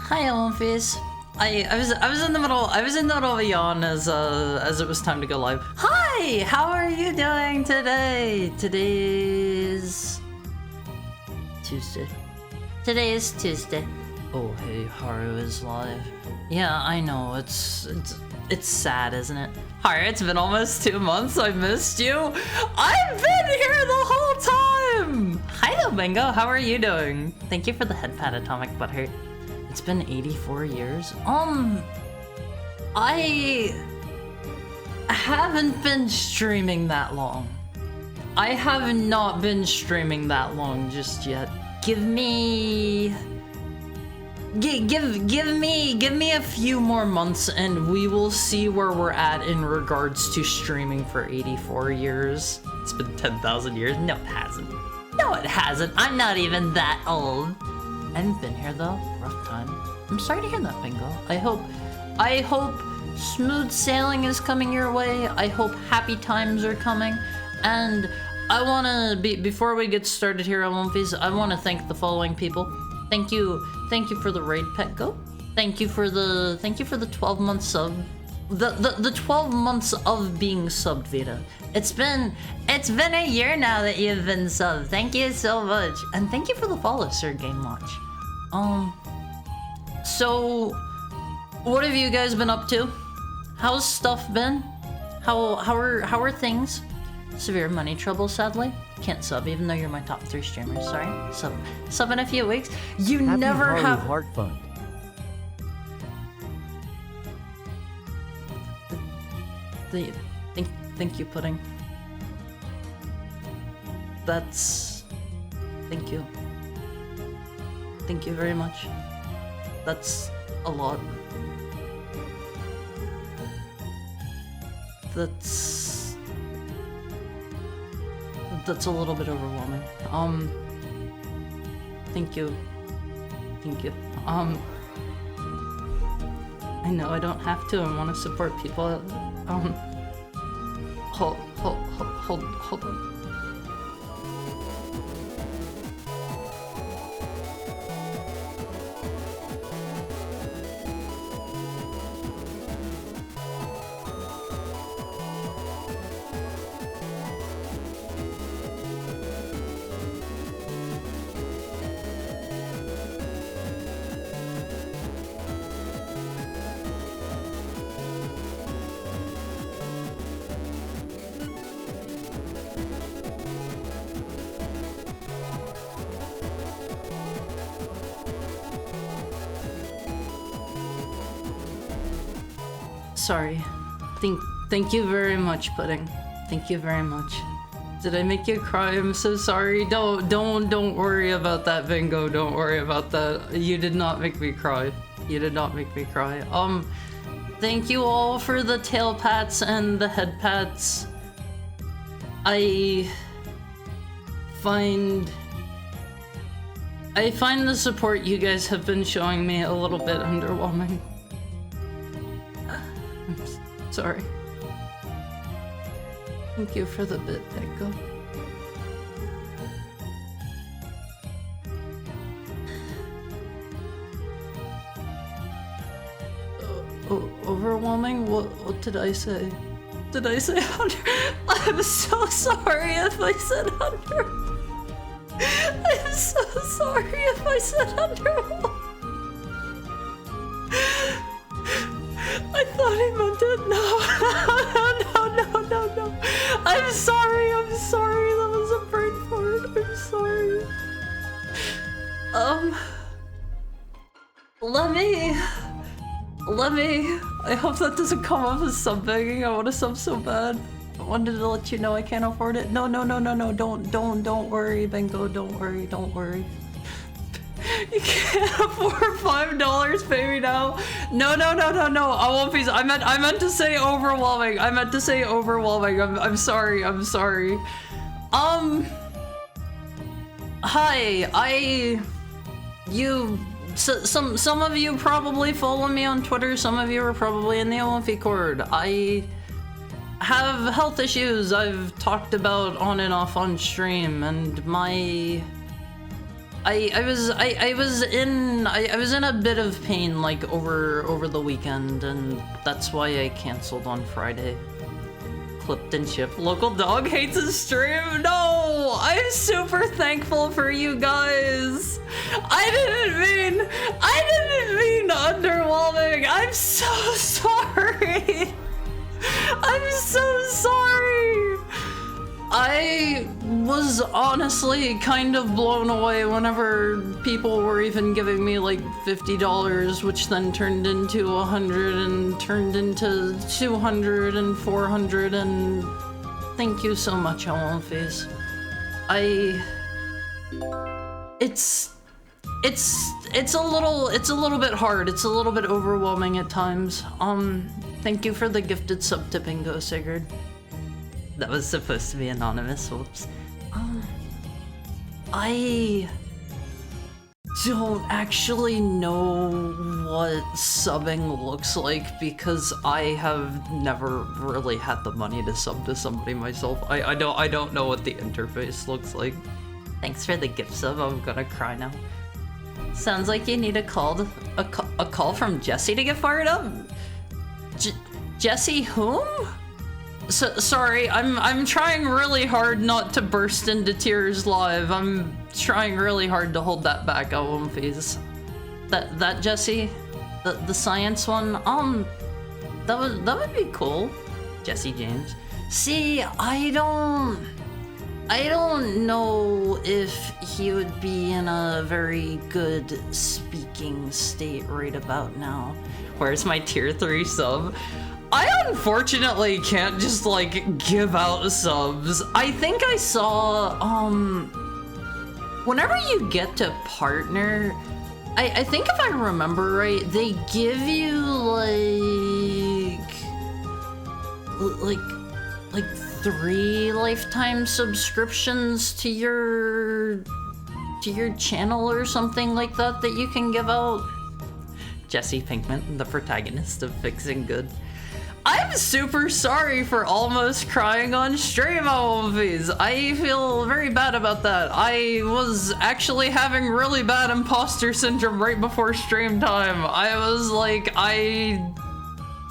Hi, Elonface. I was in the middle of a yawn as it was time to go live. Hi, how are you doing today? Today's Tuesday. Today is Tuesday. Oh, hey, Haru is live. Yeah, I know. It's sad, isn't it? Haru, it's been almost 2 months. I missed you. I've been here the whole time. Hi, Domingo. How are you doing? Thank you for the head pat, Atomic Butthurt. It's been 84 years. I haven't been streaming that long. I have not been streaming that long just yet. Give me a few more months and we will see where we're at in regards to streaming for 84 years. It's been 10,000 years. No, it hasn't. No, it hasn't. I'm not even that old. I haven't been here though. Rough time. I'm sorry to hear that, Bingo. I hope smooth sailing is coming your way. I hope happy times are coming. And I wanna before we get started here on Womfies, I wanna thank the following people. Thank you for the raid, Petco. Thank you for the 12 month sub. The 12 months of being subbed, Vita. It's been a year now that you've been subbed. Thank you so much. And thank you for the follow, Sir Game Watch. So what have you guys been up to? How's stuff been? How are things? Severe money trouble, sadly. Can't sub even though you're my top 3 streamers. Sorry. Sub in a few weeks. You Happy never Haru have Heart Fund. Thank you, Pudding. Thank you. Thank you very much. That's a lot. That's a little bit overwhelming. Thank you. I know I don't have to. I want to support people. Hold on. Sorry. Thank you very much, Pudding. Thank you very much. Did I make you cry? I'm so sorry. Don't worry about that, Bingo. Don't worry about that. You did not make me cry. You did not make me cry. Thank you all for the tail pats and the head pats. I find the support you guys have been showing me a little bit underwhelming. Sorry. Thank you for the bit, Echo. Overwhelming? What did I say? Did I say 100? I'm so sorry if I said 100. I'm so sorry if I said 100. I thought he meant it. No. I'm sorry. That was a brain fart. I'm sorry. Let me. I hope that doesn't come off as sub begging. I want to sub so bad. I wanted to let you know I can't afford it. No. Don't worry, Bingo. Don't worry. You can't afford $5, pay me now. No. I won't be. I meant to say overwhelming. I'm sorry. Hi. Some of you probably follow me on Twitter. Some of you are probably in the OMFI Cord. I have health issues I've talked about on and off on stream, and I was in a bit of pain like over the weekend, and that's why I canceled on Friday. Clipped and shipped. Local dog hates his stream. No, I'm super thankful for you guys. I didn't mean underwhelming. I'm so sorry. I'm so sorry. I was honestly kind of blown away whenever people were even giving me like $50, which then turned into 100 and turned into 200 and 400, and thank you so much, Womfies. It's a little bit hard. It's a little bit overwhelming at times. Thank you for the gifted sub to Bingo, Sigurd. That was supposed to be anonymous, whoops. don't actually know what subbing looks like because I have never really had the money to sub to somebody myself. I don't know what the interface looks like. Thanks for the gift sub. I'm gonna cry now. Sounds like you need a call from Jesse to get fired up. Jesse whom? Sorry, I'm trying really hard not to burst into tears live. I'm trying really hard to hold that back, Awumfies. That Jesse? The science one? That would be cool. Jesse James. See, I don't know if he would be in a very good speaking state right about now. Where's my tier 3 sub? I unfortunately can't just like give out subs. I think I saw, whenever you get to partner, I think if I remember right, they give you like 3 lifetime subscriptions to your channel or something like that you can give out. Jesse Pinkman, the protagonist of Fixing Good. I'm super sorry for almost crying on stream, Awumfies. I feel very bad about that. I was actually having really bad imposter syndrome right before stream time. I was like, I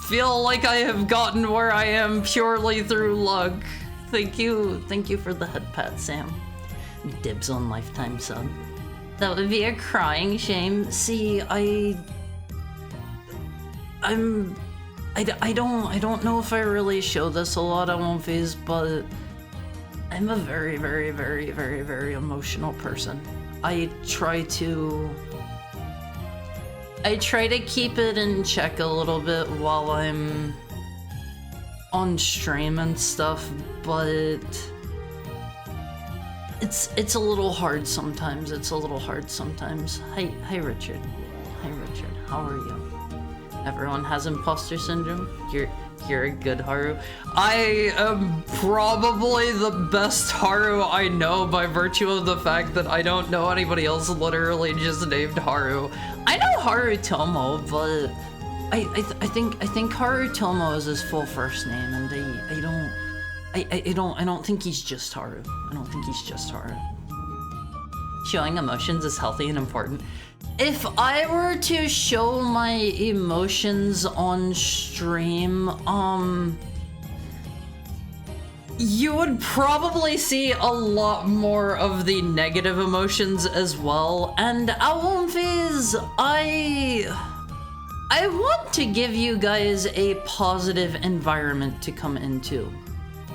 feel like I have gotten where I am purely through luck. Thank you for the head pat, Sam. Dibs on lifetime sub. That would be a crying shame. See, I don't know if I really show this a lot on Awumfies, but I'm a very, very, very, very, very emotional person. I try to keep it in check a little bit while I'm on stream and stuff, but it's a little hard sometimes. Hi Richard. How are you? Everyone has imposter syndrome. You're a good Haru. I am probably the best Haru I know by virtue of the fact that I don't know anybody else literally just named Haru. I know Harutomo, but I think Harutomo is his full first name, and I don't think he's just Haru. Showing emotions is healthy and important. If I were to show my emotions on stream, you would probably see a lot more of the negative emotions as well. And Awumfies, I want to give you guys a positive environment to come into.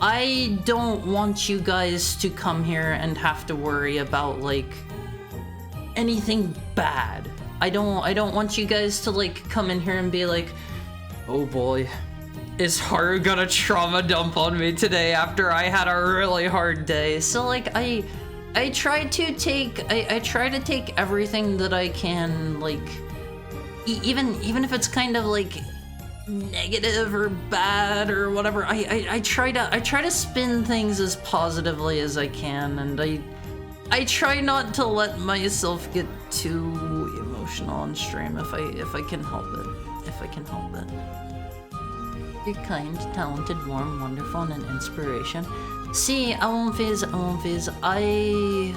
I don't want you guys to come here and have to worry about like anything bad. I don't want you guys to like come in here and be like, oh boy, is Haru gonna trauma dump on me today after I had a really hard day? So like I try to take everything that I can, like even if it's kind of like negative or bad or whatever, I try to spin things as positively as I can, and I try not to let myself get too emotional on stream if I can help it. You're kind, talented, warm, wonderful, and an inspiration. See, Awumfies, I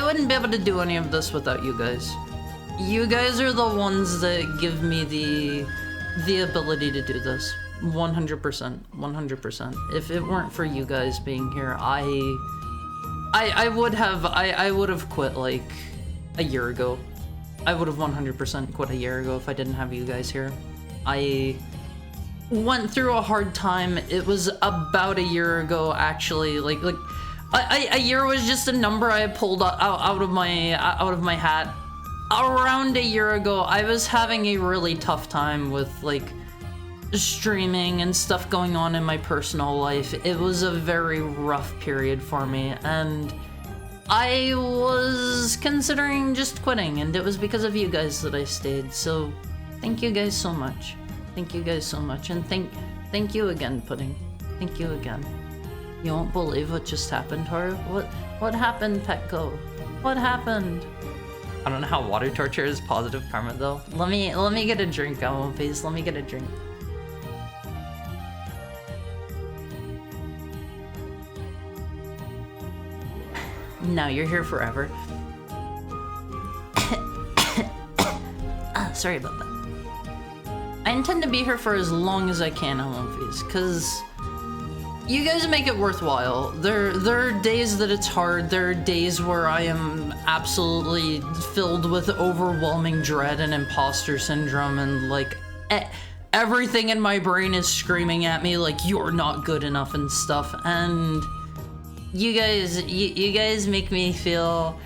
wouldn't be able to do any of this without you guys. You guys are the ones that give me the ability to do this. 100%. If it weren't for you guys being here, I would have quit like a year ago. I would have 100% quit a year ago if I didn't have you guys here. I went through a hard time. It was about a year ago, actually. Like a year was just a number I pulled out of my hat. Around a year ago, I was having a really tough time with like streaming and stuff going on in my personal life. It was a very rough period for me, and I was considering just quitting, and it was because of you guys that I stayed. So thank you guys so much. And thank you again, Pudding. Thank you again. You won't believe what just happened, Haru. What happened, Petco? What happened? I don't know how water torture is positive karma though. Let me get a drink, please. Let me get a drink. No, you're here forever. Sorry about that. I intend to be here for as long as I can, Elonfies, because you guys make it worthwhile. There are days that it's hard. There are days where I am absolutely filled with overwhelming dread and imposter syndrome, and like everything in my brain is screaming at me like you're not good enough and stuff. And you guys make me feel,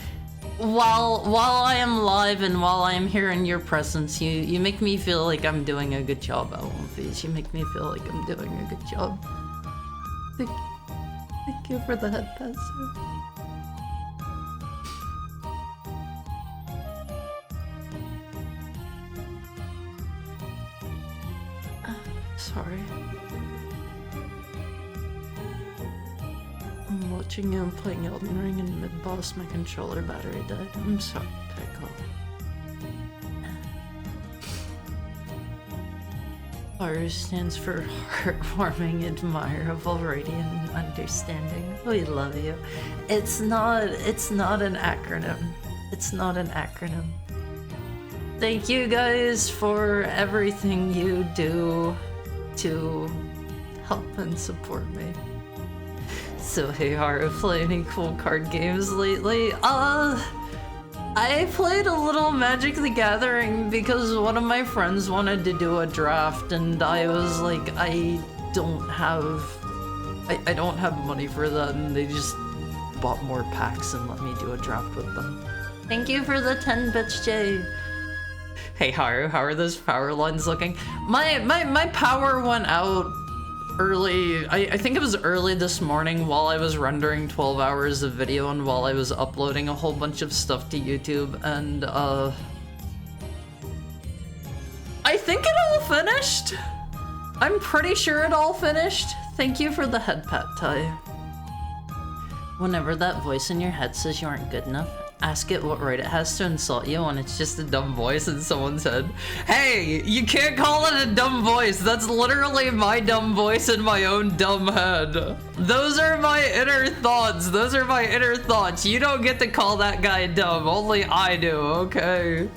while I am live and while I am here in your presence, you make me feel like I'm doing a good job, Elonfies. You make me feel like I'm doing a good job. Thank you for the head pass. Sorry. I'm watching you playing Elden Ring and mid-boss my controller battery died. I'm sorry, Pickle. R stands for heartwarming, admirable, radiant, understanding. We love you. It's not an acronym. It's not an acronym. Thank you guys for everything you do to help and support me. So hey Haru, play any cool card games lately? I played a little Magic the Gathering because one of my friends wanted to do a draft and I was like, I don't have money for that, and they just bought more packs and let me do a draft with them. Thank you for the 10 bits, Jay. Hey Haru, how are those power lines looking? My power went out early. I think it was early this morning while I was rendering 12 hours of video and while I was uploading a whole bunch of stuff to YouTube, and I think it all finished. I'm pretty sure it all finished. Thank you for the head pat, Ty. Whenever that voice in your head says you aren't good enough, ask it what right it has to insult you when it's just a dumb voice in someone's head. Hey, you can't call it a dumb voice. That's literally my dumb voice in my own dumb head. Those are my inner thoughts. Those are my inner thoughts. You don't get to call that guy dumb. Only I do, okay?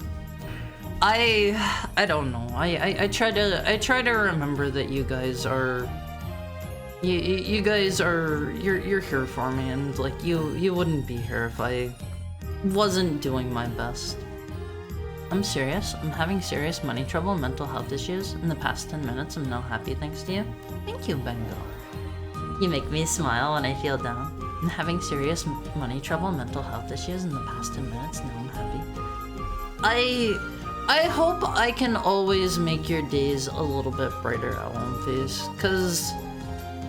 I don't know. I try to remember that you guys are you guys are you're here for me, and like you wouldn't be here if I wasn't doing my best. I'm serious. I'm having serious money trouble and mental health issues. In the past 10 minutes, I'm now happy thanks to you. Thank you, Bengal. You make me smile when I feel down. I'm having serious money trouble and mental health issues. In the past 10 minutes, now I'm happy. I hope I can always make your days a little bit brighter, Elonfies, because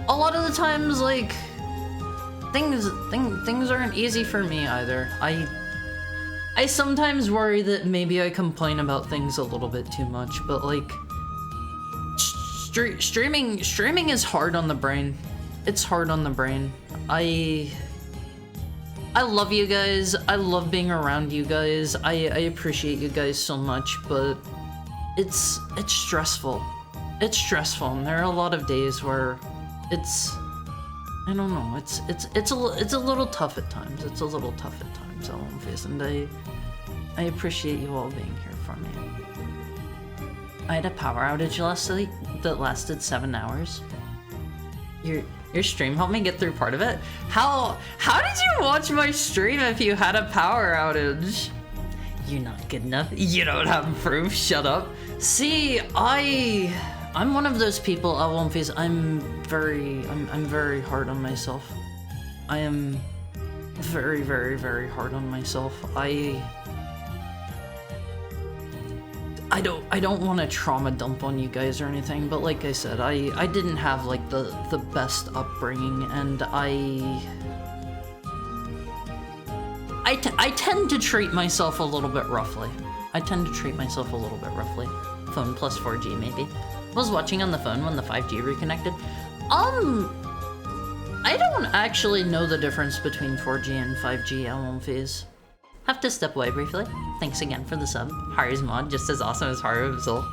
a lot of the times, like, things aren't easy for me either. I sometimes worry that maybe I complain about things a little bit too much, but like streaming is hard on the brain. It's hard on the brain. I love you guys. I love being around you guys. I appreciate you guys so much, but it's stressful. It's stressful, and there are a lot of days where it's, I don't know, it's a little tough at times. It's a little tough at times, Elonfies, and I appreciate you all being here for me. I had a power outage last night that lasted 7 hours. Your stream helped me get through part of it? How did you watch my stream if you had a power outage? You're not good enough. You don't have proof. Shut up. See, I'm one of those people, Elonfies, I'm very hard on myself. I am very, very, very hard on myself. I don't want to trauma dump on you guys or anything, but like I said, I didn't have like the best upbringing, and I tend to treat myself a little bit roughly. Phone plus 4G maybe. Was watching on the phone when the 5G reconnected. I don't actually know the difference between 4G and 5G, Elonfies. have to step away briefly. Thanks again for the sub. Haru's mod, just as awesome as Haru himself.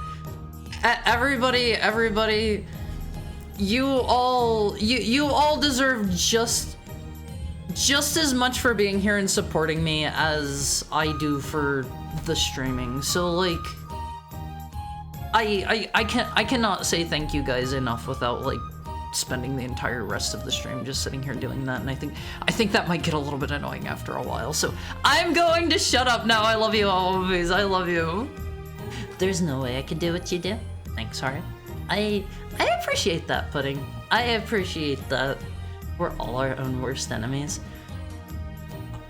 Everybody, you all deserve just as much for being here and supporting me as I do for the streaming. So like, I cannot say thank you guys enough without like spending the entire rest of the stream just sitting here doing that, and I think that might get a little bit annoying after a while. So I'm going to shut up now. I love you all, movies. I love you. There's no way I could do what you do. Thanks, Haru. I appreciate that, Pudding. I appreciate that. We're all our own worst enemies.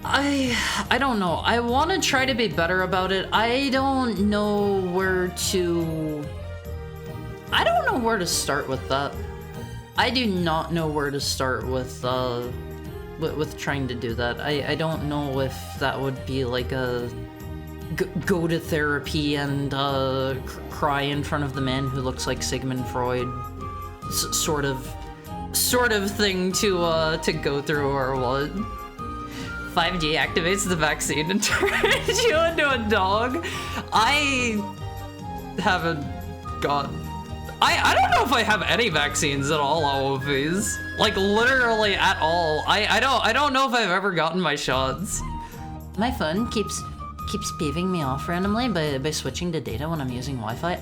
I don't know. I want to try to be better about it. I don't know where to start with that. I do not know where to start with trying to do that. I don't know if that would be like a go to therapy and cry in front of the man who looks like Sigmund Freud sort of thing to go through, or what. 5G activates the vaccine and turns you into a dog. I haven't got. I don't know if I have any vaccines at all of these. Like literally at all. I don't know if I've ever gotten my shots. My phone keeps peeving me off randomly by switching to data when I'm using Wi-Fi.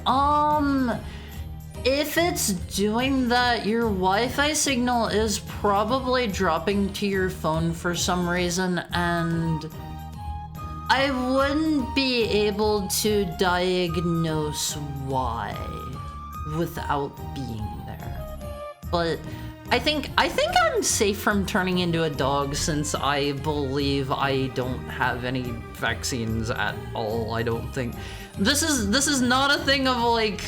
If it's doing that, your Wi-Fi signal is probably dropping to your phone for some reason, and I wouldn't be able to diagnose why without being there. But I think I'm safe from turning into a dog, since I believe I don't have any vaccines at all. I don't think this is not a thing of like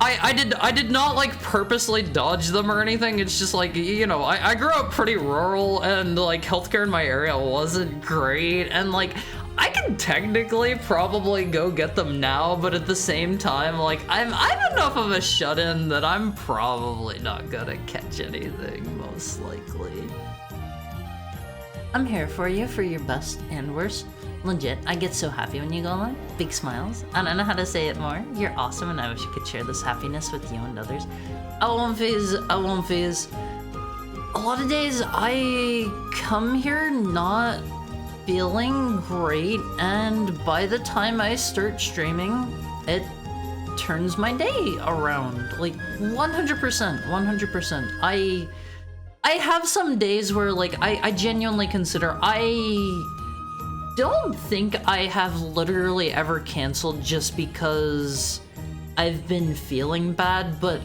I did not like purposely dodge them or anything. It's just like, you know, I grew up pretty rural, and like healthcare in my area wasn't great, and like I can technically probably go get them now, but at the same time, like I'm enough of a shut-in that I'm probably not gonna catch anything, most likely. I'm here for you for your best and worst. Legit, I get so happy when you go live. Big smiles. I don't know how to say it more. You're awesome, and I wish I could share this happiness with you and others. I won't phase. A lot of days I come here not feeling great, and by the time I start streaming, it turns my day around. Like 100%. I have some days where like I genuinely consider I don't think I have literally ever canceled just because I've been feeling bad, but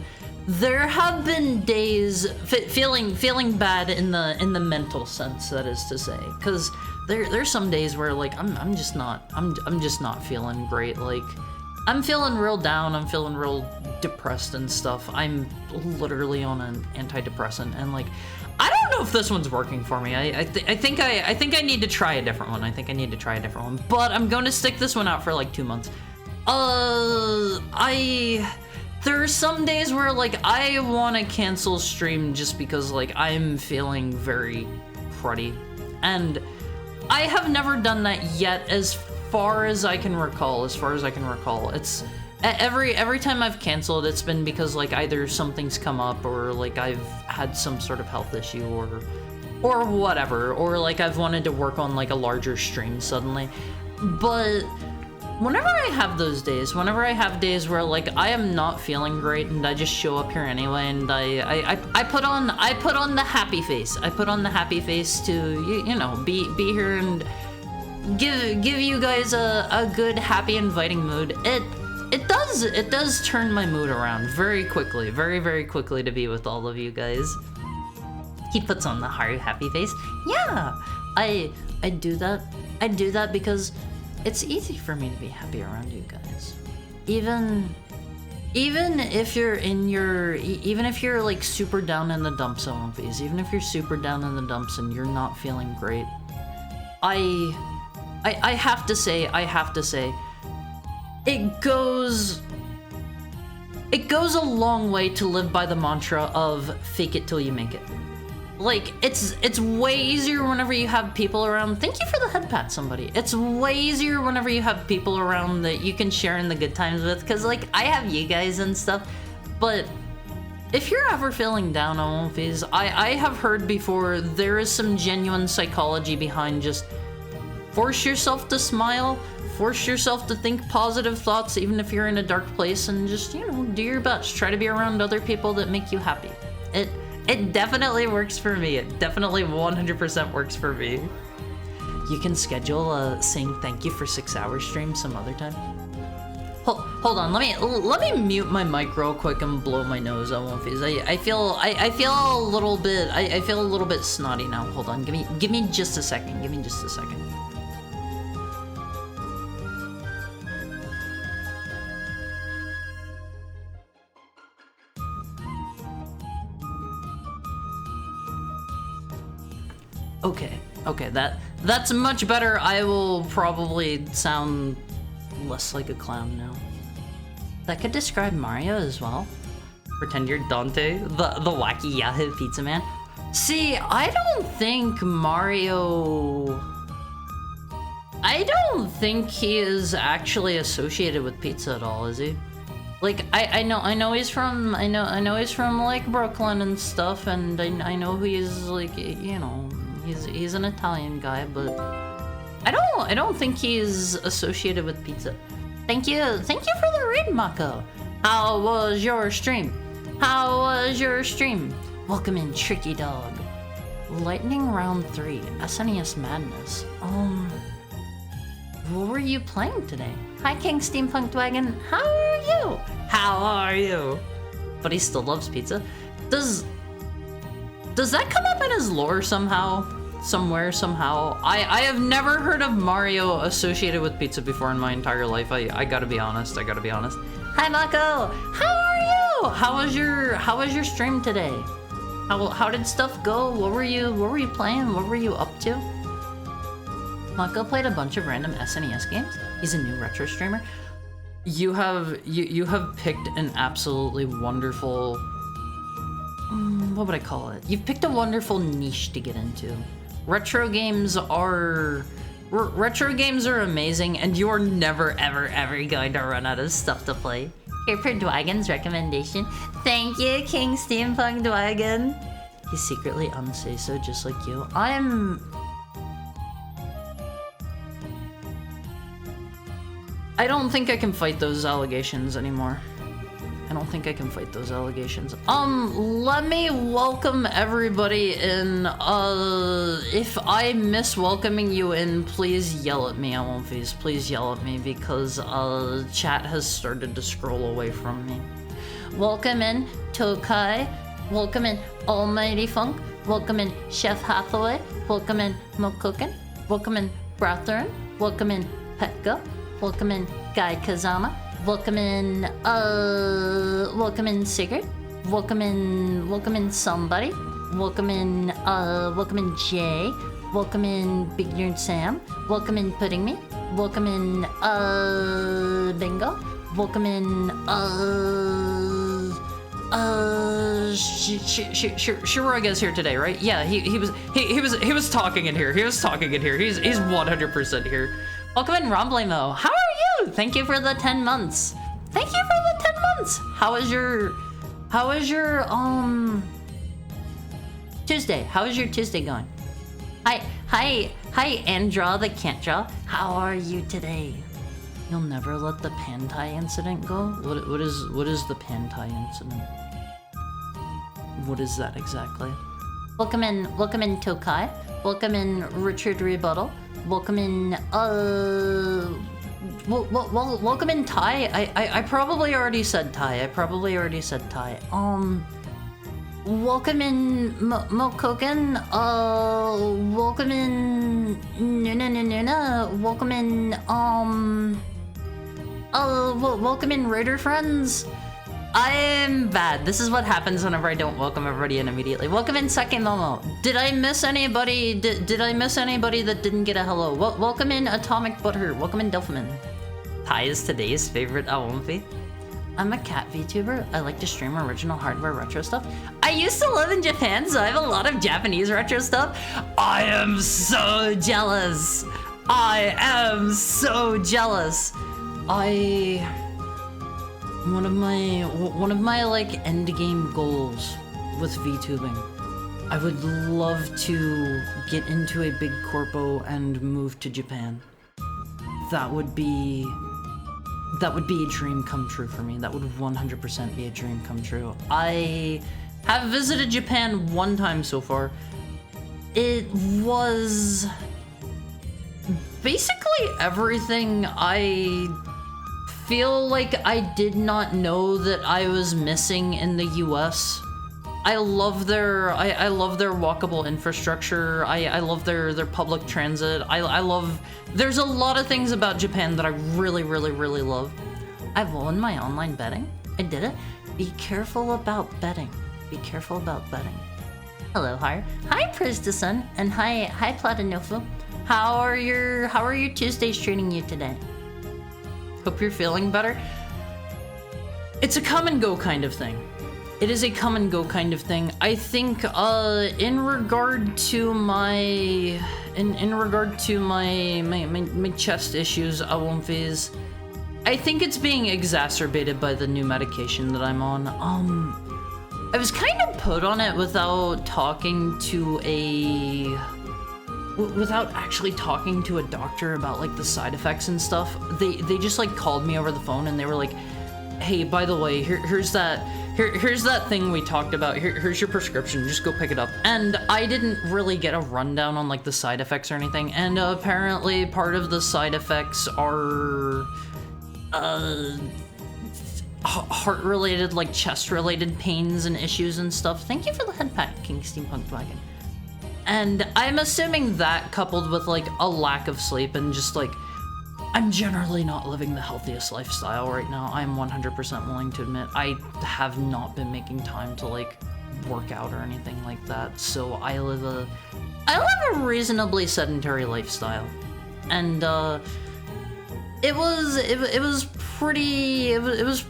there have been days feeling bad in the mental sense, that is to say, because there's some days where like I'm just not feeling great. Like I'm feeling real down, I'm feeling real depressed and stuff. I'm literally on an antidepressant, and like I don't know if this one's working for me. I think I need to try a different one. But I'm going to stick this one out for like 2 months. There are some days where like I want to cancel stream just because like I'm feeling very cruddy, and I have never done that yet, as far as I can recall. It's every time I've canceled, it's been because like either something's come up, or like I've had some sort of health issue, or whatever, or like I've wanted to work on like a larger stream suddenly. But whenever I have those days, whenever I have days where like I am not feeling great and I just show up here anyway, and I put on the happy face. I put on the happy face to you know be here and give you guys a good, happy, inviting mood. It does turn my mood around very quickly, very quickly, to be with all of you guys. He puts on the Haru happy face. Yeah, I do that because it's easy for me to be happy around you guys. Even if you're like super down in the dumps, even if you're super down in the dumps and you're not feeling great, I have to say, it goes a long way to live by the mantra of fake it till you make it. Like, it's way easier whenever you have people around. Thank you for the head pat, somebody. It's way easier whenever you have people around that you can share in the good times with, because, like, I have you guys and stuff, but if you're ever feeling down on Wolfies, I have heard before there is some genuine psychology behind just force yourself to smile, force yourself to think positive thoughts even if you're in a dark place, and just, you know, do your best. Try to be around other people that make you happy. It definitely works for me. It definitely 100% works for me. You can schedule a saying thank you for 6 hour stream some other time. Hold on, let me mute my mic real quick and blow my nose on Wolfies. I feel a little bit I feel a little bit snotty now. Hold on, give me just a second. Give me just a second. Okay, that's much better. I will probably sound less like a clown now. That could describe Mario as well. Pretend you're Dante, the wacky Yahoo pizza man. See, I don't think Mario... I don't think he is actually associated with pizza at all, is he? Like, I know he's from like Brooklyn and stuff, and I know he's like, you know, he's an Italian guy, but I don't think he's associated with pizza. Thank you for the raid, Mako. How was your stream? Welcome in, Tricky Dog. Lightning Round 3, SNES Madness. What were you playing today? Hi, King Steampunk Wagon. How are you? But he still loves pizza. Does that come up in his lore somehow? Somewhere, somehow? I have never heard of Mario associated with pizza before in my entire life. I gotta be honest. Hi, Mako. How are you? How was your stream today? How did stuff go? What were you playing? What were you up to? Mako played a bunch of random SNES games. He's a new retro streamer. You have picked an absolutely wonderful... what would I call it? You've picked a wonderful niche to get into. Retro games are amazing, and you're never ever going to run out of stuff to play. Here for Dwagon's recommendation. Thank you, King Steampunk Dwagon. He's secretly unsay-so just like you. I don't think I can fight those allegations anymore. Let me welcome everybody in. If I miss welcoming you in, please yell at me, Wolfies. Please yell at me, because chat has started to scroll away from me. Welcome in, Tokai. Welcome in, Almighty Funk. Welcome in, Chef Hathaway. Welcome in, Mokoken. Welcome in, Brathern. Welcome in, Petka. Welcome in, Guy Kazama. Welcome in Sigurd. Welcome in somebody. Welcome in Jay. Welcome in Big Nerd Sam. Welcome in Pudding Me. Welcome in Bingo. Welcome in Shiroga's here today, right? Yeah, he was talking in here. He's 100% here. Welcome in Romblemo. How are you? Thank you for the 10 months. How was your Tuesday? How is your Tuesday going? Hi, Andra the can't draw. How are you today? You'll never let the Pantai incident go? What is the Pantai incident? What is that exactly? Welcome in Tokai. Welcome in Richard Rebuttal. Welcome in welcome in Ty. I probably already said Ty. Welcome in Mokoken. Welcome in Nuna. Welcome in welcome in Raider friends. I'm bad. This is what happens whenever I don't welcome everybody in immediately. Welcome in Second Momo. Did I miss anybody? Did I miss anybody that didn't get a hello? Welcome in Atomic Butter. Welcome in Delphiman. Ty is today's favorite Awamfi. I'm a cat VTuber. I like to stream original hardware retro stuff. I used to live in Japan, so I have a lot of Japanese retro stuff. I am so jealous. I am so jealous. One of my like end game goals with VTubing, I would love to get into a big corpo and move to Japan. That would be a dream come true for me. That would 100% be a dream come true. I have visited Japan one time so far. It was basically everything I feel like I did not know that I was missing in the US. I love their walkable infrastructure. I love their public transit. I love, there's a lot of things about Japan that I really, really, really love. I've won my online betting. I did it. Be careful about betting. Be careful about betting. Hello, hi Pristasun, and hi Platinofu. How are your Tuesdays treating you today? Hope you're feeling better. It's a come and go kind of thing. It is a come and go kind of thing. I think in regard to my chest issues, Awomfies, I think it's being exacerbated by the new medication that I'm on. I was kind of put on it without actually talking to a doctor about like the side effects and stuff. They just like called me over the phone and they were like, hey, by the way, here's that thing we talked about. Here's your prescription. Just go pick it up. And I didn't really get a rundown on like the side effects or anything. And apparently part of the side effects are heart-related, like chest-related pains and issues and stuff. Thank you for the head pat, King Steampunk Wagon. And I'm assuming that coupled with like a lack of sleep and just like, I'm generally not living the healthiest lifestyle right now. I'm 100% willing to admit I have not been making time to like work out or anything like that. So I live a reasonably sedentary lifestyle, and it was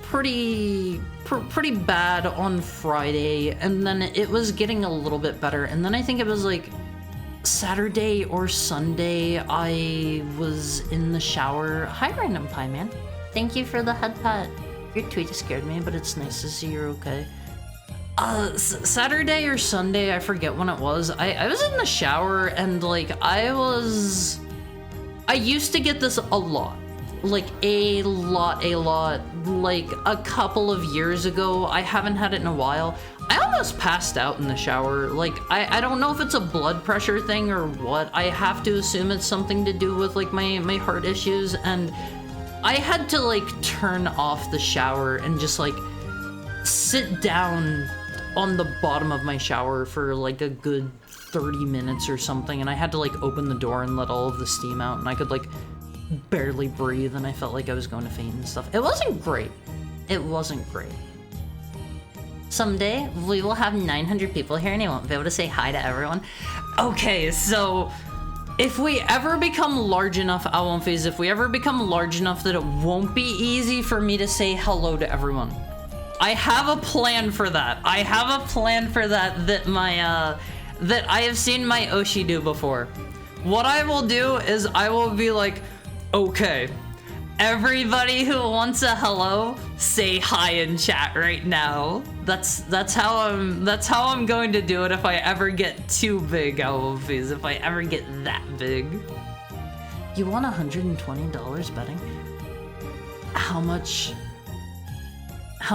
pretty bad on Friday, and then it was getting a little bit better, and then I think it was like Saturday or Sunday, I was in the shower. Hi, Random Pie Man. Thank you for the head pat. Your tweet scared me, but it's nice to see you're okay. Saturday or Sunday, I forget when it was. I was in the shower and like I used to get this a lot. Like a lot, like a couple of years ago. I haven't had it in a while. I almost passed out in the shower. Like, I don't know if it's a blood pressure thing or what. I have to assume it's something to do with like my heart issues, and I had to like turn off the shower and just like sit down on the bottom of my shower for like a good 30 minutes or something, and I had to like open the door and let all of the steam out, and I could like barely breathe, and I felt like I was going to faint and stuff. It wasn't great. It wasn't great. Someday, we will have 900 people here and I won't be able to say hi to everyone. Okay, so if we ever become large enough, Awomfies, if we ever become large enough that it won't be easy for me to say hello to everyone, I have a plan for that. I have a plan for that that I have seen my Oshi do before. What I will do is I will be like, okay, everybody who wants a hello, say hi in chat right now. That's how I'm going to do it if I ever get too big, Owlfies, if I ever get that big. You won $120 betting? How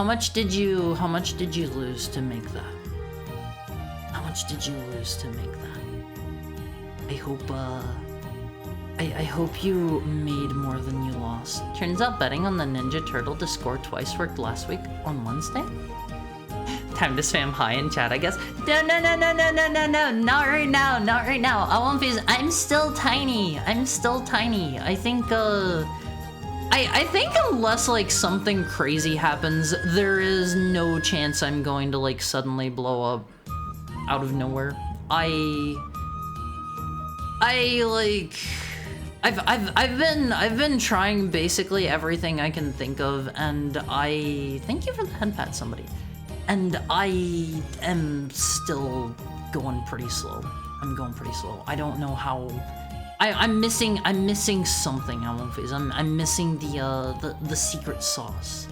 much did you lose to make that? How much did you lose to make that? I hope you made more than you lost. Turns out betting on the Ninja Turtle to score twice worked last week on Wednesday. Time to spam hi in chat, I guess. No, not right now, not right now. I'm still tiny. I think, I think unless like something crazy happens, there is no chance I'm going to like suddenly blow up out of nowhere. I like, I've been trying basically everything I can think of, and I thank you for the head pat, somebody. And I am still going pretty slow. I'm going pretty slow. I don't know how. I'm missing something. I won't phase. I'm missing the secret sauce.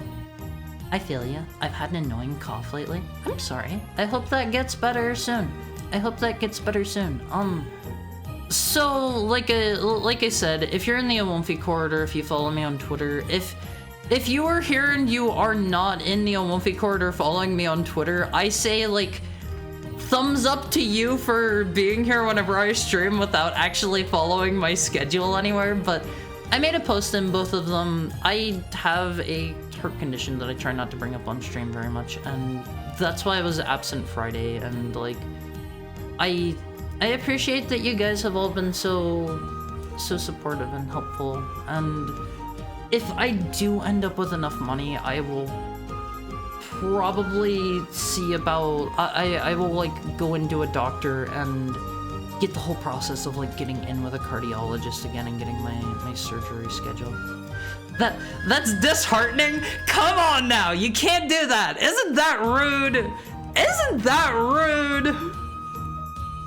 I feel ya. I've had an annoying cough lately. I'm sorry. I hope that gets better soon. So like I said, if you're in the Owomfi corridor, if you follow me on Twitter, if you are here and you are not in the Owomfi corridor following me on Twitter, I say like thumbs up to you for being here whenever I stream without actually following my schedule anywhere. But I made a post in both of them. I have a heart condition that I try not to bring up on stream very much, and that's why I was absent Friday. And like I appreciate that you guys have all been so supportive and helpful, and if I do end up with enough money, I will probably see about I will like go into a doctor and get the whole process of like getting in with a cardiologist again and getting my surgery scheduled. That's disheartening. Come on now, you can't do that. Isn't that rude?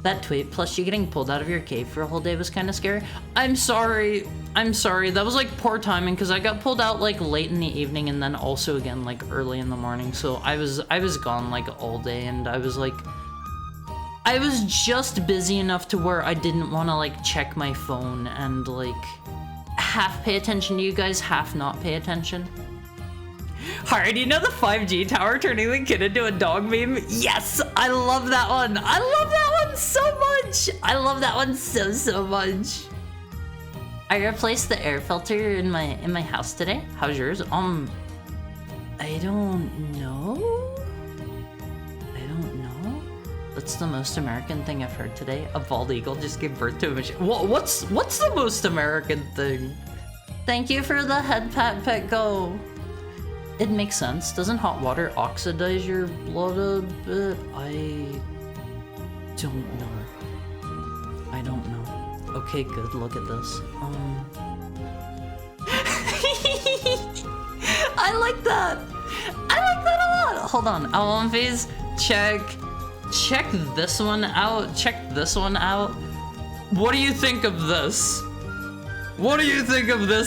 That tweet, plus you getting pulled out of your cave for a whole day was kind of scary. I'm sorry. That was like poor timing because I got pulled out like late in the evening and then also again like early in the morning. So I was gone like all day, and I was just busy enough to where I didn't want to like check my phone and like half pay attention to you guys, half not pay attention. Alright, you know the 5G tower turning the kid into a dog meme? Yes! I love that one! I love that one so much! I love that one so much! I replaced the air filter in my house today. How's yours? I don't know? That's the most American thing I've heard today. A bald eagle just gave birth to a machine. What's the most American thing? Thank you for the head pat, Petco. It makes sense. Doesn't hot water oxidize your blood a bit? I don't know. Okay, good. Look at this. I like that a lot. Hold on. Owomfies, check this one out. What do you think of this?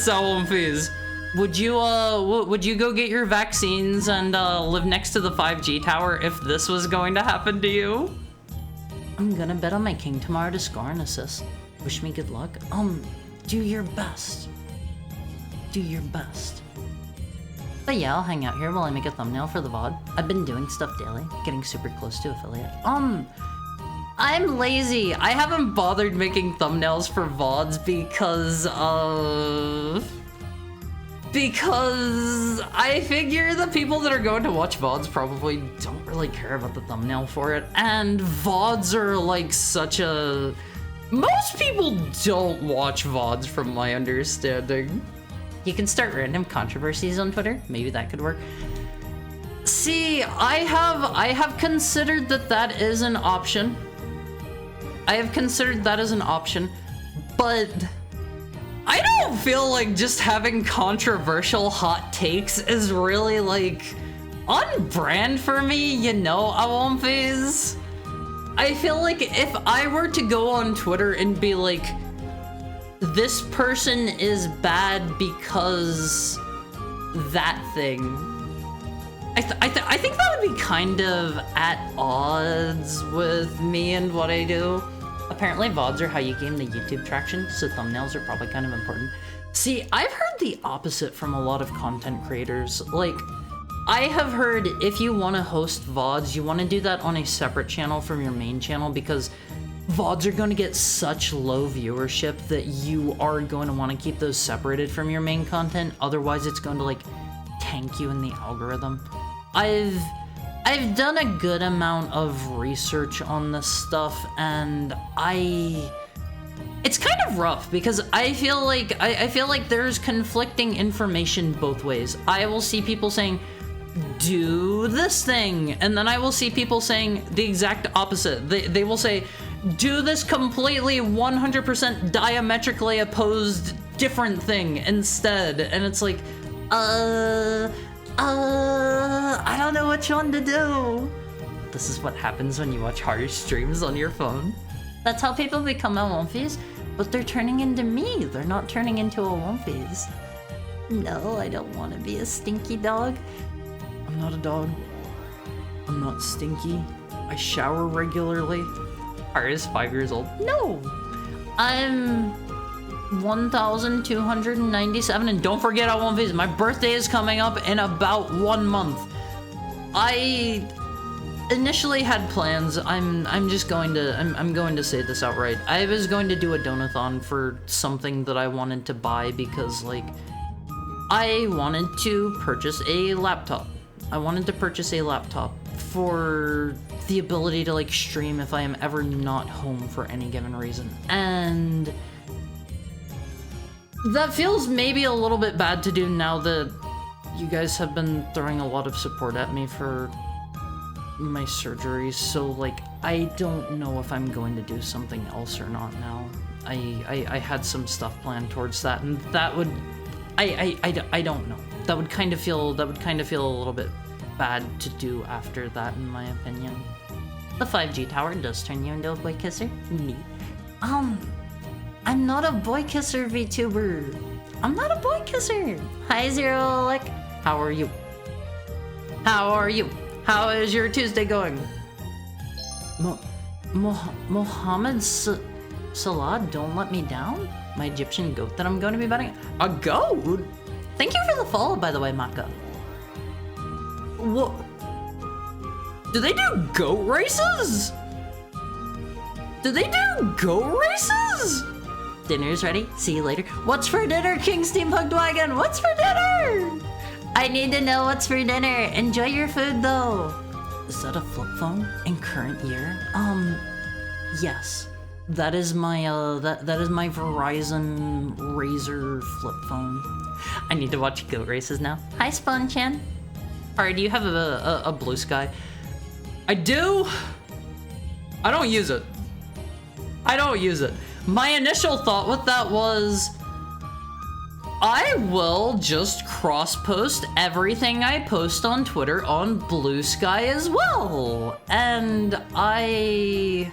Owomfies? Would you go get your vaccines and live next to the 5G tower if this was going to happen to you? I'm gonna bet on my king tomorrow to score an assist. Wish me good luck. Do your best. But yeah, I'll hang out here while I make a thumbnail for the VOD. I've been doing stuff daily, getting super close to affiliate. I'm lazy. I haven't bothered making thumbnails for VODs because I figure the people that are going to watch VODs probably don't really care about the thumbnail for it, and VODs are like most people don't watch VODs from my understanding. You can start random controversies on Twitter. Maybe that could work. See, I have considered that is an option. But I don't feel like just having controversial hot takes is really like on brand for me, you know, Owomfies. I feel like if I were to go on Twitter and be like, this person is bad because that thing, I think that would be kind of at odds with me and what I do. Apparently VODs are how you gain the YouTube traction, so thumbnails are probably kind of important. See, I've heard the opposite from a lot of content creators. Like, I have heard if you want to host VODs, you want to do that on a separate channel from your main channel, because VODs are going to get such low viewership that you are going to want to keep those separated from your main content. Otherwise, it's going to like tank you in the algorithm. I've done a good amount of research on this stuff, and it's kind of rough because I feel like there's conflicting information both ways. I will see people saying, do this thing, and then I will see people saying the exact opposite. They will say, do this completely 100% diametrically opposed different thing instead. And it's like, I don't know which one to do. This is what happens when you watch Haru streams on your phone. That's how people become Womfies, but they're turning into me. They're not turning into a Womfies. No, I don't want to be a stinky dog. I'm not a dog. I'm not stinky. I shower regularly. Haru's 5 years old. No! I'm 1,297, and don't forget I won't visit. My birthday is coming up in about 1 month. I initially had plans. I'm going to say this outright. I was going to do a donathon for something that I wanted to buy because, like, I wanted to purchase a laptop. I wanted to purchase a laptop for the ability to, like, stream if I am ever not home for any given reason. And that feels maybe a little bit bad to do now that you guys have been throwing a lot of support at me for my surgeries. So, like, I don't know if I'm going to do something else or not now. I had some stuff planned towards that, and that would... I don't know. That would kind of feel a little bit bad to do after that, in my opinion. The 5G tower does turn you into a boy kisser. Neat. I'm not a boy kisser, VTuber. I'm not a boy kisser. Hi, Zero-Lick. How are you? How are you? How is your Tuesday going? Mohammed Salah, don't let me down? My Egyptian goat that I'm going to be betting. A goat? Thank you for the follow, by the way, Maka. What? Do they do goat races? Do they do goat races? Dinner's ready. See you later. What's for dinner, King Steampunk Wagon? What's for dinner? I need to know what's for dinner. Enjoy your food, though. Is that a flip phone in current year? Yes. That is my that is my Verizon Razr flip phone. I need to watch goat races now. Hi, Spawn-chan. Alright, do you have a Blue Sky? I do. I don't use it. I don't use it. My initial thought with that was, I will just cross-post everything I post on Twitter on Blue Sky as well. And I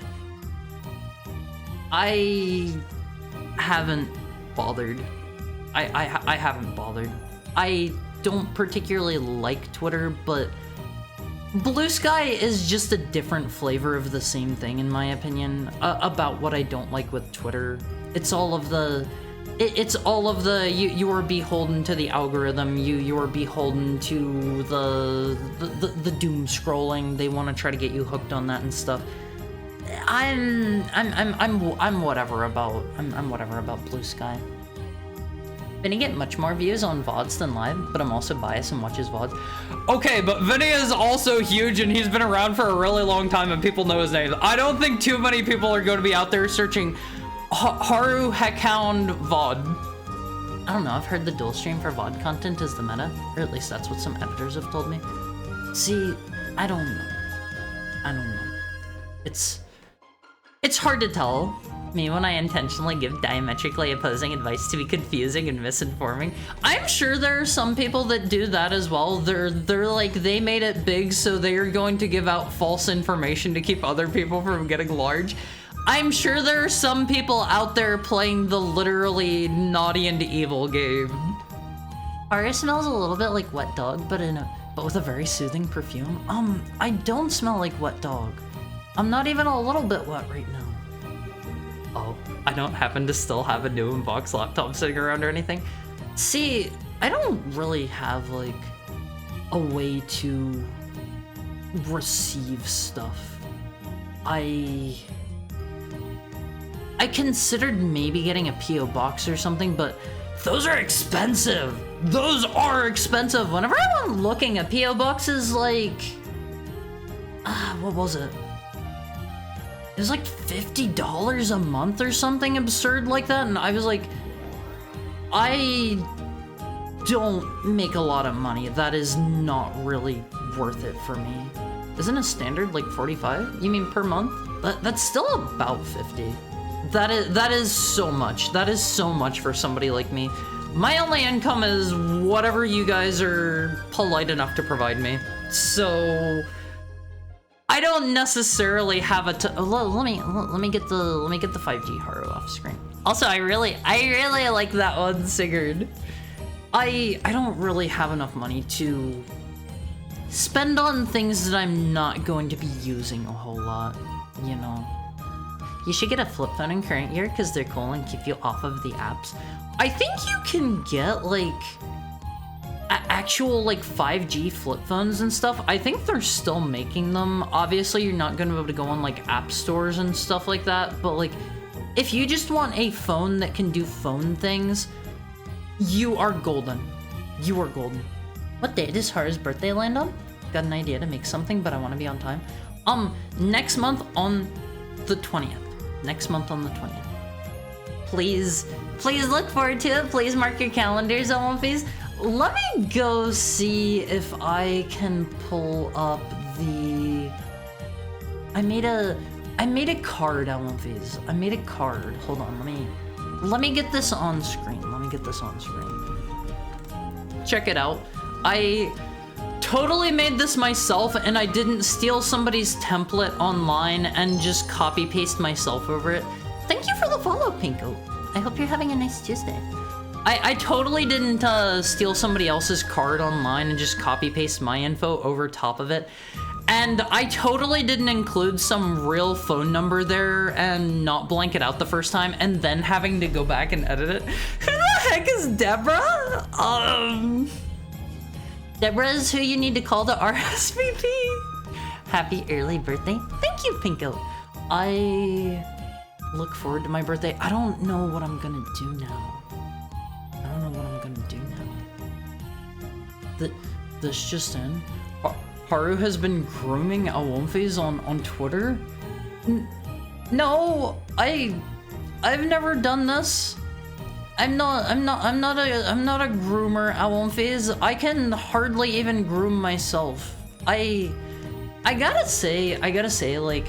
haven't bothered. I haven't bothered. I don't particularly like Twitter, but Blue Sky is just a different flavor of the same thing, in my opinion, about what I don't like with Twitter. It's all of the... you are beholden to the algorithm. You are beholden to the doom scrolling. They want to try to get you hooked on that and stuff. I'm whatever about Blue Sky. Vinny get much more views on VODs than live, but I'm also biased and watches VODs. Okay, but Vinny is also huge and he's been around for a really long time and people know his name. I don't think too many people are going to be out there searching Haru Heckhound VOD. I don't know, I've heard the dual stream for VOD content is the meta, or at least that's what some editors have told me. See, I don't know. It's hard to tell me when I intentionally give diametrically opposing advice to be confusing and misinforming. I'm sure there are some people that do that as well. They're like, they made it big, so they are going to give out false information to keep other people from getting large. I'm sure there are some people out there playing the literally naughty and evil game. Aria smells a little bit like wet dog, but with a very soothing perfume. I don't smell like wet dog. I'm not even a little bit wet right now. Oh, I don't happen to still have a new Inbox laptop sitting around or anything. See, I don't really have, like, a way to receive stuff. I considered maybe getting a P.O. box or something, but those are expensive. Those are expensive. Whenever I went looking at P.O. boxes, like, what was it? It was like $50 a month or something absurd like that, and I was like, I don't make a lot of money. That is not really worth it for me. Isn't a standard like 45? You mean per month? That's still about 50. That is so much. That is so much for somebody like me. My only income is whatever you guys are polite enough to provide me. So I don't necessarily have a let me get the 5G Haru off screen. Also, I really like that one, Sigurd. I don't really have enough money to spend on things that I'm not going to be using a whole lot, you know. You should get a flip phone in current year because they're cool and keep you off of the apps. I think you can get like actual like 5G flip phones and stuff. I think they're still making them. Obviously, you're not going to be able to go on like app stores and stuff like that, but like if you just want a phone that can do phone things, you are golden. You are golden. What day does Haru's birthday land on? Got an idea to make something, but I want to be on time. Next month on the 20th. Next month on the 20th. Please look forward to it. Please mark your calendars, Elmophies. Let me go see if I can pull up the... I made a card, Elmophies. I made a card. Hold on, let me get this on screen. Check it out. I totally made this myself, and I didn't steal somebody's template online and just copy paste myself over it. Thank you for the follow, Pinko. I hope you're having a nice Tuesday. I totally didn't steal somebody else's card online and just copy paste my info over top of it. And I totally didn't include some real phone number there and not blank it out the first time and then having to go back and edit it. Who the heck is Deborah? Deborah is who you need to call the RSVP. Happy early birthday. Thank you, Pinko. I look forward to my birthday. I don't know what I'm gonna do now. This just in. Haru has been grooming Elmophies on Twitter? No, I've never done this. I'm not a groomer, Elmophies. I can hardly even groom myself. I gotta say, like,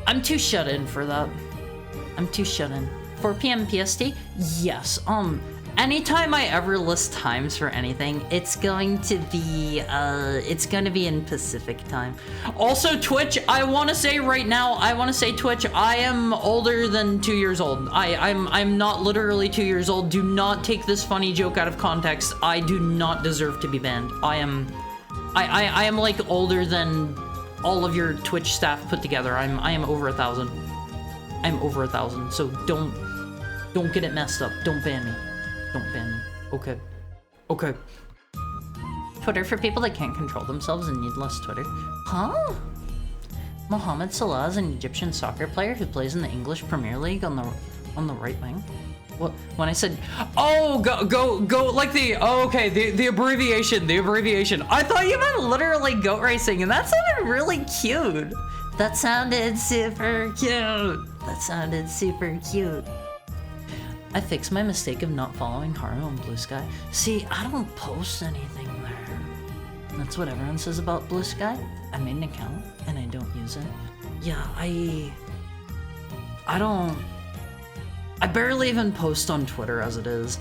I'm too shut in for that. I'm too shut in. 4 p.m. PST? Yes. Anytime I ever list times for anything, it's going to be in Pacific time. Also, Twitch, I want to say right now, Twitch, I am older than 2 years old. I'm not literally 2 years old. Do not take this funny joke out of context. I do not deserve to be banned. I am like older than all of your Twitch staff put together. I am over 1,000. I'm over 1,000, so don't get it messed up. Don't ban me. Don't ban me. Okay. Okay. Twitter for people that can't control themselves and need less Twitter. Huh? Mohamed Salah is an Egyptian soccer player who plays in the English Premier League on the right wing. What? When I said, oh, go like the, oh, okay, the abbreviation. I thought you meant literally goat racing, and that sounded really cute. That sounded super cute. I fixed my mistake of not following Haru on Blue Sky. See, I don't post anything there. That's what everyone says about Blue Sky. I made an account and I don't use it. Yeah, I barely even post on Twitter as it is.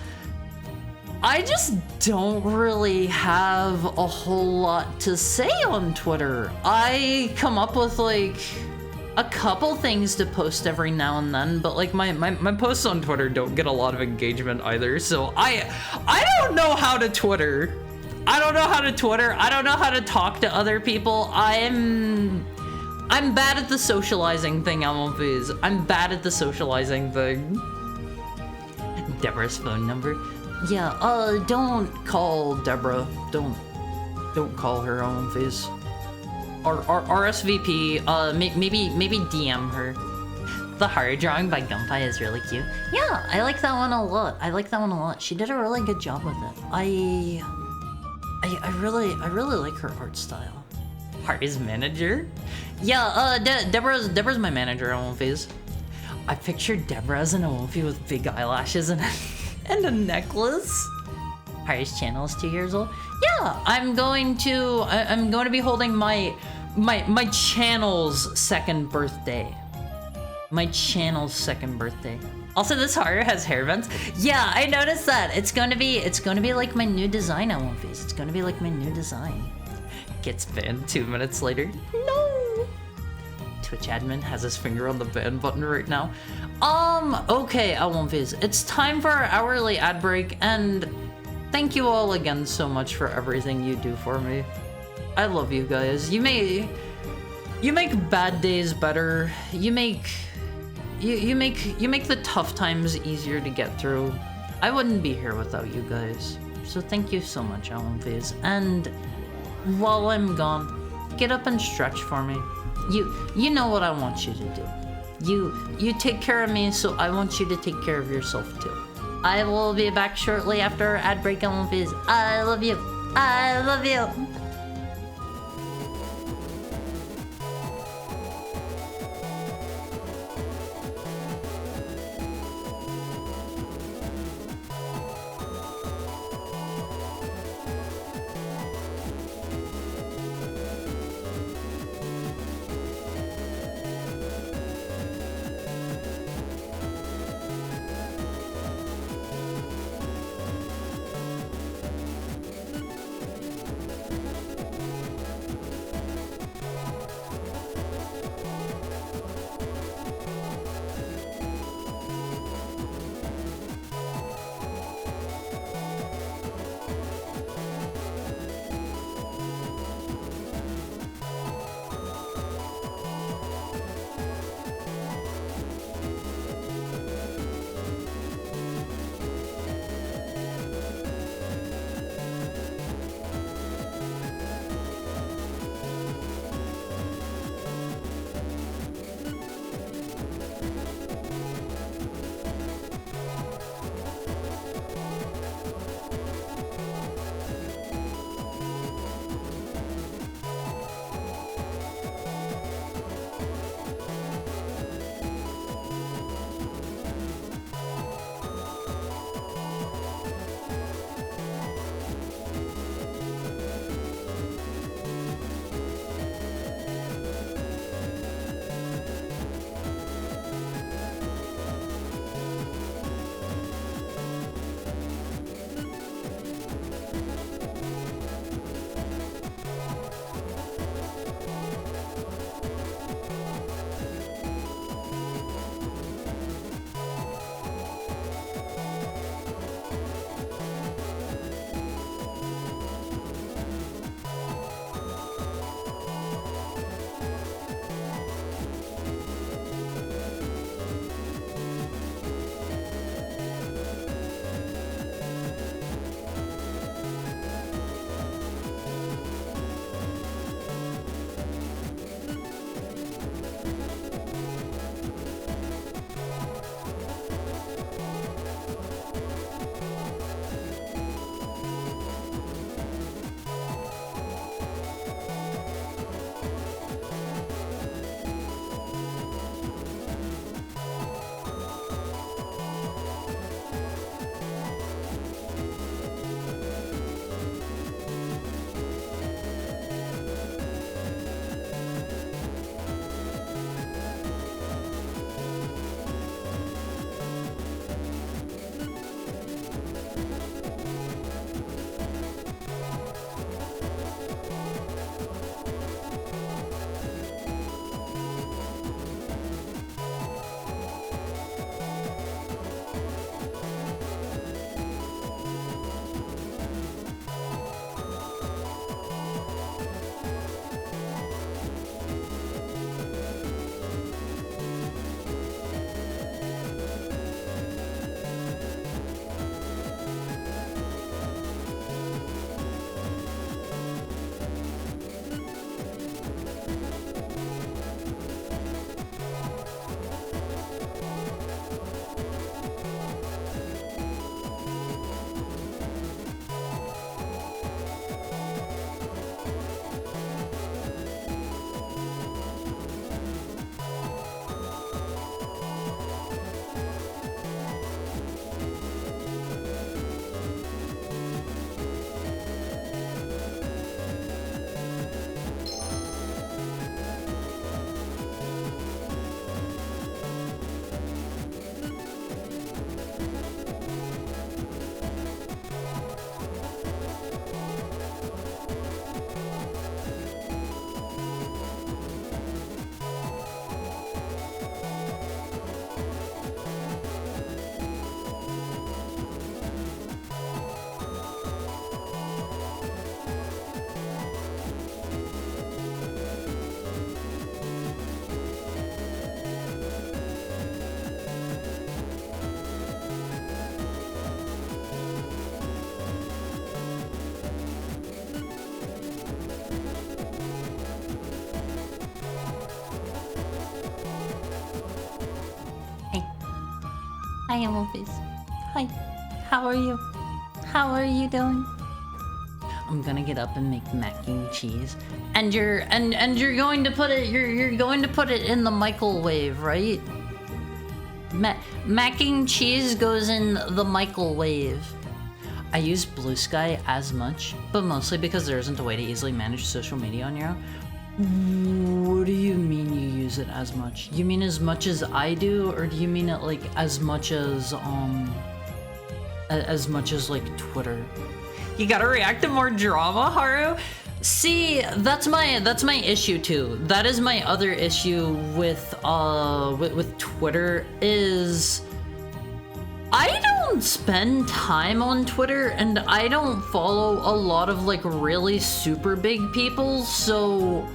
I just don't really have a whole lot to say on Twitter. I come up with like a couple things to post every now and then, but like my posts on Twitter don't get a lot of engagement either, so I don't know how to Twitter. I don't know how to talk to other people. I'm bad at the socializing thing, Elmophies. I'm bad at the socializing thing. Deborah's phone number? Yeah, don't call Deborah. Don't call her, Elmophies. RSVP, maybe DM her. The Haru drawing by Gunpei is really cute. Yeah, I like that one a lot. She did a really good job with it. I really like her art style. Haru's manager? Yeah, Deborah's my manager, Elmophies. I pictured Deborah as an Elmophie with big eyelashes and a necklace. Haru's channel is 2 years old. Yeah, I'm going to be holding my my channel's second birthday. My channel's second birthday. Also, this Haru has hair vents. Yeah, I noticed that. It's gonna be like my new design, Ellen Face. It's gonna be like my new design. Gets banned 2 minutes later. No! Twitch admin has his finger on the ban button right now. Okay, Ellen Face. It's time for our hourly ad break, and thank you all again so much for everything you do for me. I love you guys. You make bad days better. You make the tough times easier to get through. I wouldn't be here without you guys. So thank you so much, Alan Faze. And while I'm gone, get up and stretch for me. You know what I want you to do. You take care of me, so I want you to take care of yourself too. I will be back shortly after our ad break, Alan Faze. I love you. I love you. Hi, Emilface. Hi. How are you? How are you doing? I'm gonna get up and make mac and cheese. And you're going to put it you're going to put it in the microwave, right? Mac and cheese goes in the microwave. I use Blue Sky as much, but mostly because there isn't a way to easily manage social media on your own. What do you mean you use it as much? You mean as much as I do, or do you mean it like as much as like Twitter? You gotta react to more drama, Haru? See, that's my issue too. That is my other issue with Twitter is I don't spend time on Twitter and I don't follow a lot of like really super big people, so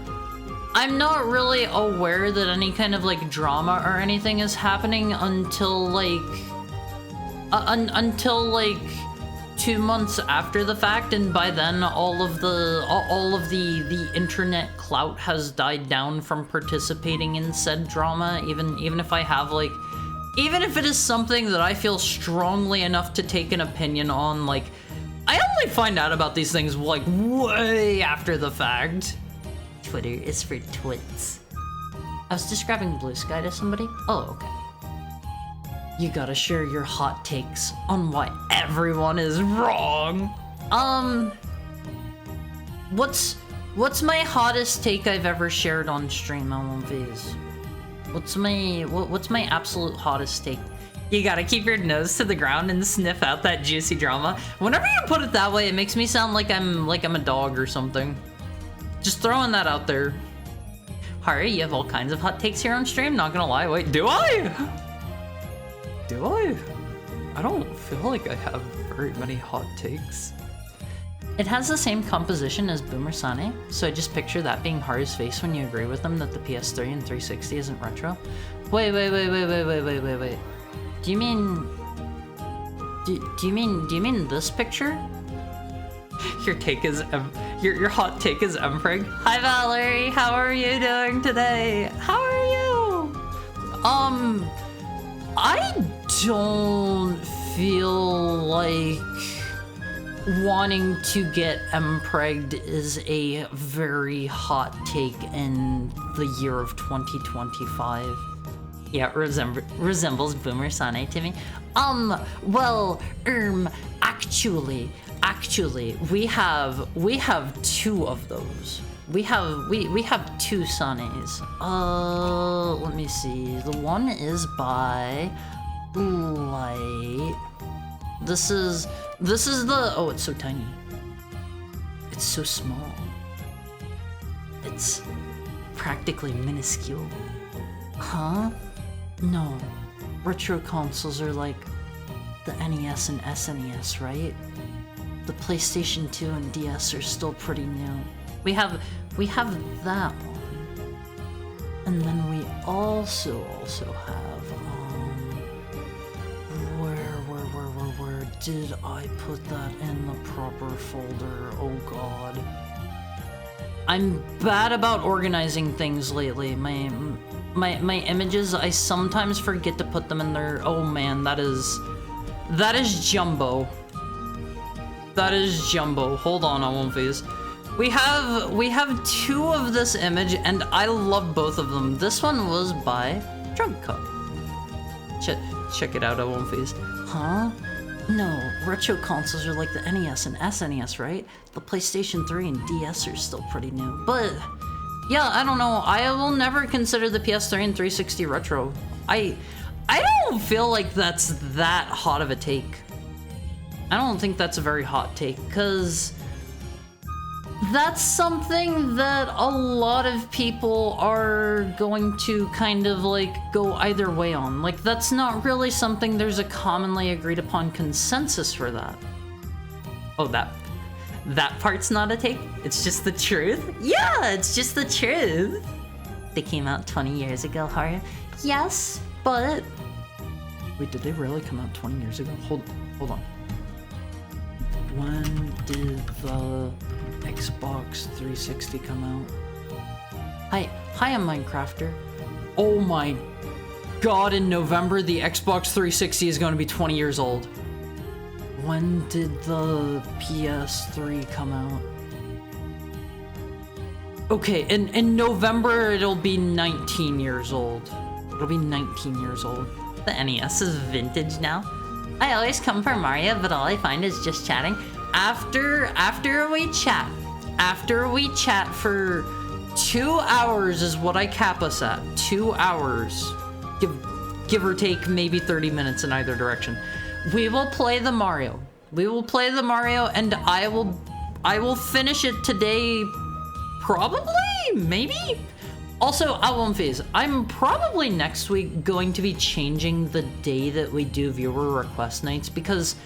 I'm not really aware that any kind of like drama or anything is happening until like 2 months after the fact, and by then all of the internet clout has died down from participating in said drama, even if I have like, even if it is something that I feel strongly enough to take an opinion on, like, I only find out about these things like way after the fact. Twitter is for twits. I was describing Blue Sky to somebody. Oh, okay. You gotta share your hot takes on why everyone is wrong. What's my hottest take I've ever shared on stream, LMVs? What's my absolute hottest take? You gotta keep your nose to the ground and sniff out that juicy drama. Whenever you put it that way, it makes me sound like I'm a dog or something. Just throwing that out there. Hari, you have all kinds of hot takes here on stream, not gonna lie. Wait, do I? Do I? I don't feel like I have very many hot takes. It has the same composition as Boomer Sane, so I just picture that being Haru's face when you agree with him that the PS3 and 360 isn't retro. Wait. Do you mean this picture? Your take is your hot take is Mpreg. Hi Valerie, how are you doing today? How are you? I don't feel like wanting to get Mpregged is a very hot take in the year of 2025. Yeah, resembles Boomer Sane to me. Actually, we have two of those. We have two Sanes. Let me see. The one is by Light. This is the, oh, it's so tiny. It's so small. It's practically minuscule. Huh? No. Retro consoles are like the NES and SNES, right? The PlayStation 2 and DS are still pretty new. We have that one. And then we also have, where did I put that in the proper folder? Oh god. I'm bad about organizing things lately. My images, I sometimes forget to put them in there. Oh man, that is jumbo. That is jumbo. Hold on, I won't phase. We have two of this image, and I love both of them. This one was by Drug Cup. Check it out, I won't phase. Huh? No, retro consoles are like the NES and SNES, right? The PlayStation 3 and DS are still pretty new. But yeah, I don't know. I will never consider the PS3 and 360 retro. I don't feel like that's that hot of a take. I don't think that's a very hot take, because that's something that a lot of people are going to kind of like go either way on. Like, that's not really something there's a commonly agreed upon consensus for that. Oh, that part's not a take? It's just the truth? Yeah, it's just the truth. They came out 20 years ago, Haru. Yes, but... Wait, did they really come out 20 years ago? Hold on. When did the Xbox 360 come out? Hi, I'm Minecrafter. Oh my God, in November, the Xbox 360 is going to be 20 years old. When did the PS3 come out? Okay, in November, it'll be 19 years old. It'll be 19 years old. The NES is vintage now. I always come for Mario, but all I find is just chatting. After we chat for 2 hours is what I cap us at. 2 hours. Give or take maybe 30 minutes in either direction. We will play the Mario. And I will finish it today. Probably? Maybe? Also, I won't phase. I'm probably next week going to be changing the day that we do viewer request nights because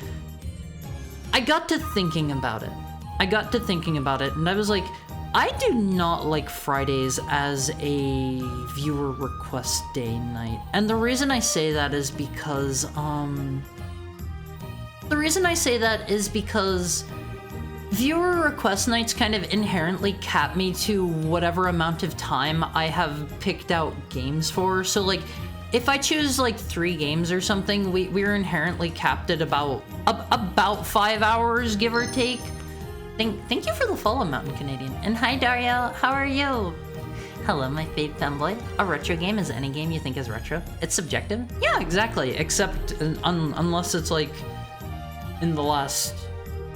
I got to thinking about it. And I was like, I do not like Fridays as a viewer request day night. And the reason I say that is because, viewer request nights kind of inherently cap me to whatever amount of time I have picked out games for. So like, if I choose like 3 games or something, we're inherently capped at about 5 hours, give or take. Thank you for the follow, Mountain Canadian. And hi, Dario, how are you? Hello, my fave fanboy. A retro game is any game you think is retro. It's subjective. Yeah, exactly. Except unless it's like in the last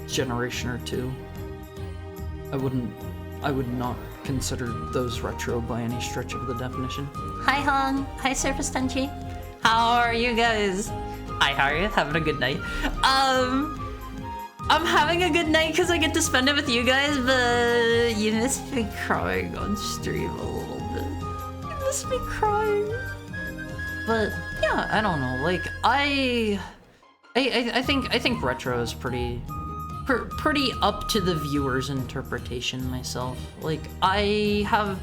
generation or 2. I would not consider those retro by any stretch of the definition. Hi Hong, hi Surface Tenchi. How are you guys? Hi, how are you? Having a good night? I'm having a good night because I get to spend it with you guys, but you missed me crying on stream a little bit. You missed me crying. But yeah, I don't know. Like I think retro is pretty up to the viewer's interpretation myself. Like I have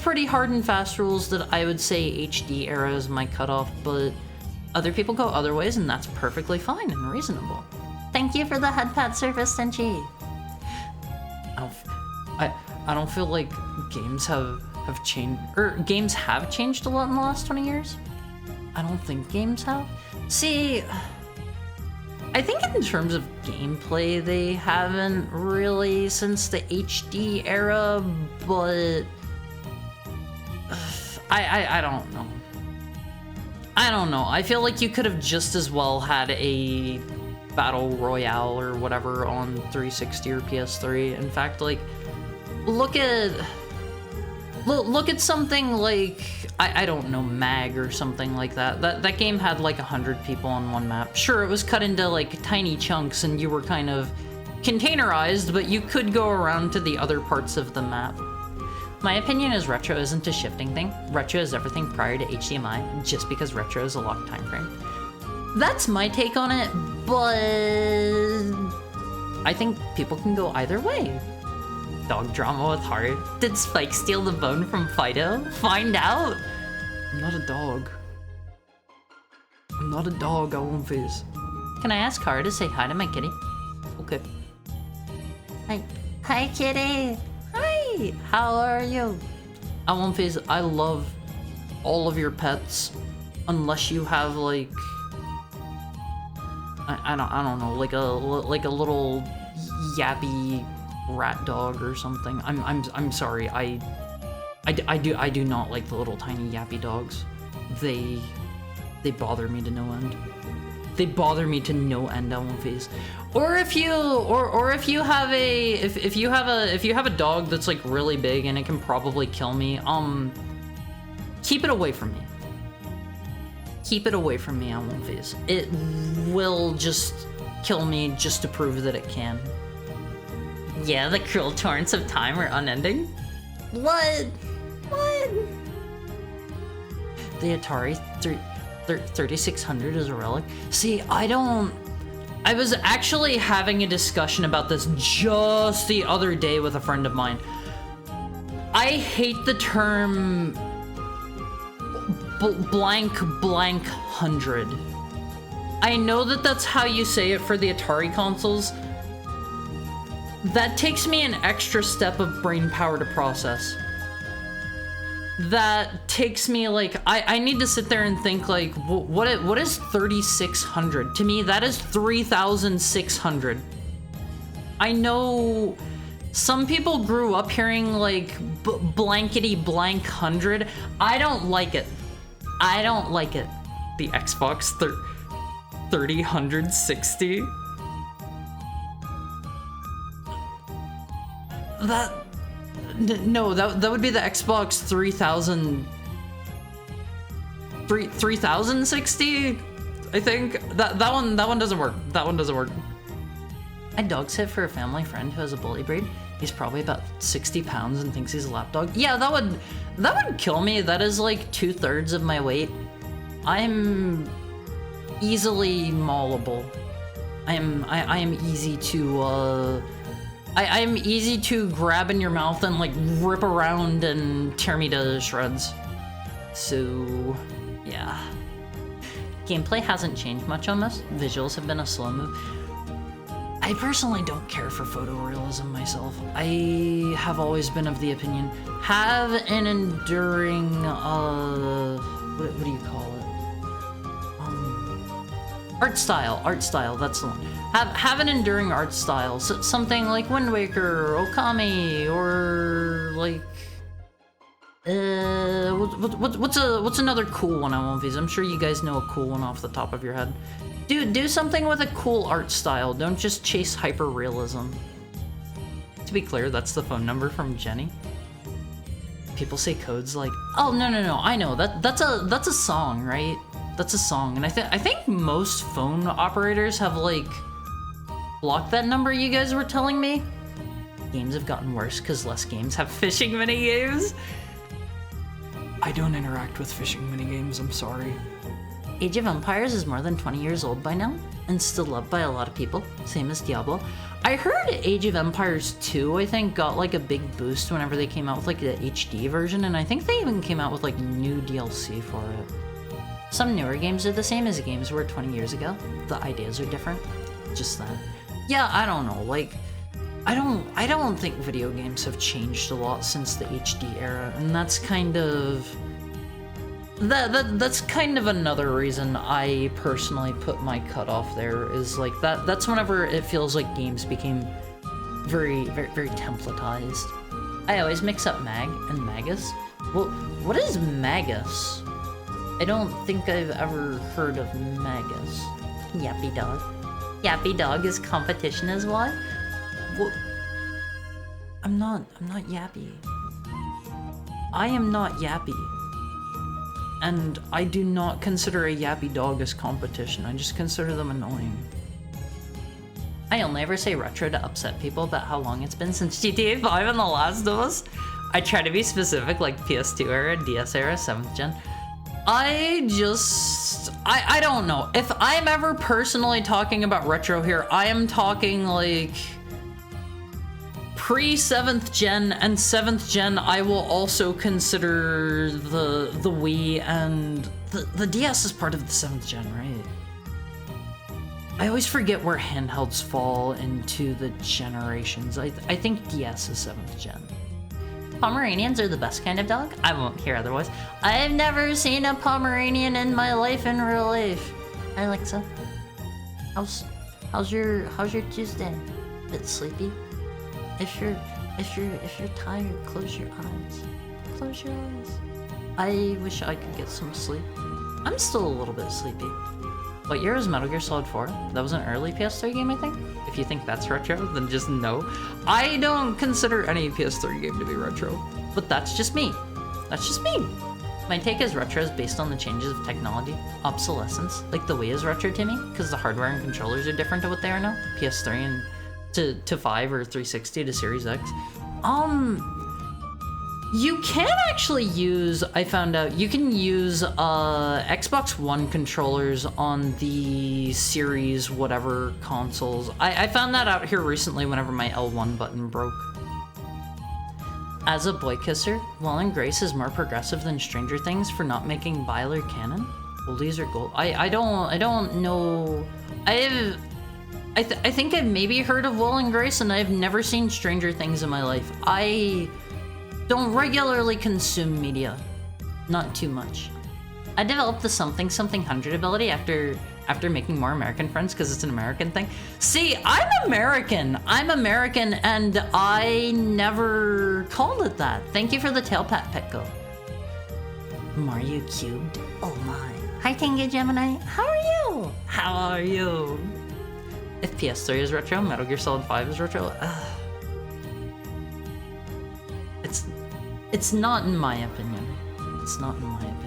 pretty hard and fast rules that I would say HD era is my cutoff, but other people go other ways, and that's perfectly fine and reasonable. Thank you for the headpad, Surface Tenchi. I don't feel like games have changed, or games have changed a lot in the last 20 years. I don't think games have. See, I think in terms of gameplay, they haven't really since the HD era, but I don't know. I don't know. I feel like you could have just as well had a Battle Royale or whatever on 360 or PS3. In fact, like, look at something like, I don't know, Mag or something like that. That game had like 100 people on one map. Sure, it was cut into like tiny chunks and you were kind of containerized, but you could go around to the other parts of the map. My opinion is retro isn't a shifting thing. Retro is everything prior to HDMI, just because retro is a long time frame. That's my take on it, but I think people can go either way. Dog drama with heart. Did Spike steal the bone from Fido? Find out! I'm not a dog. I won't face. Can I ask Kara to say hi to my kitty? Okay. Hi kitty! Hi! How are you? I won't face. I love all of your pets, unless you have like I don't know, like a little yappy rat dog or something. I'm sorry. I do not like the little tiny yappy dogs. They bother me to no end. They bother me to no end, Elmface. Or if you have a dog that's like really big and it can probably kill me, keep it away from me. Keep it away from me, Elmface. It will just kill me just to prove that it can. Yeah, the cruel torrents of time are unending. What? The Atari 3600 is a relic. See, I was actually having a discussion about this just the other day with a friend of mine. I hate the term blank 100. I know that that's how you say it for the Atari consoles. That takes me an extra step of brain power to process. that takes me like I need to sit there and think like what is 3600 to me? That is 3600. I know some people grew up hearing like blankety blank hundred. I don't like it. I don't like it. The Xbox 3060. No, that would be the Xbox 3060, I think. That one doesn't work. That one doesn't work. My dog sit for a family friend who has a bully breed. He's probably about 60 pounds and thinks he's a lap dog. Yeah, that would kill me. That is like 2/3 of my weight. I'm easily maulable. I am easy to I'm easy to grab in your mouth and like rip around and tear me to shreds. So, yeah. Gameplay hasn't changed much on this. Visuals have been a slow move. I personally don't care for photorealism myself. I have always been of the opinion, have an enduring, what do you call it? Art style, that's the one. Have an enduring art style, so something like Wind Waker, or Okami, or like, what's another cool one on One Piece? I'm sure you guys know a cool one off the top of your head. Do something with a cool art style. Don't just chase hyper realism. To be clear, that's the phone number from Jenny. People say codes like, oh no, I know that's a song, right? That's a song, and I think most phone operators have like blocked that number you guys were telling me. Games have gotten worse because less games have phishing minigames. I don't interact with phishing minigames, I'm sorry. Age of Empires is more than 20 years old by now, and still loved by a lot of people, same as Diablo. I heard Age of Empires 2, I think, got like a big boost whenever they came out with like the HD version, and I think they even came out with like new DLC for it. Some newer games are the same as games were 20 years ago. The ideas are different, just that. Yeah, I don't know, like, I don't think video games have changed a lot since the HD era, and that's kind of... That's kind of another reason I personally put my cutoff there, is like that's whenever it feels like games became very templatized. I always mix up mag and magus. Well, what is magus? I don't think I've ever heard of magus. Yappy dog. Yappy dog is competition is what? Well, I'm not yappy. I am not yappy. And I do not consider a yappy dog as competition, I just consider them annoying. I only ever say retro to upset people about how long it's been since GTA 5 and The Last of Us. I try to be specific, like PS2 era, DS era, 7th gen. I don't know. If I'm ever personally talking about retro here, I am talking like pre-7th gen and 7th gen. I will also consider the Wii, and the DS is part of the 7th gen, right? I always forget where handhelds fall into the generations. I think DS is 7th gen. Pomeranians are the best kind of dog? I won't hear otherwise. I've never seen a Pomeranian in my life in real life. Hi Alexa. How's your Tuesday? Bit sleepy? If you're tired, close your eyes. Close your eyes. I wish I could get some sleep. I'm still a little bit sleepy. What year is Metal Gear Solid 4? That was an early PS3 game, I think? If you think that's retro, then just no. I don't consider any PS3 game to be retro. But that's just me. That's just me. My take is retro is based on the changes of technology. Obsolescence. Like the Wii is retro to me, because the hardware and controllers are different to what they are now. PS3 and to 5 or 360 to Series X. You can actually use, I found out, you can use Xbox One controllers on the Series whatever consoles. I found that out here recently whenever my L1 button broke. As a boy kisser, Will and Grace is more progressive than Stranger Things for not making Byler canon. Oldies or gold? I don't know. I think I've maybe heard of Will and Grace, and I've never seen Stranger Things in my life. I don't regularly consume media. Not too much. I developed the something 100 ability after making more American friends because it's an American thing. See, I'm American, and I never called it that. Thank you for the tail pat, Petco. Mario Cubed? Oh my. Hi, Tenga Gemini. How are you? How are you? If PS3 is retro, Metal Gear Solid 5 is retro. It's not in my opinion. It's not in my opinion.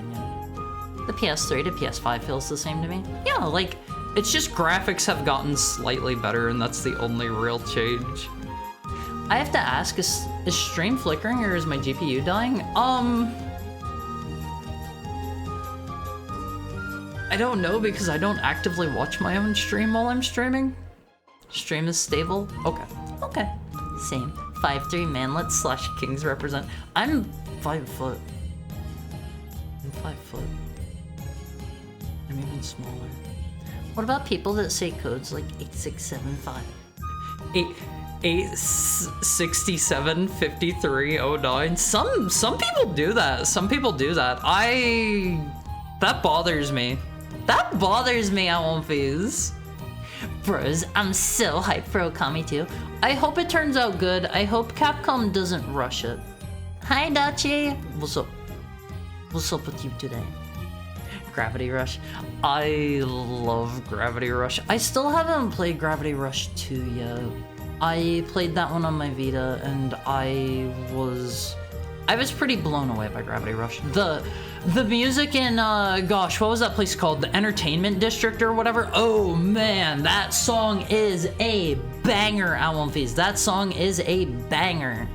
The PS3 to PS5 feels the same to me. Yeah, like, it's just graphics have gotten slightly better, and that's the only real change. I have to ask, is stream flickering or is my GPU dying? I don't know because I don't actively watch my own stream while I'm streaming. Stream is stable? Okay. Same. 5'3" manlet / kings represent. I'm 5 foot. I'm 5 foot. I'm even smaller. What about people that say codes like 8675? 8675309. Some people do that. That bothers me. That bothers me, Alphys. Bros, I'm so hyped for Okami 2. I hope it turns out good. I hope Capcom doesn't rush it. Hi, Dachi. What's up? What's up with you today? Gravity Rush. I love Gravity Rush. I still haven't played Gravity Rush 2 yet. I played that one on my Vita, and I was pretty blown away by Gravity Rush. The music in, gosh, what was that place called? The Entertainment District or whatever? Oh man, that song is a banger, Alphys. That song is a banger.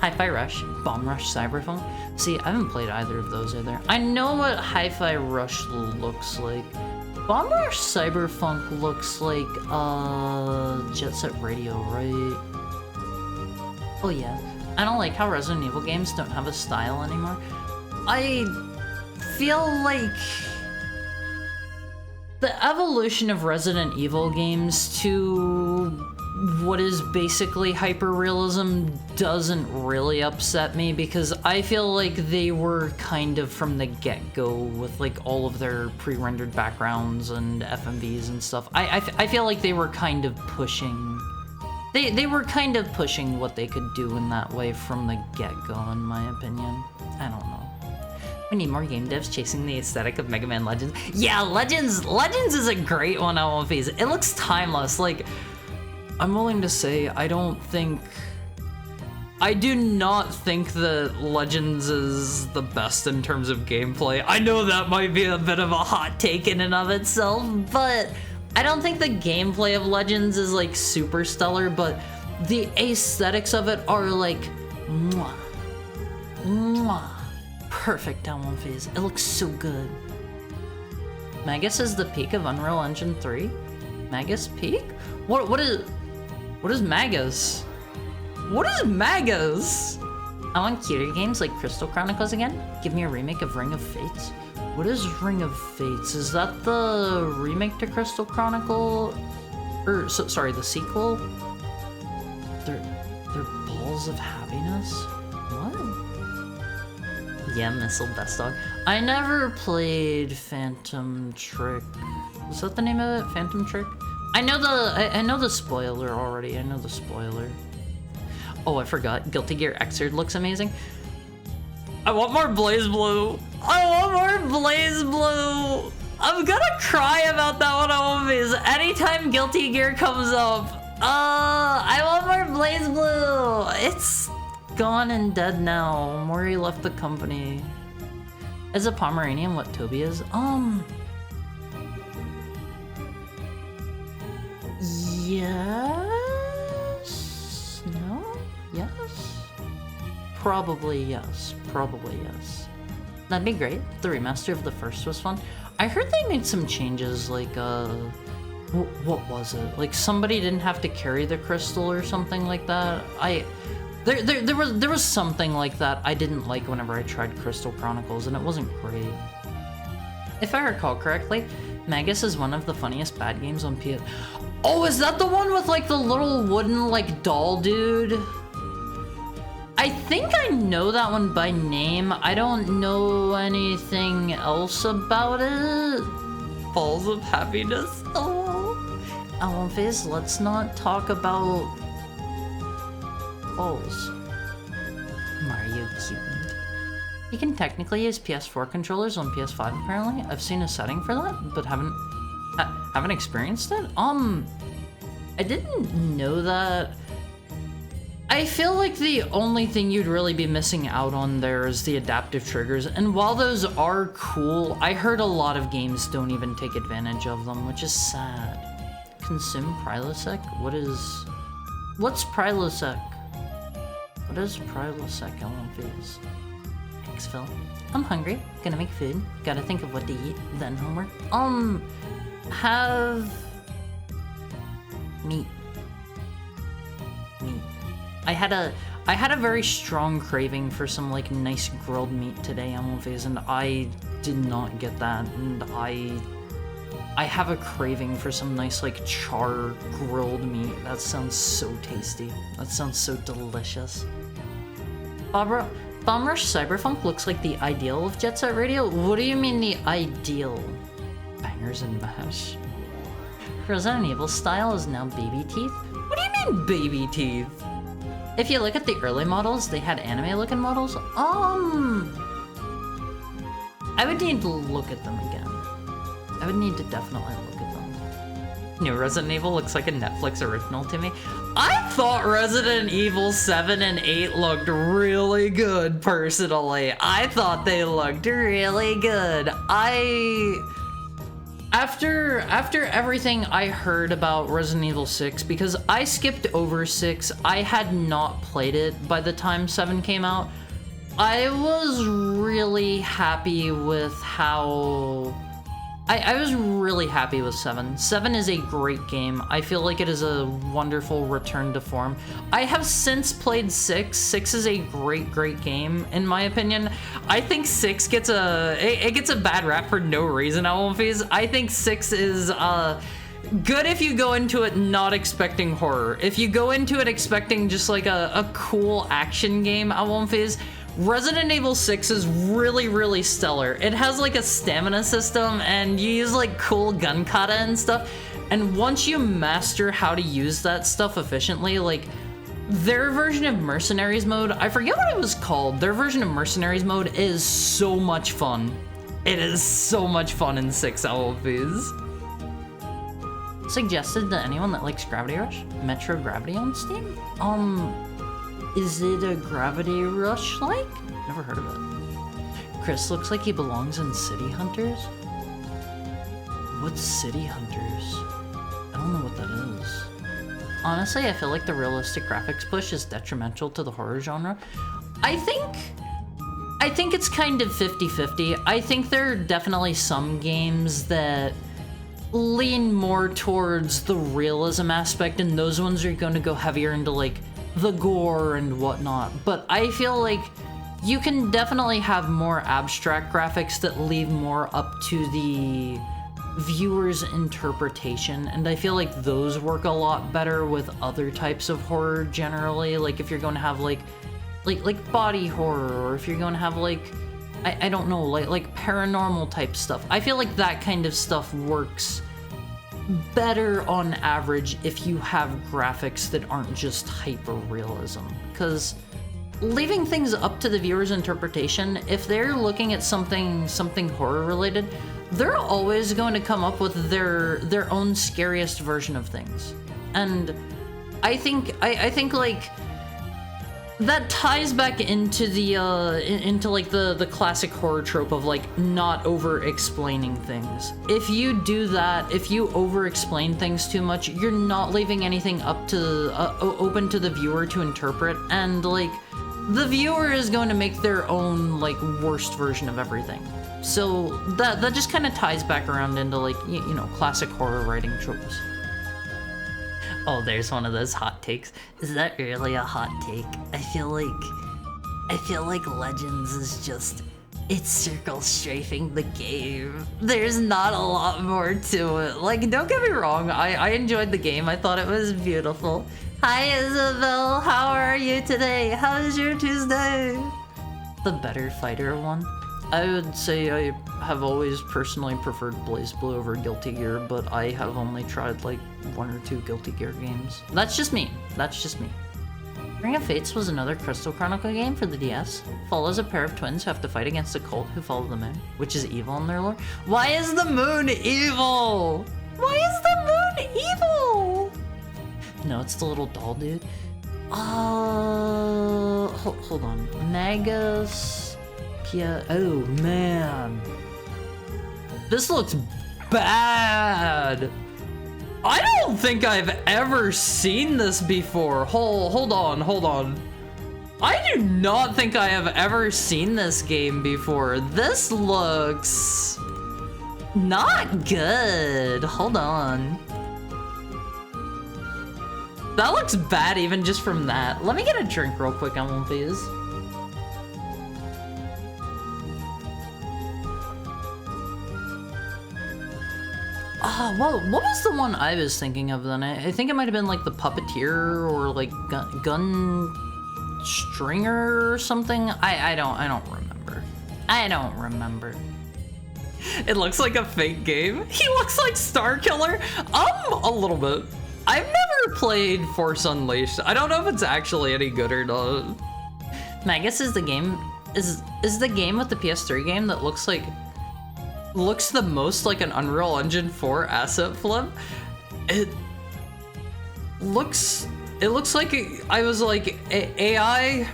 Hi-Fi Rush, Bomb Rush, Cyberpunk. See, I haven't played either of those either. I know what Hi-Fi Rush looks like. Bomb Rush Cyberpunk looks like, Jet Set Radio, right? Oh yeah. I don't like how Resident Evil games don't have a style anymore. I feel like the evolution of Resident Evil games to what is basically hyper-realism doesn't really upset me because I feel like they were kind of from the get-go with like all of their pre-rendered backgrounds and FMVs and stuff. I feel like they were kind of pushing... They were kind of pushing what they could do in that way from the get-go, in my opinion. I don't know. We need more game devs chasing the aesthetic of Mega Man Legends. Yeah, Legends is a great one, Alphys. It looks timeless. Like, I'm willing to say I do not think that Legends is the best in terms of gameplay. I know that might be a bit of a hot take in and of itself, but I don't think the gameplay of Legends is like super stellar, but the aesthetics of it are like mwah, mwah. Perfect, Alphys. It looks so good. Magus is the peak of Unreal Engine 3? Magus peak? What is Magus? What is Magus? I want cuter games like Crystal Chronicles again. Give me a remake of Ring of Fates. What is Ring of Fates? Is that the remake to Crystal Chronicle? Sorry, the sequel? They're balls of happiness? What? Yeah, Missile Best Dog. I never played Phantom Trick. Was that the name of it? Phantom Trick? I know the spoiler already. I know the spoiler. Oh, I forgot. Guilty Gear Xrd looks amazing. I want more Blaze Blue. I want more Blaze Blue. I'm gonna cry about that one always. Anytime Guilty Gear comes up. I want more Blaze Blue. It's gone and dead now. Mori left the company. Is a Pomeranian what Toby is? Yes? No? Yes? Probably yes. Probably yes. That'd be great. The remaster of the first was fun. I heard they made some changes, like, what was it? Like, somebody didn't have to carry the crystal or something like that. There was something like that I didn't like whenever I tried Crystal Chronicles, and it wasn't great. If I recall correctly, Magus is one of the funniest bad games on PS. Oh, is that the one with, like, the little wooden, like, doll dude? I I think I know that one by name. I don't know anything else about it. Balls of happiness. Oh. Fizz, let's not talk about balls. Mario Cubed. You can technically use PS4 controllers on PS5 apparently. I've seen a setting for that, but haven't experienced it. I didn't know that. I feel like the only thing you'd really be missing out on there is the adaptive triggers, and while those are cool, I heard a lot of games don't even take advantage of them, which is sad. Consume Prilosec? What's Prilosec? What is Prilosec, LMVs? Thanks, Phil. I'm hungry, gonna make food, gotta think of what to eat, then homework. Have... meat. I had a very strong craving for some like nice grilled meat today, Amalphase, and I did not get that, and I have a craving for some nice like char grilled meat. That sounds so tasty. That sounds so delicious. Bomb Rush Cyberfunk looks like the ideal of Jet Set Radio. What do you mean the ideal? Bangers and mash. Resident Evil style is now baby teeth? What do you mean baby teeth? If you look at the early models, they had anime-looking models. I would need to look at them again. I would need to definitely look at them. New Resident Evil looks like a Netflix original to me. I thought Resident Evil 7 and 8 looked really good, personally. I thought they looked really good. After everything I heard about Resident Evil 6, because I skipped over 6, I had not played it by the time 7 came out, I was really happy with how... I was really happy with 7. 7 is a great game. I feel like it is a wonderful return to form. I have since played 6. 6 is a great game, in my opinion. I think 6 gets a bad rap for no reason, Alphys. I think 6 is good if you go into it not expecting horror. If you go into it expecting just like a cool action game, Alphys, Resident Evil 6 is really stellar. It has like a stamina system and you use like cool gun kata and stuff. And once you master how to use that stuff efficiently, like their version of Mercenaries mode, I forget what it was called. Their version of Mercenaries mode is so much fun. It is so much fun in 6 LVs. Suggested to anyone that likes Gravity Rush, Metro Gravity on Steam? Is it a Gravity Rush-like? Never heard of it. Chris looks like he belongs in City Hunters. What's City Hunters? I don't know what that is. Honestly, I feel like the realistic graphics push is detrimental to the horror genre. I think it's kind of 50-50. I think there are definitely some games that lean more towards the realism aspect, and those ones are going to go heavier into like the gore and whatnot, but I feel like you can definitely have more abstract graphics that leave more up to the viewer's interpretation, and I feel like those work a lot better with other types of horror generally. Like if you're going to have like body horror, or if you're going to have like I don't know, like paranormal type stuff. I feel like that kind of stuff works better on average if you have graphics that aren't just hyper-realism. Because leaving things up to the viewer's interpretation, if they're looking at something horror-related, they're always going to come up with their own scariest version of things. And I think like that ties back into the like the classic horror trope of like not over-explaining things. If you do that, if you over-explain things too much, you're not leaving anything up to open to the viewer to interpret, and like the viewer is going to make their own like worst version of everything. So that just kind of ties back around into like you know, classic horror writing tropes. Oh, there's one of those hot takes. Is that really a hot take? I feel like Legends is just, it's circle strafing the game. There's not a lot more to it. Like, don't get me wrong, I enjoyed the game. I thought it was beautiful. Hi, Isabel. How are you today? How is your Tuesday? The better fighter one. I would say I have always personally preferred BlazBlue over Guilty Gear, but I have only tried like 1 or 2 Guilty Gear games. That's just me. That's just me. Ring of Fates was another Crystal Chronicle game for the DS. Follows a pair of twins who have to fight against a cult who follow the moon, which is evil in their lore. Why is the moon evil? Why is the moon evil? No, it's the little doll dude. Hold on. Magus... Pia... Oh, man. This looks bad. I don't think I've ever seen this before. Hold on. I do not think I have ever seen this game before. This looks not good. Hold on. That looks bad even just from that. Let me get a drink real quick on one of these. What was the one I was thinking of then? I think it might have been like the Puppeteer or like Gun Stringer or something. I don't remember. I don't remember. It looks like a fake game. He looks like Starkiller. A little bit. I've never played Force Unleashed. I don't know if it's actually any good or not. Magus is the game is the game with the PS3 game that looks the most like an Unreal Engine 4 asset flip. It looks like I was like AI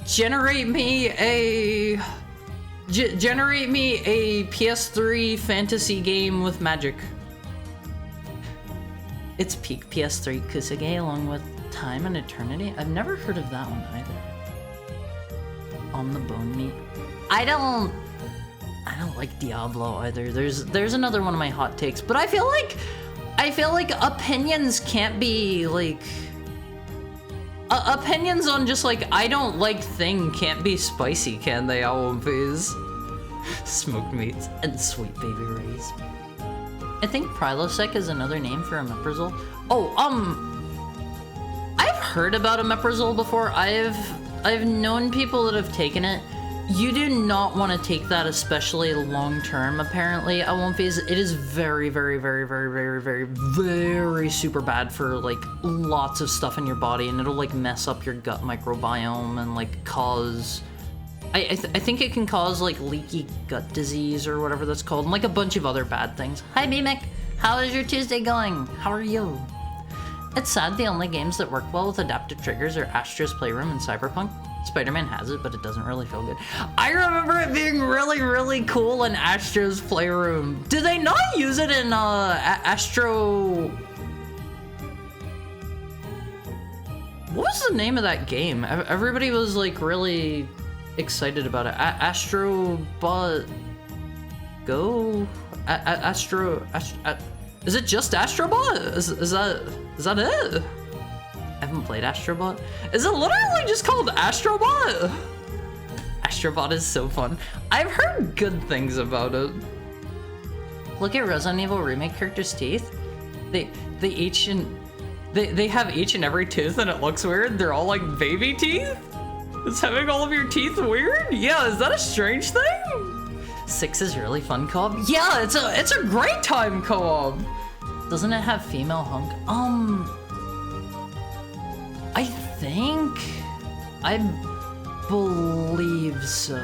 generate me a PS3 fantasy game with magic. It's peak PS3 Kusage along with Time and Eternity. I've never heard of that one either. On the Bone Meat. I don't like Diablo either. There's another one of my hot takes, but I feel like opinions can't be like opinions on just like I don't like thing can't be spicy, can they? Please. Smoked meats and sweet baby rays. I think Prilosec is another name for omeprazole. Oh, I've heard about omeprazole before. I've known people that have taken it. You do not want to take that, especially long term, apparently. It is very, very, very, very, very, very, very super bad for like lots of stuff in your body, and it'll like mess up your gut microbiome and like cause. I think it can cause like leaky gut disease or whatever that's called, and like a bunch of other bad things. Hi, Mimic. How is your Tuesday going? How are you? It's sad the only games that work well with adaptive triggers are Astro's Playroom and Cyberpunk. Spider-Man has it, but it doesn't really feel good. I remember it being really, really cool in Astro's Playroom. Do they not use it in Astro... What was the name of that game? Everybody was like really excited about it. Astrobot Go? Is it just Astrobot? Is that it? I haven't played Astrobot. Is it literally just called Astrobot? Astrobot is so fun. I've heard good things about it. Look at Resident Evil Remake characters' teeth. They have each and every tooth and it looks weird. They're all like baby teeth. Is having all of your teeth weird? Yeah, is that a strange thing? 6 is really fun co-op. Yeah, it's a great time co-op. Doesn't it have female hunk? I believe so.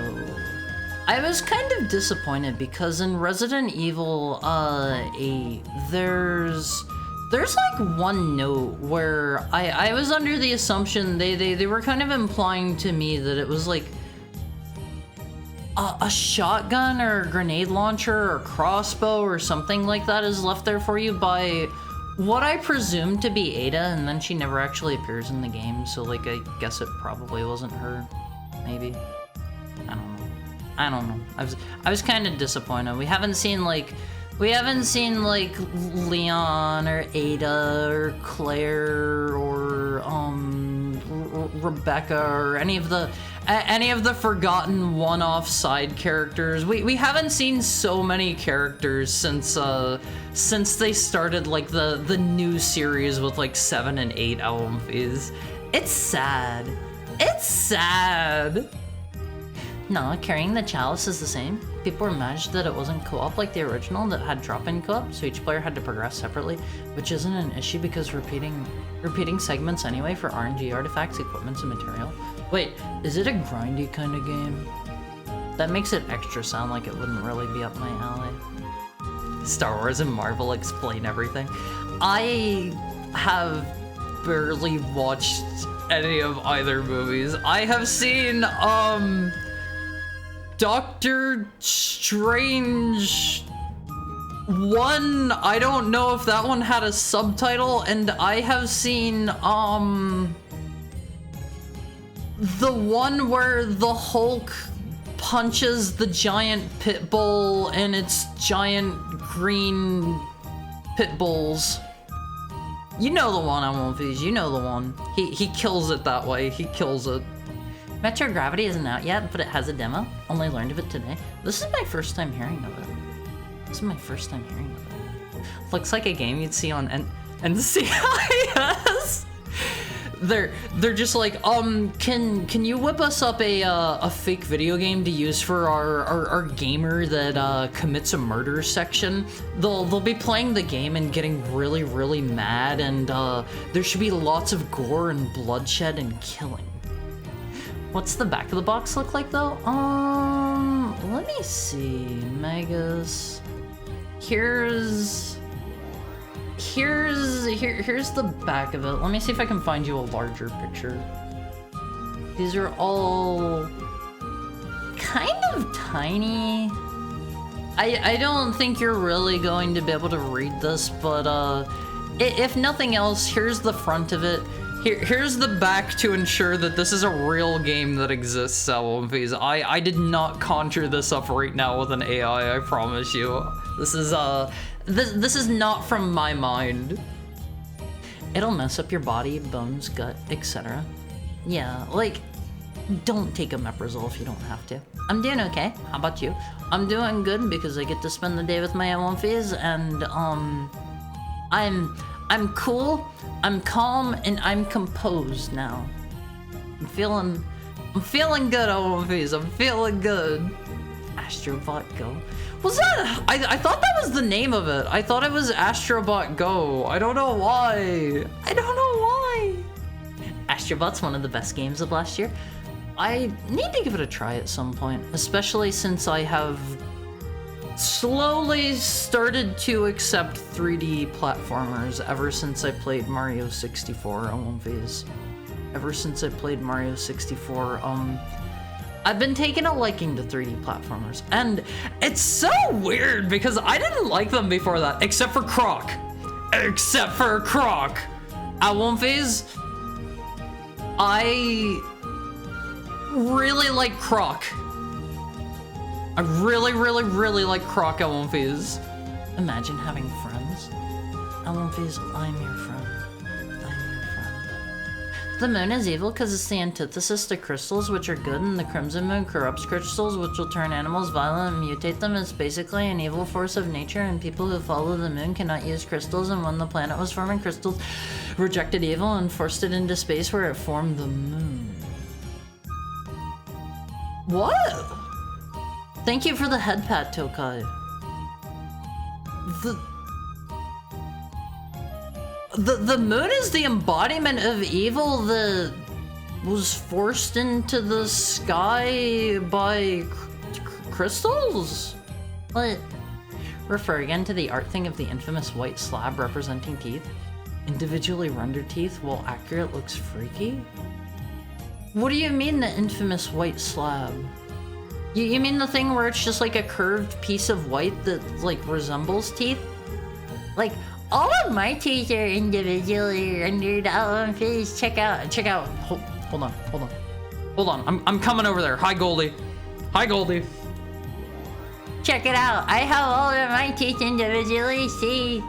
I was kind of disappointed because in Resident Evil 8, there's like one note where I was under the assumption they were kind of implying to me that it was like a shotgun or a grenade launcher or crossbow or something like that is left there for you by what I presume to be Ada, and then she never actually appears in the game, so like I guess it probably wasn't her. Maybe. I don't know. I was kind of disappointed. We haven't seen like Leon or Ada or Claire or Rebecca or any of the forgotten one-off side characters. We haven't seen so many characters since they started like the new series with like 7 and 8 LMVs. It's sad. It's sad. No, carrying the chalice is the same. People were mad that it wasn't co-op like the original that had drop-in co-op, so each player had to progress separately, which isn't an issue because repeating segments anyway for RNG artifacts, equipments, and material. Wait, is it a grindy kind of game? That makes it extra sound like it wouldn't really be up my alley. Star Wars and Marvel explain everything. I have barely watched any of either movies. I have seen, Doctor Strange 1, I don't know if that one had a subtitle, and I have seen, the one where the Hulk punches the giant pit bull and its giant green pit bulls. You know the one, I won't use. You know the one. He kills it that way. He kills it. Metro Gravity isn't out yet, but it has a demo. Only learned of it today. This is my first time hearing of it. This is my first time hearing of it. Looks like a game you'd see on NCIS. They're just like, can you whip us up a fake video game to use for our gamer that commits a murder section? They'll be playing the game and getting really, really mad, and there should be lots of gore and bloodshed and killing. What's the back of the box look like though? Let me see. Megas. Here's the back of it. Let me see if I can find you a larger picture. These are all kind of tiny. I don't think you're really going to be able to read this, but if nothing else, here's the front of it. Here's the back to ensure that this is a real game that exists, LMVs. I did not conjure this up right now with an AI, I promise you. This is this is not from my mind. It'll mess up your body, bones, gut, etc. Yeah, like, don't take omeprazole if you don't have to. I'm doing okay. How about you? I'm doing good because I get to spend the day with my LMVs, and I'm cool, I'm calm, and I'm composed now. I'm feeling good, LMVs. I'm feeling good. Astrobot Go. Was that? I thought that was the name of it. I thought it was Astrobot Go. I don't know why. I don't know why. Astrobot's one of the best games of last year. I need to give it a try at some point, especially since I have slowly started to accept 3D platformers ever since I played Mario 64 LMVs. Ever since I played Mario 64, I've been taking a liking to 3D platformers, and it's so weird because I didn't like them before that, except for Croc. Except for Croc. LMVs, I really like Croc. I really, really, really like Croc LMVs. Imagine having friends. LMVs, I'm your friend. I'm your friend. The moon is evil because it's the antithesis to crystals, which are good, and the crimson moon corrupts crystals, which will turn animals violent and mutate them. It's basically an evil force of nature, and people who follow the moon cannot use crystals, and when the planet was forming, crystals rejected evil and forced it into space where it formed the moon. What? Thank you for the head pat, Tokai. The moon is the embodiment of evil that was forced into the sky by crystals? What? Refer again to the art thing of the infamous white slab representing teeth. Individually rendered teeth, while accurate, looks freaky? What do you mean the infamous white slab? You mean the thing where it's just like a curved piece of white that like resembles teeth? Like, all of my teeth are individually rendered LMVs. Check out. Hold on. I'm coming over there. Hi, Goldie. Hi, Goldie. Check it out. I have all of my teeth individually. See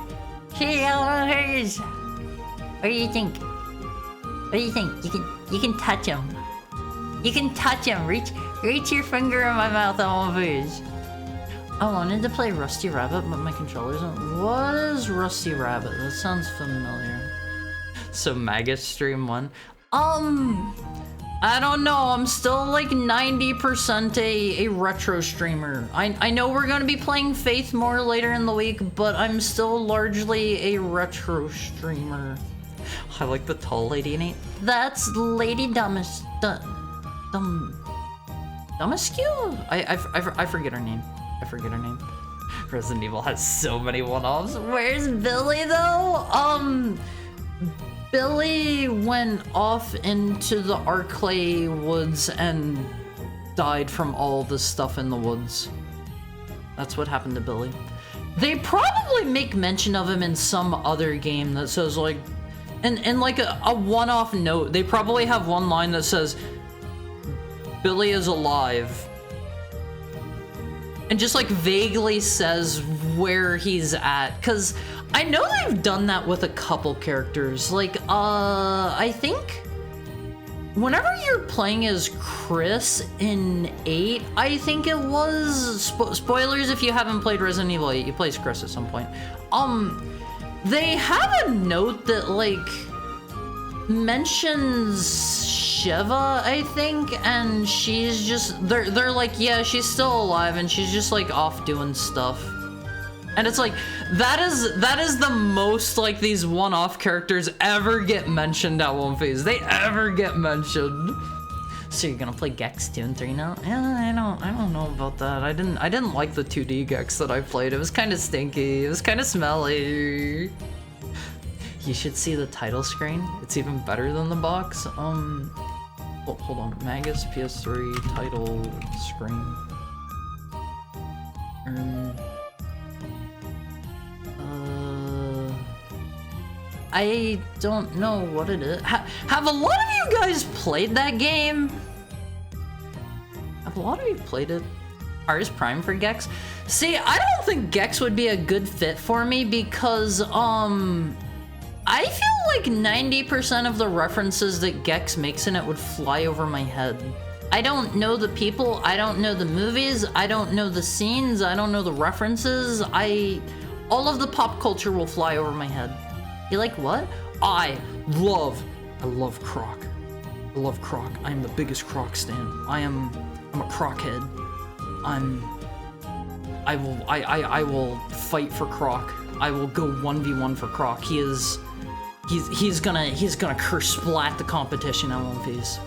all of hers. What do you think? You You can touch him. You can touch him. Reach your finger in my mouth. I won't fizz. I wanted to play Rusty Rabbit, but my controller isn't. What is Rusty Rabbit? That sounds familiar. So Magus stream 1. I don't know. I'm still like 90% a retro streamer. I know we're gonna be playing Faith more later in the week, but I'm still largely a retro streamer. I like the tall lady in it. That's Lady Dumbesque. I forget her name. I forget her name. Resident Evil has so many one-offs. Where's Billy though? Billy went off into the Arclay woods and died from all the stuff in the woods. That's what happened to Billy. They probably make mention of him in some other game that says like, in like a one-off note, they probably have one line that says, Billy is alive. And just like vaguely says where he's at. Cause I know they've done that with a couple characters. Like, I think whenever you're playing as Chris in 8, I think it was, spoilers if you haven't played Resident Evil 8, you play as Chris at some point. They have a note that like mentions Shiva, I think, and she's just, they're like, yeah, she's still alive and she's just like off doing stuff. And it's like, that is the most like these one-off characters ever get mentioned at One Phase. They ever get mentioned. So you're gonna play Gex 2 and 3 now? I don't know about that. I didn't like the 2D Gex that I played. It was kind of stinky. It was kind of smelly. You should see the title screen. It's even better than the box. Oh, hold on. Magus PS3 title screen. I don't know what it is. Have a lot of you guys played that game? Have a lot of you played it? Ars Prime for Gex? See, I don't think Gex would be a good fit for me because, I feel like 90% of the references that Gex makes in it would fly over my head. I don't know the people, I don't know the movies, I don't know the scenes, I don't know the references. All of the pop culture will fly over my head. You like what? I love Croc. I love Croc. I am the biggest Croc stan. I'm a Croc head. I will fight for Croc. I will go 1v1 for Croc. He's gonna curse splat the competition at One Phase.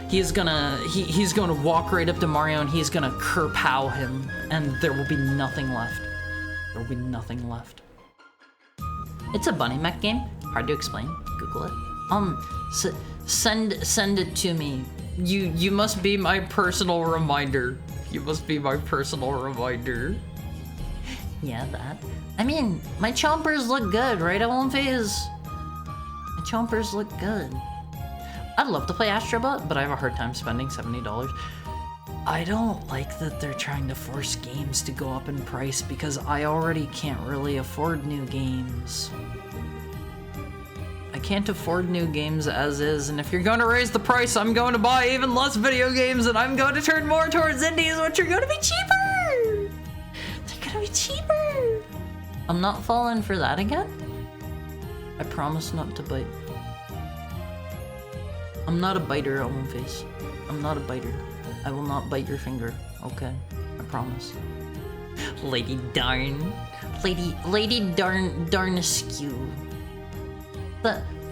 He's gonna walk right up to Mario and he's gonna kerpow him, and there will be nothing left. There will be nothing left. It's a bunny mech game. Hard to explain. Google it. Send it to me. You must be my personal reminder. You must be my personal reminder. Yeah, that. I mean, my chompers look good, right? At One Phase. My chompers look good. I'd love to play Astrobot, but I have a hard time spending $70. I don't like that they're trying to force games to go up in price because I already can't really afford new games. I can't afford new games as is, and if you're going to raise the price, I'm going to buy even less video games, and I'm going to turn more towards indies, which are going to be cheaper! They're going to be cheaper! I'm not falling for that again? I promise not to bite. I'm not a biter at One Phase. I'm not a biter. I will not bite your finger, okay? I promise. Lady Darn. Lady Darn Askew.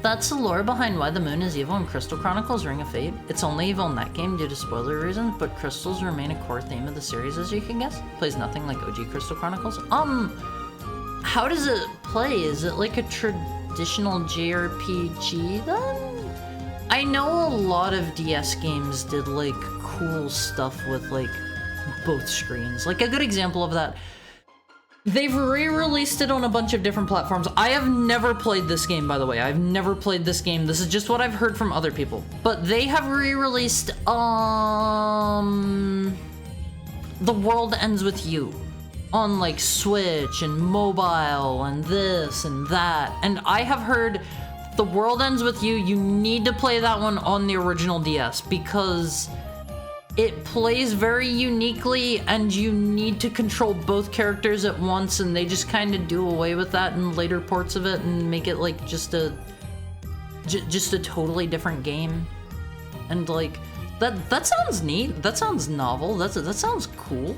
That's the lore behind why the moon is evil in Crystal Chronicles Ring of Fate. It's only evil in that game due to spoiler reasons, but crystals remain a core theme of the series, as you can guess. Plays nothing like OG Crystal Chronicles. How does it play? Is it like a traditional JRPG then? I know a lot of DS games did like cool stuff with like both screens. Like a good example of that, they've re-released it on a bunch of different platforms. I have never played this game, by the way. I've never played this game. This is just what I've heard from other people. But they have re-released The World Ends With You on like Switch and mobile and this and that. And I have heard The World Ends With You, you need to play that one on the original DS because it plays very uniquely and you need to control both characters at once, and they just kind of do away with that in later ports of it and make it like just a totally different game. And like that sounds neat. That sounds novel. That sounds cool.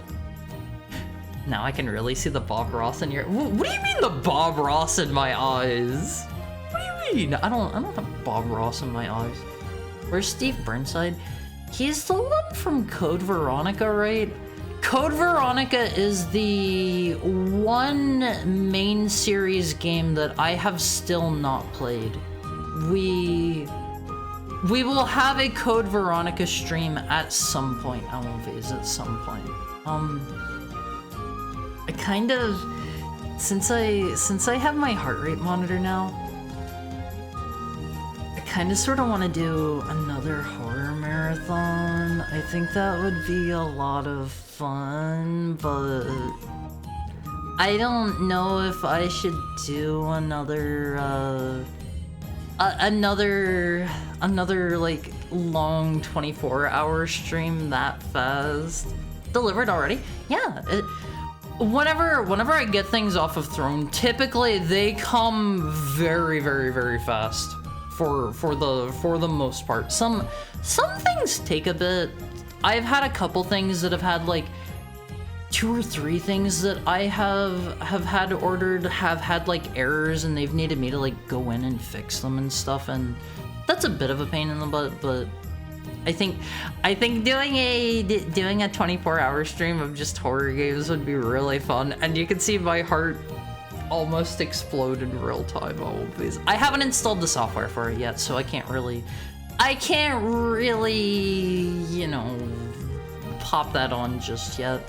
Now I can really see the Bob Ross in your. What do you mean the Bob Ross in my eyes? What do you mean? I don't have Bob Ross in my eyes. Where's Steve Burnside? He's the one from Code Veronica, right? Code Veronica is the one main series game that I have still not played. We will have a Code Veronica stream at some point. I won't visit at some point. I kind of, since I have my heart rate monitor now, I kind of sort of want to do another horror marathon. I think that would be a lot of fun, but I don't know if I should do another like long 24-hour stream that fast. Delivered already? Yeah. Whenever I get things off of Throne, typically they come very, very, very fast. For the most part. Some things take a bit. I've had a couple things that have had like 2 or 3 things that I have had ordered have had like errors, and they've needed me to like go in and fix them and stuff, and that's a bit of a pain in the butt. But I think doing a 24-hour stream of just horror games would be really fun, and you can see my heart almost explode in real time. Always. I haven't installed the software for it yet, so I can't really, you know, pop that on just yet.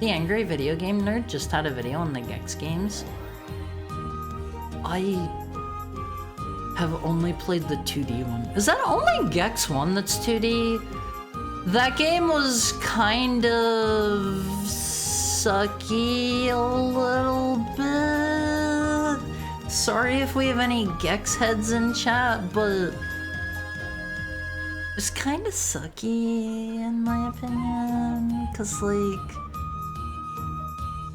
The Angry Video Game Nerd just had a video on the Gex games. I have only played the 2D one. Is that only Gex 1 that's 2D? That game was kind of sucky a little bit. Sorry if we have any Gex heads in chat, but it's kind of sucky in my opinion, cause like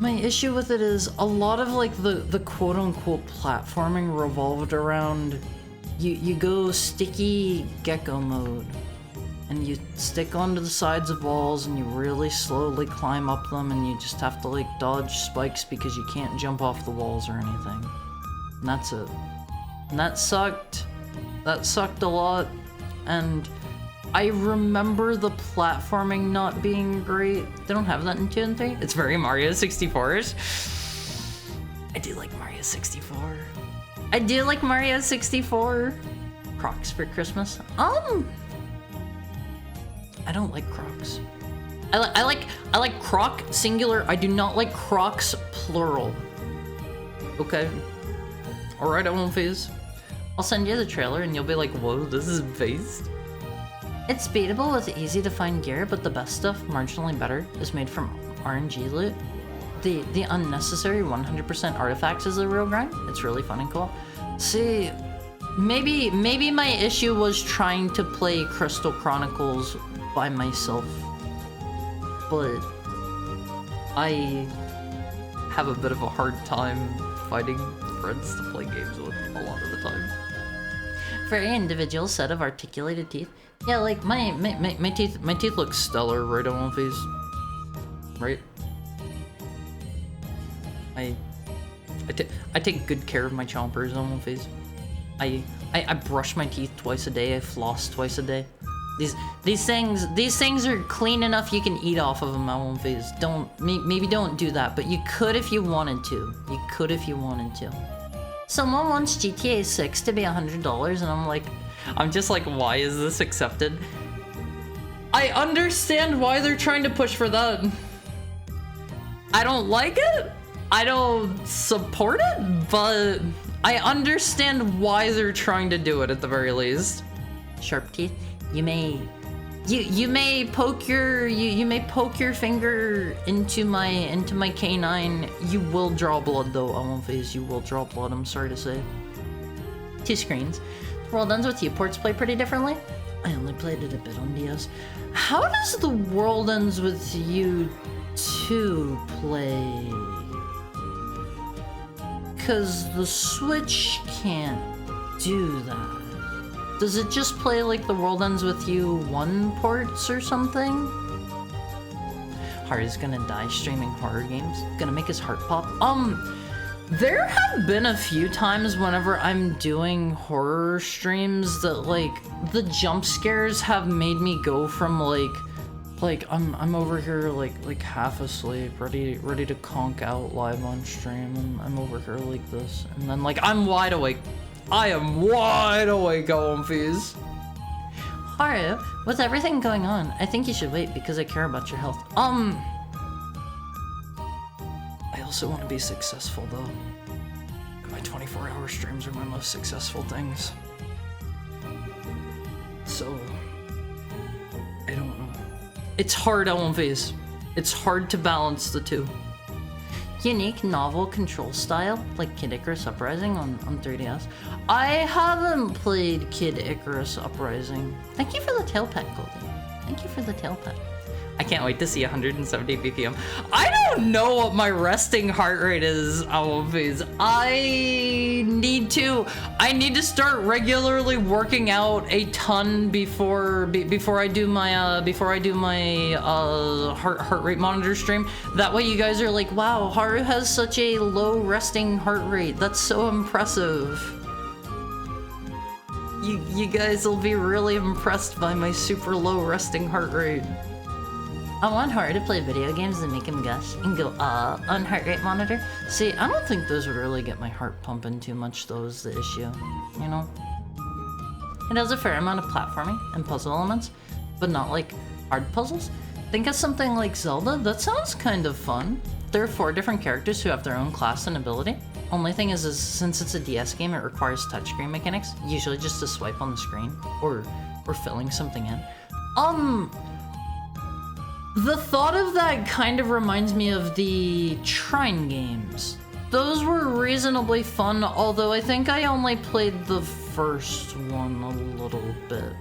my issue with it is a lot of like the quote-unquote platforming revolved around you go sticky gecko mode and you stick onto the sides of walls and you really slowly climb up them, and you just have to like dodge spikes because you can't jump off the walls or anything. And that's it. And that sucked. That sucked a lot. And I remember the platforming not being great. They don't have that in 2 and 3. It's very Mario 64's. I do like Mario 64. I do like Mario 64. Crocs for Christmas. I don't like Crocs. I like Croc singular. I do not like Crocs plural. Okay. Alright, I won't phase. I'll send you the trailer and you'll be like, whoa, this is based. It's beatable with easy to find gear, but the best stuff, marginally better, is made from RNG loot. The unnecessary 100% artifacts is the real grind. It's really fun and cool. See, maybe my issue was trying to play Crystal Chronicles by myself, but I have a bit of a hard time finding friends to play games with a lot of the time. Very individual set of articulated teeth. Yeah, like my teeth look stellar right on One Piece. Right? I take good care of my chompers on One Piece. I brush my teeth twice a day. I floss twice a day. These things are clean enough you can eat off of them on One Piece. Maybe don't do that, but you could if you wanted to. You could if you wanted to. Someone wants GTA 6 to be $100, and I'm just like, why is this accepted? I understand why they're trying to push for that. I don't like it. I don't support it, but I understand why they're trying to do it at the very least. Sharp teeth. You may poke your finger into my canine. You will draw blood though, I won't phase. You will draw blood, I'm sorry to say. 2 screens. World Ends With You ports play pretty differently. I only played it a bit on DS. How does the World Ends With You 2 play? Because the Switch can't do that. Does it just play like the World Ends With You 1 ports or something? Haru's gonna die streaming horror games. Gonna make his heart pop. There have been a few times whenever I'm doing horror streams that like the jump scares have made me go from like I'm over here like half asleep, ready to conk out live on stream, and I'm over here like this, and then like I'm wide awake. I am wide awake, Omphys. Haru, with everything going on, I think you should wait because I care about your health. I also want to be successful though. My 24-hour streams are my most successful things. So, I don't know. It's hard, Omphys. It's hard to balance the two. Unique novel control style, like Kid Icarus Uprising on 3DS. I haven't played Kid Icarus Uprising. Thank you for the tail pet, Goldie. Thank you for the tail pet. I can't wait to see 170 BPM. I don't know what my resting heart rate is, Omphys. I need to start regularly working out a ton before I do my heart rate monitor stream. That way you guys are like, wow, Haru has such a low resting heart rate. That's so impressive. You guys will be really impressed by my super low resting heart rate. I want Haru to play video games and make him gush and go on heart rate monitor. See, I don't think those would really get my heart pumping too much, though, is the issue, you know? It has a fair amount of platforming and puzzle elements, but not like hard puzzles. Think of something like Zelda, that sounds kind of fun. There are 4 different characters who have their own class and ability. Only thing is since it's a DS game, it requires touchscreen mechanics, usually just to swipe on the screen, or filling something in. The thought of that kind of reminds me of the Trine games. Those were reasonably fun, although I think I only played the first one a little bit.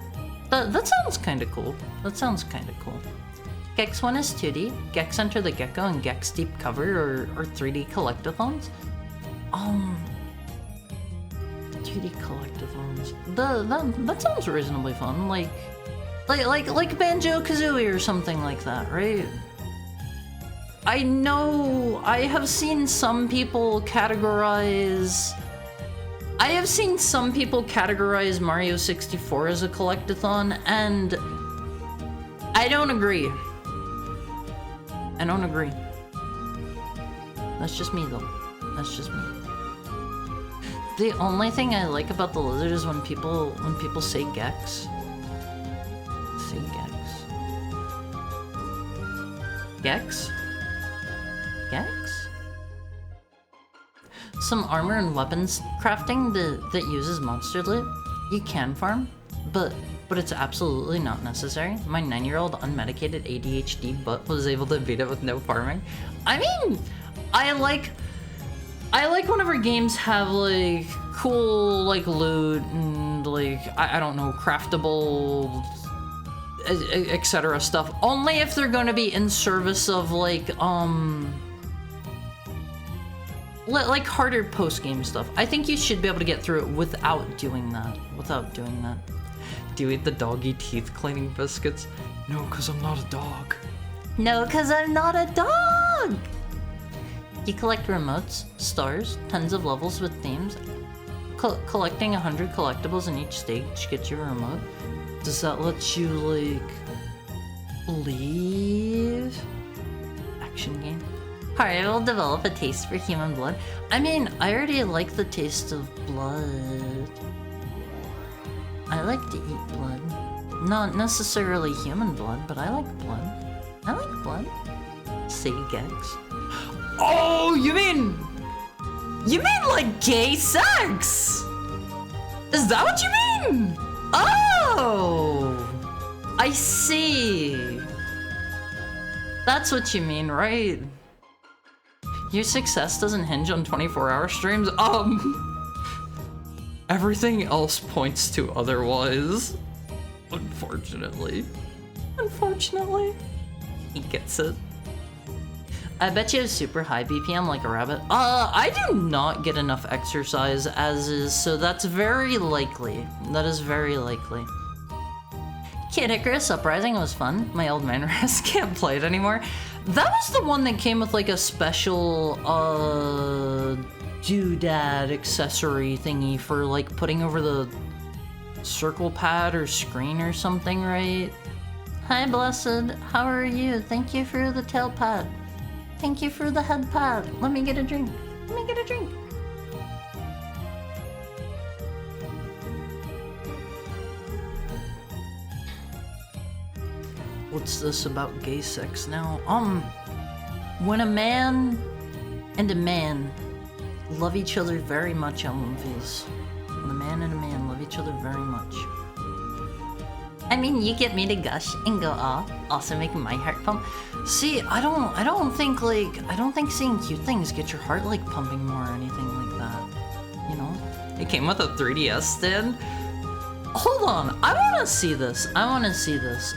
That sounds kind of cool. That sounds kind of cool. Gex 1 is 2D, Gex Enter the Gecko and Gex Deep Cover are 3D collectathons. 2D collectathons. That sounds reasonably fun, like Banjo-Kazooie or something like that, right? I know I have seen some people categorize Mario 64 as a collectathon, and I don't agree. That's just me though. That's just me. The only thing I like about the lizard is when people say Gex. Gex? Some armor and weapons crafting that uses monster loot. You can farm, but it's absolutely not necessary. My 9-year-old unmedicated ADHD butt was able to beat it with no farming. I mean, I like whenever games have like cool like loot and like I don't know, craftable etc. stuff, only if they're going to be in service of like harder post-game stuff. I think you should be able to get through it without doing that. Do you eat the doggy teeth cleaning biscuits? No, because I'm not a dog. No, because I'm not a dog! You collect remotes, stars, tons of levels with themes. Collecting 100 collectibles in each stage gets you a remote. Does that let you, like, leave? Action game. Alright, I will develop a taste for human blood. I mean, I already like the taste of blood. I like to eat blood. Not necessarily human blood, but I like blood. I like blood. Say Gex. Oh, you mean like gay sex? Is that what you mean? Oh, I see. That's what you mean, right? Your success doesn't hinge on 24-hour streams? I Everything else points to otherwise. Unfortunately. Unfortunately. He gets it. I bet you have super high BPM like a rabbit. I do not get enough exercise as is, so that's very likely. That is very likely. Kid Icarus Uprising was fun. My old man rest can't play it anymore. That was the one that came with like a special doodad accessory thingy for like putting over the circle pad or screen or something, right? Hi Blessed, how are you? Thank you for the tail pad. Thank you for the head pad. Let me get a drink. Let me get a drink. What's this about gay sex now? When a man and a man love each other very much on One Piece. When a man and a man love each other very much. I mean, you get me to gush and go off, also making my heart pump. See, I don't think seeing cute things get your heart like pumping more or anything like that. You know? It came with a 3DS stand. Hold on, I wanna see this. I wanna see this.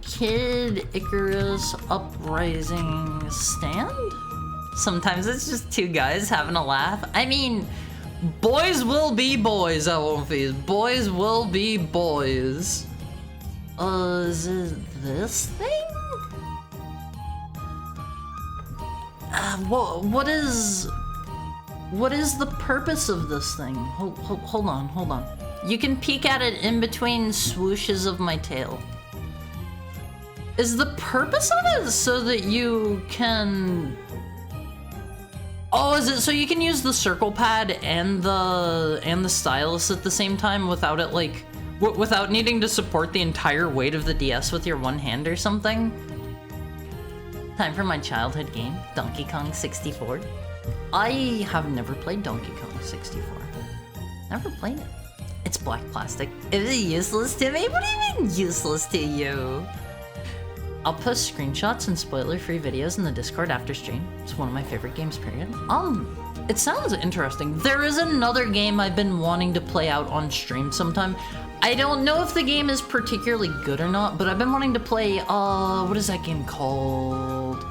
Kid Icarus Uprising stand? Sometimes it's just two guys having a laugh. I mean, boys will be boys at One Piece. Boys will be boys. Is it this thing? What is the purpose of this thing? Hold on. You can peek at it in between swooshes of my tail. Is the purpose of it so that you can... Oh, is it so you can use the circle pad and the stylus at the same time without it like... without needing to support the entire weight of the DS with your one hand or something? Time for my childhood game, Donkey Kong 64. I have never played Donkey Kong 64. Never played it. It's black plastic. Is it useless to me? What do you mean useless to you? I'll post screenshots and spoiler-free videos in the Discord after stream. It's one of my favorite games, period. It sounds interesting. There is another game I've been wanting to play out on stream sometime. I don't know if the game is particularly good or not, but I've been wanting to play, what is that game called?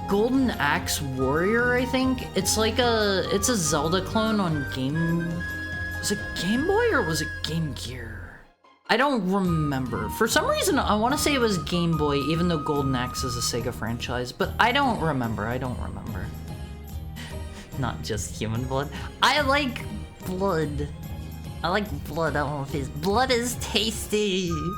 Golden Axe Warrior, I think. It's like it's a Zelda clone on was it Game Boy or was it Game Gear? I don't remember. For some reason, I want to say it was Game Boy, even though Golden Axe is a Sega franchise, but I don't remember. Not just human blood. I like blood. I like blood. I don't know if it's blood is tasty. You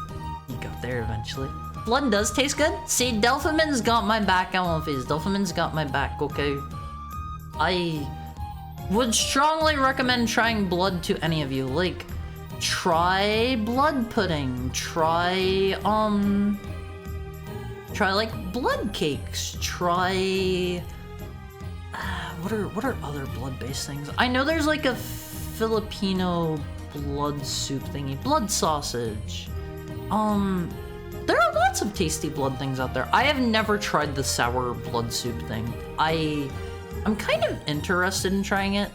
got there eventually. Blood does taste good. See, Delphimin's got my back. I don't know if it's Delphimin's got my back, okay? I would strongly recommend trying blood to any of you. Like, try blood pudding. Try like blood cakes. Try what are other blood-based things? I know there's like a Filipino blood soup thingy. Blood sausage. There are lots of tasty blood things out there. I have never tried the sour blood soup thing. I'm kind of interested in trying it.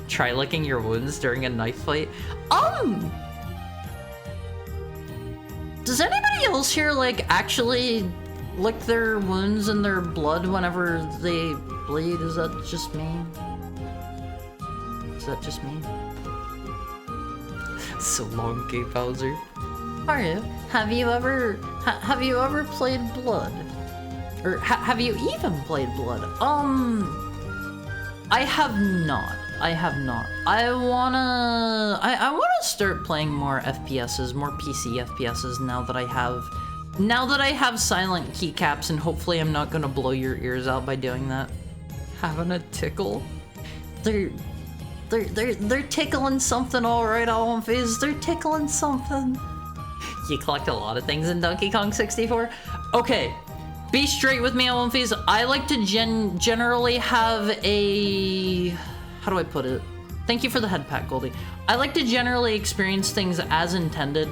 Try licking your wounds during a knife fight. Does anybody else here like actually lick their wounds and their blood whenever they bleed? Is that just me? Is that just me? So long, Gay Bowser. Are you? Have you ever played Blood? Or have you even played Blood? I have not. I wanna start playing more FPSs, more PC FPSs now that I have silent keycaps, and hopefully I'm not gonna blow your ears out by doing that. Having a tickle? They're tickling something, alright, all on face. They're tickling something. You collect a lot of things in Donkey Kong 64? Okay, be straight with me on One Piece. I like to generally have a... How do I put it? Thank you for the head pat, Goldie. I like to generally experience things as intended.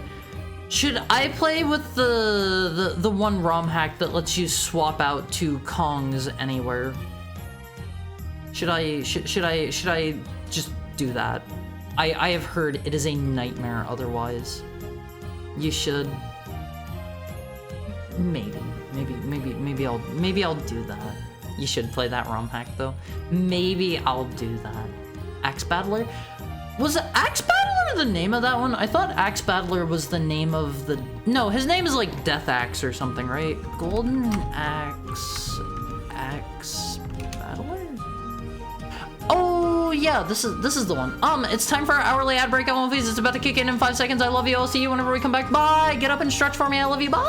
Should I play with the one ROM hack that lets you swap out to Kongs anywhere? Should I just do that? I have heard it is a nightmare otherwise. You should. Maybe I'll do that. You should play that ROM hack though. Maybe I'll do that. Axe Battler? Was Axe Battler the name of that one? I thought Axe Battler was the name of the... No, his name is like Death Axe or something, right? Golden Axe... Axe Battler? Oh yeah, this is the one. It's time for our hourly ad break. Movies. It's about to kick in 5 seconds. I love you. I'll see you whenever we come back. Bye! Get up and stretch for me. I love you. Bye!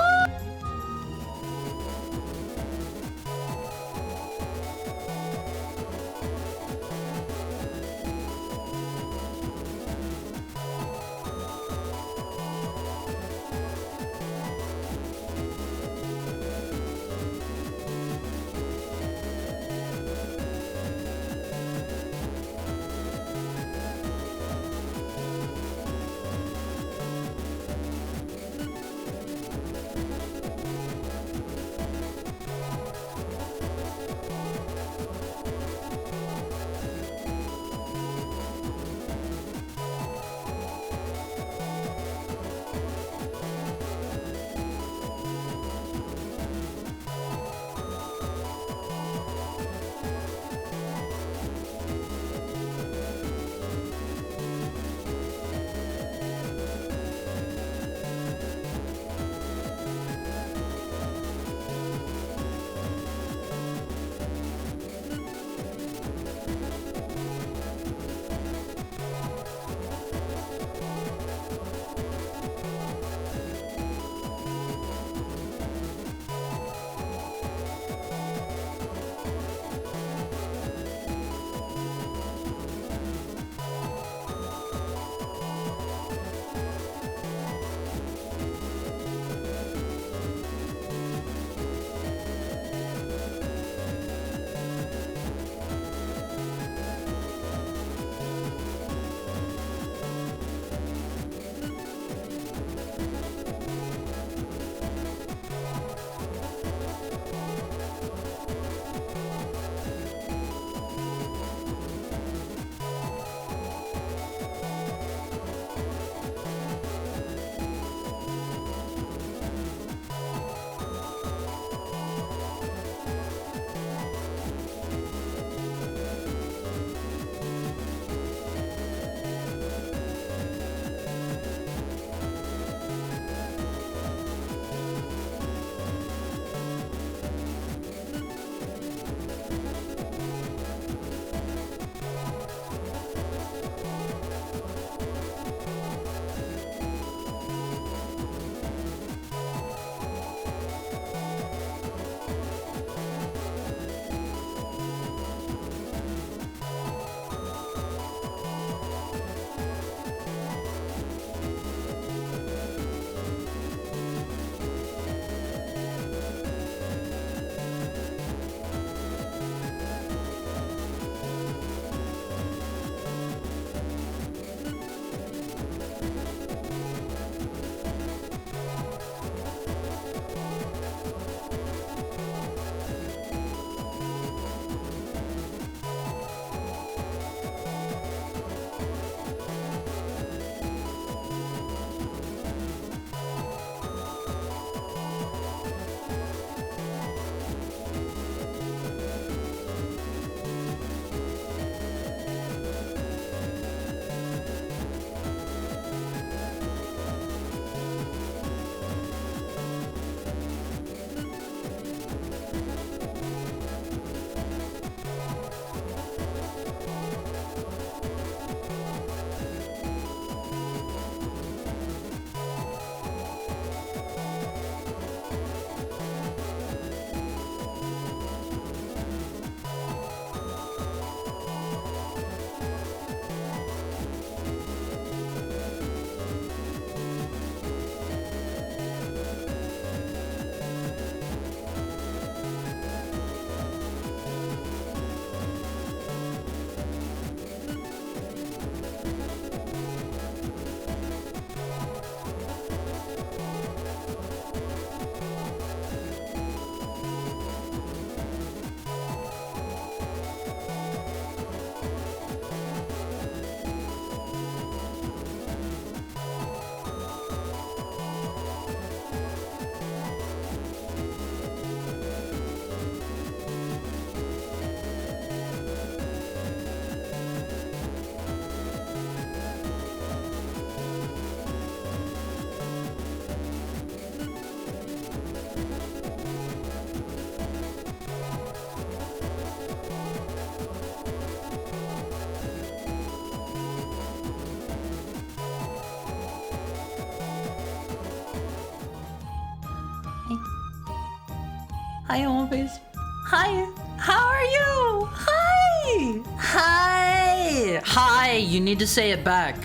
Hi, Omphase. Hi. How are you? Hi. Hi. Hi. You need to say it back.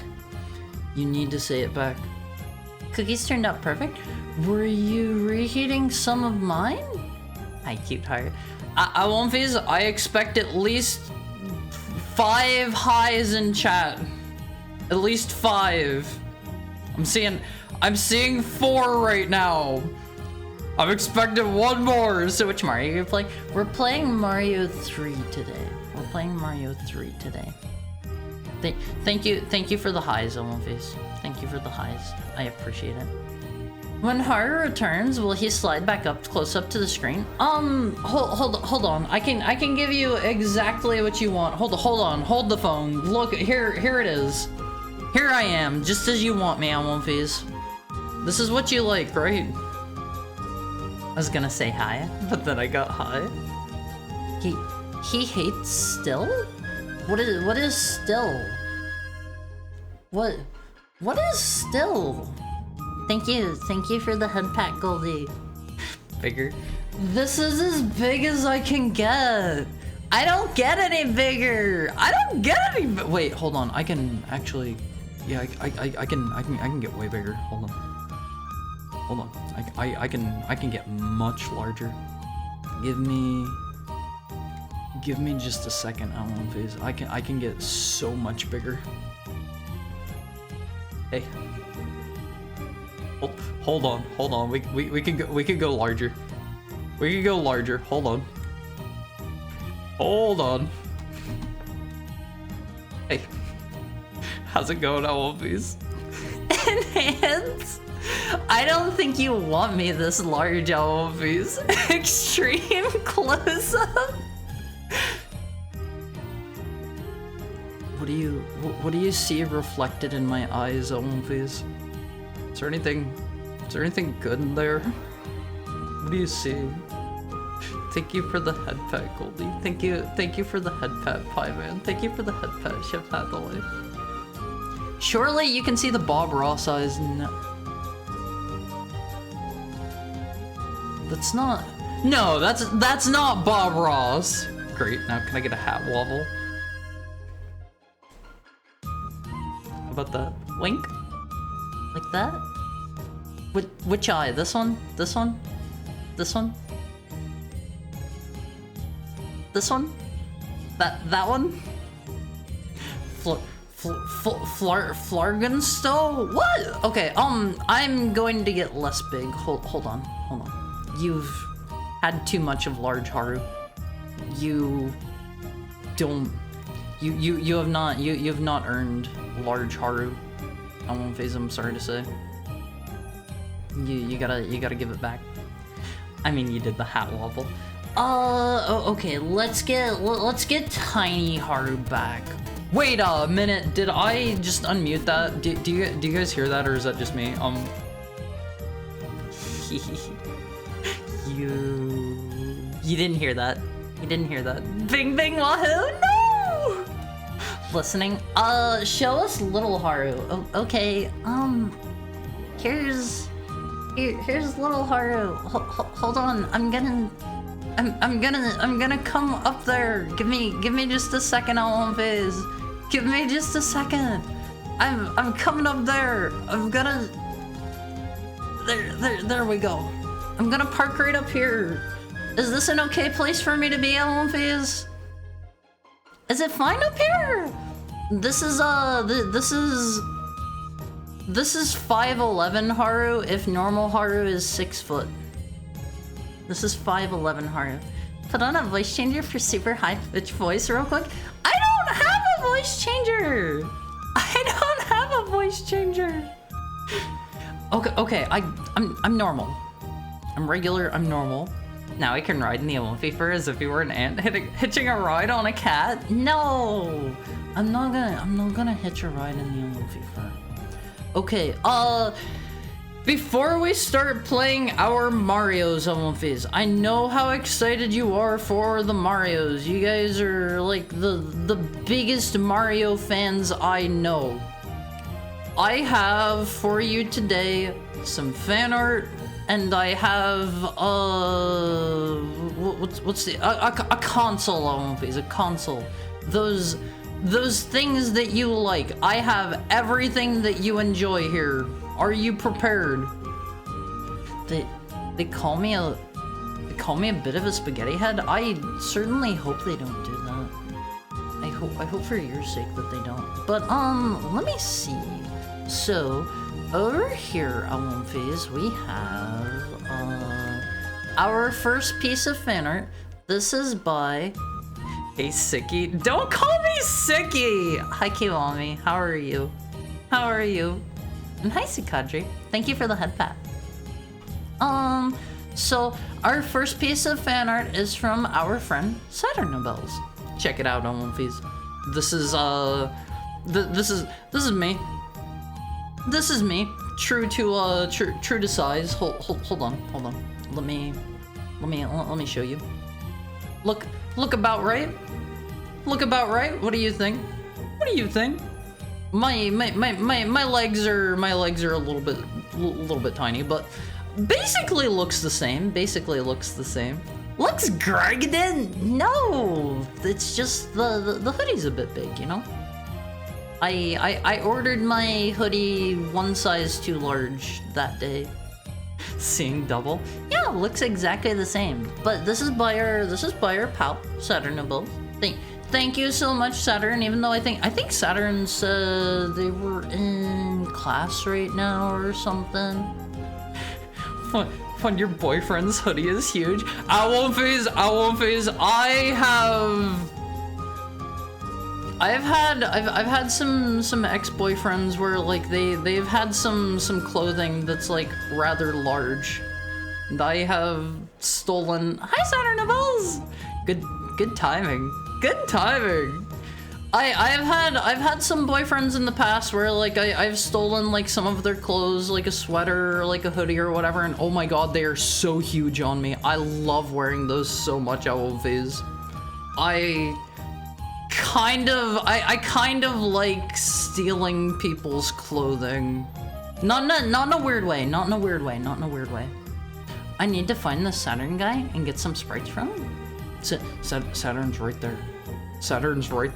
You need to say it back. Cookies turned out perfect. Were you reheating some of mine? Hi, cute heart. Omphase, I expect at least 5 highs in chat. At least 5. I'm seeing 4 right now. I'm expecting 1 more. So which Mario you're playing? We're playing Mario 3 today. We're playing Mario 3 today. Thank you for the highs, Omphase. Thank you for the highs. I appreciate it. When Haru returns, will he slide back up close up to the screen? Hold on. I can give you exactly what you want. Hold on. Hold the phone. Look, here it is. Here I am, just as you want me, Omphase. This is what you like, right? I was gonna say hi, but then I got hi. He hates still? What is still? What is still? Thank you for the head pat, Goldie. Bigger. This is as big as I can get. I don't get any bigger. Wait, hold on. I can actually, yeah, I can get way bigger. Hold on. I can get much larger. Give me just a second, Omphase. I can get so much bigger. Hey. Hold on. We could go larger. We could go larger. Hold on. Hey. How's it going, Omphase? Enhance? I don't think you want me this large, Omphase. Extreme close-up? What do you see reflected in my eyes, Omphase? Is there anything good in there? What do you see? Thank you for the head pat, Goldie. Thank you for the head pat, Pie Man. Thank you for the head pat, Chef Hathaway. Surely you can see the Bob Ross eyes. No, that's not. No, that's not Bob Ross. Great. Now can I get a hat wobble? How about that? Wink. Like that? Which eye? This one? This one? This one? This one? That one? Flargenstow? What? Okay, I'm going to get less big. Hold on. You've had too much of large Haru. You have not earned large Haru. Omphase, I'm sorry to say. You gotta give it back. I mean, you did the hat wobble. Okay, let's get tiny Haru back. Wait a minute, did I just unmute that? Do you guys hear that, or is that just me? You didn't hear that. You didn't hear that. Bing bing wahoo! No! Listening. Show us little Haru. Okay. Here's little Haru. Hold on. I'm gonna come up there. Give me just a second, Omphase. Give me just a second. I'm coming up there. I'm gonna. There we go. I'm gonna park right up here. Is this an okay place for me to be, Omphase? Is it fine up here? This is 5'11" Haru if normal Haru is 6 foot. This is 5'11" Haru. Put on a voice changer for super high pitch voice real quick. I don't have a voice changer. Okay. I'm normal. I'm regular. I'm normal. Now I can ride in the Omphase fur as if he were an ant hitching a ride on a cat. No, I'm not gonna hitch a ride in the Omphase fur. Okay. Before we start playing our Marios, Omphase, I know how excited you are for the Marios. You guys are like the biggest Mario fans I know. I have for you today some fan art, and I have what's the a console on One Piece, a console. Those things that you like. I have everything that you enjoy here. Are you prepared? They call me a bit of a spaghetti head. I certainly hope they don't do that. I hope for your sake that they don't. But let me see. So over here on One Piece we have our first piece of fan art. This is by Hey Sicky. Don't call me Sicky! Hi Kiwami, how are you? How are you? And hi Sikadri. Thank you for the head pat. So our first piece of fan art is from our friend Saturn Nobels. Check it out on One Piece. This is this is me. This is me. True to size. Hold on. Let me show you. Look about right. Look about right. What do you think? What do you think? My legs are a little bit tiny, but basically looks the same. Looks Gargadin? No, it's just the hoodie's a bit big, you know. I ordered my hoodie one size too large that day. Seeing double? Yeah, looks exactly the same. But this is by our pal Saturn Nobel. Thank you so much, Saturn. Even though I think Saturn said they were in class right now or something. When your boyfriend's hoodie is huge. I won't phase. I've had some ex-boyfriends where like they've had some clothing that's like rather large, and I have stolen. Hi Saturn Nobels. Good timing. I've had some boyfriends in the past where like I've stolen like some of their clothes, like a sweater or like a hoodie or whatever, and oh my god, they are so huge on me. I love wearing those so much. I won't phase. I kind of like stealing people's clothing. Not in a weird way. I need to find the Saturn guy and get some sprites from him. Saturn's right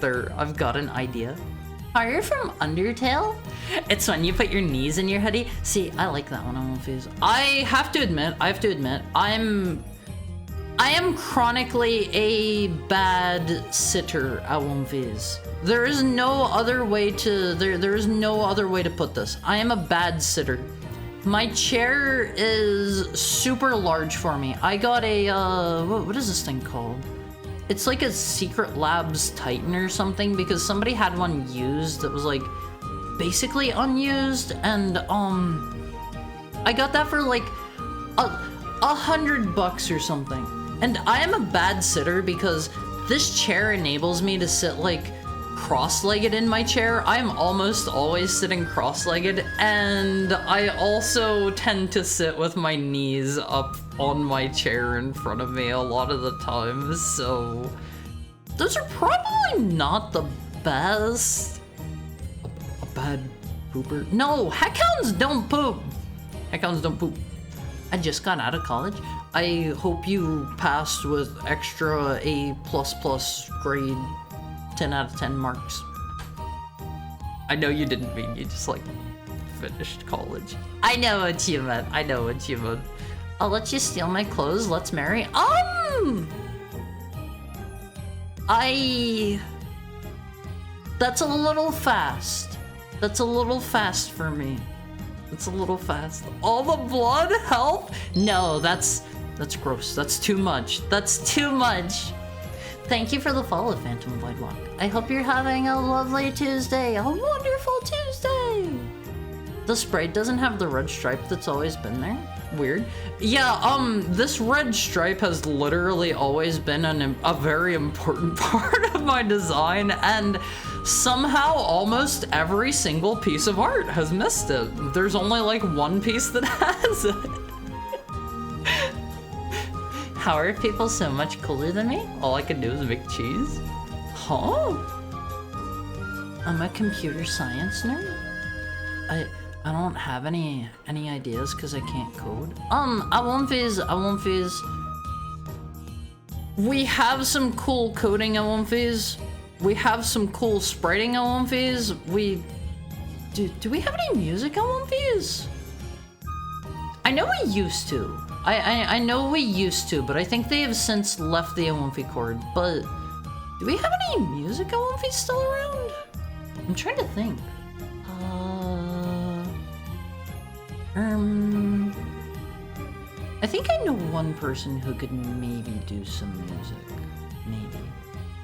there. I've got an idea. Are you from Undertale? It's when you put your knees in your hoodie. See, I like that one on One Piece. I have to admit, I am chronically a bad sitter at One Piece. There is no other way to put this. I am a bad sitter. My chair is super large for me. I got a what is this thing called? It's like a Secret Labs Titan or something, because somebody had one used that was like basically unused, and I got that for like $100 or something. And I am a bad sitter because this chair enables me to sit like cross-legged in my chair. I'm almost always sitting cross-legged, and I also tend to sit with my knees up on my chair in front of me a lot of the time, so those are probably not the best. A bad pooper? No, heckhounds don't poop. I just got out of college. I hope you passed with extra A++ grade 10 out of 10 marks. I know you didn't mean you just like finished college. I know what you meant. I'll let you steal my clothes. Let's marry. That's a little fast. That's a little fast for me. It's a little fast. All the blood help? No, that's gross. That's too much. Thank you for the follow, Phantom Voidwalk. I hope you're having a lovely Tuesday. A wonderful Tuesday. The sprite doesn't have the red stripe that's always been there. Weird. Yeah, this red stripe has literally always been a very important part of my design, and somehow almost every single piece of art has missed it. There's only like one piece that has it. How are people so much cooler than me? All I can do is make cheese? Huh? I'm a computer science nerd. I don't have any ideas because I can't code. I won't phase. We have some cool coding, I won't phase. We have some cool spriting, I won't phase. Do we have any music, I won't phase? I know we used to. I know we used to, but I think they have since left the Awomfi chord. But do we have any music Awomfi still around? I'm trying to think. I think I know one person who could maybe do some music. Maybe.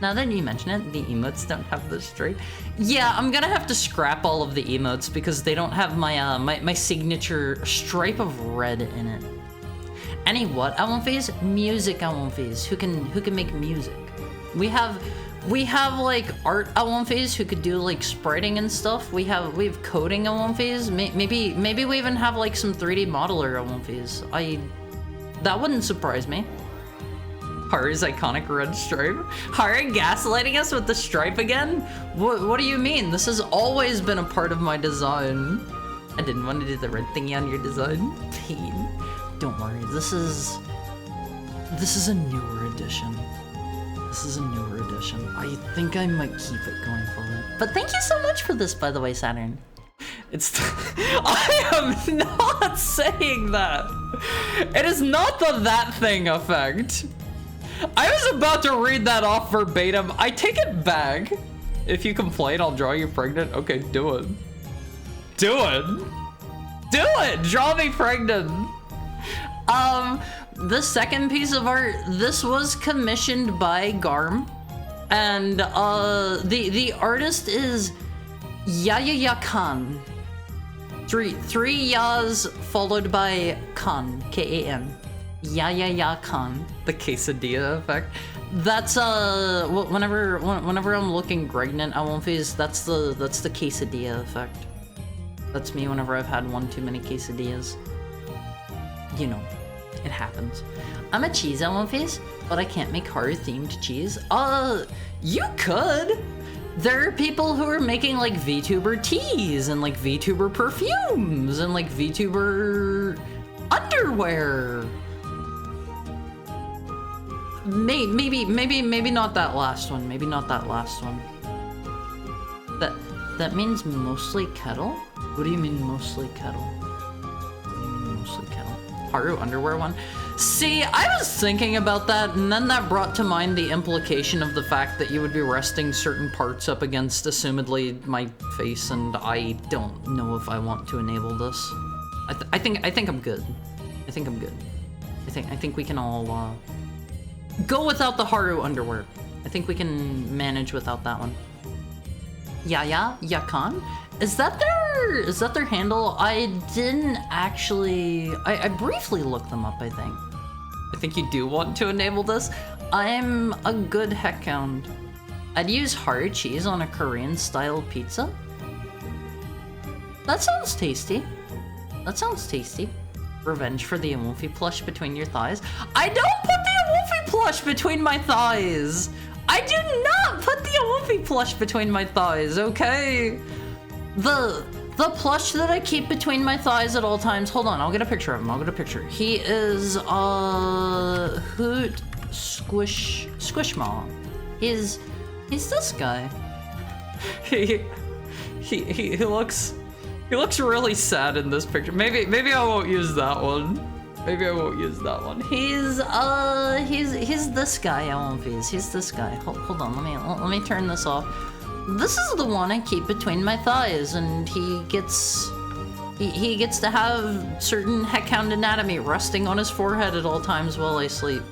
Now that you mention it, the emotes don't have the stripe. Yeah, I'm gonna have to scrap all of the emotes because they don't have my my signature stripe of red in it. Any what Awomfis? Music Awomfis. Who can make music? We have like art Awomfis who could do like spriting and stuff. We have coding Awomfis. Maybe we even have like some 3D modeler Awomfis. That wouldn't surprise me. Haru's iconic red stripe. Haru gaslighting us with the stripe again? What do you mean? This has always been a part of my design. I didn't want to do the red thingy on your design. Pain. Don't worry. This is a newer edition. This is a newer edition. I think I might keep it going forward. But thank you so much for this, by the way, Saturn. I am not saying that. It is not the that thing effect. I was about to read that off verbatim. I take it back. If you complain, I'll draw you pregnant. Okay, do it. Do it. Do it. Draw me pregnant. The second piece of art, this was commissioned by Garm, and the artist is Yaya Khan. Three yas followed by Khan, K-A-N. Yaya Khan. The quesadilla effect. That's whenever I'm looking pregnant, I won't phase. That's the quesadilla effect. That's me whenever I've had one too many quesadillas. You know, it happens. I'm a cheese I won't phase, but I can't make Haru themed cheese. You could. There are people who are making like VTuber teas and like VTuber perfumes and like VTuber underwear. Maybe not that last one. Maybe not that last one. That means mostly kettle? What do you mean mostly kettle? What do you mean mostly kettle? Haru underwear one? See, I was thinking about that, and then that brought to mind the implication of the fact that you would be resting certain parts up against, assumedly, my face, and I don't know if I want to enable this. I think I'm good. I think I'm good. I think we can all go without the Haru underwear. I think we can manage without that one. Yakan? Is that their handle? I didn't actually. I briefly looked them up, I think. I think you do want to enable this. I'm a good heckhound. I'd use Haru cheese on a Korean style pizza. That sounds tasty. That sounds tasty. Revenge for the Awomfi plush between your thighs. I don't put the Awomfi plush between my thighs. I do not put the Awomfi plush between my thighs, okay? The plush that I keep between my thighs at all times. Hold on, I'll get a picture of him. He is Hoot Squishmaw. He's this guy. He looks really sad in this picture. Maybe I won't use that one. Maybe I won't use that one. He's this guy, I won't use. He's this guy. Hold on, let me turn this off. This is the one I keep between my thighs, and he gets to have certain heckhound anatomy resting on his forehead at all times while I sleep.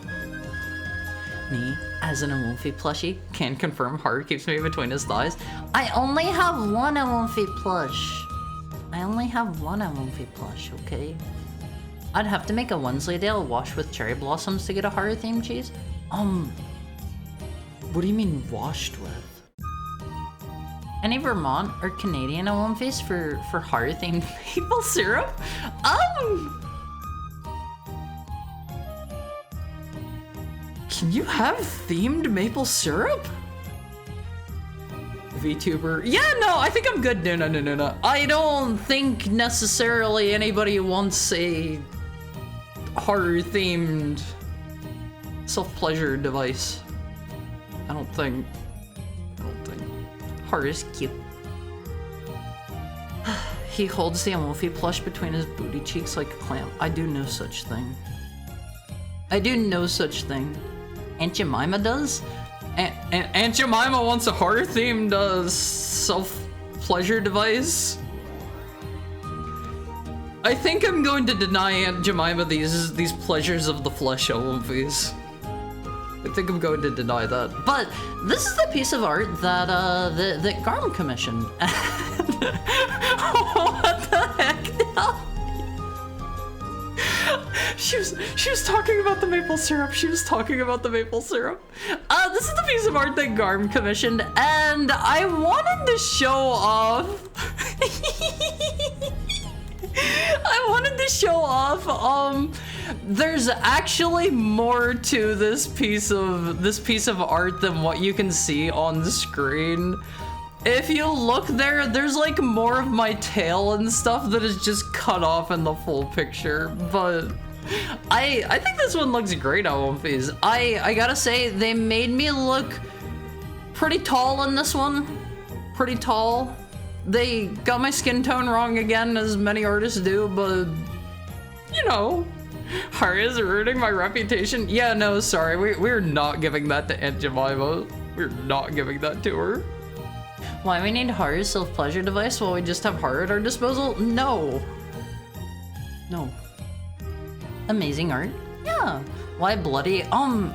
Me, as an Awomfi plushie, can confirm Haru keeps me between his thighs. I only have one Awomfi plush. Okay? I'd have to make a Wensleydale wash with cherry blossoms to get a Haru themed cheese. What do you mean washed with? Any Vermont or Canadian Awomfis for Haru themed maple syrup? Can you have themed maple syrup? VTuber. Yeah, no, I think I'm good. No. I don't think necessarily anybody wants a horror-themed self-pleasure device. I don't think. Horror is cute. He holds the Amalfi plush between his booty cheeks like a clam. I do no such thing. Aunt Jemima does? Aunt Jemima wants a horror-themed self-pleasure device? I think I'm going to deny Aunt Jemima these pleasures of the flesh movies. I think I'm going to deny that. But this is the piece of art that that Garm commissioned. What the heck now? She was talking about the maple syrup. This is the piece of art that Garm commissioned, and I wanted to show off. There's actually more to this piece of art than what you can see on the screen. If you look there's like more of my tail and stuff that is just cut off in the full picture, but I think this one looks great on One Piece. I gotta say, they made me look pretty tall in this one. Pretty tall. They got my skin tone wrong again, as many artists do, but you know, Haru's ruining my reputation. Yeah, no, sorry, we're not giving that to Aunt Jemima. We're not giving that to her. Why we need Haru's self-pleasure device while we just have Haru at our disposal? No. Amazing art. Yeah. Why bloody? Garm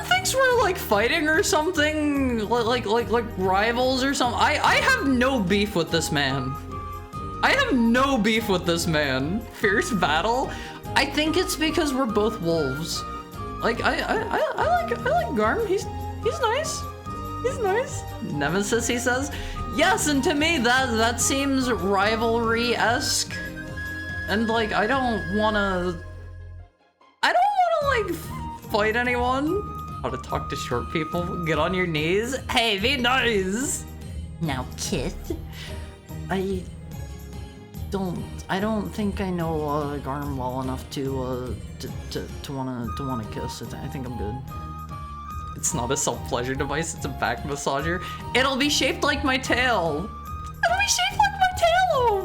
thinks we're like fighting or something, like rivals or something. I have no beef with this man. Fierce battle. I think it's because we're both wolves. Like I like Garm. He's nice. Nemesis, he says. Yes, and to me that seems rivalry-esque. And like I don't wanna like fight anyone. How to talk to short people. Get on your knees. Hey, be nice. Now kiss. I don't think I know Garm well enough to wanna kiss. I think I'm good. It's not a self-pleasure device, it's a back massager. It'll be shaped like my tail.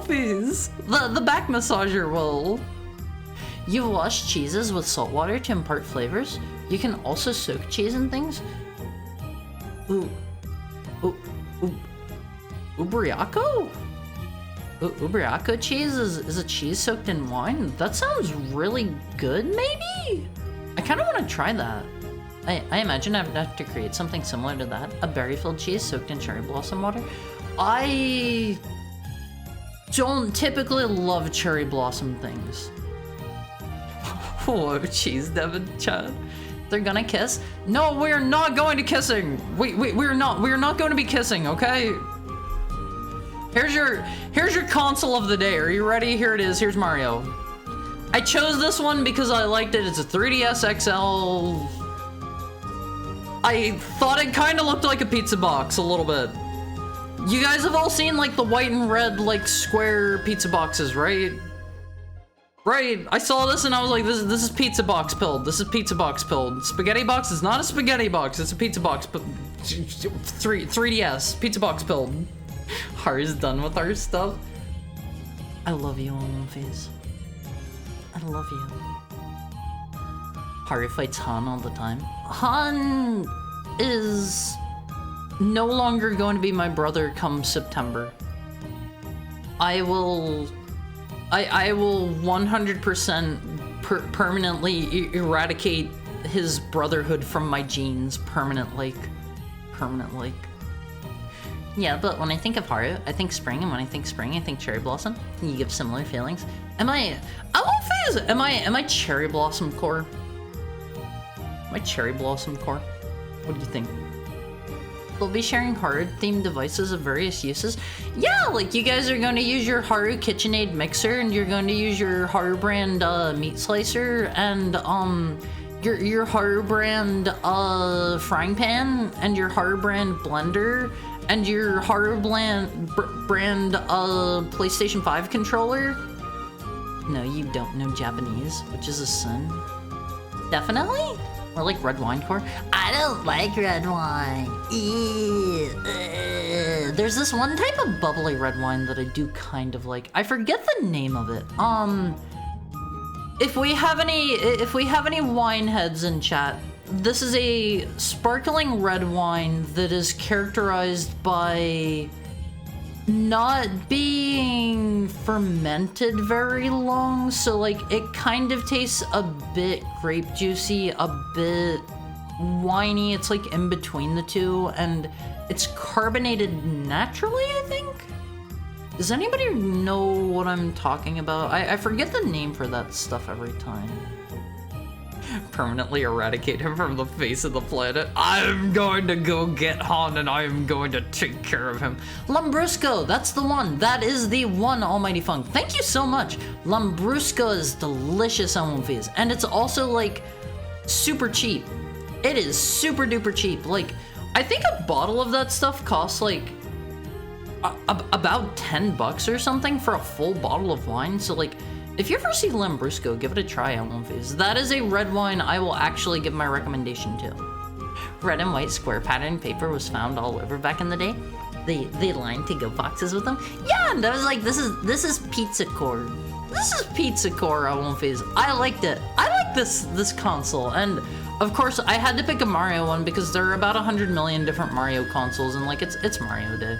Please. The back massager will. You wash cheeses with salt water to impart flavors. You can also soak cheese in things. Ubriaco? Ubriaco cheese is a cheese soaked in wine? That sounds really good, maybe? I kind of want to try that. I imagine I'd have to create something similar to that. A berry-filled cheese soaked in cherry blossom water. I don't typically love cherry blossom things. Whoa, cheese, Devin, Chad. They're gonna kiss? No, we're not going to kissing. We're not going to be kissing, okay? Here's your console of the day. Are you ready? Here it is. Here's Mario. I chose this one because I liked it. It's a 3DS XL. I thought it kind of looked like a pizza box a little bit. You guys have all seen like the white and red like square pizza boxes, right? Right. I saw this and I was like, this is pizza box pilled. This is pizza box pilled. Spaghetti box is not a spaghetti box. It's a pizza box. But 3DS pizza box pilled. Haru's done with our stuff. I love you, One Piece. I love you. Haru fights Han all the time. Han is no longer going to be my brother come September. I will 100% permanently eradicate his brotherhood from my genes. Permanently. Yeah, but when I think of Haru, I think spring, and when I think spring, I think cherry blossom. You give similar feelings. Am I cherry blossom core? Am I cherry blossom core? What do you think? We'll be sharing Haru-themed devices of various uses. Yeah, like you guys are going to use your Haru KitchenAid mixer, and you're going to use your Haru brand meat slicer, and your Haru brand frying pan and your Haru brand blender and your Haru brand PlayStation 5 controller? No, you don't know Japanese, which is a sin. Definitely? Or like red wine core? I don't like red wine. Ew. There's this one type of bubbly red wine that I do kind of like. I forget the name of it. If we have any wine heads in chat, this is a sparkling red wine that is characterized by not being fermented very long, so like it kind of tastes a bit grape juicy, a bit winey. It's like in between the two, and it's carbonated naturally, I think. Does anybody know what I'm talking about? I forget the name for that stuff every time. Permanently eradicate him from the face of the planet. I'm going to go get Han and I'm going to take care of him. Lambrusco, that's the one. That is the one, Almighty Funk. Thank you so much. Lambrusco is delicious on One Piece, and it's also like super cheap. It is super duper cheap. Like, I think a bottle of that stuff costs like about $10 or something for a full bottle of wine. So like, if you ever see Lambrusco, give it a try on One Piece. That is a red wine I will actually give my recommendation to. Red and white square pattern paper was found all over back in the day. They lined to-go boxes with them. Yeah, and I was like, this is Pizza Core. This is Pizza Core on One Piece. I liked it. I like this console, and of course I had to pick a Mario one because there are about 100 million different Mario consoles, and like it's Mario Day.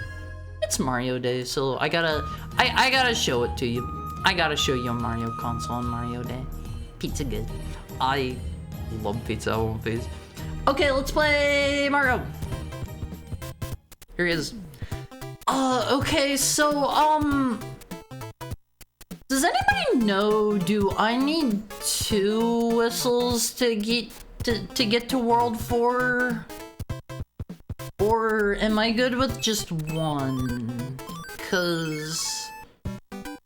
It's Mario Day, so I gotta show it to you. I gotta show you a Mario console on Mario Day. Pizza good. I love pizza on One Piece. Okay, let's play Mario. Here he is. Okay, so, does anybody know, do I need 2 whistles to get to World 4? Or am I good with just 1? Cause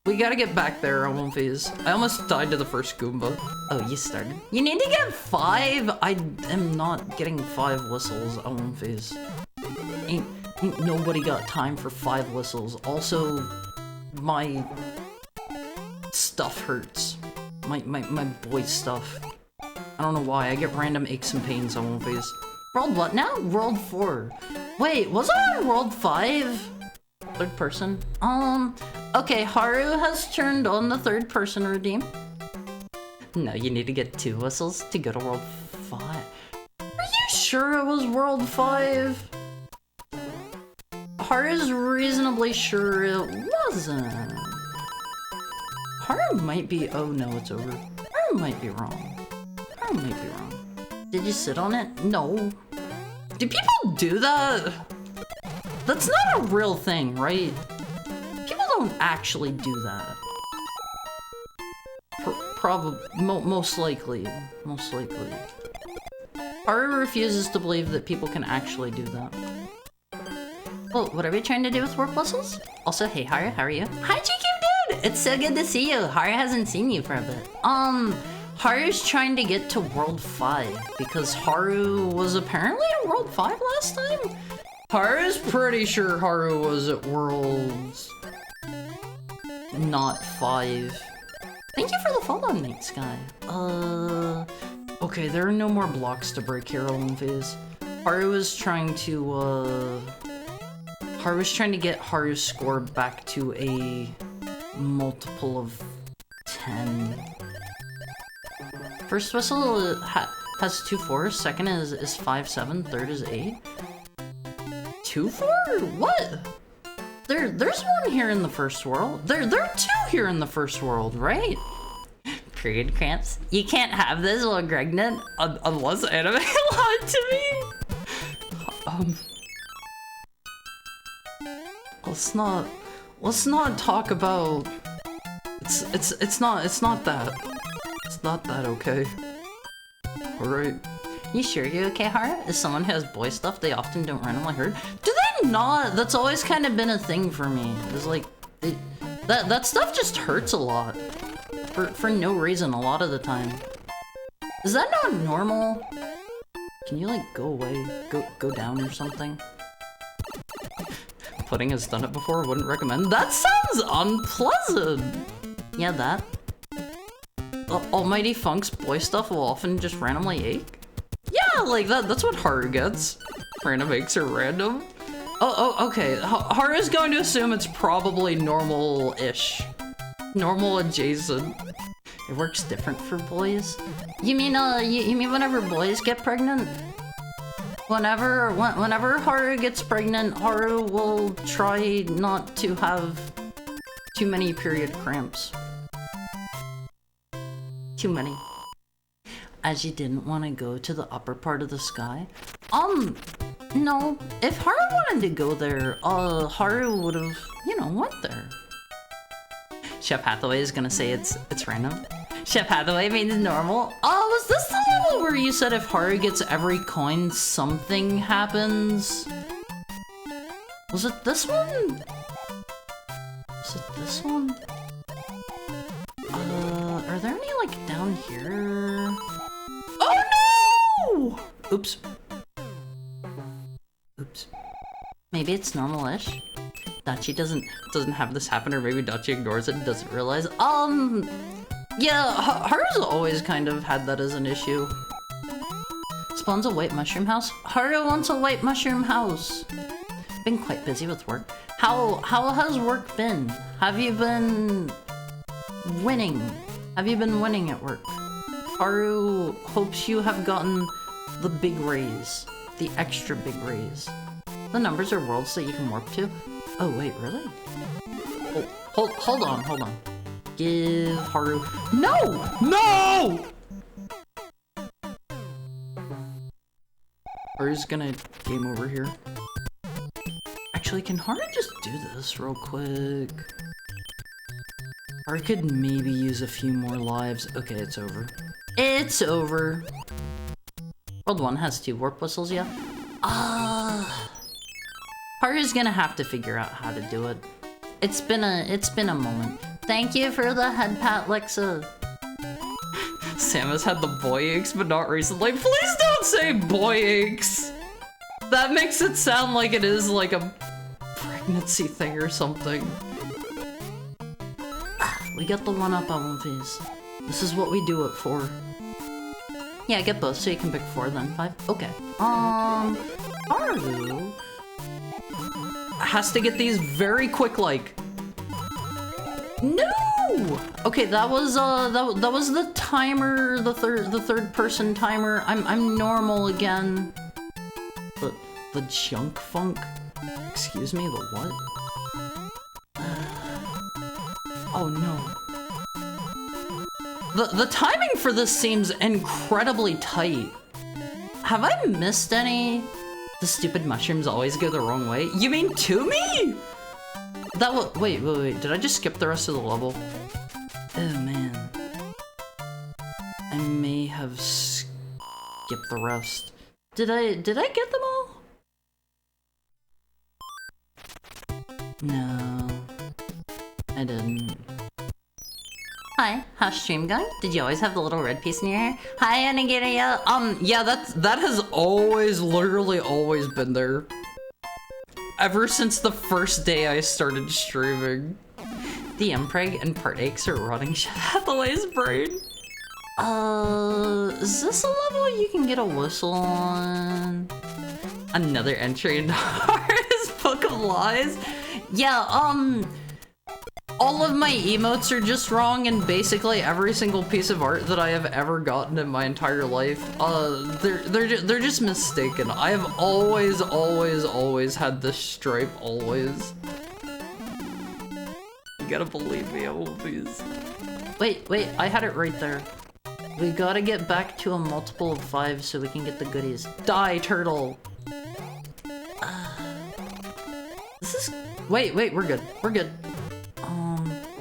we gotta get back there on One Piece. I almost died to the first Goomba. Oh, you started? You need to get 5? I am not getting 5 whistles on One Piece. Ain't nobody got time for 5 whistles. Also, my stuff hurts. My boy stuff. I don't know why, I get random aches and pains on One Piece. World what now? World 4. Wait, was I on World 5? Third person? Okay, Haru has turned on the third person redeem. No, you need to get 2 whistles to go to World 5. Are you sure it was World 5? Haru's reasonably sure it wasn't. Haru might be, oh no, it's over. Haru might be wrong. Haru might be wrong. Did you sit on it? No. Do people do that? That's not a real thing, right? People don't actually do that. Probably, most likely. Most likely. Haru refuses to believe that people can actually do that. Well, what are we trying to do with work whistles? Also, hey Haru, how are you? Hi GQ dude! It's so good to see you. Haru hasn't seen you for a bit. Haru's trying to get to World 5 because Haru was apparently at World 5 last time? Haru's pretty sure Haru was at Worlds not 5. Thank you for the follow, Night Sky. Okay, there are no more blocks to break here on Phase. Haru was trying to get Haru's score back to a multiple of 10. First whistle has 2 4s, second is 5 7, third is 8. 2 4? What? There's one here in the first world. There are 2 here in the first world, right? Period cramps. You can't have this while pregnant unless anime lied to me. Let's not talk about. It's not that. It's not that, okay? Alright. You sure you're okay, Haru? As someone who has boy stuff they often don't randomly hurt? Do they not? That's always kind of been a thing for me. It's like, that stuff just hurts a lot. For no reason a lot of the time. Is that not normal? Can you like go away? Go down or something? Pudding has done it before, wouldn't recommend. That sounds unpleasant! Yeah, that. Almighty Funk's boy stuff will often just randomly ache? Yeah, like that's what Haru gets. Random aches are random. Oh, okay. Haru's going to assume it's probably normal-ish. Normal adjacent. It works different for boys? You mean, you mean whenever boys get pregnant? Whenever Haru gets pregnant, Haru will try not to have too many period cramps. Too many. As you didn't want to go to the upper part of the sky? No. If Haru wanted to go there, Haru would've, you know, went there. Chef Hathaway is gonna say it's random. Chef Hathaway means normal. Oh, was this the level where you said if Haru gets every coin, something happens? Was it this one? Was it this one? Are there any, like, down here? Oh no! Oops. Oops. Maybe it's normal-ish. Dachi doesn't have this happen, or maybe Dachi ignores it and doesn't realize. Yeah, Haru's always kind of had that as an issue. Spawns a white mushroom house? Haru wants a white mushroom house! Been quite busy with work. How has work been? Have you been winning? Have you been winning at work? Haru hopes you have gotten the big raise. The extra big raise. The numbers are worlds that you can warp to. Oh wait, really? Oh, hold on. Give Haru— No! No! Haru's gonna game over here. Actually, can Haru just do this real quick? Haru could maybe use a few more lives. Okay, it's over. It's over. World 1 has 2 warp whistles, yeah? Haru's gonna have to figure out how to do it. It's been a moment. Thank you for the head pat, Lexa. Sam has had the boy aches, but not recently. Please don't say boy aches! That makes it sound like it is like a pregnancy thing or something. We got the 1-up on phase. This is what we do it for. Yeah, get both so you can pick 4 then 5. Okay. Haru has to get these very quick, like. No! Okay, that was that was the timer, the third person timer. I'm normal again. The junk funk? Excuse me, the what? Oh no. The timing for this seems incredibly tight. Have I missed any? The stupid mushrooms always go the wrong way. You mean to me? That was— wait. Did I just skip the rest of the level? Oh man. I may have skipped the rest. Did I get them all? No. I didn't. Hi, how's stream going? Did you always have the little red piece in your hair? Hi, Anagiria. Yeah, that has always, literally always been there. Ever since the first day I started streaming. The impreg and part aches are rotting Hathaway's brain. Is this a level you can get a whistle on? Another entry in Haru's Book of Lies? Yeah, all of my emotes are just wrong, and basically every single piece of art that I have ever gotten in my entire life, they're just mistaken. I have always had this stripe, always. You gotta believe me, I won't be. Wait, I had it right there. We gotta get back to a multiple of 5 so we can get the goodies. Die, turtle! This is— wait, we're good.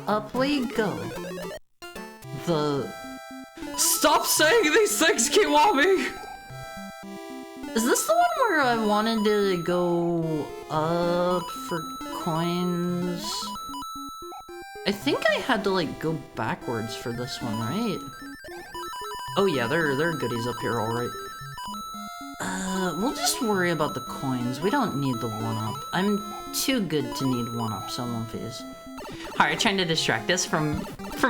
Up we go. Stop saying these things, Kiwami! Is this the one where I wanted to go up for coins? I think I had to, like, go backwards for this one, right? Oh yeah, there are goodies up here, alright. We'll just worry about the coins. We don't need the 1-up. I'm too good to need 1-ups on One Piece. Alright, trying to distract us from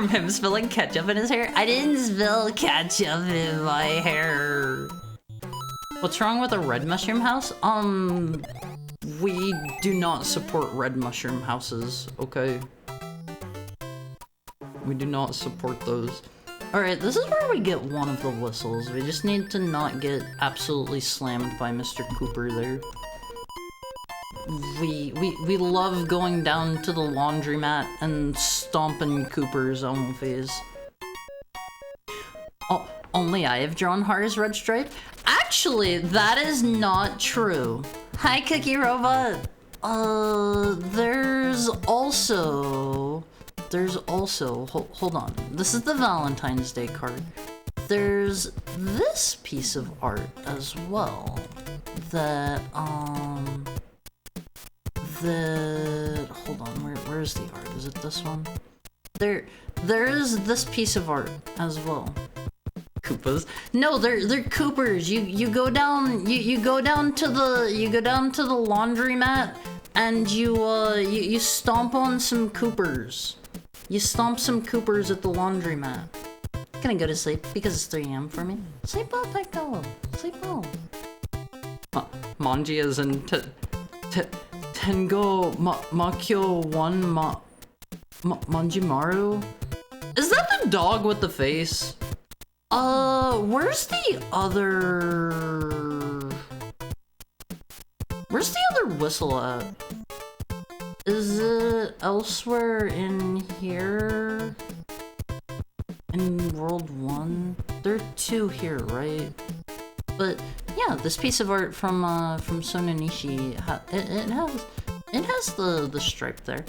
him spilling ketchup in his hair. I didn't spill ketchup in my hair. What's wrong with a red mushroom house? We do not support red mushroom houses, okay? We do not support those. Alright, this is where we get one of the whistles. We just need to not get absolutely slammed by Mr. Cooper there. We love going down to the laundromat and stomping Cooper's own face. Oh, only I have drawn Hara's red stripe? Actually, that is not true. Hi, Cookie Robot. There's also, hold on. This is the Valentine's Day card. There's this piece of art as well. That, hold on, where's the art? Is it this one? There is this piece of art as well. Koopas? No, they're Coopers. You go down to the laundromat and you stomp on some Coopers. You stomp some Coopers at the laundromat. Can I go to sleep because it's 3 AM for me? Sleep well, Peko. Sleep well. Manji is in Tengo Makyo 1 Manjimaru? Is that the dog with the face? Where's the other whistle at? Is it elsewhere in here? In World 1? There are 2 here, right? But yeah, this piece of art from Sonanishi, it has the stripe there.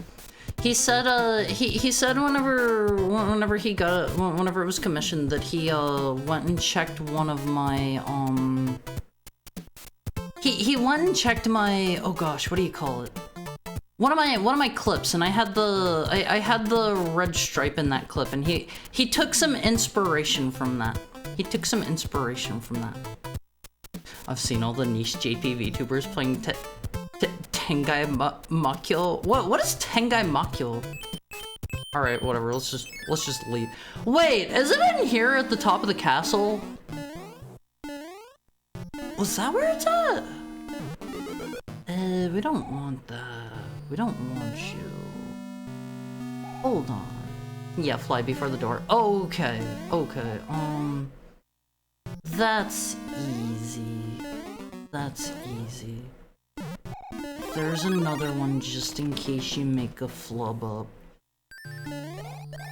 He said he said whenever it was commissioned that he went and checked one of my he went and checked my, oh gosh, what do you call it? One of my clips, and I had the red stripe in that clip, and he took some inspiration from that. I've seen all the niche JP VTubers playing Tengai Makyo. What is Tengai Makyo? All right, whatever. Let's just leave. Wait, is it in here at the top of the castle? Was that where it's at? We don't want that. We don't want you. Hold on. Yeah, fly before the door. Okay. That's easy. There's another one just in case you make a flub up.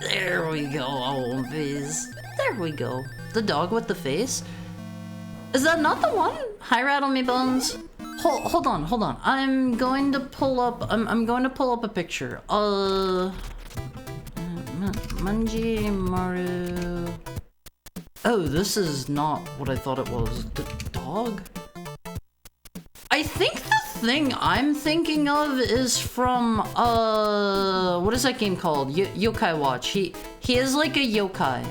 There we go, Always. There we go. The dog with the face? Is that not the one? Hi, Rattle Me Bones. Hold on. I'm going to pull up a picture. Manji Maru. Oh, this is not what I thought it was. The dog? I think the thing I'm thinking of is from, what is that game called? Yokai Watch. He is like a yokai.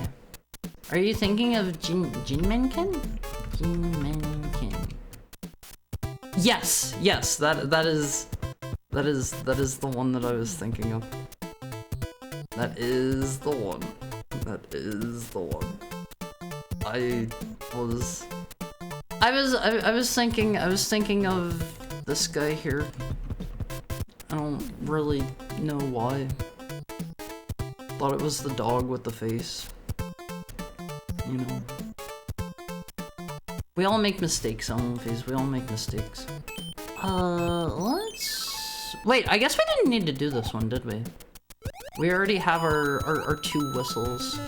Are you thinking of Jinmenken? Jinmenken. Yes, that is the one that I was thinking of. That is the one. I was thinking of this guy here. I don't really know why. Thought it was the dog with the face. You know. We all make mistakes on Phase. We all make mistakes. Let's... Wait, I guess we didn't need to do this one, did we? We already have our 2 whistles.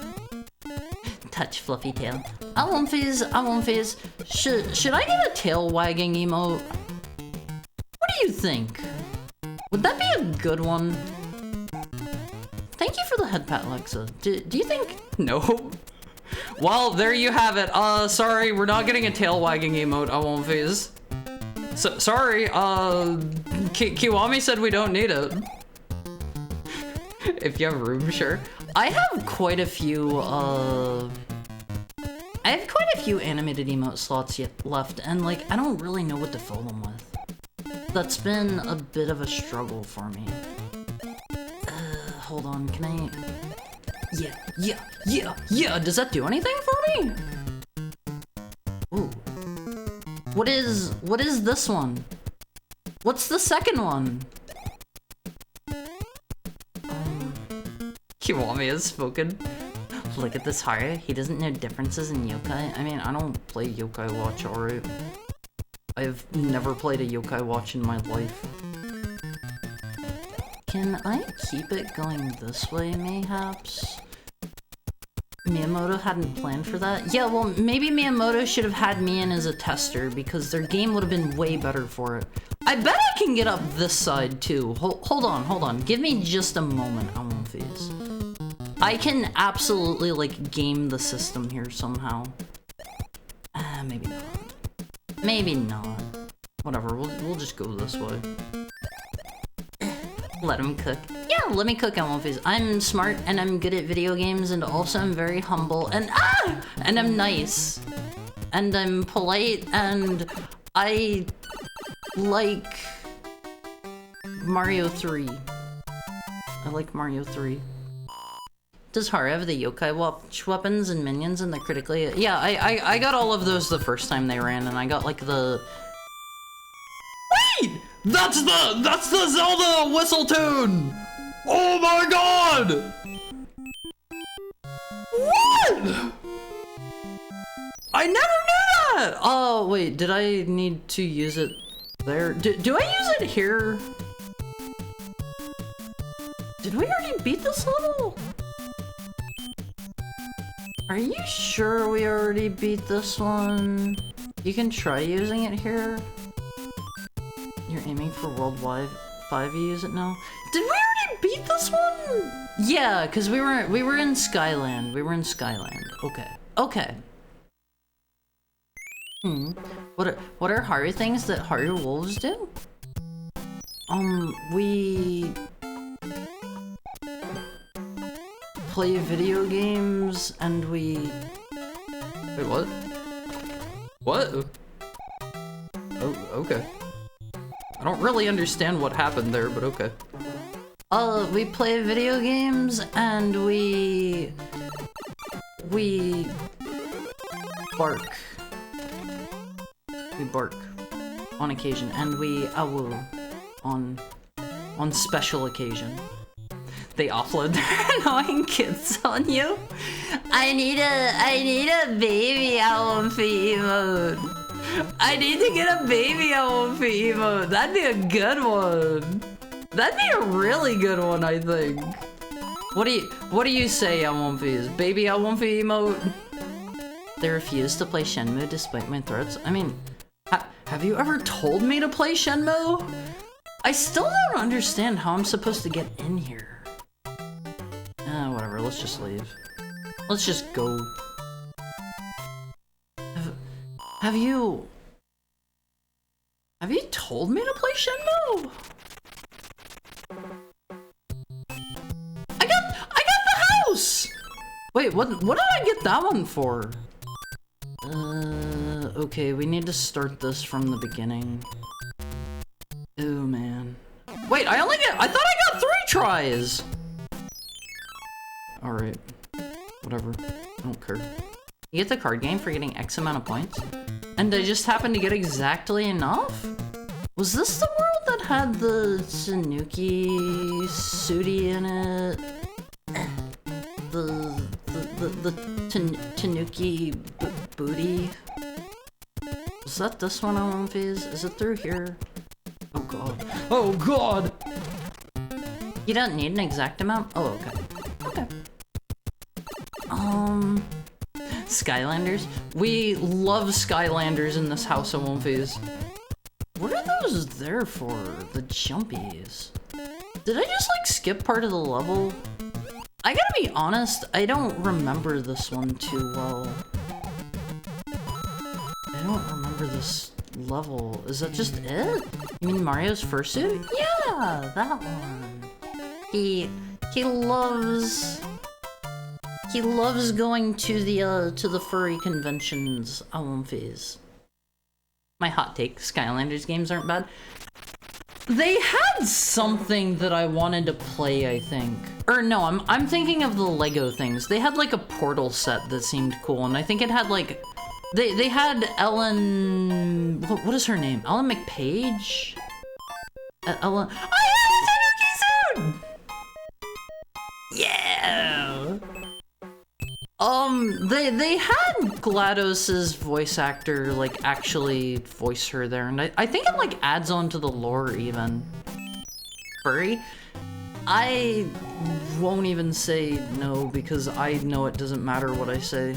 Touch fluffy tail. I won't phase. Should I get a tail wagging emote? What do you think? Would that be a good one? Thank you for the head pat, Alexa. Do you think? No. Well, there you have it. Sorry, we're not getting a tail wagging emote. I won't phase. So, sorry. Kiwami said we don't need it. If you have room, sure. I have quite a few I have quite a few animated emote slots yet left, and like, I don't really know what to fill them with. That's been a bit of a struggle for me. Hold on, can I... Yeah! Does that do anything for me? Ooh. What is this one? What's the second one? Kiwami has spoken. Look at this Haru. He doesn't know differences in yokai. I mean, I don't play Yokai Watch, alright? I've never played a Yokai Watch in my life. Can I keep it going this way, mayhaps? Miyamoto hadn't planned for that? Yeah, well, maybe Miyamoto should have had me in as a tester, because their game would have been way better for it. I bet I can get up this side, too. Hold on. Give me just a moment, Amonfis. I can absolutely, like, game the system here somehow. Maybe not. Maybe not. Whatever, we'll just go this way. Let him cook. Yeah, let me cook, Amonfis. I'm smart, and I'm good at video games, and also I'm very humble, and I'm nice. And I'm polite, and I like Mario 3. I like Mario 3. Does Haru have the Yokai Watch weapons and minions and the critically... Yeah, I got all of those the first time they ran, and I got like the... Wait! That's the Zelda whistle tune! Oh my god! What? I never knew that! Oh, wait, did I need to use it there? Do I use it here? Did we already beat this level? Are you sure we already beat this one? You can try using it here. You're aiming for worldwide 5, you use it now? Did we already beat this one? Yeah, because we were in Skyland. We were in Skyland. Okay. What are Haru things that Haru wolves do? We play video games and we... Wait, what? What? Oh, okay. I don't really understand what happened there, but okay. We play video games and we bark. We bark on occasion, and we awu on special occasion. They offload their annoying kids on you. I need a baby Aonfi emote. I need to get a baby Aonfi emote. That'd be a good one. That'd be a really good one, I think. What do you say, Aonfi? Baby Aonfi emote? They refuse to play Shenmue despite my threats. I mean, have you ever told me to play Shenmue? I still don't understand how I'm supposed to get in here. Whatever, let's just leave. Let's just go. Have you told me to play Shenmue? I got the house! Wait, what did I get that one for? Okay, we need to start this from the beginning. Oh man. Wait, I thought I got 3 tries! Alright. Whatever. I don't care. You get the card game for getting X amount of points? And I just happened to get exactly enough? Was this the world that had the Tanuki Sooty in it? The Tanuki booty? Was that this one on phase? Is it through here? Oh god. Oh god! You don't need an exact amount? Oh, okay. Okay. Skylanders? We love Skylanders in this house of One Phase. What are those there for? The jumpies? Did I just like skip part of the level? I gotta be honest, I don't remember this one too well. I don't remember this level. Is that just it? You mean Mario's fursuit? Yeah, that one. He loves He loves going to the furry conventions. I won't phase. My hot take, Skylanders games aren't bad. They had something that I wanted to play, I think. Or no, I'm thinking of the Lego things. They had like a Portal set that seemed cool, and I think it had like... They had Ellen... What is her name? Ellen McPage? Ellen... I have a Tanuki suit! Yeah! They had GLaDOS's voice actor, like, actually voice her there, and I think it, like, adds on to the lore, even. Furry? I won't even say no, because I know it doesn't matter what I say.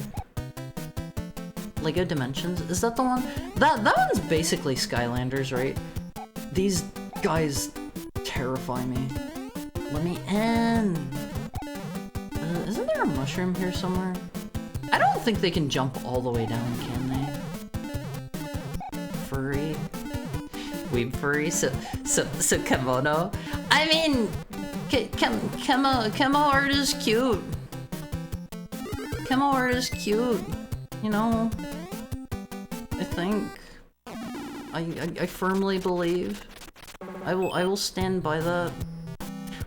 Lego Dimensions? Is that the one? That one's basically Skylanders, right? These guys terrify me. Let me in. Isn't there a mushroom here somewhere? I don't think they can jump all the way down, can they? Furry. Weeb furry, so kimono. I mean, camo art is cute. Camo art is cute. You know, I think. I firmly believe. I will stand by that.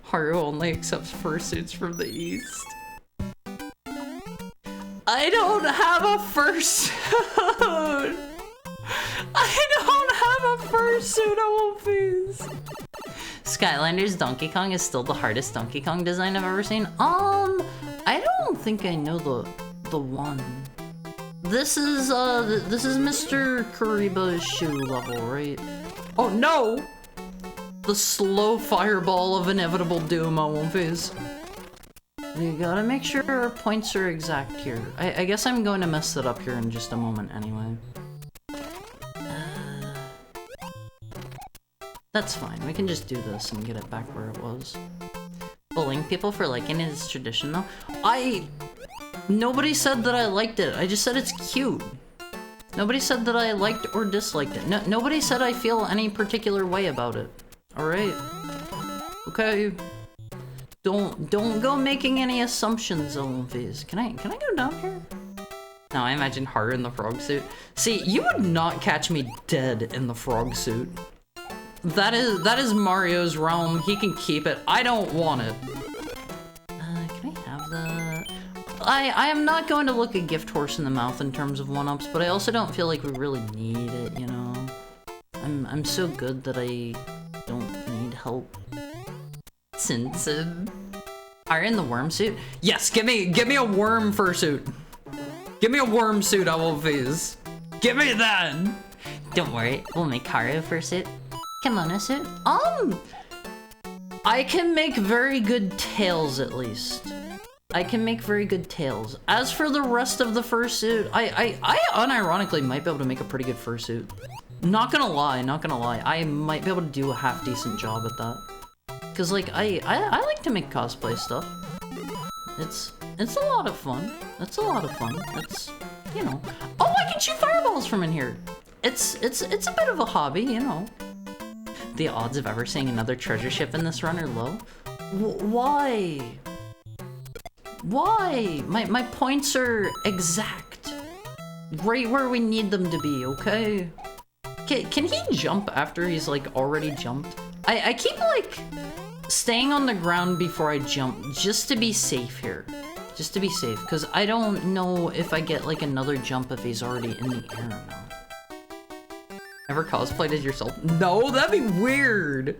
Haru only accepts fursuits from the East. I don't have a fursuit! I don't have a fursuit, I won't phase. Skylanders Donkey Kong is still the hardest Donkey Kong design I've ever seen. I don't think I know the one. This is Mr. Kariba's shoe level, right? Oh no! The slow fireball of inevitable doom, I won't phase. We gotta make sure our points are exact here. I guess I'm going to mess that up here in just a moment anyway. That's fine, we can just do this and get it back where it was. Bullying people for liking it is tradition though. Nobody said that I liked it, I just said it's cute. Nobody said that I liked or disliked it. Nobody said I feel any particular way about it. Alright. Okay. Don't go making any assumptions, Olympies. Can I go down here? No, I imagine Haru in the frog suit. See, you would not catch me dead in the frog suit. That is Mario's realm. He can keep it. I don't want it. Can I have that? I am not going to look a gift horse in the mouth in terms of one-ups, but I also don't feel like we really need it, you know? I'm so good that I don't need help. Sinsen. Are in the worm suit? Yes, give me a worm fursuit. Give me a worm suit, I will phase. Give me that! Don't worry, we'll make Haru a fursuit. Kimono suit? I can make very good tails at least. I can make very good tails. As for the rest of the fursuit, I unironically might be able to make a pretty good fursuit. Not gonna lie, I might be able to do a half decent job at that. Cause like I like to make cosplay stuff. It's a lot of fun. It's a lot of fun. It's, you know. Oh, I can shoot fireballs from in here. It's a bit of a hobby, you know. The odds of ever seeing another treasure ship in this run are low. Why? Why? My points are exact. Right where we need them to be, okay? Can he jump after he's like already jumped? I keep like staying on the ground before I jump just to be safe here. Just to be safe, because I don't know if I get like another jump if he's already in the air or not. Ever cosplayed as yourself? No, that'd be weird.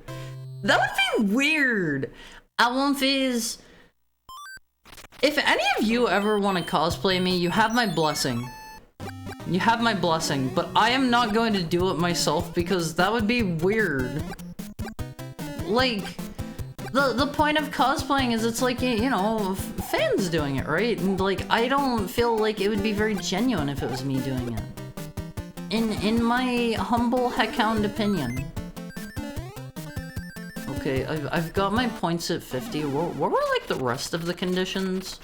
That would be weird. Alonfiz, if any of you ever want to cosplay me, you have my blessing. You have my blessing, but I am not going to do it myself because that would be weird. Like, the point of cosplaying is it's like, you know, fans doing it, right? And like, I don't feel like it would be very genuine if it was me doing it. In my humble heckhound opinion. Okay, I've got my points at 50. What were like the rest of the conditions?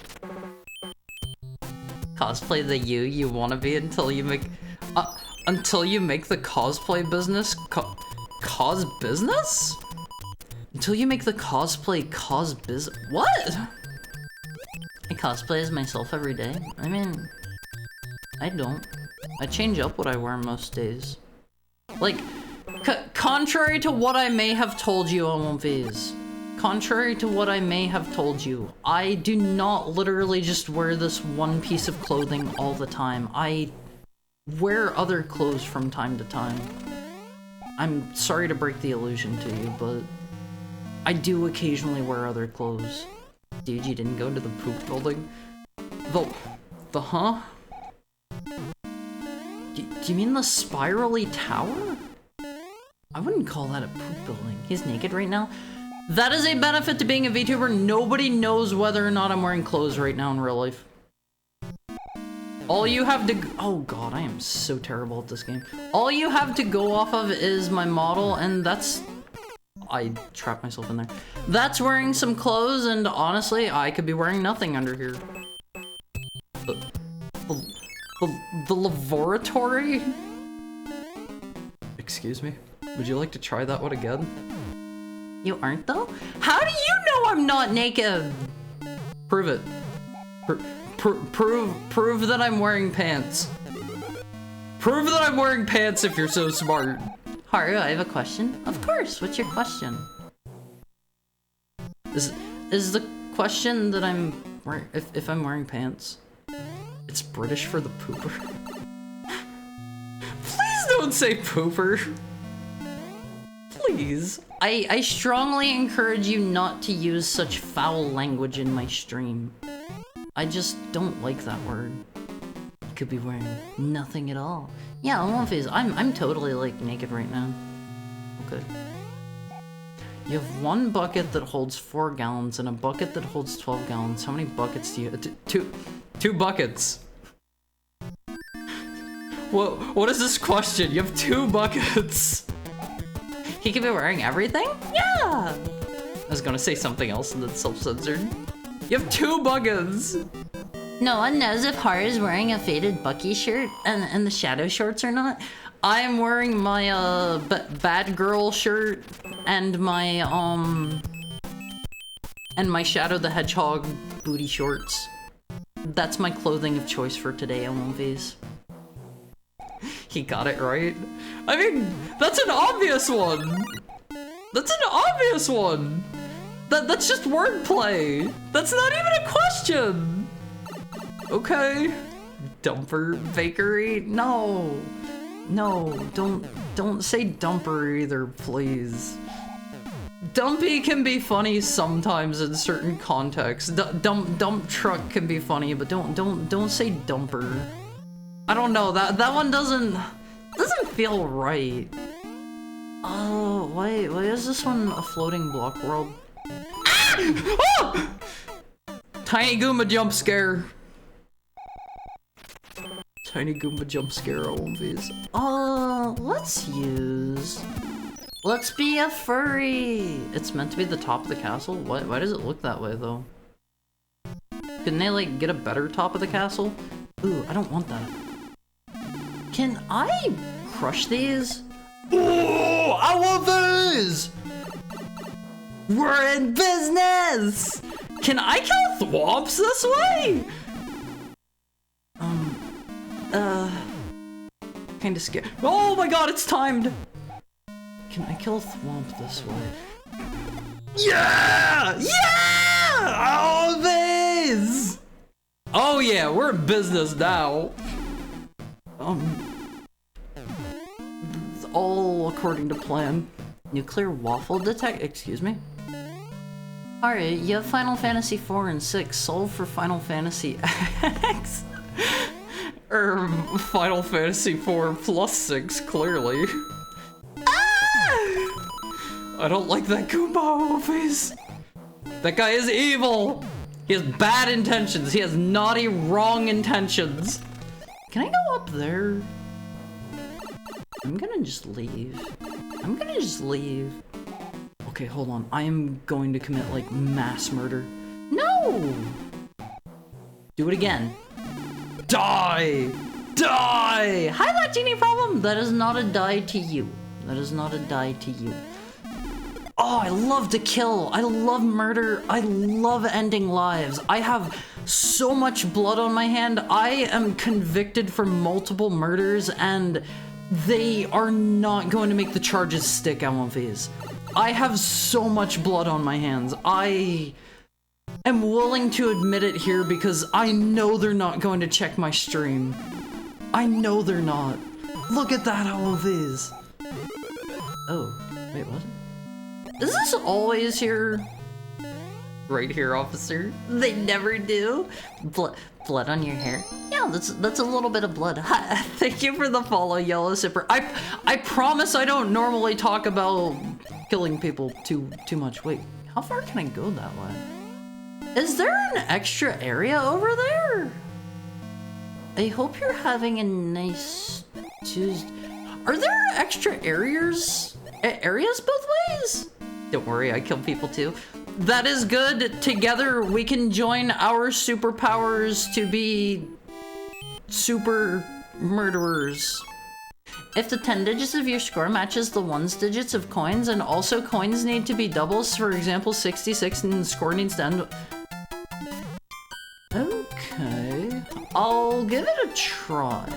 Cosplay the you wanna be until you make the cosplay business cause business? Until you make the cosplay cause business. What? cosplay as myself every day? I mean, I don't. I change up what I wear most days. Like, contrary to what I may have told you on One Phase, contrary to what I may have told you, I do not literally just wear this one piece of clothing all the time. I wear other clothes from time to time. I'm sorry to break the illusion to you, but I do occasionally wear other clothes. Dude, you didn't go to the poop building? The huh? Do you mean the spirally tower? I wouldn't call that a poop building. He's naked right now? That is a benefit to being a VTuber. Nobody knows whether or not I'm wearing clothes right now in real life. All you have to— oh god, I am so terrible at this game. All you have to go off of is my model, and that's— I trapped myself in there. That's wearing some clothes, and honestly, I could be wearing nothing under here. The laboratory? Excuse me? Would you like to try that one again? You aren't though? How do you know I'm not naked? Prove it. Prove that I'm wearing pants. Prove that I'm wearing pants if you're so smart. Haru, I have a question. Of course, what's your question? Is the question that I'm wearing— if I'm wearing pants? It's British for the pooper. Please don't say pooper. Please. I strongly encourage you not to use such foul language in my stream. I just don't like that word. You could be wearing nothing at all. Yeah, on One Phase, I'm totally like naked right now. Okay. You have one bucket that holds 4 gallons and a bucket that holds 12 gallons. How many buckets do you have? Two buckets. What is this question? You have 2 buckets. He could be wearing everything? Yeah! I was gonna say something else and then self-censored. You have 2 buckets! No one knows if Haru is wearing a faded Bucky shirt and the shadow shorts or not. I am wearing my bad girl shirt and my Shadow the Hedgehog booty shorts. That's my clothing of choice for today on One Phase. He got it right. I mean, that's an obvious one. That's an obvious one. That's just wordplay. That's not even a question. Okay. Dumper bakery? No. No, don't say dumper either, please. Dumpy can be funny sometimes in certain contexts. Dump truck can be funny, but don't say dumper. I don't know, that one doesn't feel right. Oh, why is this one a floating block world? Ah! Oh! Tiny Goomba jump scare. Tiny Goomba jump scare on One Phase. Let's be a furry. It's meant to be the top of the castle? Why does it look that way though? Couldn't they like get a better top of the castle? Ooh, I don't want that. Can I crush these? Ooh, I want these! We're in business! Can I kill Thwomps this way? Kinda scared. Oh my god, it's timed! Can I kill Thwomp this way? Yeah! Yeah! All these! Oh yeah, we're in business now. It's all according to plan. Nuclear waffle detect— excuse me? Alright, you have Final Fantasy 4 and 6. Solve for Final Fantasy X. Or Final Fantasy 4 plus 6, clearly. Ah! I don't like that Goomba face. That guy is evil. He has bad intentions. He has naughty, wrong intentions. Can I go up there? I'm gonna just leave. I'm gonna just leave. Okay, hold on. I am going to commit, like, mass murder. No! Do it again. Die! Die! Hi, that genie problem! That is not a die to you. That is not a die to you. Oh, I love to kill. I love murder. I love ending lives. I have so much blood on my hand. I am convicted for multiple murders, and they are not going to make the charges stick, MLVs. I have so much blood on my hands. I am willing to admit it here because I know they're not going to check my stream. I know they're not. Look at that, MLVs. Oh, wait, what? Is this always here? Right here, officer. They never do. Blood on your hair? Yeah, that's a little bit of blood. Thank you for the follow, Yellow Sipper. I promise I don't normally talk about killing people too much. Wait, how far can I go that way? Is there an extra area over there? I hope you're having a nice Tuesday. Are there extra areas both ways? Don't worry, I kill people too. That is good. Together we can join our superpowers to be super murderers. If the 10 digits of your score matches the 1's digits of coins, and also coins need to be doubles, for example 66, and the score needs to end. Okay, I'll give it a try.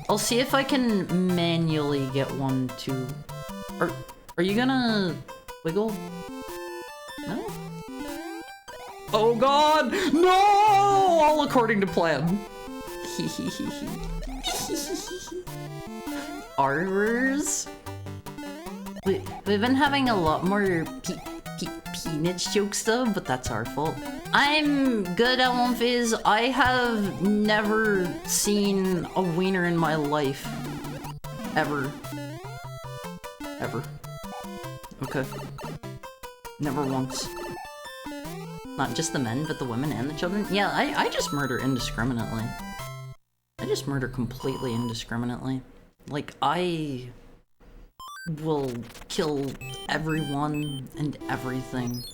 I'll see if I can manually get 1, 2. Are you gonna wiggle? No? Oh god! No! All according to plan. Arbors? We've been having a lot more peanut jokes though, but that's our fault. I'm good at One Fizz. I have never seen a wiener in my life. Ever. Ever. Okay. Never once. Not just the men, but the women and the children. Yeah, I just murder indiscriminately. I just murder completely indiscriminately. Like, I will kill everyone and everything.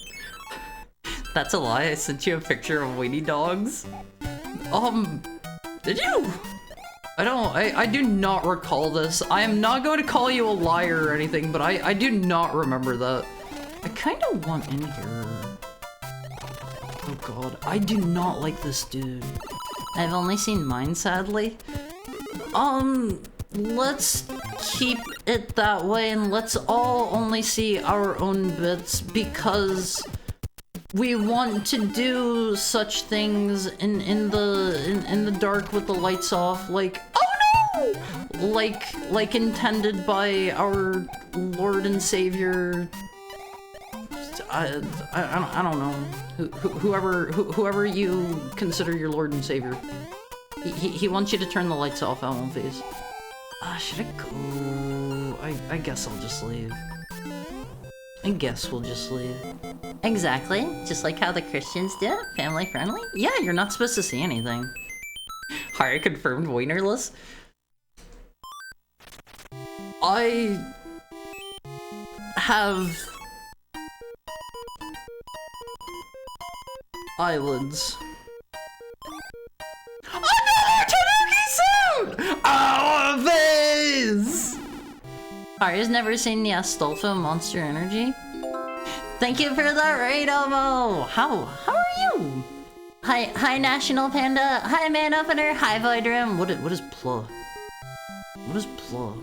That's a lie. I sent you a picture of weenie dogs. Did you? I do not recall this. I am not going to call you a liar or anything, but I do not remember that. I kind of want in here. Oh god, I do not like this dude. I've only seen mine, sadly. Let's keep it that way, and let's all only see our own bits, because we want to do such things in the dark with the lights off, like, oh no! Like intended by our Lord and Savior. I don't know. Whoever you consider your Lord and Savior. He wants you to turn the lights off, Alan Face. Should I go? I guess I'll just leave. I guess we'll just leave. Exactly. Just like how the Christians do. Family friendly. Yeah, you're not supposed to see anything. Harry confirmed wienerless. I have eyelids. Another Tanuki suit! Oh, this! Arya's never seen the Astolfo Monster Energy. Thank you for that raid, Elmo! How are you? Hi National Panda. Hi Man Opener. Hi Voidrum. What is Pla? What is Pla?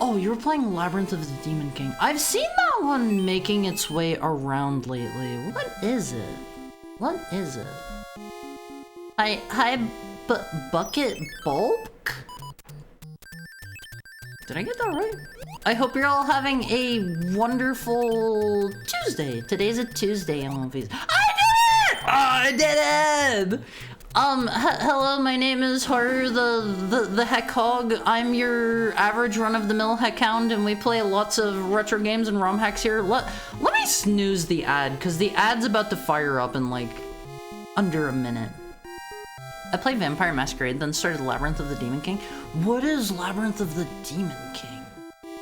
Oh, you were playing Labyrinth of the Demon King. I've seen that one making its way around lately. What is it? What is it? Hi, Bucket Bulk? Did I get that right? I hope you're all having a wonderful Tuesday. Today's a Tuesday on One Piece. I did it! Oh, I did it! Hello, my name is Horror the Heck Hog. I'm your average run-of-the-mill Heck Hound, and we play lots of retro games and ROM hacks here. Let me snooze the ad, because the ad's about to fire up in, like, under a minute. I played Vampire Masquerade, then started Labyrinth of the Demon King. What is Labyrinth of the Demon King?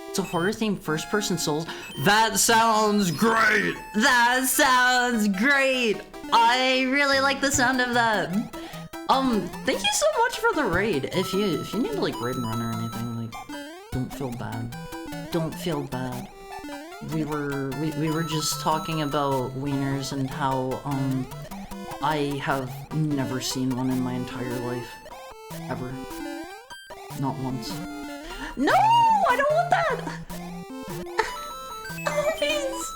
It's a horror-themed first-person Souls. That sounds great! That sounds great! I really like the sound of that. Thank you so much for the raid. If you need to like raid and run or anything, like, don't feel bad. Don't feel bad. we were just talking about wieners and how I have never seen one in my entire life. Ever. Not once. No! I don't want that! Oh, please!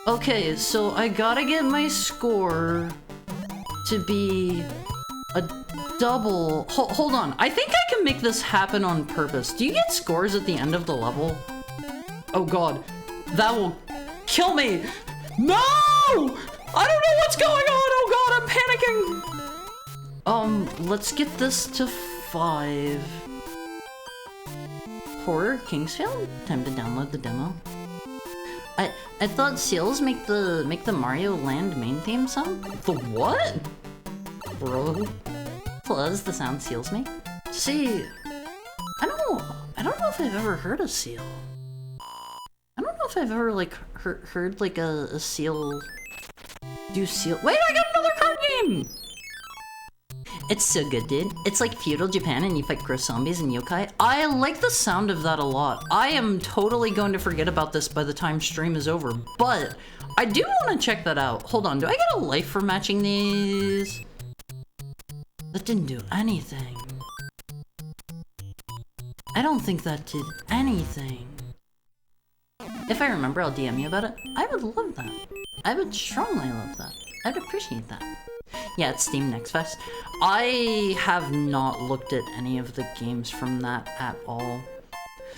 Okay, so I gotta get my score to be a double... Hold on, I think I can make this happen on purpose. Do you get scores at the end of the level? Oh god, that will kill me! No! I don't know what's going on! Oh god, I'm panicking! Let's get this to 5. Horror Kingsfield? Time to download the demo. I thought seals make the Mario Land main theme song? The what? Bro. Plus the sound seals make. See, I don't know if I've ever heard a seal. I don't know if I've ever like heard like a seal do seal. Wait, I got another card game! It's so good, dude. It's like feudal Japan and you fight gross zombies and yokai. I like the sound of that a lot. I am totally going to forget about this by the time stream is over, but I do want to check that out. Hold on, do I get a life for matching these? That didn't do anything. I don't think that did anything. If I remember, I'll DM you about it. I would love that. I would strongly love that. I'd appreciate that. Yeah, it's Steam Next Fest. I have not looked at any of the games from that at all.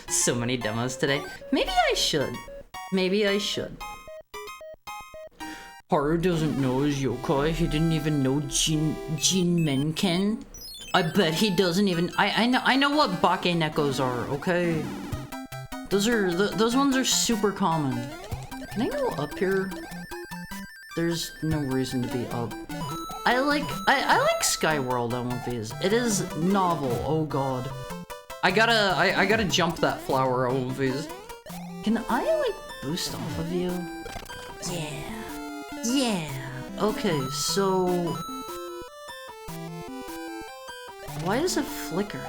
So many demos today. Maybe I should. Maybe I should. Haru doesn't know his yokai. He didn't even know Jin Menken. I bet he doesn't even. I know what Bake Nekos are. Okay, those ones are super common. Can I go up here? There's no reason to be up. I like Skyworld on one of these. It is novel. Oh god. I gotta jump that flower on one of these. Can I like boost off of you? Yeah. Yeah. Okay, so why is it flickering?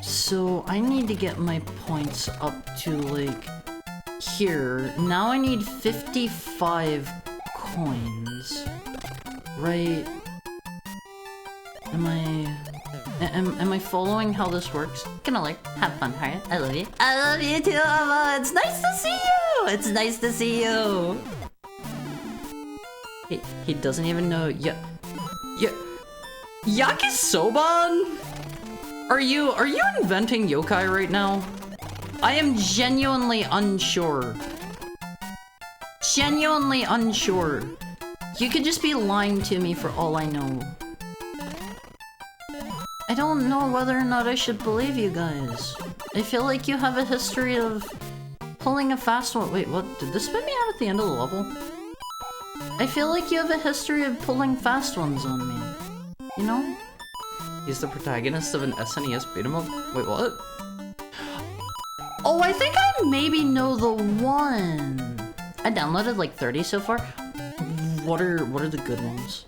So I need to get my points up to like here. Now I need 55 coins. Right? Am I following how this works? Gonna like have fun, Harriet. I love you. I love you too, Emma. It's nice to see you. It's nice to see you. He doesn't even know. Yakisoban? Are you inventing yokai right now? I am genuinely unsure. Genuinely unsure. You could just be lying to me for all I know. I don't know whether or not I should believe you guys. I feel like you have a history of pulling a fast one. Wait, what? Did this spit me out at the end of the level? I feel like you have a history of pulling fast ones on me. You know? He's the protagonist of an SNES beat 'em up. Wait, what? Oh, I think I maybe know the one. I downloaded like 30 so far. What are the good ones?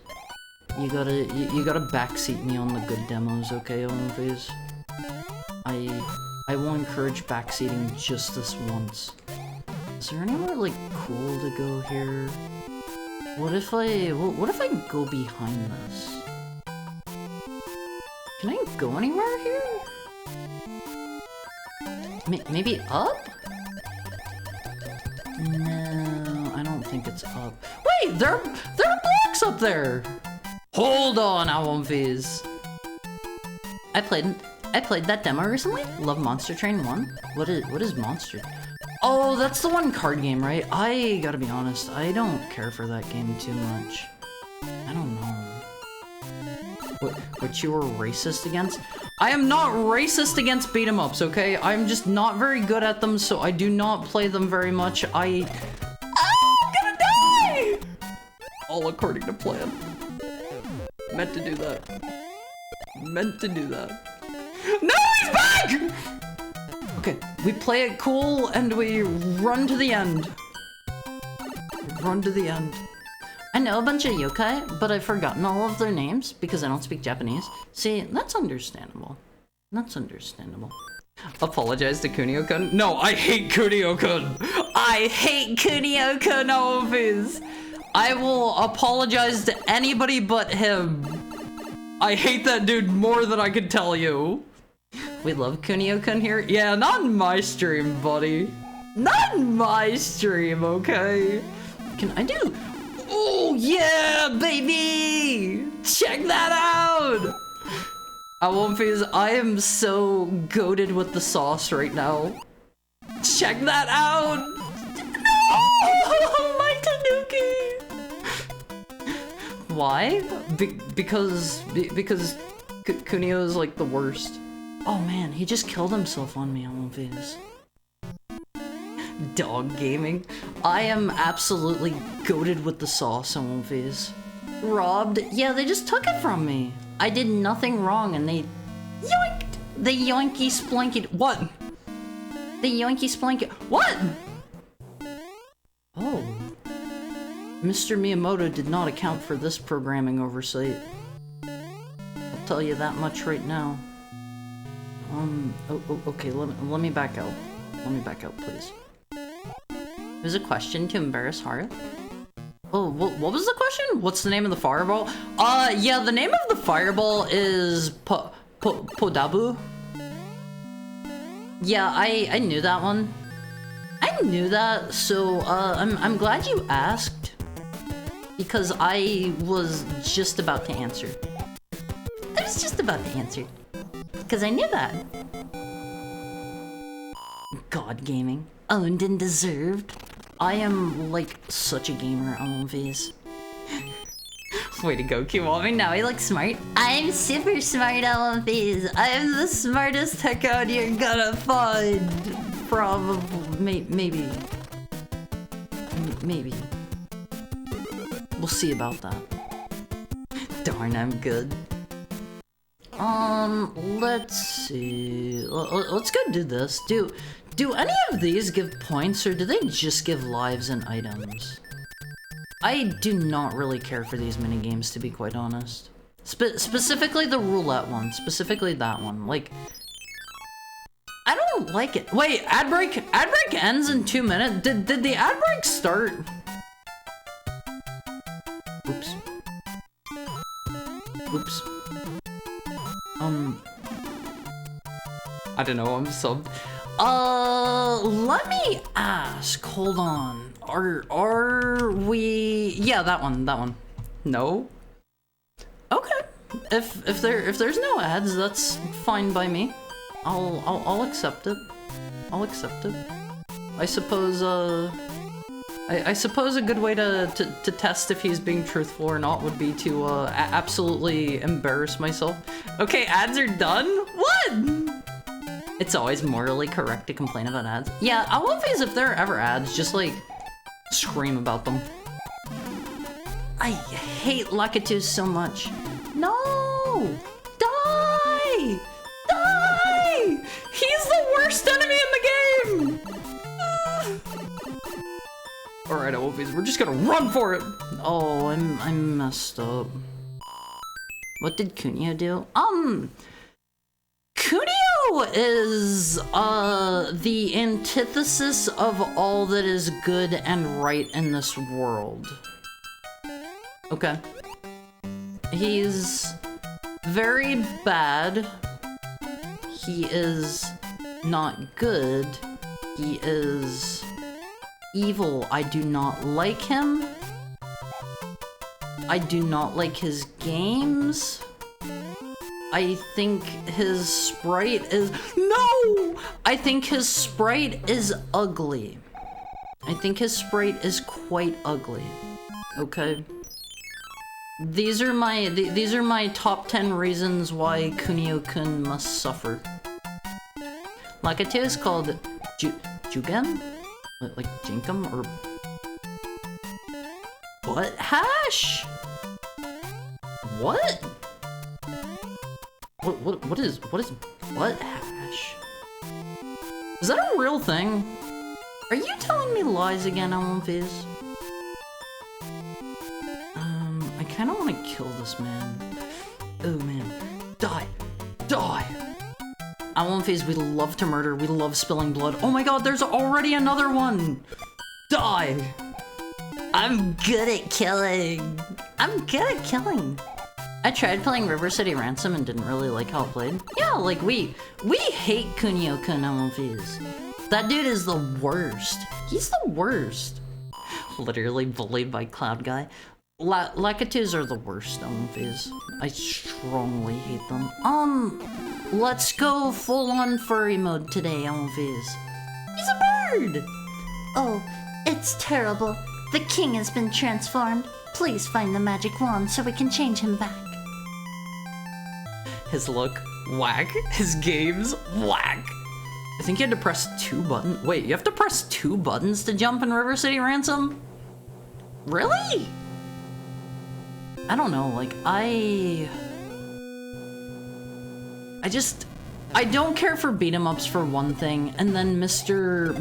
You gotta backseat me on the good demos, okay, OMVs? I will encourage backseating just this once. Is there anywhere like cool to go here? What if I go behind this? Can I go anywhere here? Maybe up? No, I don't think it's up. Wait, there are blocks up there! Hold on, Awamviz. I played that demo recently. Love Monster Train 1. What is Monster? Oh, that's the one card game, right? I gotta be honest, I don't care for that game too much. I don't know. What you were racist against? I am not racist against beat 'em ups, okay? I'm just not very good at them, so I do not play them very much. I'm gonna die! All according to plan. Meant to do that. Meant to do that. No, he's back! Okay, we play it cool and we run to the end. Run to the end. I know a bunch of yokai, but I've forgotten all of their names because I don't speak Japanese. See, that's understandable. That's understandable. Apologize to Kunio-kun? No, I hate Kunio-kun! I hate Kunio-kun, Alphys! I will apologize to anybody but him. I hate that dude more than I can tell you. We love Kunio-kun here? Yeah, not in my stream, buddy. Not in my stream, okay? Can I do? Oh, yeah, baby! Check that out! Alphys, I am so goated with the sauce right now. Check that out! No! My Tanuki! Why? Because Kunio is like the worst. Oh man, he just killed himself on me, Alphys. Dog gaming. I am absolutely goated with the sauce, Alphys. Robbed? Yeah, they just took it from me. I did nothing wrong and they yoinked! The yoinky splanky. What? The yoinky splanky. What? Oh. Mr. Miyamoto did not account for this programming oversight. I'll tell you that much right now. Okay, let me back out. Let me back out, please. There's a question to embarrass Haru. Oh, what was the question? What's the name of the fireball? Yeah, the name of the fireball is Podabu. Yeah, I knew that one. I knew that, so I'm glad you asked because I was just about to answer. I was just about to answer because I knew that. God gaming, owned and deserved. I am like such a gamer, Alphys. Way to go, Kiwami. Now he looks smart. I'm super smart, Alphys. I'm the smartest Heckout you're gonna find. Probably. Maybe. Maybe. We'll see about that. Darn, I'm good. Let's see. Let's go do this. Do any of these give points, or do they just give lives and items? I do not really care for these minigames, to be quite honest. Specifically the roulette one. Specifically that one. Like, I don't like it. Wait, ad break? Ad break ends in 2 minutes? Did the ad break start? Oops. Oops. I don't know, I'm subbed. Let me ask, hold on. Are we... Yeah, that one. No? Okay. If there's no ads, that's fine by me. I'll accept it. I'll accept it. I suppose, I suppose a good way to test if he's being truthful or not would be to, absolutely embarrass myself. Okay, ads are done? What? It's always morally correct to complain about ads. Yeah, I love these if there are ever ads, just like, scream about them. I hate Lakitu so much. No! Die! Die! He's the worst enemy in the game! Alright, Wolfies, we're just gonna run for it! Oh, I'm messed up. What did Kunio do? Kunio is, the antithesis of all that is good and right in this world. Okay. He's very bad. He is not good. He is evil. I do not like him. I do not like his games. I think his sprite is... No! I think his sprite is ugly. I think his sprite is quite ugly. Okay? These are my top 10 reasons why Kunio-kun must suffer. Lakitu is called Jugem? Like Jinkum or... What? Hash? What? What is butt hash? Is that a real thing? Are you telling me lies again, Alphys? I kinda wanna kill this man. Oh man. Die! Die! Allenphase, we love to murder, we love spilling blood. Oh my god, there's already another one! Die! I'm good at killing. I'm good at killing. I tried playing River City Ransom and didn't really like how it played. Yeah, like we hate Kunio-kun Allenphase. That dude is the worst. He's the worst. Literally bullied by Cloud Guy. Lakitus are the worst Allenphase. I strongly hate them. Let's go full-on furry mode today, Allenphase. He's a bird! Oh, it's terrible. The king has been transformed. Please find the magic wand so we can change him back. His look, whack. His games, whack. I think you had to press 2 buttons. Wait, you have to press 2 buttons to jump in River City Ransom? Really? I don't know, like, I don't care for beat 'em ups for one thing, and then Mr.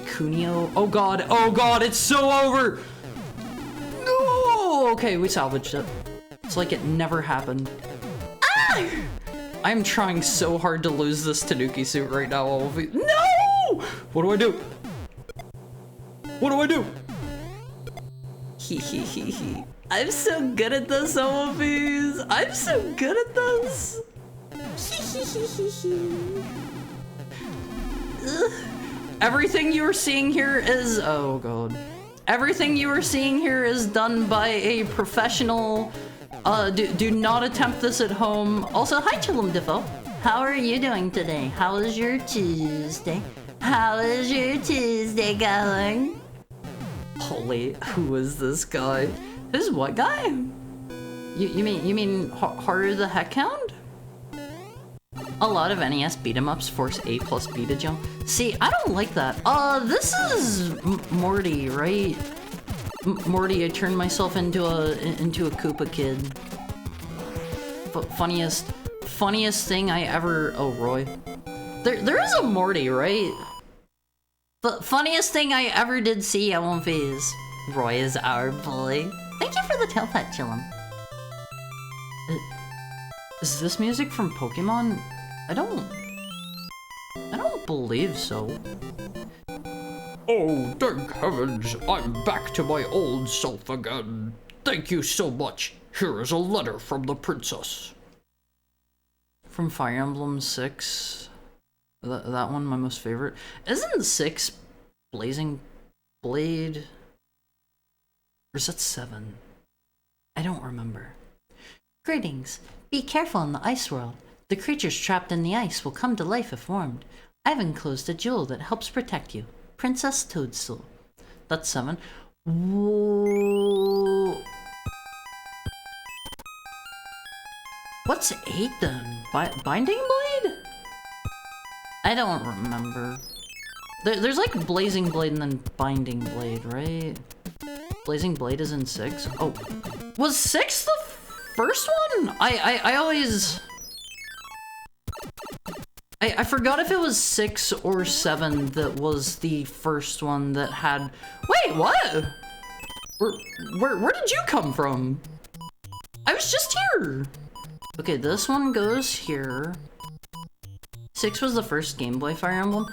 Kunio. Oh god, it's so over! No! Okay, we salvaged it. It's like it never happened. Ah! I'm trying so hard to lose this Tanuki suit right now. No! What do I do? What do I do? Hee. I'm so good at this, Allenphase. I'm so good at this. Everything you are seeing here is... Oh god. Everything you are seeing here is done by a professional. Do not attempt this at home. Also, hi Chillum Defoe. How are you doing today? How is your Tuesday? How is your Tuesday going? Holy, who is this guy? This is what guy? You mean Haru the Heckhound? A lot of NES beat 'em ups force A plus B to jump. See, I don't like that. This is Morty, right? Morty, I turned myself into a Koopa kid. But funniest thing I ever... Oh, Roy. There is a Morty, right? The funniest thing I ever did see, Allenphase. Roy is our bully. Thank you for the tail pat, Chillum. Is this music from Pokemon? I don't believe so. Oh, thank heavens, I'm back to my old self again. Thank you so much. Here is a letter from the princess. From Fire Emblem 6. That one, my most favorite. Isn't 6 Blazing Blade? Or is that 7? I don't remember. Greetings. Be careful in the ice world. The creatures trapped in the ice will come to life if warmed. I've enclosed a jewel that helps protect you. Princess Toadstool. That's 7. Whoa. What's 8 then? Binding Blade? I don't remember. There's like Blazing Blade and then Binding Blade, right? Blazing Blade is in 6? Oh. Was 6 the first one? I always... I forgot if it was 6 or 7 that was the first one that had... Wait, what? Where did you come from? I was just here. Okay, this one goes here. 6 was the first Game Boy Fire Emblem.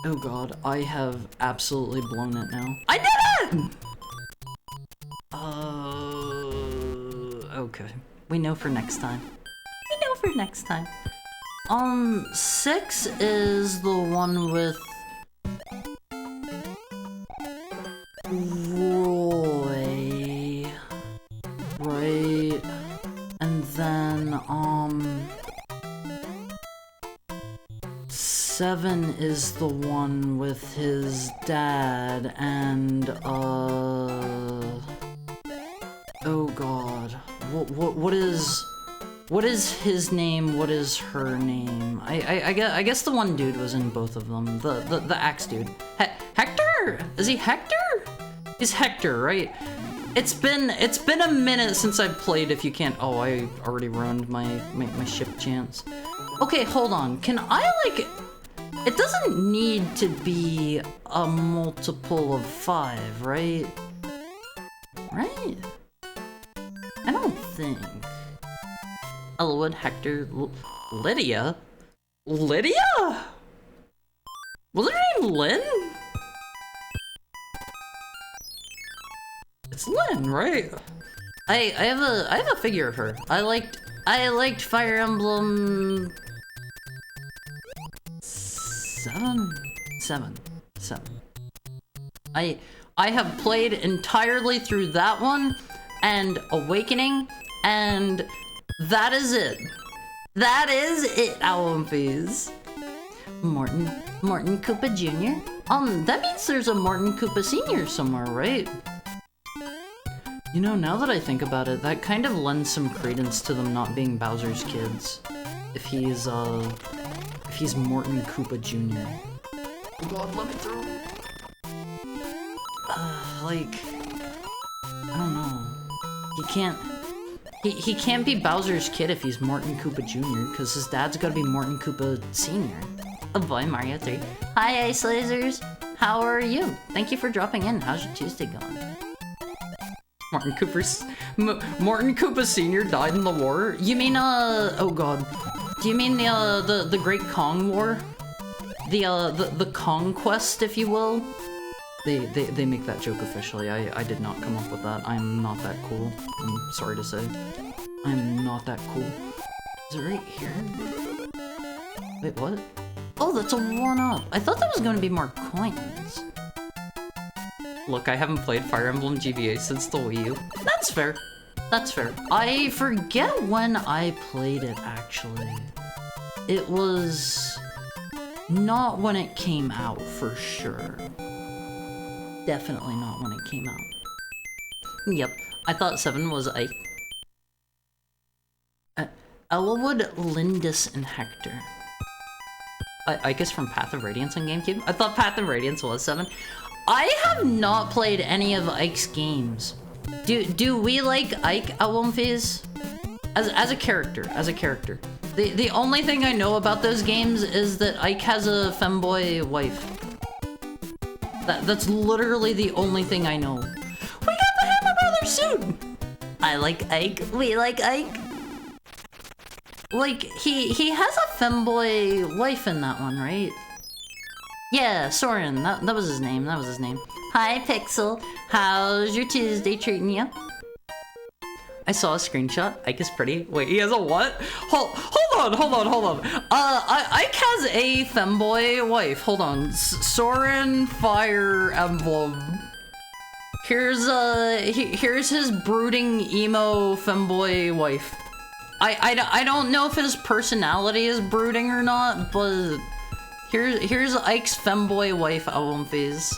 Oh god, I have absolutely blown it now. I did it! Okay. We know for next time. We know for next time. 6 is the one with Roy, right? And then 7 is the one with his dad and oh god, what is his name? What is her name? I guess the one dude was in both of them. The axe dude. Hector? Is he Hector? He's Hector, right? It's been a minute since I've played. If you can't, oh, I already ruined my ship chance. Okay, hold on. Can I like? It doesn't need to be a multiple of 5, right? Right? I don't think. Elwood, Hector, Lydia? Lydia? Was her name Lynn? It's Lynn, right? I have a figure of her. I liked Fire Emblem 7. I have played entirely through that one and Awakening, and that is it. That is it, Owlumpies. Morton Koopa Jr.? That means there's a Morton Koopa Sr. somewhere, right? You know, now that I think about it, that kind of lends some credence to them not being Bowser's kids. If he's Morton Koopa Jr. Oh god, let me through. Like, I don't know. He can't be Bowser's kid if he's Morton Koopa Jr., because his dad's gotta be Morton Koopa Sr. Oh boy, Mario 3. Hi, Ice Lasers. How are you? Thank you for dropping in. How's your Tuesday going? Morton Koopa Sr. died in the war? You mean, oh god. Do you mean the Great Kong War? The Conquest, if you will? They make that joke officially. I did not come up with that. I'm not that cool. I'm sorry to say. I'm not that cool. Is it right here? Wait, what? Oh, that's a 1-up. I thought that was going to be more coins. Look, I haven't played Fire Emblem GBA since the Wii U. That's fair. That's fair. I forget when I played it, actually. It was not when it came out, for sure. Definitely not when it came out. Yep, I thought 7 was Ike. Elwood, Lindis, and Hector. Ike is from Path of Radiance on GameCube? I thought Path of Radiance was 7. I have not played any of Ike's games. Do we like Ike at Wumfies? As a character, The only thing I know about those games is that Ike has a femboy wife. That's literally the only thing I know. We got the Hammer Brothers soon! I like Ike. We like Ike. Like, he has a femboy wife in that one, right? Yeah, Soren. That was his name. Hi, Pixel. How's your Tuesday treating you? I saw a screenshot. Ike is pretty. Wait, he has a what? Hold on. Ike has a femboy wife. Hold on. Soren Fire Emblem. Here's his brooding emo femboy wife. I don't know if his personality is brooding or not, but here's Ike's femboy wife, Owlumfies.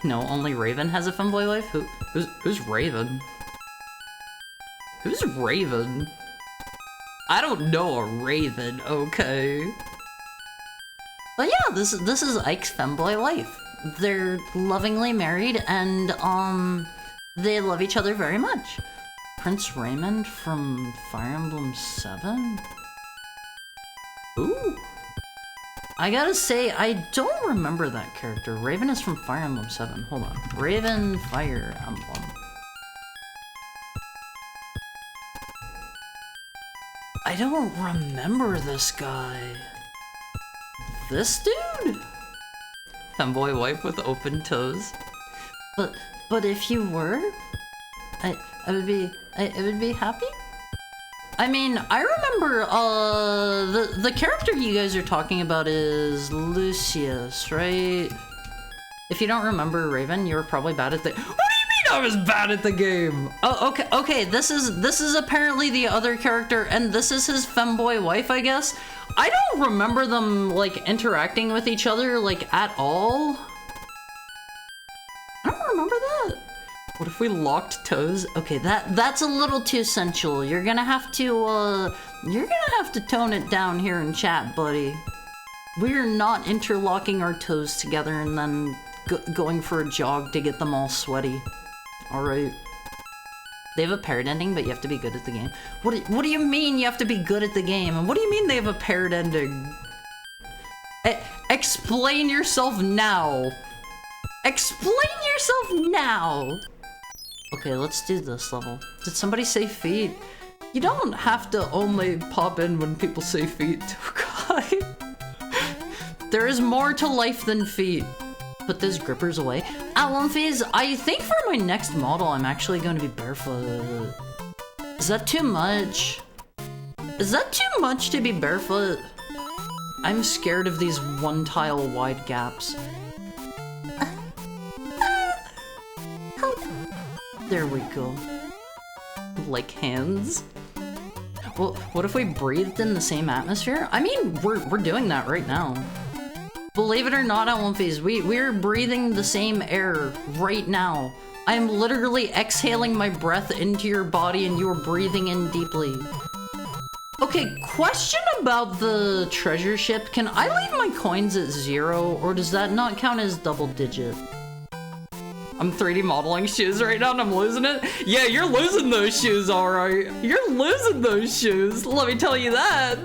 No, only Raven has a femboy wife? Who's Raven? Who's Raven? I don't know a Raven, okay. But yeah, this is Ike's femboy wife. They're lovingly married and they love each other very much. Prince Raymond from Fire Emblem 7? Ooh. I gotta say, I don't remember that character. Raven is from Fire Emblem 7. Hold on. Raven Fire Emblem. I don't remember this guy. This dude? Femboy wife with open toes. But if you were, I would be happy. I mean, I remember the character you guys are talking about is Lucius, right? If you don't remember Raven, you were probably bad at the— What do you mean I was bad at the game? Oh, okay, this is apparently the other character, and this is his femboy wife, I guess. I don't remember them, like, interacting with each other, like, at all. I don't remember that. What if we locked toes? Okay, that's a little too sensual. You're gonna have to tone it down here in chat, buddy. We're not interlocking our toes together and then going for a jog to get them all sweaty. Alright. They have a paired ending, but you have to be good at the game. What do you mean you have to be good at the game? And what do you mean they have a paired ending? Explain yourself now. Explain yourself now. Okay, let's do this level. Did somebody say feet? You don't have to only pop in when people say feet, okay? There is more to life than feet. Put those grippers away. Alumphys, I think for my next model, I'm actually going to be barefoot. Is that too much? Is that too much to be barefoot? I'm scared of these one tile wide gaps. Help. There we go. Like hands. Well, what if we breathed in the same atmosphere? I mean, we're doing that right now. Believe it or not, Alumphys, we're breathing the same air right now. I am literally exhaling my breath into your body and you're breathing in deeply. Okay, question about the treasure ship. Can I leave my coins at 0 or does that not count as double digit? I'm 3D modeling shoes right now and I'm losing it. Yeah, you're losing those shoes, all right. You're losing those shoes. Let me tell you that.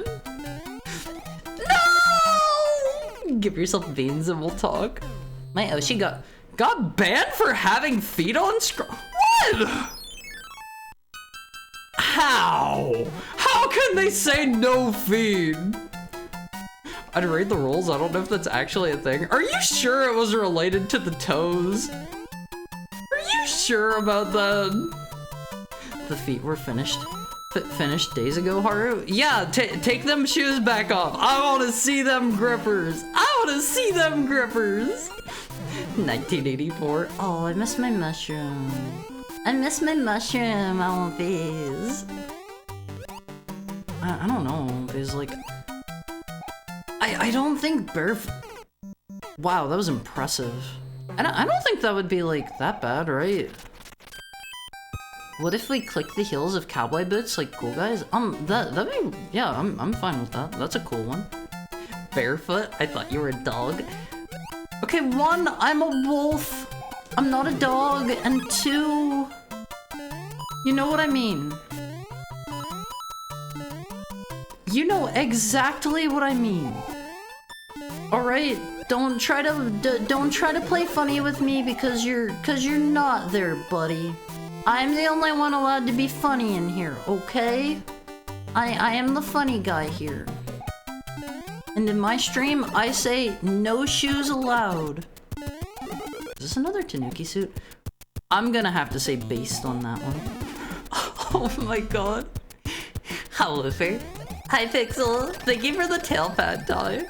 No! Give yourself beans and we'll talk. My Oshi got banned for having feet on scroll. What? How? How can they say no feet? I'd read the rules. I don't know if that's actually a thing. Are you sure it was related to the toes? Are you sure about that? The feet were finished. Finished days ago, Haru? Yeah, take them shoes back off. I want to see them grippers. I want to see them grippers. 1984. Oh, I miss my mushroom. I miss my mushroom, Alumphys. I don't know, it's like... I don't think barefoot... Wow, that was impressive. I don't think that would be, like, that bad, right? What if we click the heels of cowboy boots like cool guys? That'd be... Yeah, I'm fine with that. That's a cool one. Barefoot? I thought you were a dog. Okay, 1, I'm a wolf. I'm not a dog. And 2... You know what I mean. You know exactly what I mean. Alright? Don't try to play funny with me because you're not there, buddy. I'm the only one allowed to be funny in here, okay? I am the funny guy here. And in my stream, I say no shoes allowed. Is this another Tanuki suit? I'm gonna have to say based on that one. Oh my god. Hello, Fair. Hi, Pixel. Thank you for the tail pad tie.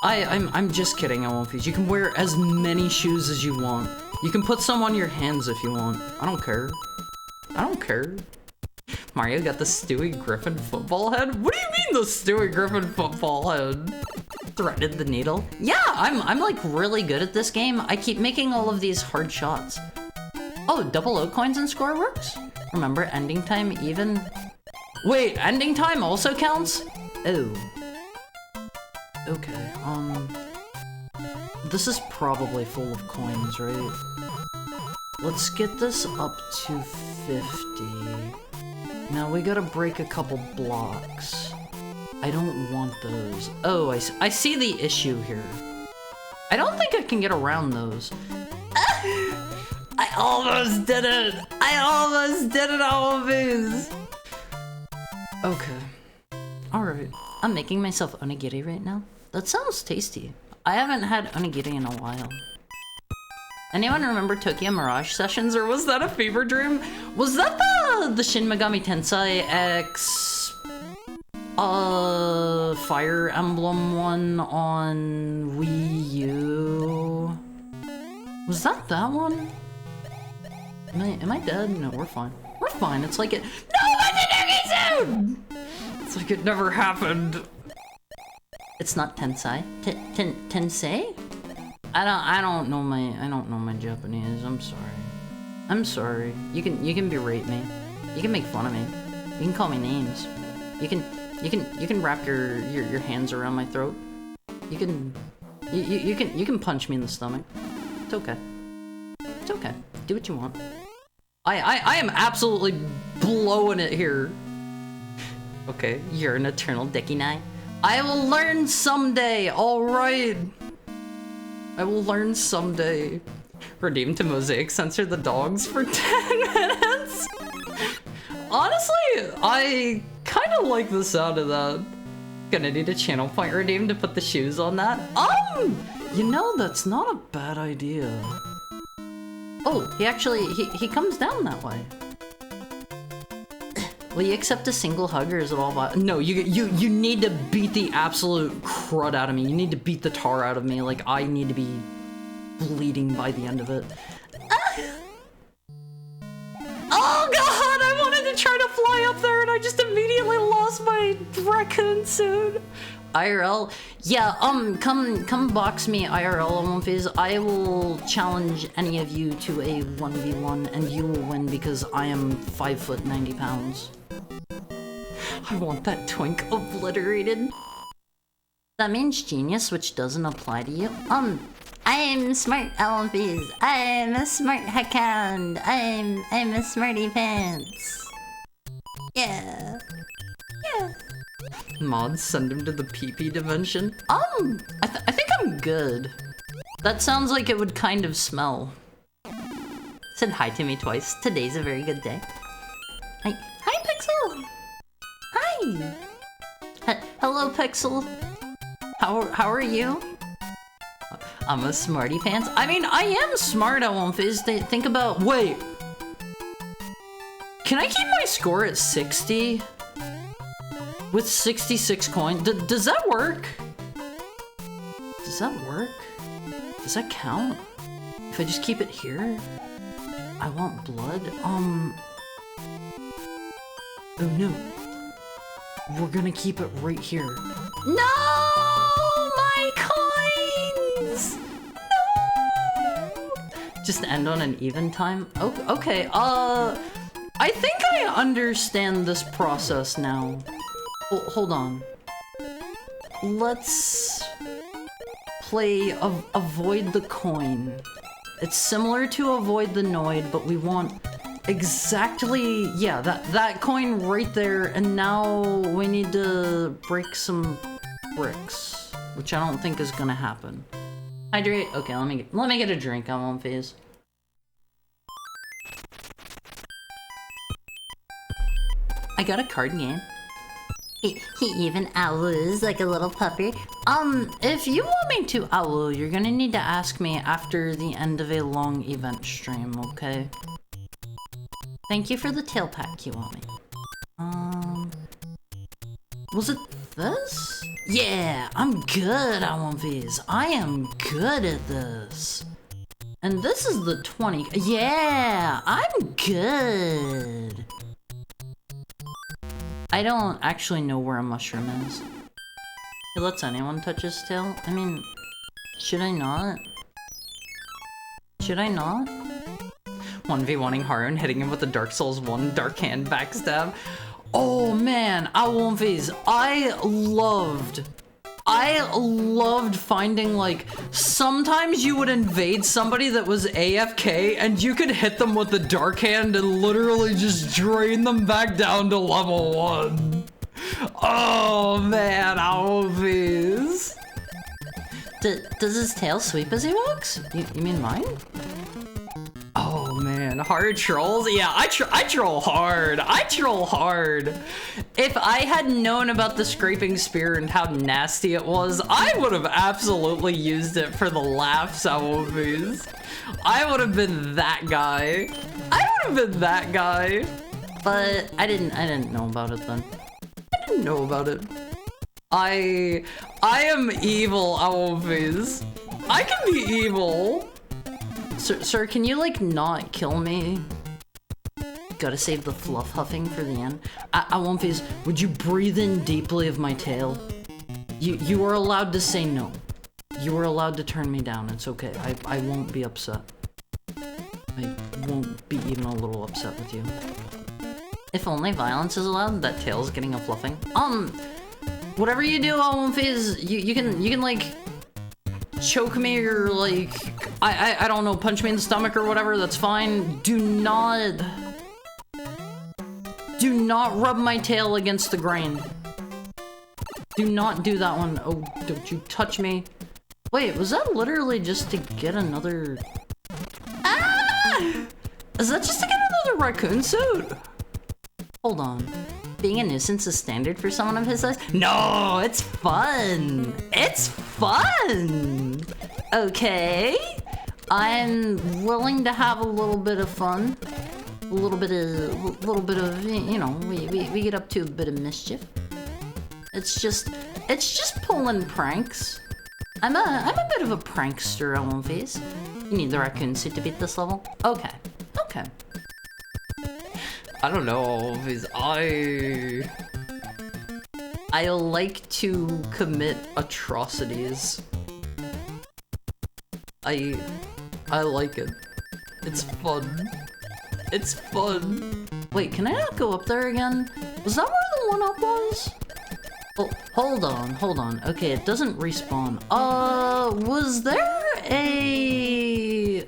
I'm just kidding, Alumphys. You can wear as many shoes as you want. You can put some on your hands if you want. I don't care. I don't care. Mario got the Stewie Griffin football head? What do you mean the Stewie Griffin football head? Threaded the needle? Yeah, I'm like really good at this game. I keep making all of these hard shots. Oh, double O coins and score works? Remember ending time even? Wait, ending time also counts? Oh. Okay, this is probably full of coins, right? Let's get this up to 50. Now we gotta break a couple blocks. I don't want those. Oh, I see the issue here. I don't think I can get around those. I almost did it! I almost did it, Alumphys! Okay. Alright. I'm making myself onigiri right now. That sounds tasty. I haven't had onigiri in a while. Anyone remember Tokyo Mirage Sessions, or was that a fever dream? Was that the Shin Megami Tensei X... Fire Emblem one on Wii U? Was that one? Am I dead? No, we're fine. We're fine. It's like it. No, that's soon. It's like it never happened. It's not Tensei. Tensei? I don't know my Japanese. I'm sorry. I'm sorry. You can berate me. You can make fun of me. You can call me names. You can wrap your hands around my throat. You can punch me in the stomach. It's okay. It's okay. Do what you want. I am absolutely blowing it here. Okay, you're an eternal Dekinai. I will learn someday, alright. I will learn someday. Redeem to Mosaic Censor the dogs for 10 minutes. Honestly, I kind of like the sound of that. Gonna need a channel point redeem to put the shoes on that. You know, that's not a bad idea. Oh, he comes down that way. Will you accept a single hug or is it all about— No, you need to beat the absolute crud out of me. You need to beat the tar out of me. Like, I need to be bleeding by the end of it. Oh god, I wanted to try to fly up there and I just immediately lost my raccoon suit. IRL? Yeah, come box me IRL on Fizz. I will challenge any of you to a 1v1 and you will win because I am 5 foot 90 pounds. I want that twink obliterated. That means genius, which doesn't apply to you. I'm smart LMPs. I'm a smart heckhound. I'm a smarty pants. Yeah. Yeah. Mods, send him to the pee-pee dimension. I think I'm good. That sounds like it would kind of smell. Said hi to me twice. Today's a very good day. Hi, Pixel. Hi. Hello, Pixel. How are you? I'm a smarty pants. I mean, I am smart, I won't fizz. Think about— Wait. Can I keep my score at 60? With 66 coins? Does that work? Does that work? Does that count? If I just keep it here? I want blood? Oh no. We're gonna keep it right here. No! My coins! No! Just end on an even time? Oh, okay, I think I understand this process now. Hold on. Let's play avoid the coin. It's similar to avoid the Noid, but we want exactly, yeah, that coin right there, and now we need to break some bricks, which I don't think is gonna happen. Hydrate. Okay, let me get a drink. I'm on phase. I got a card game. He even owls like a little puppy. If you want me to owl, you're gonna need to ask me after the end of a long event stream, okay? Thank you for the tail pack, you want me. Was it this? Yeah, I'm good, I want these. I am good at this. And this is the 20. Yeah, I'm good. I don't actually know where a mushroom is. He lets anyone touch his tail? I mean, should I not? Should I not? 1v1ing Harun, hitting him with the Dark Souls 1 Dark Hand backstab. Oh man, I won't phase. I loved finding, like, sometimes you would invade somebody that was AFK and you could hit them with the Dark Hand and literally just drain them back down to level 1. Oh man, Alvies. Does his tail sweep as he walks? You mean mine? Oh man, hard trolls? Yeah, I troll hard. I troll hard. If I had known about the scraping spear and how nasty it was, I would have absolutely used it for the laughs, Alvies. I would have been that guy. I would have been that guy. But I didn't know about it then. I didn't know about it. I am evil, Alvies. I can be evil. Sir, can you, like, not kill me? Gotta save the fluff huffing for the end. I won't phase. Would you breathe in deeply of my tail? You are allowed to say no. You are allowed to turn me down. It's okay. I won't be upset. I won't be even a little upset with you. If only violence is allowed, that tail's getting a fluffing. Whatever you do, I won't phase. You can like choke me or like I don't know, punch me in the stomach or whatever, that's fine. Do not rub my tail against the grain. Do not do that one. Oh, don't you touch me. Wait, was that literally just to get another Is that just to get another raccoon suit? Hold on. Being a nuisance is standard for someone of his size? No, it's fun. It's fun. Okay. I'm willing to have a little bit of fun. A little bit of, you know, we get up to a bit of mischief. It's just pulling pranks. I'm a bit of a prankster, Ellen Face. You need the raccoon suit to beat this level? Okay. I don't know, because I like to commit atrocities. I like it. It's fun. It's fun. Wait, can I not go up there again? Was that where the one-up was? Oh, hold on. Okay, it doesn't respawn. Was there a...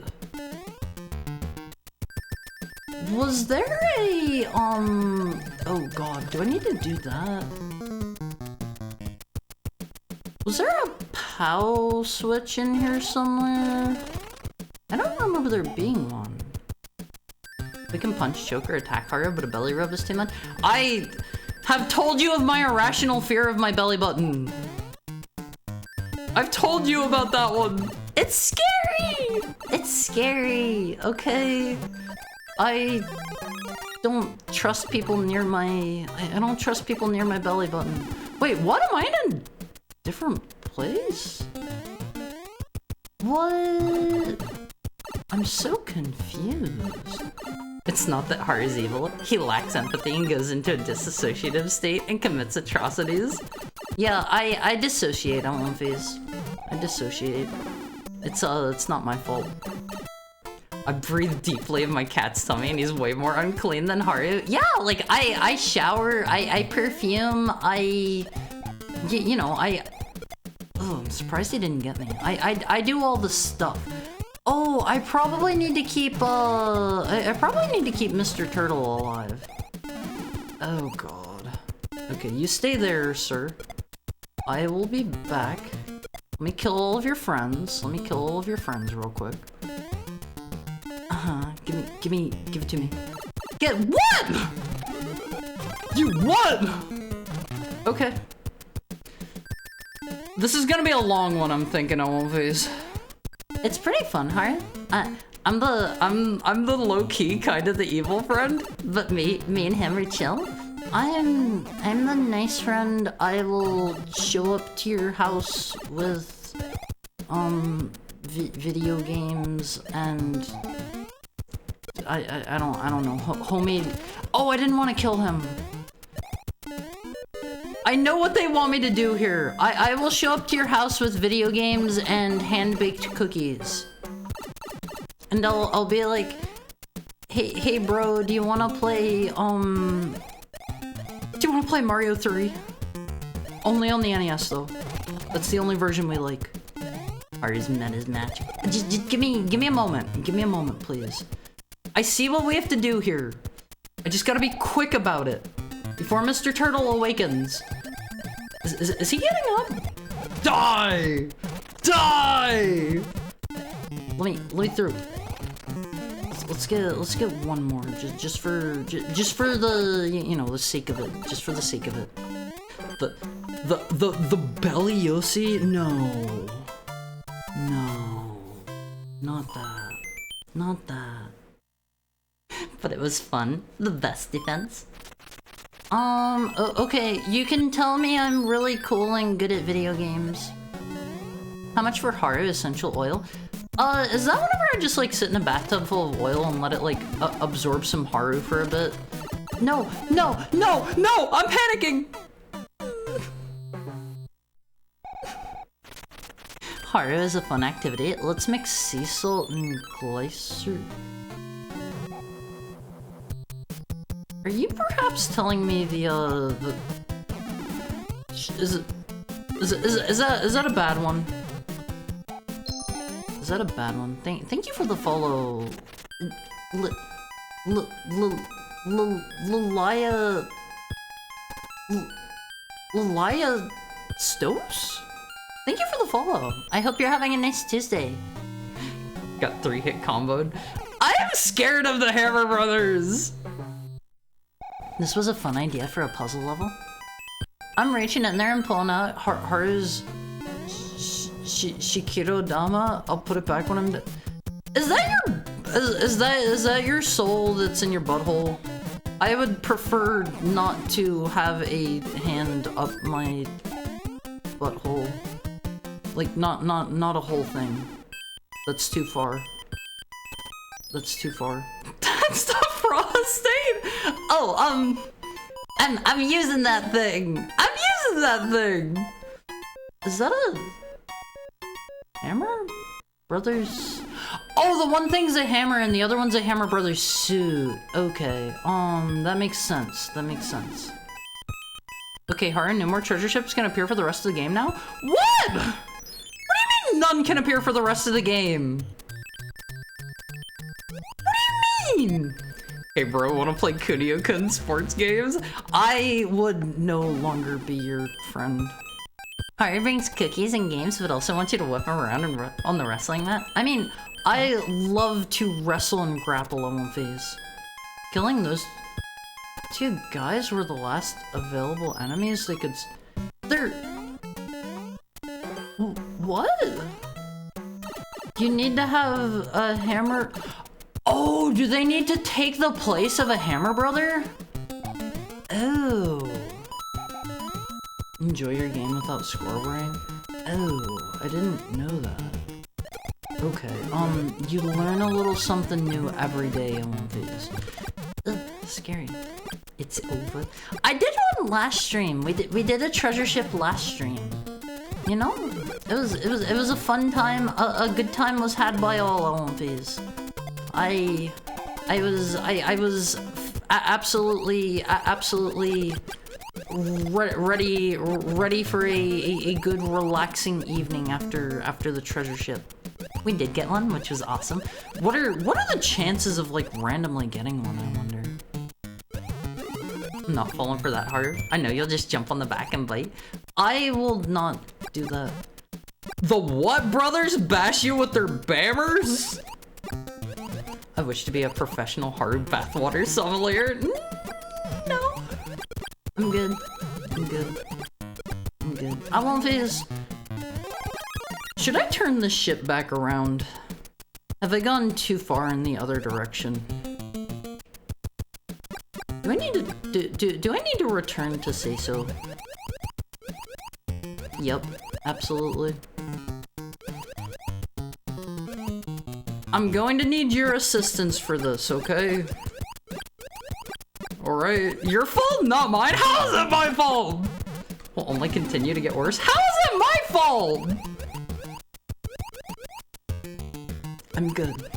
oh god, do I need to do that? Was there a POW switch in here somewhere? I don't remember there being one. We can punch, choke, or attack Haru, but a belly rub is too much. I have told you of my irrational fear of my belly button. I've told you about that one. It's scary! It's scary, okay? I don't trust people near my... I don't trust people near my belly button. Wait, what? Am I in a different place? What? I'm so confused. It's not that Haru's evil. He lacks empathy and goes into a disassociative state and commits atrocities. Yeah, I dissociate, Ellen Face. I dissociate. It's not my fault. I breathe deeply of my cat's tummy and he's way more unclean than Haru. Yeah, like, I shower, I perfume, you know, oh, I'm surprised he didn't get me. I do all the stuff. Oh, I probably need to keep, I probably need to keep Mr. Turtle alive. Oh, God. Okay, you stay there, sir. I will be back. Let me kill all of your friends. Let me kill all of your friends real quick. Give it to me. Get what? You what? Okay. This is gonna be a long one, I'm thinking, Ellen Face. It's pretty fun, Haru. I'm the low-key kind of the evil friend. But me and him are chill. I'm the nice friend. I will show up to your house with video games and I don't know, homemade. Oh, I didn't want to kill him. I know what they want me to do here. I will show up to your house with video games and hand-baked cookies. And I'll be like, hey bro, do you want to play Mario 3? Only on the NES though. That's the only version we like. Haru's met his match. Just give me a moment. Give me a moment, please. I see what we have to do here. I just gotta be quick about it. Before Mr. Turtle awakens. Is he getting up? Die! Die! Let me through. Let's get one more. Just for the, you know, the sake of it. Just for the sake of it. The belly Yoshi? No. Not that. Not that. But it was fun. The best defense. Okay, you can tell me I'm really cool and good at video games. How much for Haru essential oil? Is that whenever I just like sit in a bathtub full of oil and let it like absorb some Haru for a bit? No, I'm panicking! Haru is a fun activity. Let's mix sea salt and glycer. Are you perhaps telling me is that a bad one? Is that a bad one? Thank you for the follow. Lilia Stokes? Thank you for the follow. I hope you're having a nice Tuesday. Got 3-hit comboed. I am scared of the Hammer Brothers. This was a fun idea for a puzzle level. I'm reaching in there and pulling out Haru's Shikiro Dama. I'll put it back when I'm done. Is that your soul that's in your butthole? I would prefer not to have a hand up my butthole. Like not a whole thing. That's too far. That's too far. That's the prostate. Oh, I'm using that thing. I'm using that thing. Is that a Hammer Brothers? Oh, the one thing's a hammer and the other one's a Hammer Brothers suit. Okay, that makes sense. That makes sense. Okay, Haru, no more treasure ships can appear for the rest of the game now? What? What do you mean none can appear for the rest of the game? What do you mean? Hey bro, wanna play Kunio-kun sports games? I would no longer be your friend. Haru brings cookies and games, but also wants you to whip him around and on the wrestling mat. I mean, I love to wrestle and grapple on One Phase. Killing those two guys were the last available enemies they could. They're. What? You need to have a hammer. Oh, do they need to take the place of a Hammer Brother? Oh. Enjoy your game without scoreboarding? Oh, I didn't know that. Okay, you learn a little something new every day in One Phase. Ugh, scary. It's over. I did one last stream. We did a treasure ship last stream. You know, it was a fun time. A good time was had by all on One Phase. I was absolutely ready for a good relaxing evening after the treasure ship. We did get one, which was awesome. What are the chances of like randomly getting one, I wonder? I'm not falling for that hard. I know you'll just jump on the back and bite. I will not do that. The what brothers bash you with their bammers? I wish to be a professional Haru bathwater sommelier. No. I'm good. I'm good. I'm good. I won't phase. Should I turn this ship back around? Have I gone too far in the other direction? Do I need to do I need to return to say so? Yep, absolutely. I'm going to need your assistance for this, okay? Alright, your fault, not mine? How is it my fault? Will only continue to get worse. How is it my fault? I'm good.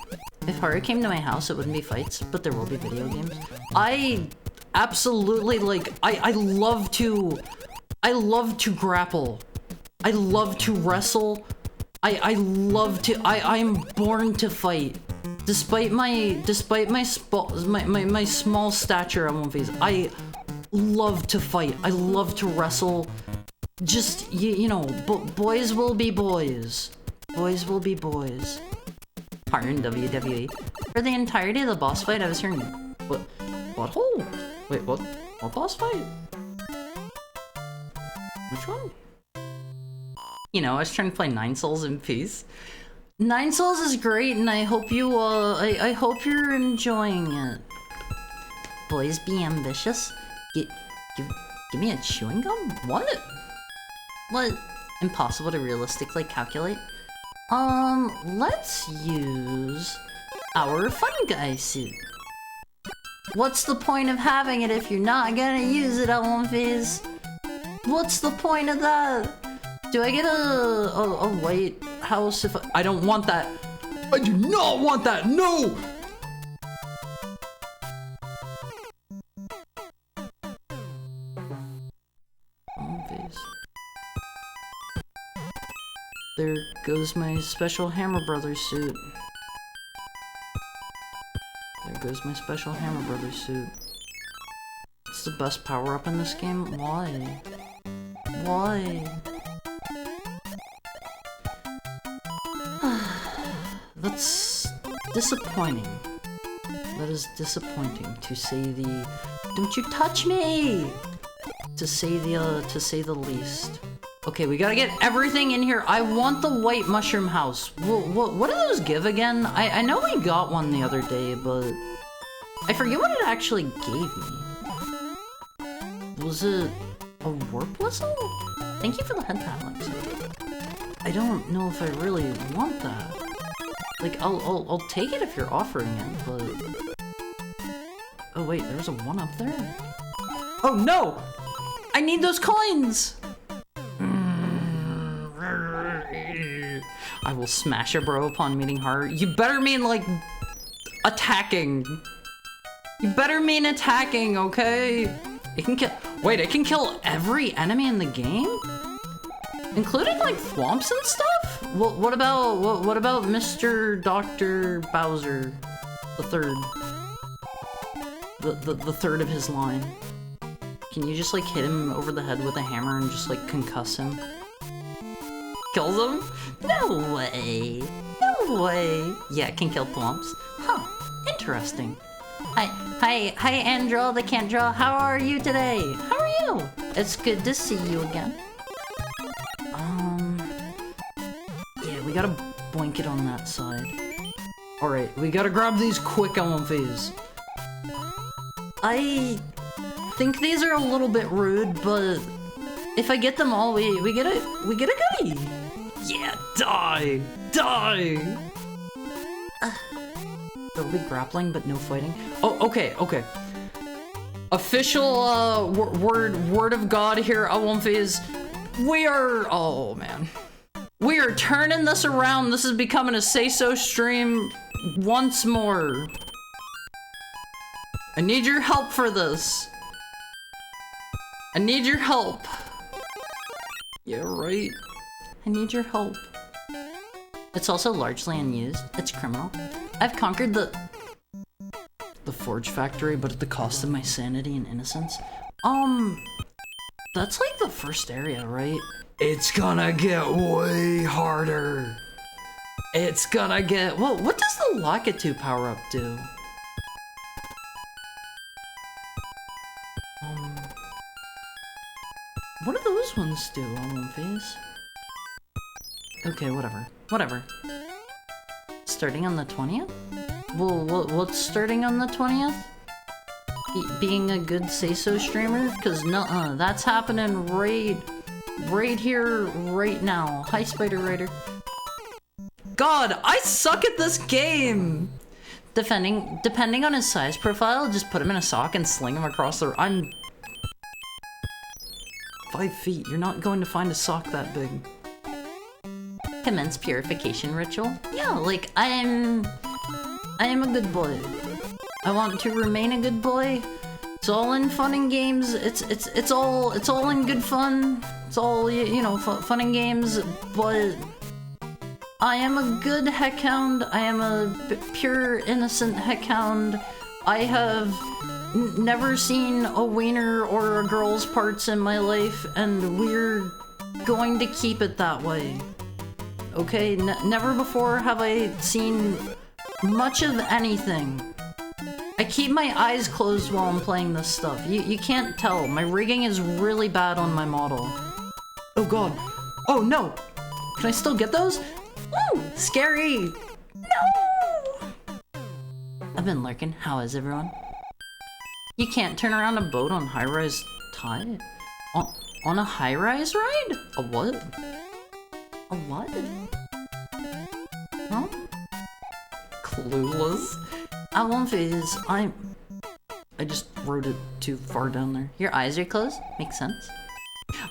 If Haru came to my house, it wouldn't be fights, but there will be video games. I absolutely, like, I love to grapple. I love to wrestle. I'm born to fight. Despite my small stature on One Phase, I love to fight. I love to wrestle. Just, you know, boys will be boys. Boys will be boys. Haru in WWE. For the entirety of the boss fight, I was hearing, what hole? Wait, what boss fight? Which one? You know, I was trying to play Nine Souls in peace. Nine Souls is great, and I hope you, I hope you're enjoying it. Boys be ambitious? Give me a chewing gum? What? What? Impossible to realistically calculate? Let's use our fun guy suit. What's the point of having it if you're not gonna use it at One Phase? What's the point of that? Do I get a white house if I don't want that? I do not want that, no! One Phase. There goes my special Hammer Brothers suit. There goes my special Hammer Brothers suit. It's the best power-up in this game? Why? Why? That's disappointing. That is disappointing, to say the... Don't you touch me! To say the least. Okay, we gotta get everything in here. I want the white mushroom house. What do those give again? I know we got one the other day, but I forget what it actually gave me. Was it a warp whistle? Thank you for the head tap, Lexi. I don't know if I really want that. Like, I'll take it if you're offering it, but... Oh wait, there's a one up there. Oh no! I need those coins! I will smash a bro upon meeting her. You better mean, like, attacking. You better mean attacking, okay? It can kill- Wait, it can kill every enemy in the game? Including, like, thwomps and stuff? What about Mr. Dr. Bowser? The third. The third of his line. Can you just, like, hit him over the head with a hammer and just, like, concuss him? Kills him? No way. No way. Yeah, it can kill thwomps. Huh. Interesting. Hi, Andro the can't draw. How are you today? How are you? It's good to see you again. Yeah, we gotta boink it on that side. Alright, we gotta grab these quick LMVs. I think these are a little bit rude, but if I get them all, we get a goodie. Yeah, die! Die! There'll be grappling, but no fighting. Oh, okay. Official, word of God here, Awumfies. We are, oh man. We are turning this around. This is becoming a say-so stream once more. I need your help for this. I need your help. Yeah, right. I need your help. It's also largely unused. It's criminal. I've conquered the Forge Factory, but at the cost of my sanity and innocence. That's like the first area, right? It's gonna get way harder. It's gonna get... Whoa, what does the Lakitu power-up do? What do those ones do on one phase? Okay, whatever. Starting on the 20th? Well, what's starting on the 20th? Being a good say-so streamer? Cause nuh-uh, that's happening right here, right now. Hi, Spider Rider. God, I suck at this game! Depending on his size profile, just put him in a sock and sling him across the... I'm 5 feet. You're not going to find a sock that big. Commence purification ritual? Yeah, like, I am a good boy. I want to remain a good boy. It's all in fun and games. It's all in good fun. It's all, you know, fun and games, but I am a good heckhound. I am a pure, innocent heckhound. I have never seen a wiener or a girl's parts in my life, and we're going to keep it that way. Okay? Never before have I seen much of anything. I keep my eyes closed while I'm playing this stuff. You can't tell. My rigging is really bad on my model. Oh god. Oh no! Can I still get those? Woo! Scary! No! I've been lurking. How is everyone? You can't turn around a boat on high-rise tide? On a high-rise ride? A what? A what? Huh? Clueless? I just wrote it too far down there. Your eyes are closed? Makes sense.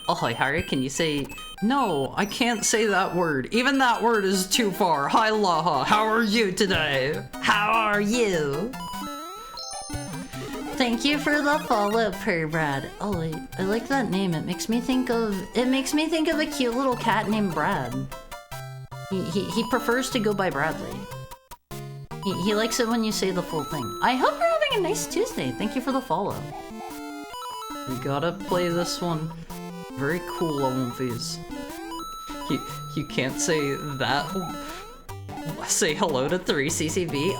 Oh, hi, Harry, can you say... No, I can't say that word. Even that word is too far. Hi, Laha. How are you today? How are you? Thank you for the follow, Brad. Oh, I like that name. It makes me think of a cute little cat named Brad. He prefers to go by Bradley. He likes it when you say the full thing. I hope you're having a nice Tuesday. Thank you for the follow. We gotta play this one. Very cool, Olympies. You can't say that. Say hello to 3CCB.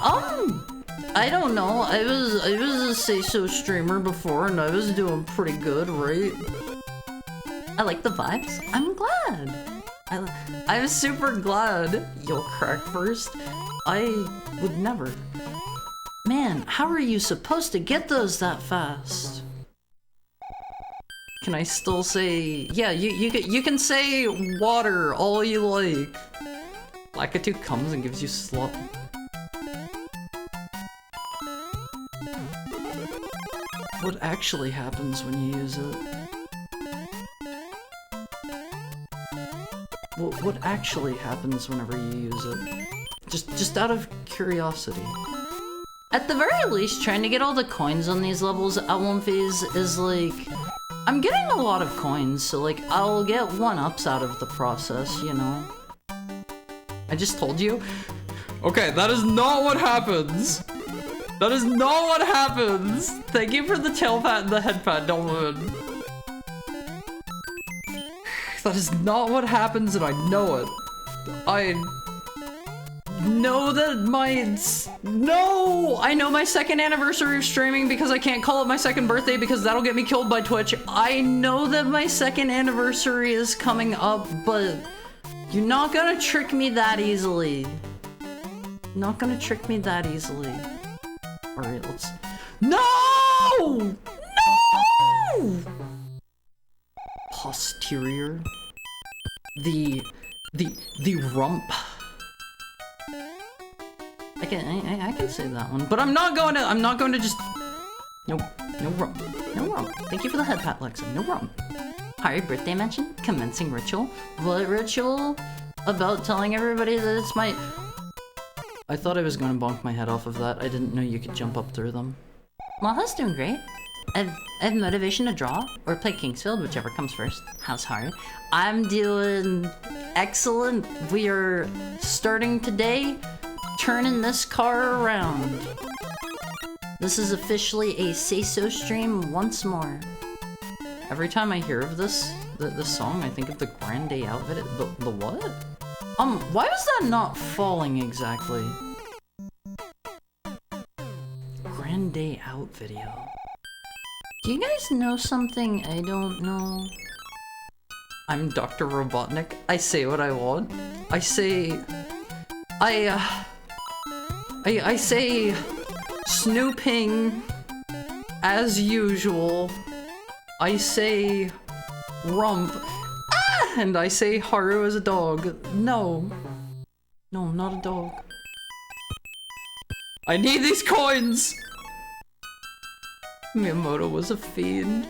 I don't know. I was a Say So streamer before, and I was doing pretty good, right? I like the vibes. I'm glad. I'm super glad. You'll crack first. I would never. Man, how are you supposed to get those that fast? Can I still say... Yeah, you can say water all you like. Lakitu comes and gives you slop. What actually happens when you use it? What actually happens whenever you use it? Just out of curiosity. At the very least, trying to get all the coins on these levels at one phase is like... I'm getting a lot of coins, so like, I'll get 1-ups out of the process, you know? I just told you? Okay, that is not what happens! That is not what happens! Thank you for the tail pat and the head pat, Dolphin. That is not what happens, and I know it. I know that No! I know my 2nd anniversary of streaming because I can't call it my 2nd birthday because that'll get me killed by Twitch. I know that my 2nd anniversary is coming up, but you're not gonna trick me that easily. Not gonna trick me that easily. Alright, let's... No! No! Posterior. The rump. I can say that one, but I'm not going to just... No rump. No rump. Thank you for the head pat, Lexa. No rump. Happy birthday mention? Commencing ritual? What ritual? About telling everybody that it's my... I thought I was going to bonk my head off of that. I didn't know you could jump up through them. Maha's doing great. I have motivation to draw or play Kingsfield, whichever comes first. How's hard? I'm doing excellent. We are starting today, turning this car around. This is officially a Say So stream once more. Every time I hear of this song, I think of the Grande outfit. The what? Why was that not falling exactly? Grande out video. Do you guys know something I don't know? I'm Dr. Robotnik. I say what I want. I say... I say... Snooping... as usual. I say... rump. Ah! And I say Haru as a dog. No. No, not a dog. I need these coins! Miyamoto was a fiend.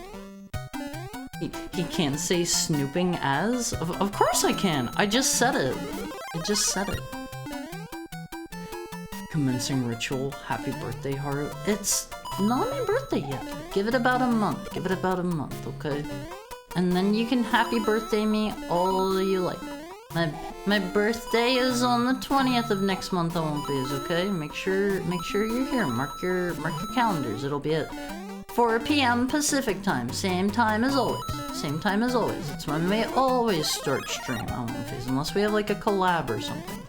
He can't say snooping as? Of course I can! I just said it. I just said it. Commencing ritual. Happy birthday, Haru. It's not my birthday yet. Give it about a month. Give it about a month, okay? And then you can happy birthday me all you like. My birthday is on the 20th of next month on Biz, okay? Make sure you're here. Mark your calendars. It'll be at 4 p.m. Pacific time. Same time as always. Same time as always. It's when we always start stream on Phase, unless we have like a collab or something.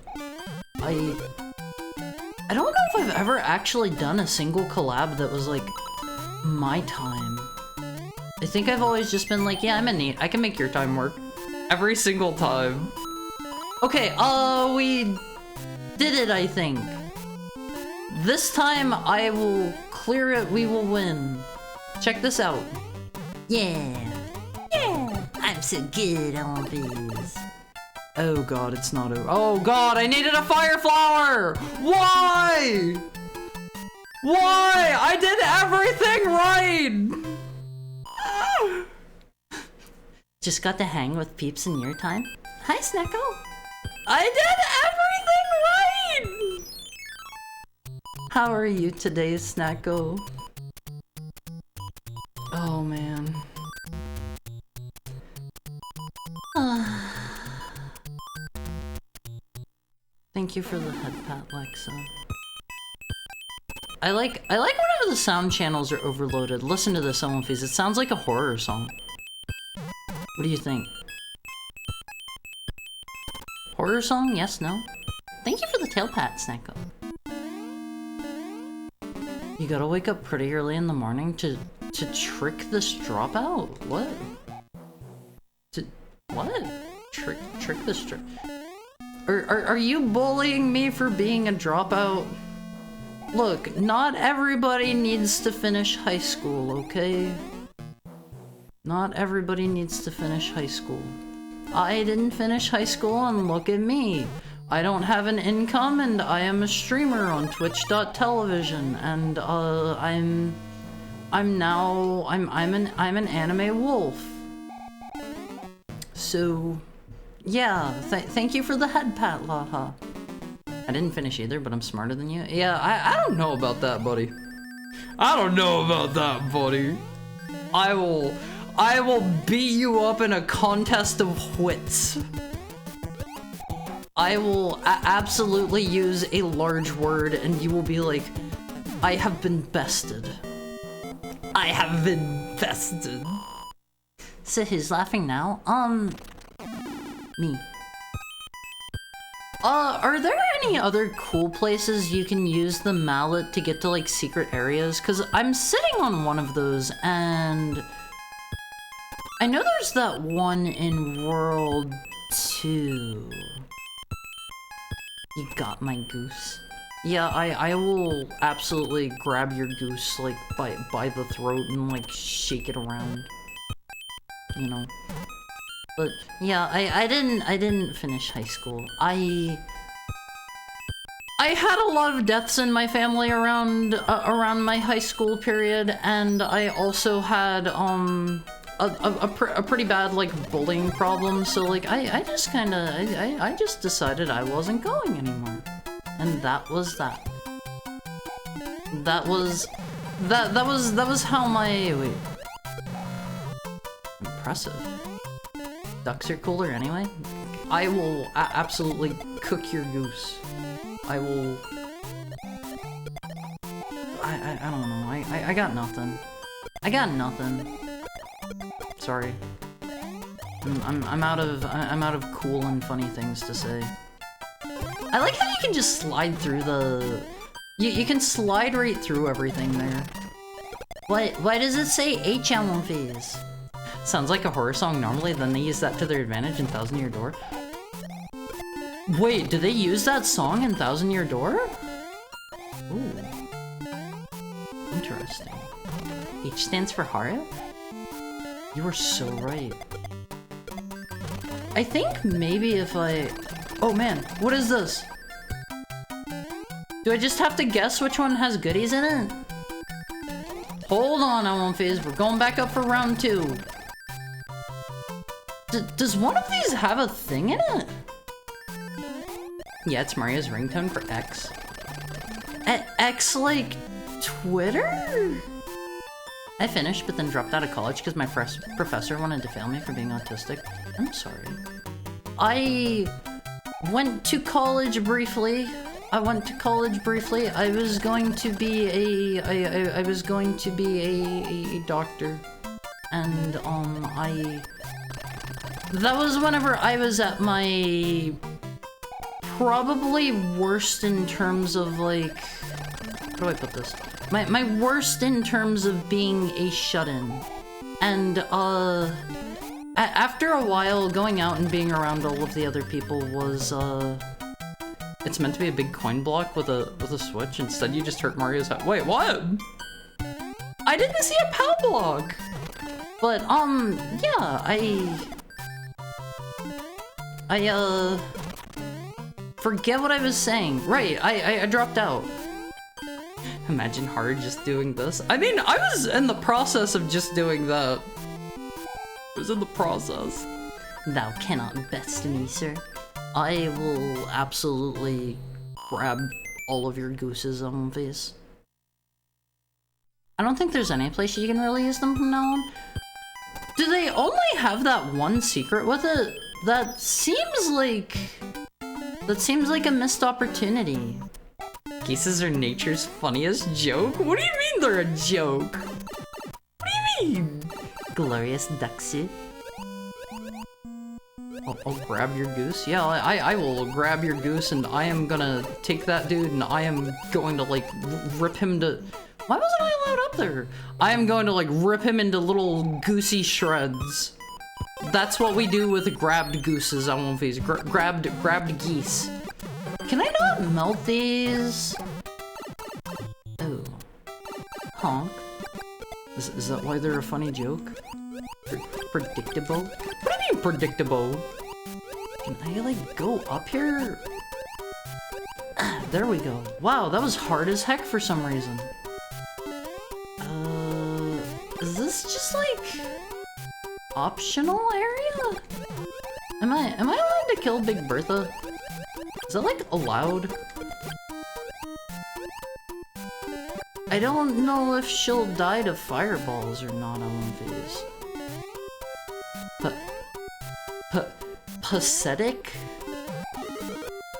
I don't know if I've ever actually done a single collab that was like my time. I think I've always just been like, yeah, I'm a neat. I can make your time work. Every single time. Okay, we did it, I think. This time I will clear it, we will win. Check this out. Yeah. Yeah. I'm so good on these. Oh god, it's not over. Oh god, I needed a fire flower! Why? Why? I did everything right! Just got to hang with peeps in your time? Hi, Snecko. I did everything right! How are you today, Snecko? Oh, man. Thank you for the head pat, Lexa. I like whenever the sound channels are overloaded. Listen to this, One Phase. It sounds like a horror song. What do you think? Horror song? Yes, no? Thank you for the tail pat, Snecko. You gotta wake up pretty early in the morning to trick this dropout? What? What? Trick this drop... Are you bullying me for being a dropout? Look, not everybody needs to finish high school, okay? Not everybody needs to finish high school. I didn't finish high school and look at me. I don't have an income and I am a streamer on Twitch.television and I'm an anime wolf. So yeah, thank you for the head pat, Laha. I didn't finish either, but I'm smarter than you. Yeah, I don't know about that, buddy. I don't know about that, buddy. I will beat you up in a contest of wits. I will absolutely use a large word and you will be like, I have been bested. I have been bested. So who's laughing now? Me. Are there any other cool places you can use the mallet to get to, like, secret areas? Because I'm sitting on one of those, and I know there's that one in World 2. You got my goose. Yeah, I will absolutely grab your goose, like, by the throat and, like, shake it around. You know? But yeah, I didn't finish high school. I had a lot of deaths in my family around my high school period, and I also had a pretty bad like bullying problem. So like I just kind of I just decided I wasn't going anymore, and that was that. That was how my wait. Impressive. Ducks are cooler anyway. I will absolutely cook your goose. I will... I don't know. I got nothing. I got nothing. Sorry. I'm out of cool and funny things to say. I like how you can just slide through the... You can slide right through everything there. Why does it say HM phase? Sounds like a horror song normally, then they use that to their advantage in Thousand Year Door. Wait, do they use that song in Thousand Year Door? Ooh. Interesting. H stands for Haru? You were so right. I think maybe if I... Oh man, what is this? Do I just have to guess which one has goodies in it? Hold on, Elmo Phase, we're going back up for round 2. Does one of these have a thing in it? Yeah, it's Maria's ringtone for X. X like Twitter? I finished, but then dropped out of college because my professor wanted to fail me for being autistic. I'm sorry. I went to college briefly. I was going to be a doctor, and that was whenever I was at my probably worst in terms of like, how do I put this? My worst in terms of being a shut-in. And after a while, going out and being around all of the other people was it's meant to be a big coin block with a switch. Instead, you just hurt Mario's head. Wait, what? I didn't see a POW block. But yeah, I forget what I was saying. Right, I dropped out. Imagine Hard just doing this. I mean, I was in the process of just doing that. I was in the process. Thou cannot best me, sir. I will absolutely grab all of your gooses on face. I don't think there's any place you can really use them from now on. Do they only have that one secret with it? That seems like a missed opportunity. Geeses are nature's funniest joke? What do you mean they're a joke? What do you mean? Glorious duck suit. I'll grab your goose. Yeah, I will grab your goose, and I am gonna take that dude and I am going to like rip him to Why wasn't I allowed up there? I am going to like rip him into little goosey shreds. That's what we do with grabbed gooses on One Piece. Grabbed geese. Can I not melt these? Oh. Honk. Is that why they're a funny joke? Predictable? What do you mean predictable? Can I like go up here? Ah, there we go. Wow, that was hard as heck for some reason. Is this just like optional area? Am I allowed to kill Big Bertha? Is that like allowed? I don't know if she'll die to fireballs or not on One Piece. Pathetic?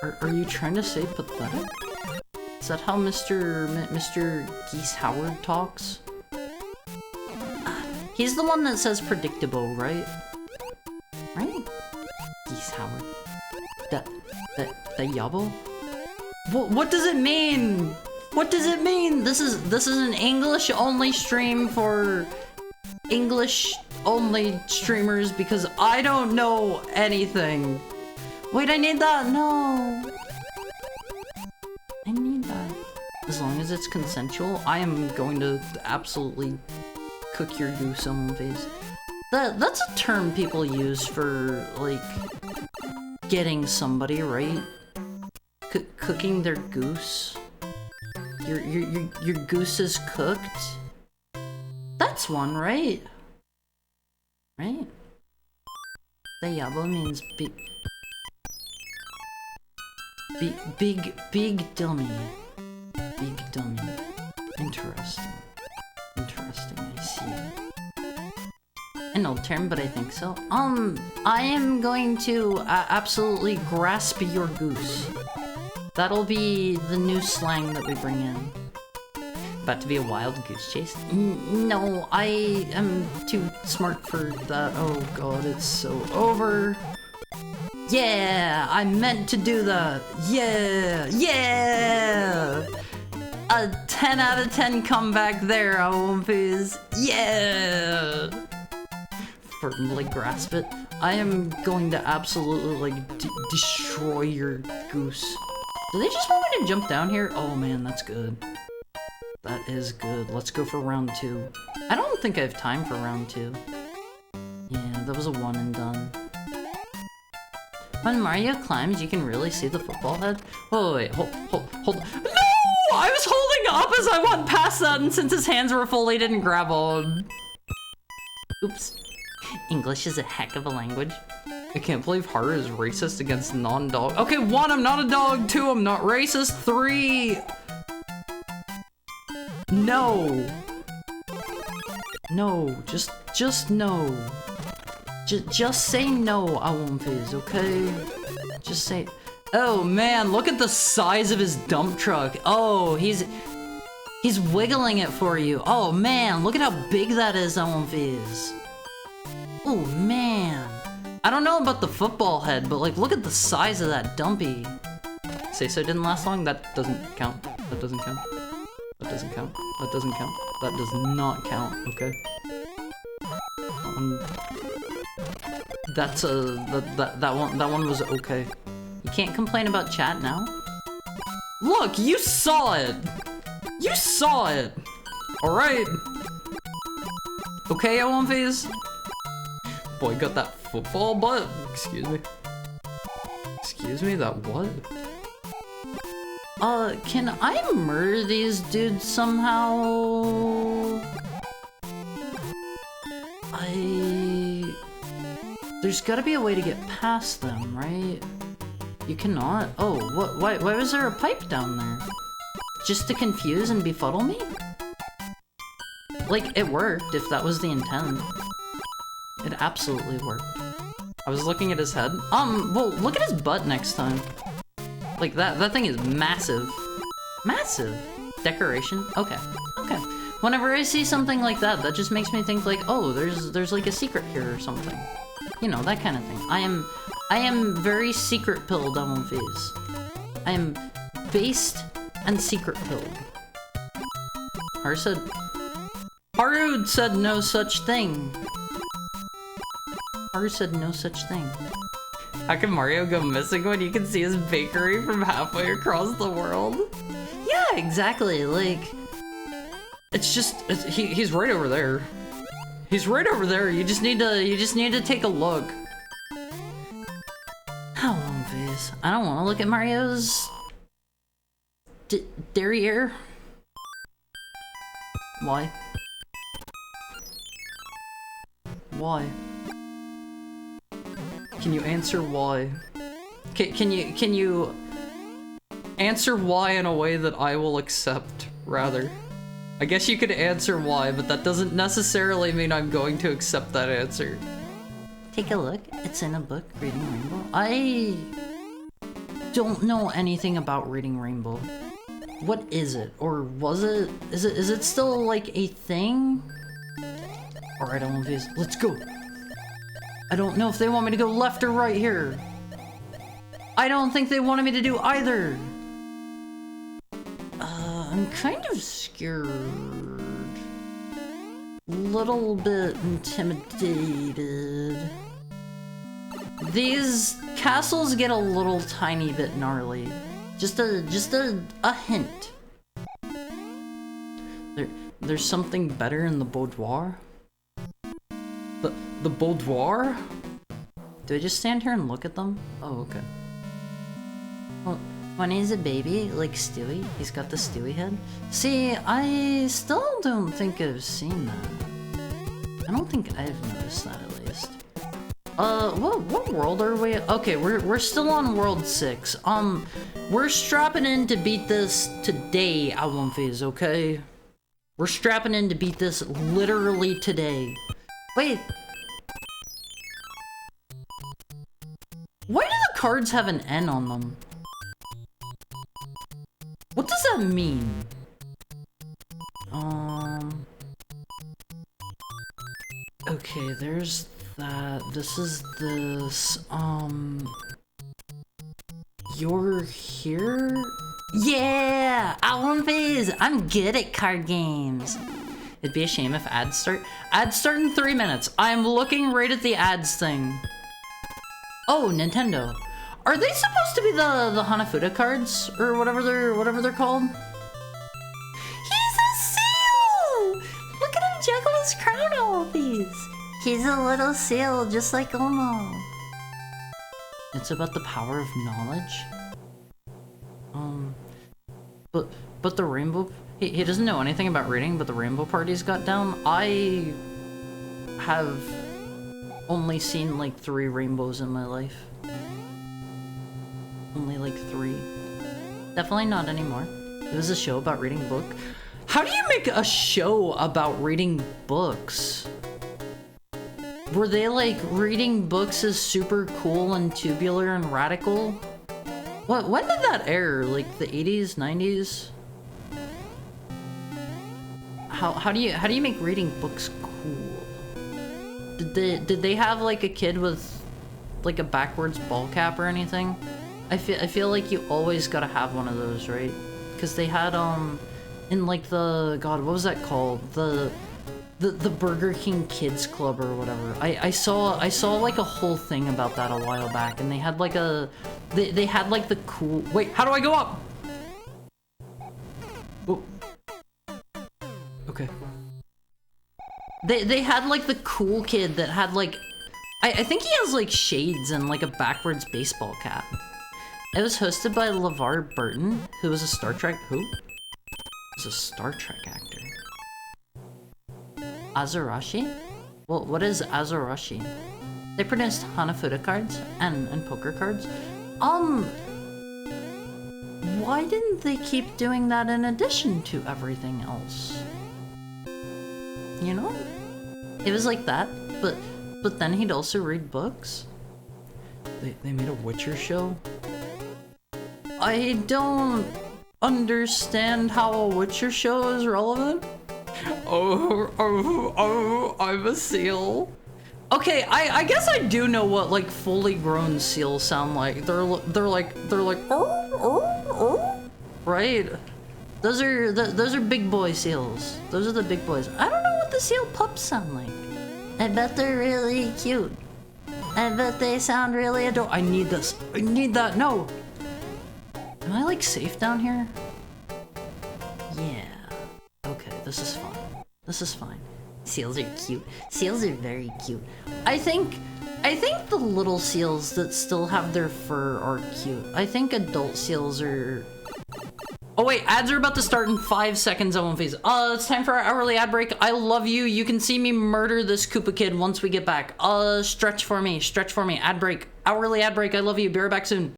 Are you trying to say pathetic? Is that how Mr. Geese Howard talks? He's the one that says predictable, right? Right? Geese Howard. The Yabo? What does it mean? What does it mean? This is an English only stream for English only streamers because I don't know anything. Wait, I need that. No. I need that. As long as it's consensual, I am going to absolutely cook your goose on my face. That's a term people use for like getting somebody, right? Cooking their goose. Your goose is cooked. That's one, right? Right? The yabo means big dummy. Big dummy. Interesting. Interesting, I see. An old term, but I think so. I am going to absolutely grasp your goose. That'll be the new slang that we bring in. About to be a wild goose chase? No, I am too smart for that. Oh god, it's so over. Yeah, I meant to do that. Yeah, yeah. A 10 out of 10 comeback there, I won't please. Yeah. Firmly grasp it. I am going to absolutely like destroy your goose. Do they just want me to jump down here? Oh man, that's good. That is good. Let's go for round 2. I don't think I have time for round 2. Yeah, that was a one and done. When Mario climbs, you can really see the football head. Oh wait, hold. No! I was holding up as I went past that, and since his hands were full, he didn't grab on. Oops. English is a heck of a language. I can't believe Haru is racist against non-dog. Okay, 1, I'm not a dog. 2, I'm not racist. 3... No. No, just no. Just say no, I won't fizz, okay? Just say... Oh man, look at the size of his dump truck. Oh, he's wiggling it for you. Oh man, look at how big that is, I won't fizz. Oh man. I don't know about the football head, but like, look at the size of that dumpy. Say so didn't last long? That doesn't count. That doesn't count. That doesn't count. That doesn't count. That does not count, okay? That's that one was okay. You can't complain about chat now. Look, you saw it! You saw it! Alright. Okay, One Phase. Boy, got that football butt. Excuse me. Excuse me, that what? Can I murder these dudes somehow? There's gotta be a way to get past them, right? You cannot? Oh, what? Why was there a pipe down there? Just to confuse and befuddle me? Like, it worked, if that was the intent. It absolutely worked. I was looking at his head. Well, look at his butt next time. Like, that thing is massive. Massive. Decoration? Okay. Okay. Whenever I see something like that, that just makes me think like, oh, there's like a secret here or something. You know, that kind of thing. I am very secret pilled on One Phase. I am based and secret pilled. Haru said no such thing. Haru said no such thing. How can Mario go missing when you can see his bakery from halfway across the world? Yeah, exactly, like... It's just, he's right over there. He's right over there, you just need to take a look. How long, please? I don't want to look at Mario's... derriere. Why? Why? Can you answer why? Can you answer why in a way that I will accept, rather? I guess you could answer why, but that doesn't necessarily mean I'm going to accept that answer. Take a look. It's in a book, Reading Rainbow. I don't know anything about Reading Rainbow. What is it? Or was it? Is it still like a thing? Alright, I don't know if it's... Let's go! I don't know if they want me to go left or right here. I don't think they wanted me to do either. I'm kind of scared. Little bit intimidated. These castles get a little tiny bit gnarly. Just a hint. There's something better in the boudoir. The boudoir? Do I just stand here and look at them? Oh, okay. Well, when he's a baby, like Stewie, he's got the Stewie head. See, I still don't think I've seen that. I don't think I've noticed that at least. What world are we? Okay, we're still on World 6. We're strapping in to beat this today, Album Phase, okay? We're strapping in to beat this literally today. Wait. Why do the cards have an N on them? What does that mean? Okay, there's that. This is this. You're here? Yeah! Album Phase! I'm good at card games. It'd be a shame if ads start. Ads start in 3 minutes. I'm looking right at the ads thing. Oh, Nintendo. Are they supposed to be the Hanafuda cards? Or whatever they're called? He's a seal! Look at him juggle his crown all of these. He's a little seal just like Omo. It's about the power of knowledge. But the rainbow... He doesn't know anything about reading, but the rainbow party's got down. I have only seen like 3 rainbows in my life. Only like 3. Definitely not anymore. It was a show about reading book. How do you make a show about reading books? Were they like reading books is super cool and tubular and radical? When did that air? Like the 80s, 90s? How do you make reading books cool? Did they have like a kid with like a backwards ball cap or anything? I feel like you always gotta have one of those, right? Because they had in like the God, what was that called? The Burger King Kids Club or whatever. I saw like a whole thing about that a while back, and they had like they had like the cool. Wait, how do I go up? Oh. Okay. They had like the cool kid that had like I think he has like shades and like a backwards baseball cap. It was hosted by LeVar Burton, who was a Star Trek actor. Azarashi? Well, what is Azarashi? They produced Hanafuda cards and poker cards. Why didn't they keep doing that in addition to everything else? You know? It was like that, but then he'd also read books. They made a Witcher show? I don't understand how a Witcher show is relevant. Oh, I'm a seal. Okay, I guess I do know what like fully grown seals sound like. They're like right? Those are big boy seals. Those are the big boys. I don't know what the seal pups sound like. I bet they're really cute. I bet they sound really adorable. I need this. I need that. No. Am I like safe down here? Yeah. Okay, this is fine. This is fine. Seals are cute. Seals are very cute. I think the little seals that still have their fur are cute. I think adult seals are... Oh wait, ads are about to start in 5 seconds. I won't phase. It's time for our hourly ad break. I love you. You can see me murder this Koopa kid once we get back. Stretch for me. Stretch for me. Ad break. Hourly ad break. I love you. Be right back soon.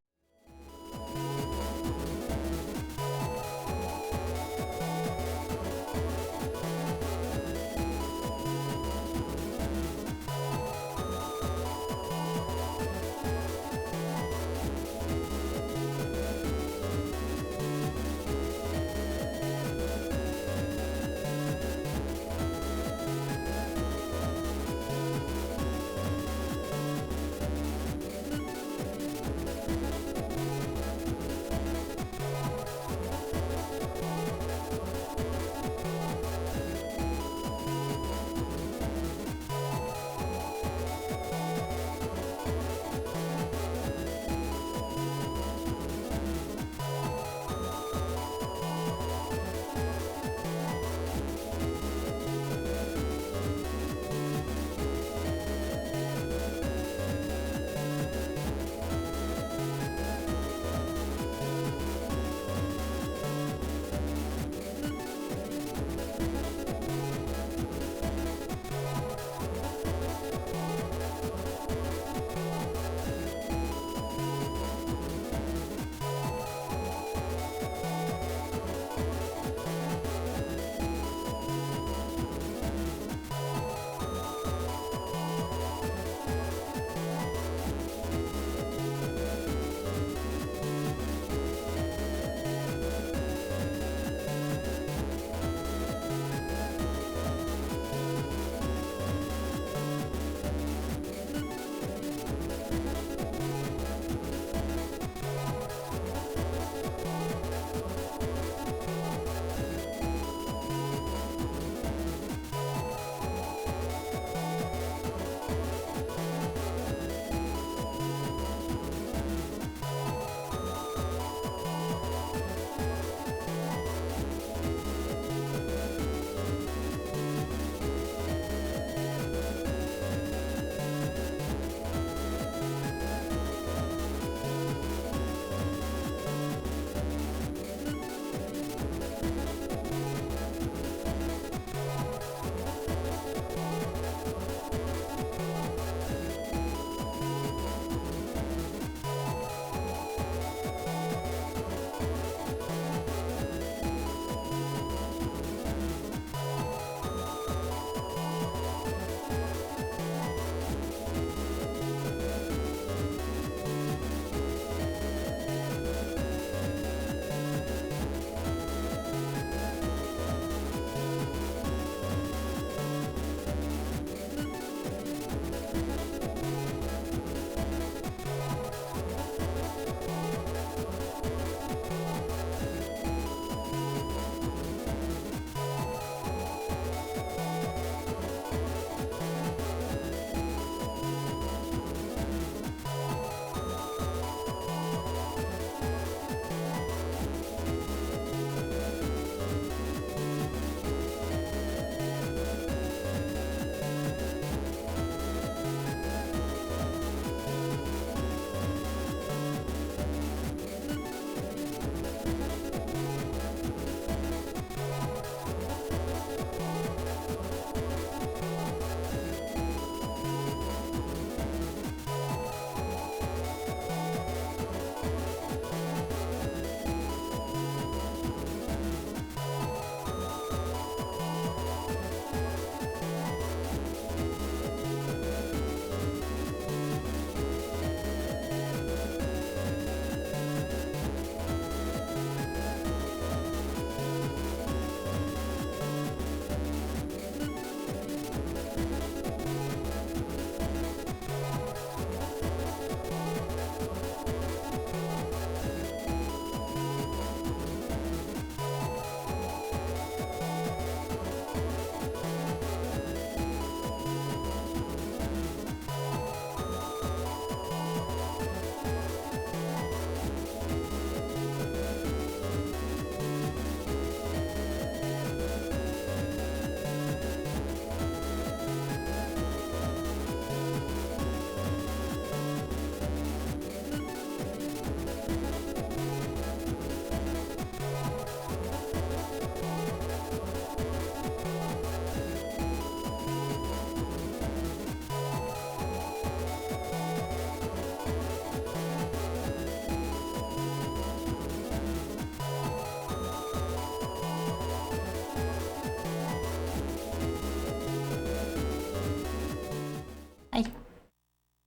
Hi.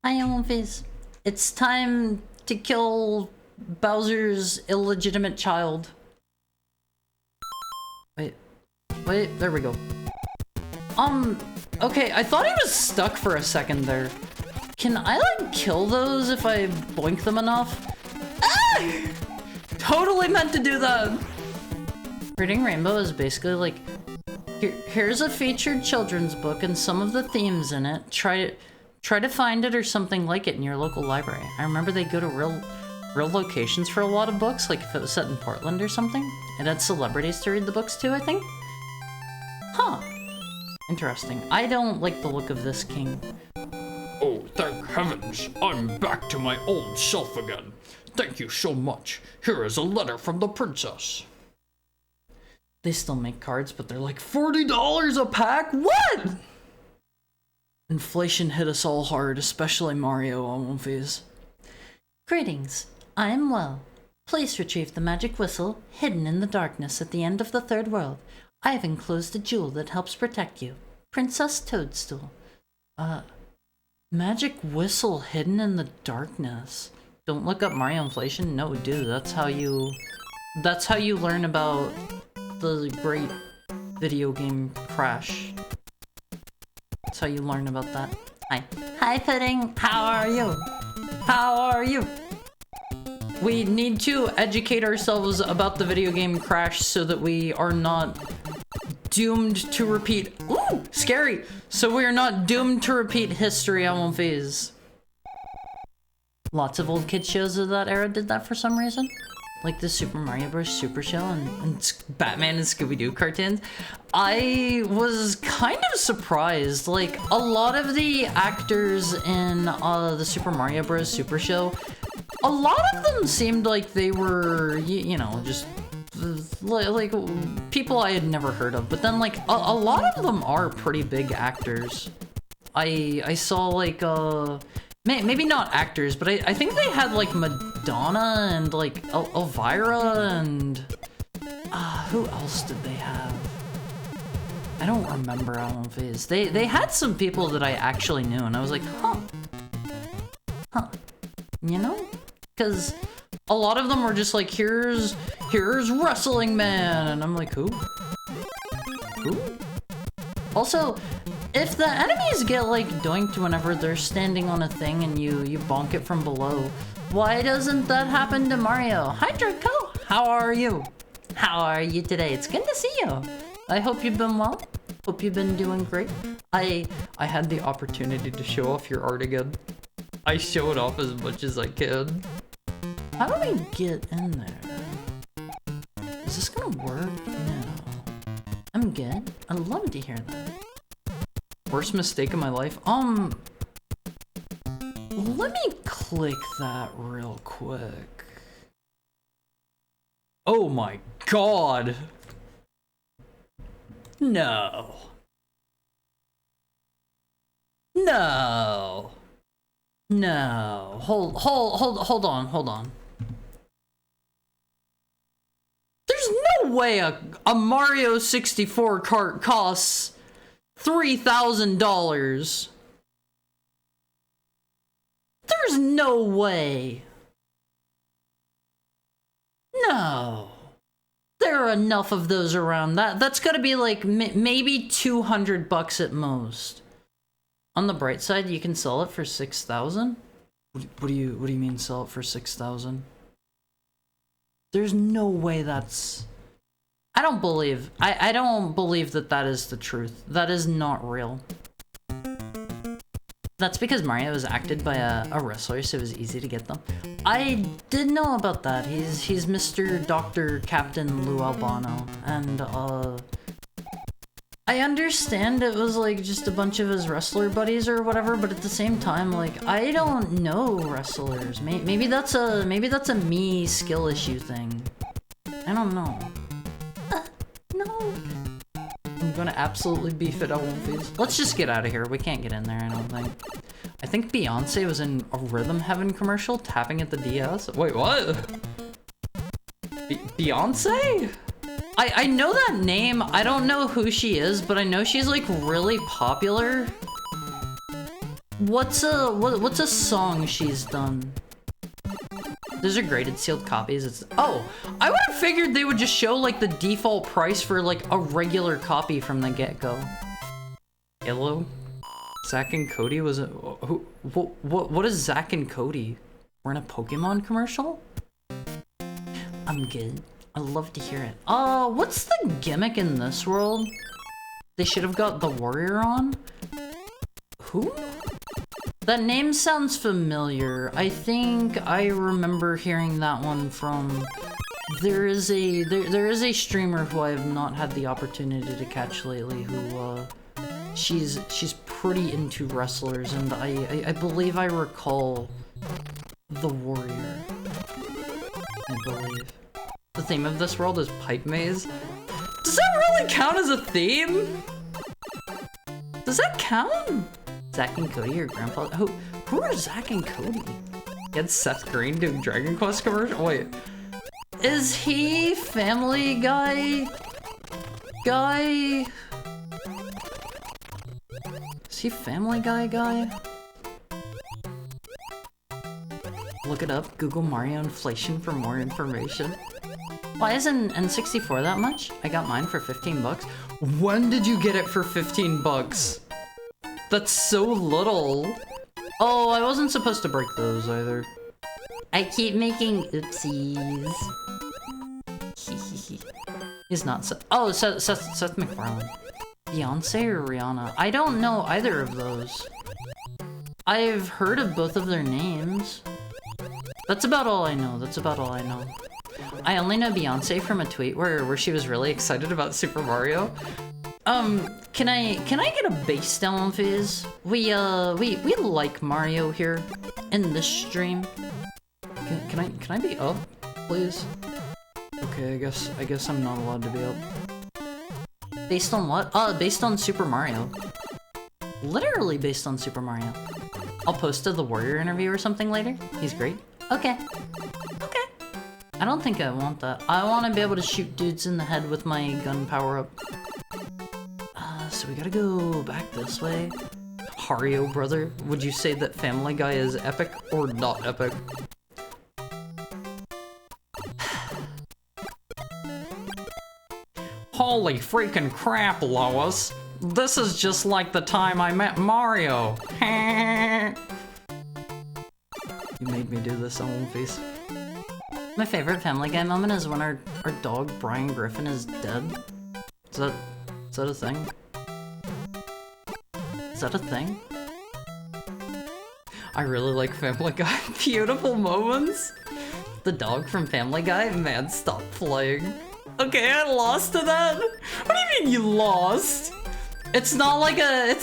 Hi, Omphis. It's time to kill Bowser's illegitimate child. Wait, there we go. Okay, I thought he was stuck for a second there. Can I, like, kill those if I boink them enough? Ah! Totally meant to do that! Reading Rainbow is basically like, here's a featured children's book and some of the themes in it. Try to find it or something like it in your local library. I remember they go to real locations for a lot of books, like if it was set in Portland or something. It had celebrities to read the books to, I think. Huh. Interesting. I don't like the look of this king. Oh, thank heavens! I'm back to my old self again. Thank you so much. Here is a letter from the princess. They still make cards, but they're like $40 a pack? What? Inflation hit us all hard, especially Mario Omphis. Greetings. I am well. Please retrieve the magic whistle hidden in the darkness at the end of the third world. I have enclosed a jewel that helps protect you. Princess Toadstool. Magic whistle hidden in the darkness. Don't look up Mario Inflation? No, dude, that's how you learn about the great video game Crash. That's how you learn about that. Hi. Hi, Pudding. How are you? How are you? We need to educate ourselves about the video game Crash so that we are not doomed to repeat. Ooh, scary! So we are not doomed to repeat history on Phase. Lots of old kid shows of that era did that for some reason. Like the Super Mario Bros. Super Show and Batman and Scooby-Doo cartoons. I was kind of surprised. Like, a lot of the actors in the Super Mario Bros. Super Show, a lot of them seemed like they were, you know, just like people I had never heard of. But then, like, a lot of them are pretty big actors. I saw, like, maybe not actors, but I think they had, like, Madonna and, like, Elvira and... who else did they have? I don't remember how long it is. They had some people that I actually knew, and I was like, huh. You know? Because a lot of them were just like, here's Wrestling Man, and I'm like, who? Who? Also, if the enemies get, like, doinked whenever they're standing on a thing and you bonk it from below, why doesn't that happen to Mario? Hi, Draco! How are you? How are you today? It's good to see you. I hope you've been well. Hope you've been doing great. I had the opportunity to show off your art again. I show it off as much as I can. How do we get in there? Is this gonna work? No. I'm good. I'd love to hear that. Worst mistake of my life? Let me click that real quick. Oh my god! No. No. No. Hold on. There's no way a Mario 64 cart costs $3,000. There's no way. No. There are enough of those around. That's gotta be like maybe $200 at most. On the bright side, you can sell it for 6,000. What do you mean sell it for 6,000? There's no way that's... I don't believe that is the truth. That is not real. That's because Mario was acted by a wrestler, so it was easy to get them. I did know about that. He's Mr. Dr. Captain Lou Albano, and I understand it was like just a bunch of his wrestler buddies or whatever, but at the same time, like, I don't know wrestlers. Maybe that's a me skill issue thing. I don't know. No. I'm gonna absolutely beef it, I won't face. Let's just get out of here. We can't get in there, I don't think. I think Beyonce was in a Rhythm Heaven commercial tapping at the DS. Wait, what? Beyonce? I know that name. I don't know who she is, but I know she's like really popular. What's a song she's done? Those are graded sealed copies. It's oh, I would have figured they would just show like the default price for like a regular copy from the get-go. Hello? Zack and Cody was a what is Zack and Cody? We're in a Pokemon commercial? I'm good. I'd love to hear it. What's the gimmick in this world? They should have got the warrior on? Who? That name sounds familiar. I think I remember hearing that one from... There is a streamer who I have not had the opportunity to catch lately who, she's pretty into wrestlers, and I believe I recall the warrior. I believe. The theme of this world is Pipe Maze. Does that really count as a theme? Does that count? Zack and Cody, your grandpa? Who are Zack and Cody? You had Seth Green doing Dragon Quest commercial? Wait. Is he Family Guy? Is he Family Guy? Look it up. Google Mario inflation for more information. Why isn't N64 that much? I got mine for 15 bucks. When did you get it for 15 bucks? That's so little. Oh, I wasn't supposed to break those either. I keep making oopsies. He's not Seth. Oh, Seth MacFarlane. Beyonce or Rihanna? I don't know either of those. I've heard of both of their names. That's about all I know. I only know Beyonce from a tweet where she was really excited about Super Mario. Can I get a bass down, Fizz? We like Mario here in this stream. Can I be up, please? Okay, I guess I'm not allowed to be up. Based on what? Based on Super Mario. Literally based on Super Mario. I'll post the Warrior interview or something later. He's great. Okay. I don't think I want that. I want to be able to shoot dudes in the head with my gun power-up. So we gotta go back this way. Hario, brother, would you say that Family Guy is epic or not epic? Holy freaking crap, Lois. This is just like the time I met Mario. You made me do this, on face. My favorite Family Guy moment is when our dog, Brian Griffin, is dead. Is that a thing? Is that a thing? I really like Family Guy. Beautiful moments. The dog from Family Guy? Man, stop playing. Okay, I lost to that. What do you mean you lost? It's not like a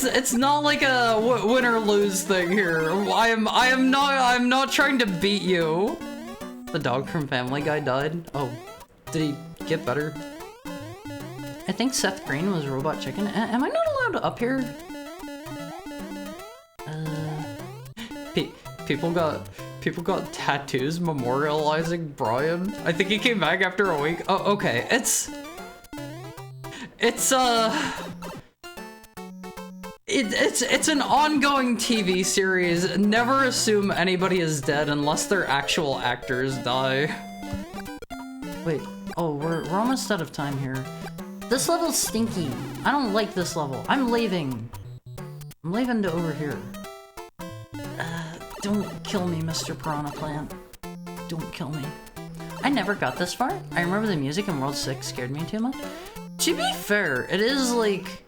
win or lose thing here. I'm not trying to beat you. The dog from Family Guy died. Oh, did he get better? I think Seth Green was Robot Chicken. Am I not allowed to up here? People got tattoos memorializing Brian. I think he came back after a week. Oh, okay. It's an ongoing TV series. Never assume anybody is dead unless their actual actors die. Wait. Oh, we're almost out of time here. This level's stinky. I don't like this level. I'm leaving. I'm leaving to over here. Don't kill me, Mr. Piranha Plant. Don't kill me. I never got this far. I remember the music in World 6 scared me too much. To be fair, it is like...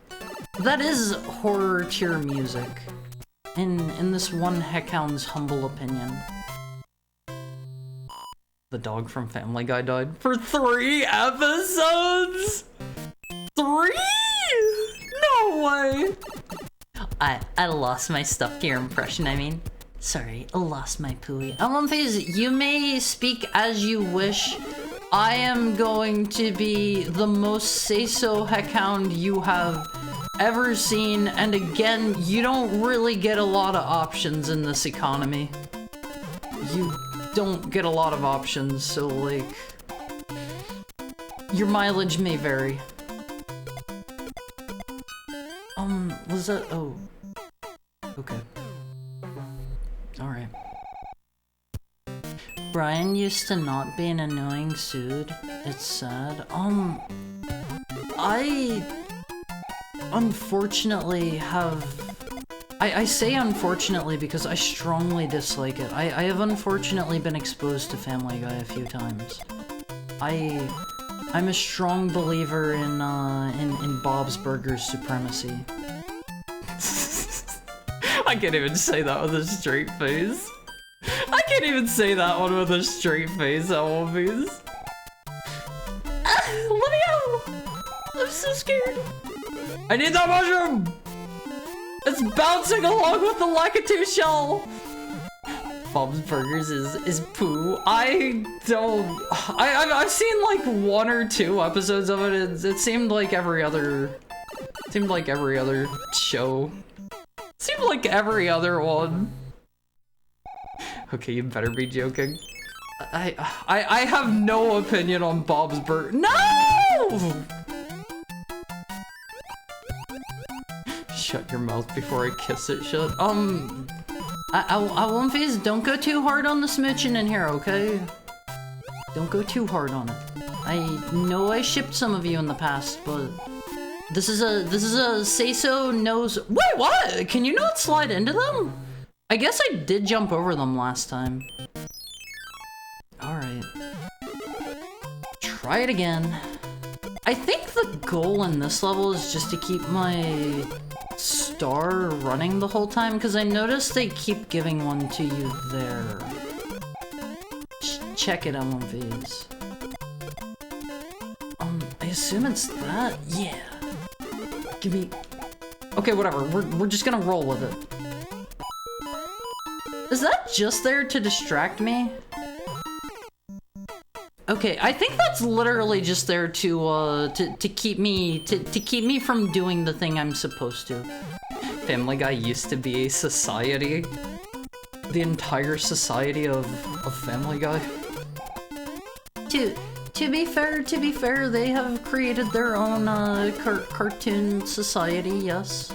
That is horror tier music. In this one Heckhound's humble opinion. The dog from Family Guy died for 3 episodes? 3? No way! I lost my stuff gear impression, I mean. Sorry, I lost my pooey. Phase, you may speak as you wish. I am going to be the most say-so Heckhound you have ever seen, and again, you don't really get a lot of options in this economy. You don't get a lot of options, so like... Your mileage may vary. Was that... Oh. Okay. Alright. Brian used to not be an annoying suit. It's sad. I unfortunately have... I say unfortunately because I strongly dislike it. I have unfortunately been exposed to Family Guy a few times. I'm a strong believer in Bob's Burgers supremacy. I can't even say that with a straight face. I can't even say that one with a straight face, Always. Let me out! I'm so scared. I need that mushroom! It's bouncing along with the Lakitu shell! Bob's Burgers is poo. I've seen like 1 or 2 episodes of it. It seemed like every other show. Seemed like every other one. Okay, you better be joking. I have no opinion on Bob's Burgers. No! Shut your mouth before I kiss it shut. I won't phase. Don't go too hard on the smooching in here, okay? Don't go too hard on it. I know I shipped some of you in the past, but this is a say so knows. Wait, what? Can you not slide into them? I guess I did jump over them last time. All right. Try it again. I think the goal in this level is just to keep my star running the whole time, because I noticed they keep giving one to you there. Check it, MMVs. I assume it's that? Yeah. Give me... Okay, whatever. We're just gonna roll with it. Is that just there to distract me? Okay, I think that's literally just there to keep me from doing the thing I'm supposed to. Family Guy used to be a society. The entire society of Family Guy. To be fair, they have created their own cartoon society. Yes,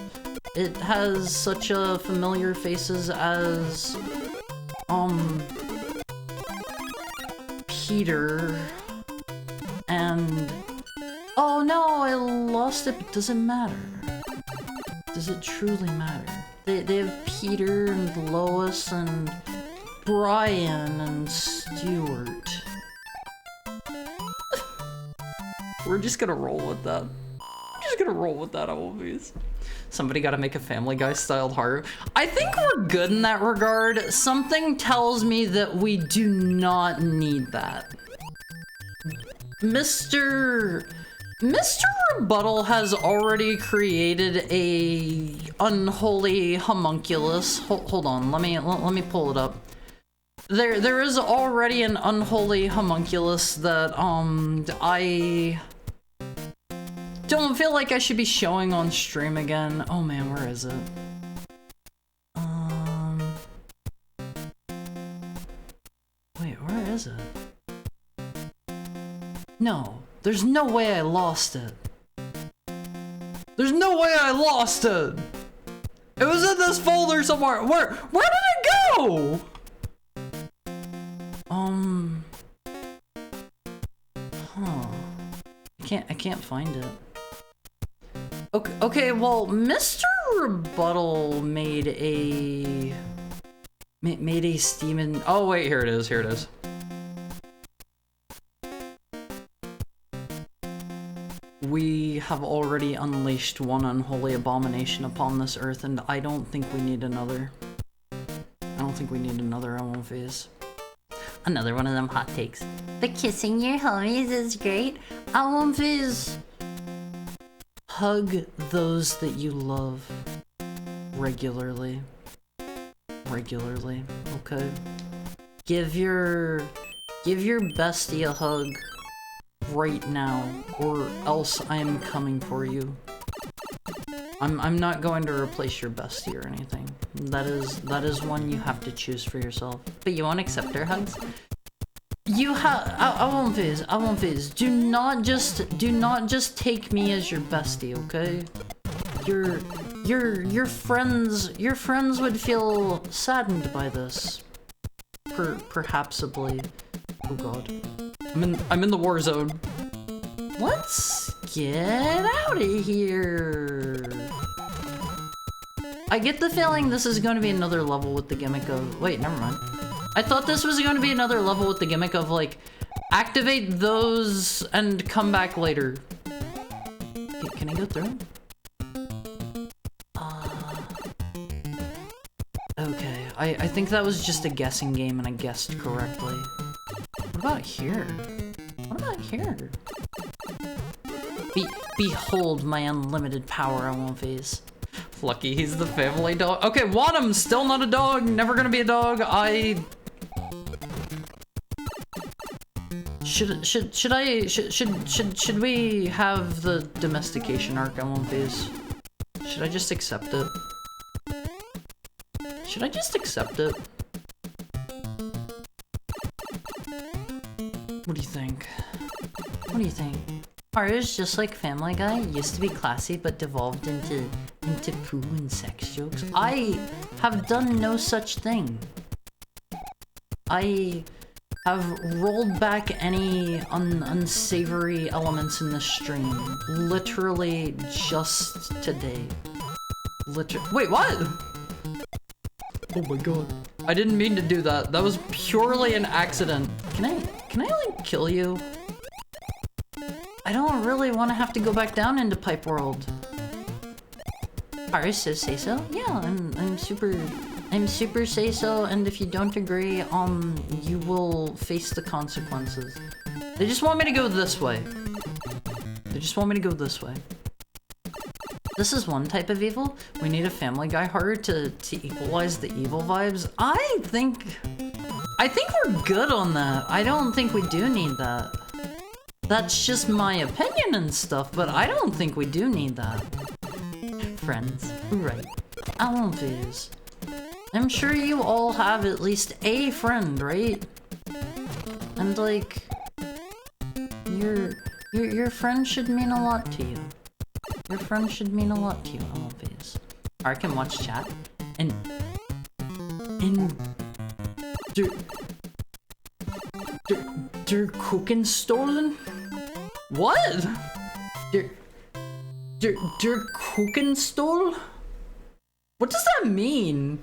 it has such familiar faces as Peter, and oh no, I lost it, but does it matter? Does it truly matter? They have Peter and Lois and Brian and Stuart. We're just gonna roll with that. I'm just gonna roll with that, always. Somebody gotta make a Family Guy styled heart. I think we're good in that regard. Something tells me that we do not need that. Mr. Rebuttal has already created a unholy homunculus. Hold on, let me pull it up. There is already an unholy homunculus that I don't feel like I should be showing on stream again. Oh man, where is it? Wait, where is it? No, there's no way I lost it. There's no way I lost it! It was in this folder somewhere. Where did it go? I can't find it. Okay, well, Mr. Rebuttal made a Steam and... Oh wait, here it is. We have already unleashed one unholy abomination upon this earth, and I don't think we need another. I don't think we need another Elmo phase. Another one of them hot takes. But kissing your homies is great. Elmo phase. Hug those that you love regularly. Okay? Give your bestie a hug right now, or else I am coming for you. I'm not going to replace your bestie or anything. That is one you have to choose for yourself. But you won't accept their hugs? You have... I won't phase. Do not just take me as your bestie, okay? your friends would feel saddened by this. Perhapsably. Oh god. I'm in the war zone. Let's get out of here. I get the feeling this is going to be another level with the gimmick of... Wait, never mind. I thought this was going to be another level with the gimmick of, like, activate those and come back later. Can I go through? Okay, I think that was just a guessing game and I guessed correctly. What about here? What about here? Behold my unlimited power, I won't face. Lucky he's the family dog. Okay, Wanham, still not a dog, never gonna be a dog. Should we have the domestication arc on One Piece? Should I just accept it? Should I just accept it? What do you think? What do you think? Haru's just like Family Guy, used to be classy but devolved into poo and sex jokes. I Have done no such thing. I have rolled back any unsavory elements in the stream. Literally just today. Wait, what? Oh my god. I didn't mean to do that. That was purely an accident. Can I like kill you? I don't really want to have to go back down into Pipe World. Haru says say so? Yeah, I'm super say so, and if you don't agree, you will face the consequences. They just want me to go this way. They just want me to go this way. This is one type of evil. We need a Family Guy Haru to equalize the evil vibes. I think we're good on that. I don't think we do need that. That's just my opinion and stuff, but I don't think we do need that. Friends, right? Alphys. I'm sure you all have at least a friend, right? And like, your friend should mean a lot to you. Your friend should mean a lot to you, Alphys. I can watch chat and they're cooking stolen? What? They're cooking stole? What does that mean?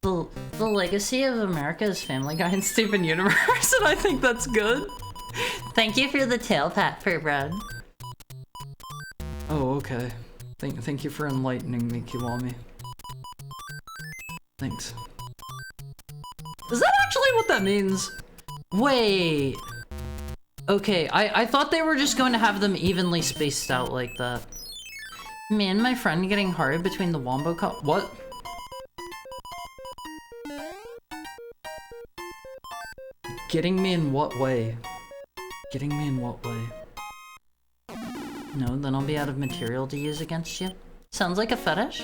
The legacy of America is Family Guy and Steven Universe, and I think that's good. Thank you for the tail pat, Brad. Oh, okay. Thank you for enlightening me, Kiwami. Thanks. Is that actually what that means? Wait. Okay, I thought they were just going to have them evenly spaced out like that. Me and my friend getting hard between the Wombo What? Getting me in what way? Getting me in what way? No, then I'll be out of material to use against you. Sounds like a fetish.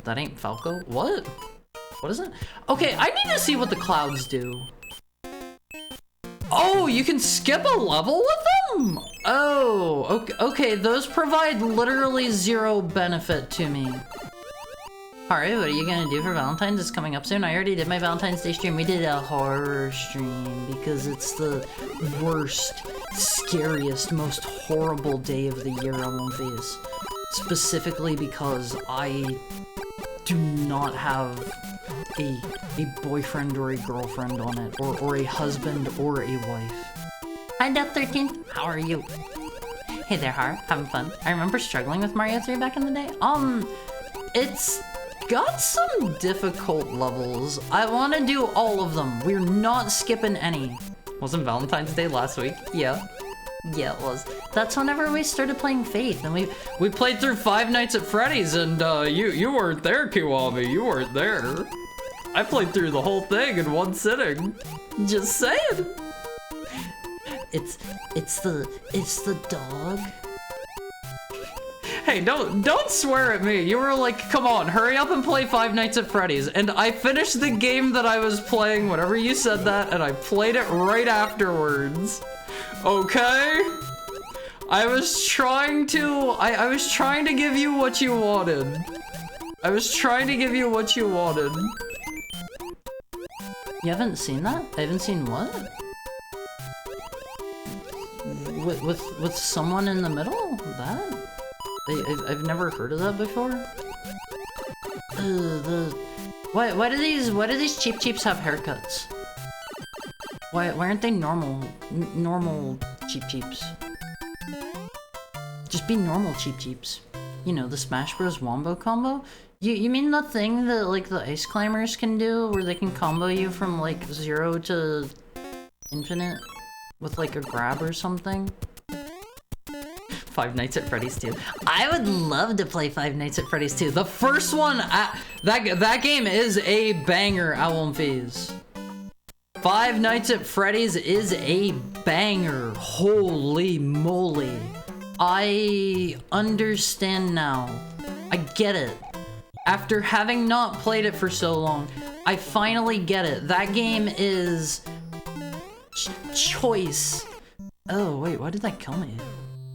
That ain't Falco? What? What is it? Okay, I need to see what the clouds do. Oh, you can skip a level with them? Oh, okay, those provide literally zero benefit to me. Haru, what are you gonna do for Valentine's? It's coming up soon. I already did my Valentine's Day stream. We did a horror stream because it's the worst, scariest, most horrible day of the year on One Piece. Specifically because I do not have a boyfriend or a girlfriend on it, or a husband or a wife. Hi, Death13. How are you? Hey there, Har. Having fun? I remember struggling with Mario 3 back in the day. It's got some difficult levels. I want to do all of them. We're not skipping any. Wasn't Valentine's Day last week? Yeah. Yeah, it was. That's whenever we started playing Faith, and we played through Five Nights at Freddy's, and you weren't there, Kiwami. You weren't there. I played through the whole thing in one sitting. Just saying. It's the dog. Hey, don't swear at me. You were like, come on, hurry up and play Five Nights at Freddy's. And I finished the game that I was playing whenever you said that, and I played it right afterwards. Okay? I was trying to... I was trying to give you what you wanted. I was trying to give you what you wanted. You haven't seen that? I haven't seen what? With someone in the middle? That? I've never heard of that before. Why do these cheap cheaps have haircuts? Why aren't they normal cheap cheaps? Just be normal cheap cheaps. You know, the Smash Bros. Wombo combo? You mean the thing that, like, the Ice Climbers can do, where they can combo you from, like, 0 to infinite? With, like, a grab or something? Five Nights at Freddy's 2. I would love to play Five Nights at Freddy's 2. The first one, that game is a banger, Owl Fees. Five Nights at Freddy's is a banger. Holy moly. I understand now. I get it. After having not played it for so long, I finally get it. That game is... choice. Oh, wait, why did that kill me?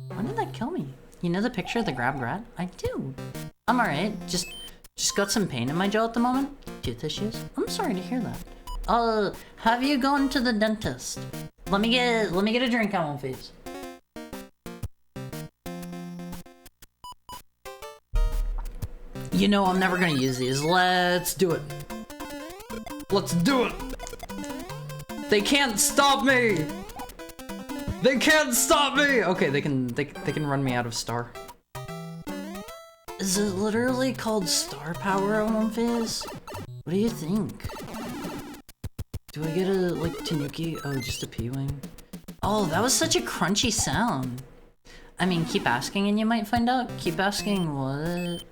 Why did that kill me? You know the picture of the grab rat? I do. I'm alright. Just got some pain in my jaw at the moment. Tooth issues. I'm sorry to hear that. Have you gone to the dentist? Let me get a drink on face. You know I'm never gonna use these. Let's do it. Let's do it. They can't stop me. They can't stop me. Okay, they can run me out of star. Is it literally called star power on Fizz? What do you think? Do I get a, like, Tanuki? Oh, just a P-Wing. Oh, that was such a crunchy sound. I mean, keep asking and you might find out. Keep asking what?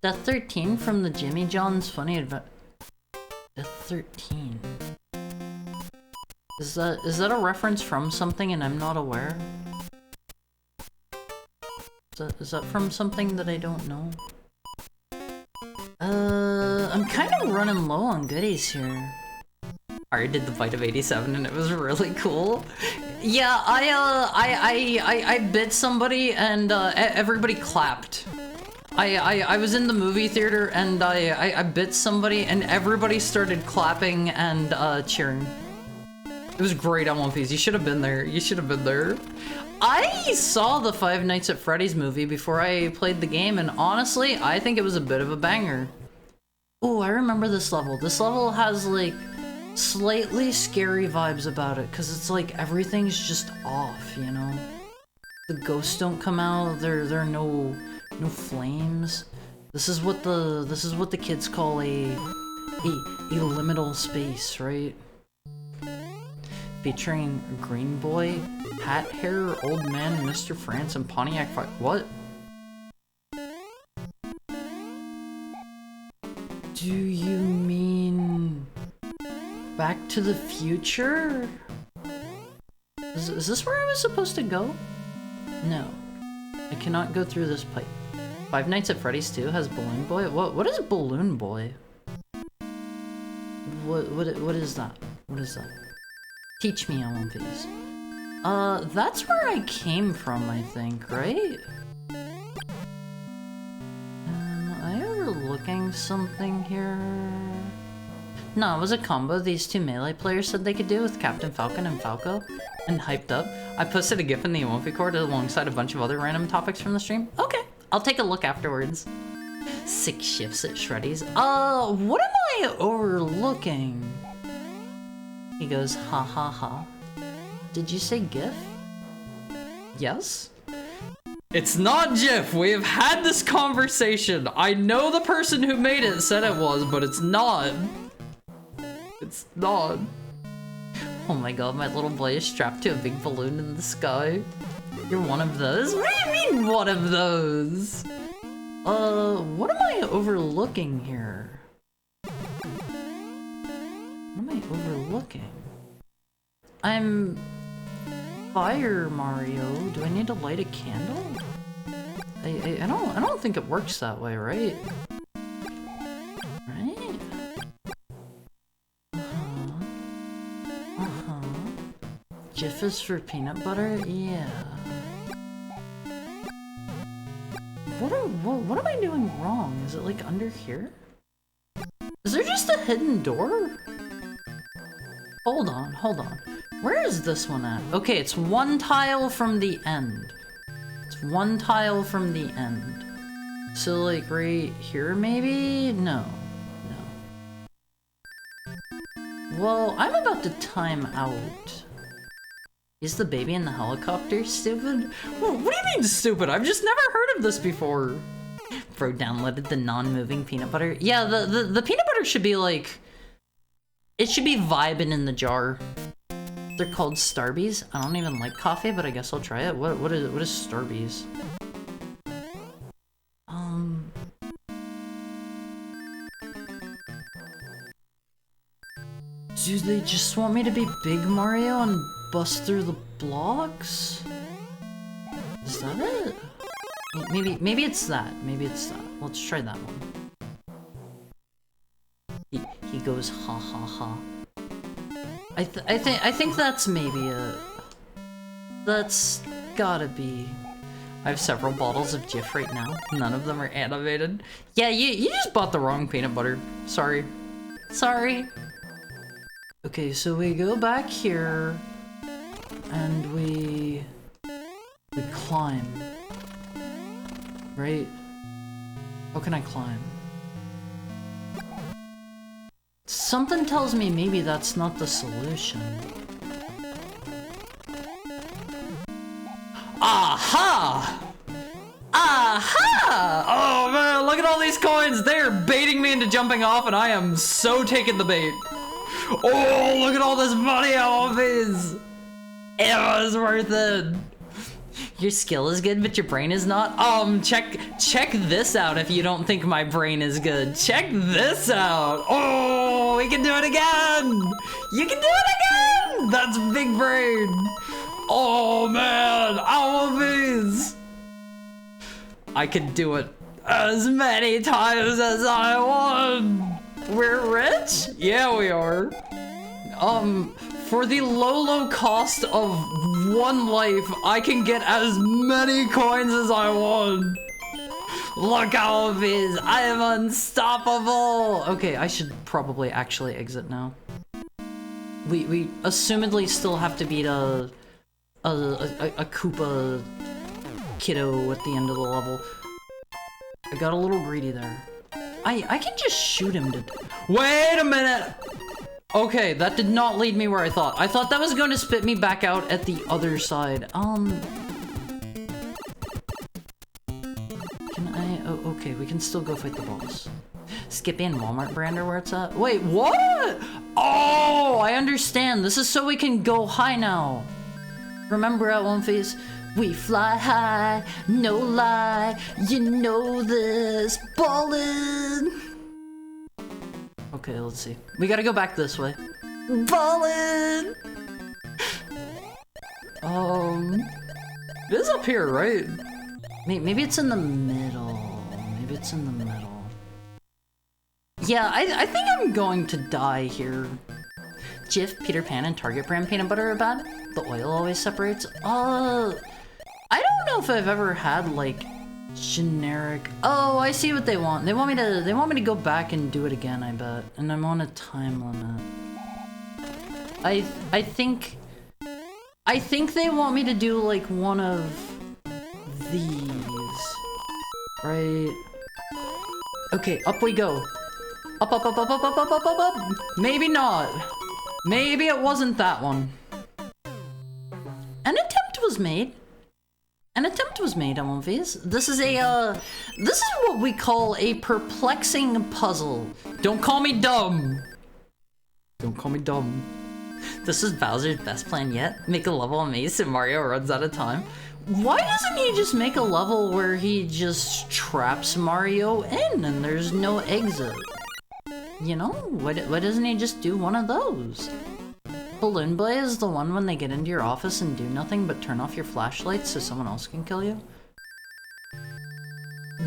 That 13 from the Jimmy John's Funny Adventure. The 13. Is that a reference from something and I'm not aware? Is that from something that I don't know? I'm kind of running low on goodies here. I already did the bite of 87 and it was really cool. Yeah, I bit somebody and everybody clapped. I was in the movie theater and I bit somebody and everybody started clapping and cheering. It was great on One Piece. You should have been there. You should have been there. I saw the Five Nights at Freddy's movie before I played the game, and honestly, I think it was a bit of a banger. Oh, I remember this level. This level has, like, slightly scary vibes about it, because it's like everything's just off, you know? The ghosts don't come out, there are no flames. This is what the kids call a liminal space, right? Featuring Green Boy, Hat Hair, Old Man, Mr. France, and Pontiac Fight. What? Do you mean Back to the Future? Is this where I was supposed to go? No. I cannot go through this pipe. Five Nights at Freddy's 2 has Balloon Boy? What is Balloon Boy? What is that? What is that? Teach me on One Piece. That's where I came from, I think, right? Am I overlooking something here? No, it was a combo these two Melee players said they could do with Captain Falcon and Falco, and hyped up. I posted a gif in the Emofi Cord alongside a bunch of other random topics from the stream. Okay, I'll take a look afterwards. 6 shifts at Shreddy's. What am I overlooking? He goes, ha ha ha. Did you say GIF? Yes? It's not GIF! We have had this conversation! I know the person who made it said it was, but it's not. It's not. Oh my god, my little boy is strapped to a big balloon in the sky. You're one of those? What do you mean, one of those? What am I overlooking here? What am I overlooking? I'm... Fire Mario. Do I need to light a candle? I don't think it works that way, right? Right? Jif is for peanut butter? Yeah. What am I doing wrong? Is it like under here? Is there just a hidden door? Hold on. Where is this one at? Okay, it's one tile from the end. It's one tile from the end. So like right here maybe? No. Well, I'm about to time out. Is the baby in the helicopter stupid? What do you mean stupid? I've just never heard of this before. Bro downloaded the non-moving peanut butter. Yeah, the peanut butter should be like... It should be vibing in the jar. They're called Starbies. I don't even like coffee, but I guess I'll try it. What is Starbies? Do they just want me to be Big Mario and bust through the blocks? Is that it? Maybe it's that. Maybe it's that. Let's try that one. He goes ha ha ha. I think that's maybe it. That's gotta be. I have several bottles of Jif right now. None of them are animated. Yeah, you just bought the wrong peanut butter. Sorry. Okay, so we go back here and we climb. Right? How can I climb? Something tells me maybe that's not the solution. Aha! Aha! Oh man, look at all these coins! They're baiting me into jumping off and I am so taking the bait. Oh, look at all this money on these! It was worth it. Your skill is good, but your brain is not? Check this out if you don't think my brain is good. Check this out! Oh, we can do it again! You can do it again! That's big brain! Oh man, all of these! I can do it as many times as I want! We're rich? Yeah, we are. For the low cost of one life, I can get as many coins as I want. Look how it is. I am unstoppable. Okay, I should probably actually exit now. We assumedly still have to beat a Koopa kiddo at the end of the level. I got a little greedy there. I can just shoot him to... Wait a minute! Okay, that did not lead me where I thought. I thought that was going to spit me back out at the other side. Can I... Oh, okay, we can still go fight the boss. Skippy and Walmart brand are where it's at? Wait, what? Oh, I understand. This is so we can go high now. Remember at One Face? We fly high, no lie, you know this, ballin'. Okay, let's see. We gotta go back this way. Ballin'. It is up here, right? Maybe it's in the middle. Maybe it's in the middle. Yeah, I think I'm going to die here. Jif, Peter Pan, and Target brand peanut butter are bad. The oil always separates. I don't know if I've ever had like generic. Oh, I see what they want. They want me to go back and do it again, I bet. And I'm on a time limit. I think they want me to do like one of these. Right? Okay, up we go. Up, up, up, up, up, up, up, up, up, up. Maybe not. Maybe it wasn't that one. An attempt was made. An attempt was made on one of these. This is what we call a perplexing puzzle. Don't call me dumb. Don't call me dumb. This is Bowser's best plan yet. Make a level on Maze and Mario runs out of time. Why doesn't he just make a level where he just traps Mario in and there's no exit? You know, why doesn't he just do one of those? Balloon Boy is the one when they get into your office and do nothing but turn off your flashlight so someone else can kill you?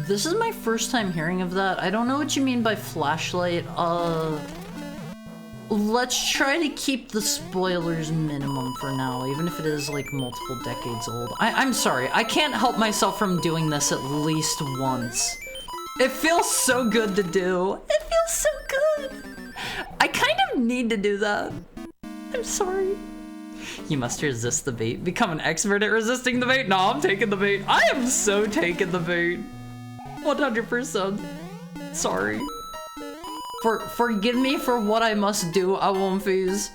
This is my first time hearing of that. I don't know what you mean by flashlight. let's try to keep the spoilers minimum for now, even if it is like multiple decades old. I'm sorry, I can't help myself from doing this at least once. It feels so good to do. It feels so good. I kind of need to do that. I'm sorry. You must resist the bait. Become an expert at resisting the bait. No, I'm taking the bait. I am so taking the bait. 100%. Sorry. Forgive me for what I must do, Awomfies.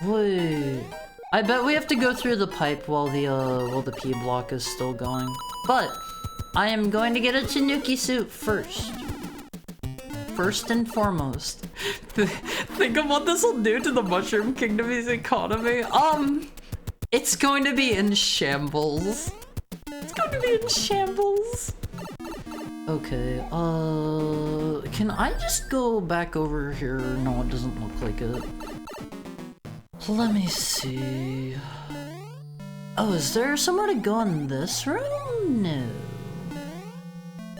Wait. I bet we have to go through the pipe while the P block is still going. But I am going to get a Tanuki suit first. First and foremost. Think of what this will do to the Mushroom Kingdom's economy. It's going to be in shambles. It's going to be in shambles. Okay, can I just go back over here? No, it doesn't look like it. Let me see. Oh, is there somewhere to go in this room? No.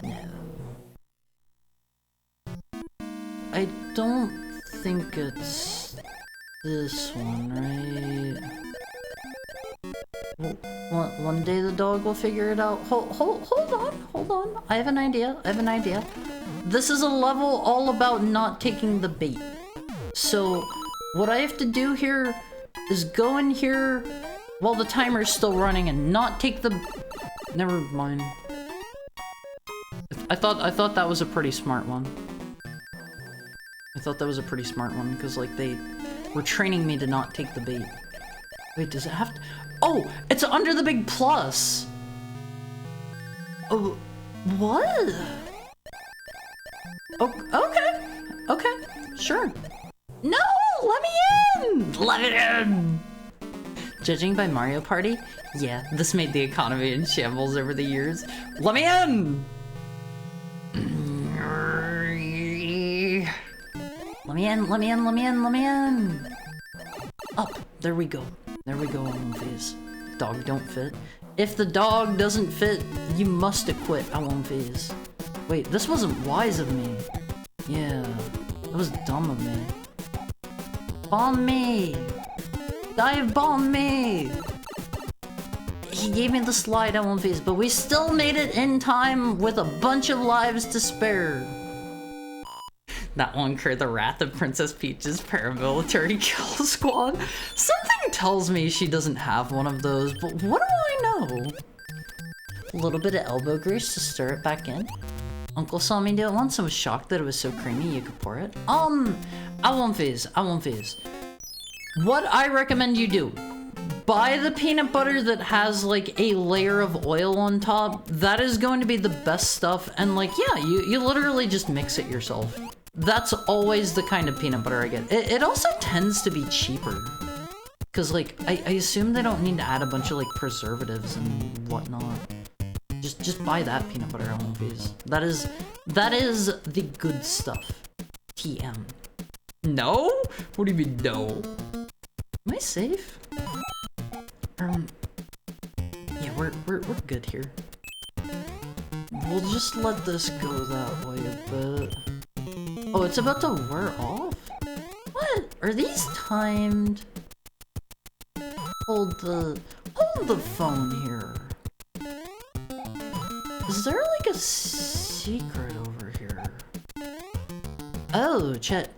No. I don't think it's this one, right? One day the dog will figure it out. Hold on. I have an idea. This is a level all about not taking the bait. So what I have to do here is go in here while the timer is still running and not take the... Never mind. I thought that was a pretty smart one. Because like they were training me to not take the bait. Wait, does it have to... Oh, it's under the big plus. Oh, what? Oh, okay, sure. No, let me in! Let it in! Judging by Mario Party, yeah, this made the economy in shambles over the years. Let me in! Let me in! Up, there we go. Awomfies. Dog don't fit. If the dog doesn't fit, you must acquit, Awomfies. Wait, this wasn't wise of me. Yeah, that was dumb of me. Bomb me! Dive bomb me! He gave me the slide, Awomfies, but we still made it in time with a bunch of lives to spare. That will incur the wrath of Princess Peach's paramilitary kill squad. Something tells me she doesn't have one of those, but what do I know? A little bit of elbow grease to stir it back in. Uncle saw me do it once and was shocked that it was so creamy you could pour it. Awomfies. What I recommend you do, buy the peanut butter that has like a layer of oil on top. That is going to be the best stuff, and like, yeah, you literally just mix it yourself. That's always the kind of peanut butter I get. It also tends to be cheaper. Cause like, I assume they don't need to add a bunch of like preservatives and whatnot. Just buy that peanut butter, Awomfies. That is the good stuff. TM. No? What do you mean no? Am I safe? Yeah, we're good here. We'll just let this go that way a bit. Oh, it's about to wear off? What? Are these timed? Hold the phone here. Is there like a secret over here? Oh, check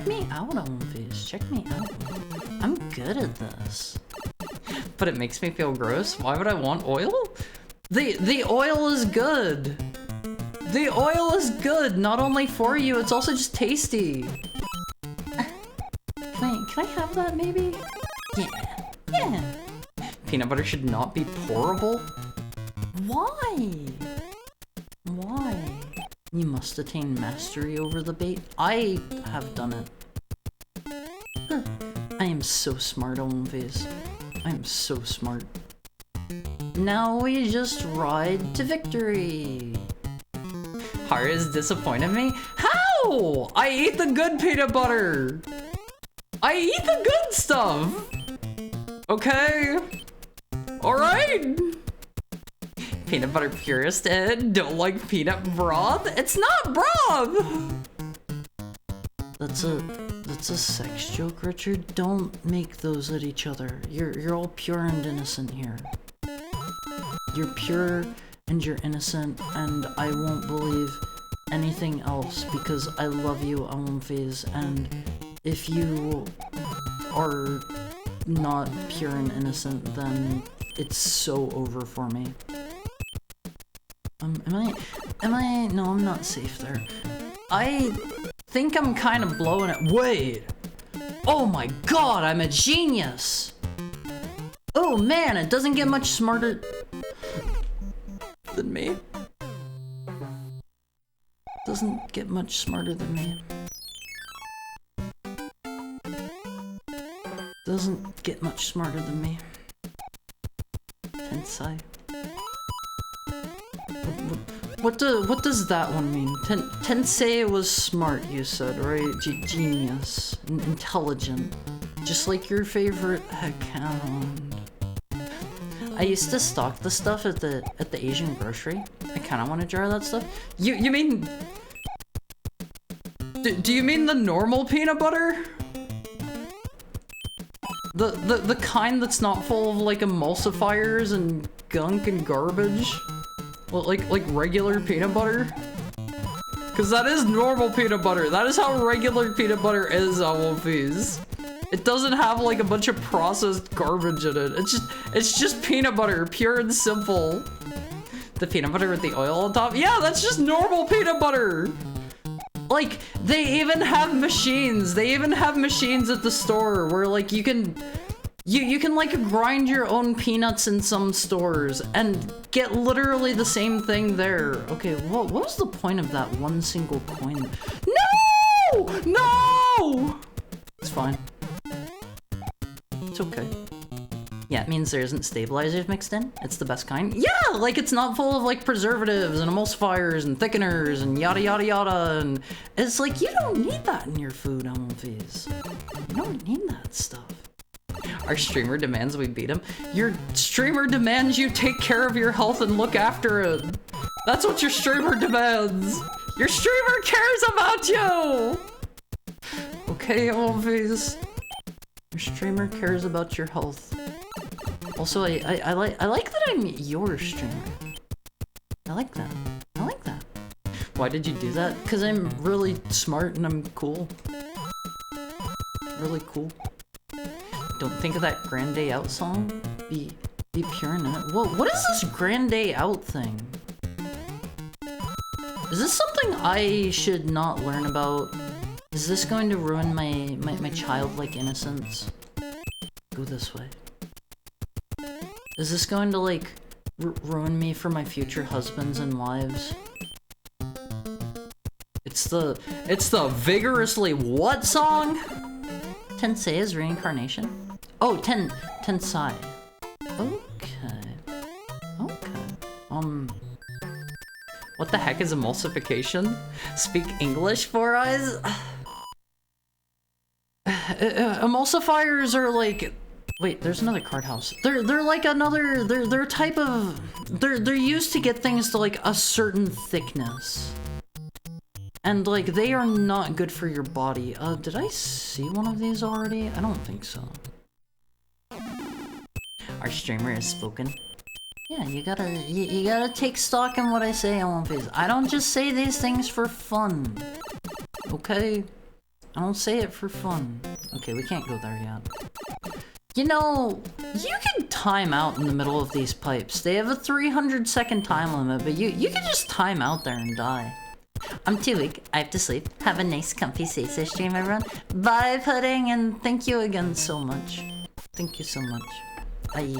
me out, Awomfies. Check me out. I'm good at this. But it makes me feel gross. Why would I want oil? The oil is good. The oil is good, not only for you, it's also just tasty. Can I have that maybe? Yeah. Peanut butter should not be pourable? Why? You must attain mastery over the bait. I have done it. I am so smart, Awomfies. I am so smart. Now we just ride to victory. Hara's disappointed me? How? I eat the good peanut butter. I eat the good stuff. Okay. Alright. Peanut butter purist Ed, don't like peanut broth? It's not broth! That's that's a sex joke, Richard. Don't make those at each other. You're all pure and innocent here. You're pure and you're innocent, and I won't believe anything else because I love you, Almphase, and if you are not pure and innocent, then it's so over for me. No, I'm not safe there. I think I'm kind of blowing it. Wait! Oh my god, I'm a genius! Oh man, it doesn't get much smarter than me. Doesn't get much smarter than me. Doesn't get much smarter than me. Tensai. What does that one mean? Tensei was smart, you said, right? Genius. Intelligent. Just like your favorite heckhound. I used to stock the stuff at the Asian grocery. I kinda want a jar of that stuff. You mean... Do you mean the normal peanut butter? The kind that's not full of like emulsifiers and gunk and garbage? Well, like regular peanut butter? Cause that is normal peanut butter. That is how regular peanut butter is, Almphase. It doesn't have like a bunch of processed garbage in it. It's just peanut butter, pure and simple. The peanut butter with the oil on top? Yeah, that's just normal peanut butter. Like, they even have machines. They even have machines at the store where like you can like grind your own peanuts in some stores and get literally the same thing there. Okay, what was the point of that one single coin? No! No! It's fine. It's okay. Yeah, it means there isn't stabilizers mixed in. It's the best kind. Yeah, like it's not full of like preservatives and emulsifiers and thickeners and yada yada yada. And it's like, you don't need that in your food, Almphase. You don't need that stuff. Our streamer demands we beat him. Your streamer demands you take care of your health and look after it. That's what your streamer demands. Your streamer cares about you. Okay, Almphase. Your streamer cares about your health. Also, I like that I'm your streamer. I like that. I like that. Why did you do that? Because I'm really smart and I'm cool. Really cool. Don't think of that Grand Day Out song? Be pure in it. Whoa, what is this Grand Day Out thing? Is this something I should not learn about? Is this going to ruin my childlike innocence? Go this way. Is this going to like ruin me for my future husbands and wives? It's the vigorously what song? Tensei's reincarnation? Oh, Tensai. Okay. Okay. What the heck is emulsification? Speak English, Four Eyes? Emulsifiers are like... Wait, there's another card house. They're like another... They're a type of... They're used to get things to like a certain thickness. And like, they are not good for your body. Did I see one of these already? I don't think so. Our streamer has spoken. Yeah, you gotta take stock in what I say, Almphase. I don't just say these things for fun. Okay? I don't say it for fun. Okay, we can't go there yet. You know, you can time out in the middle of these pipes. They have a 300-second time limit, but you can just time out there and die. I'm too weak. I have to sleep. Have a nice, comfy Say stream, everyone. Bye, Pudding, and thank you again so much. Thank you so much. I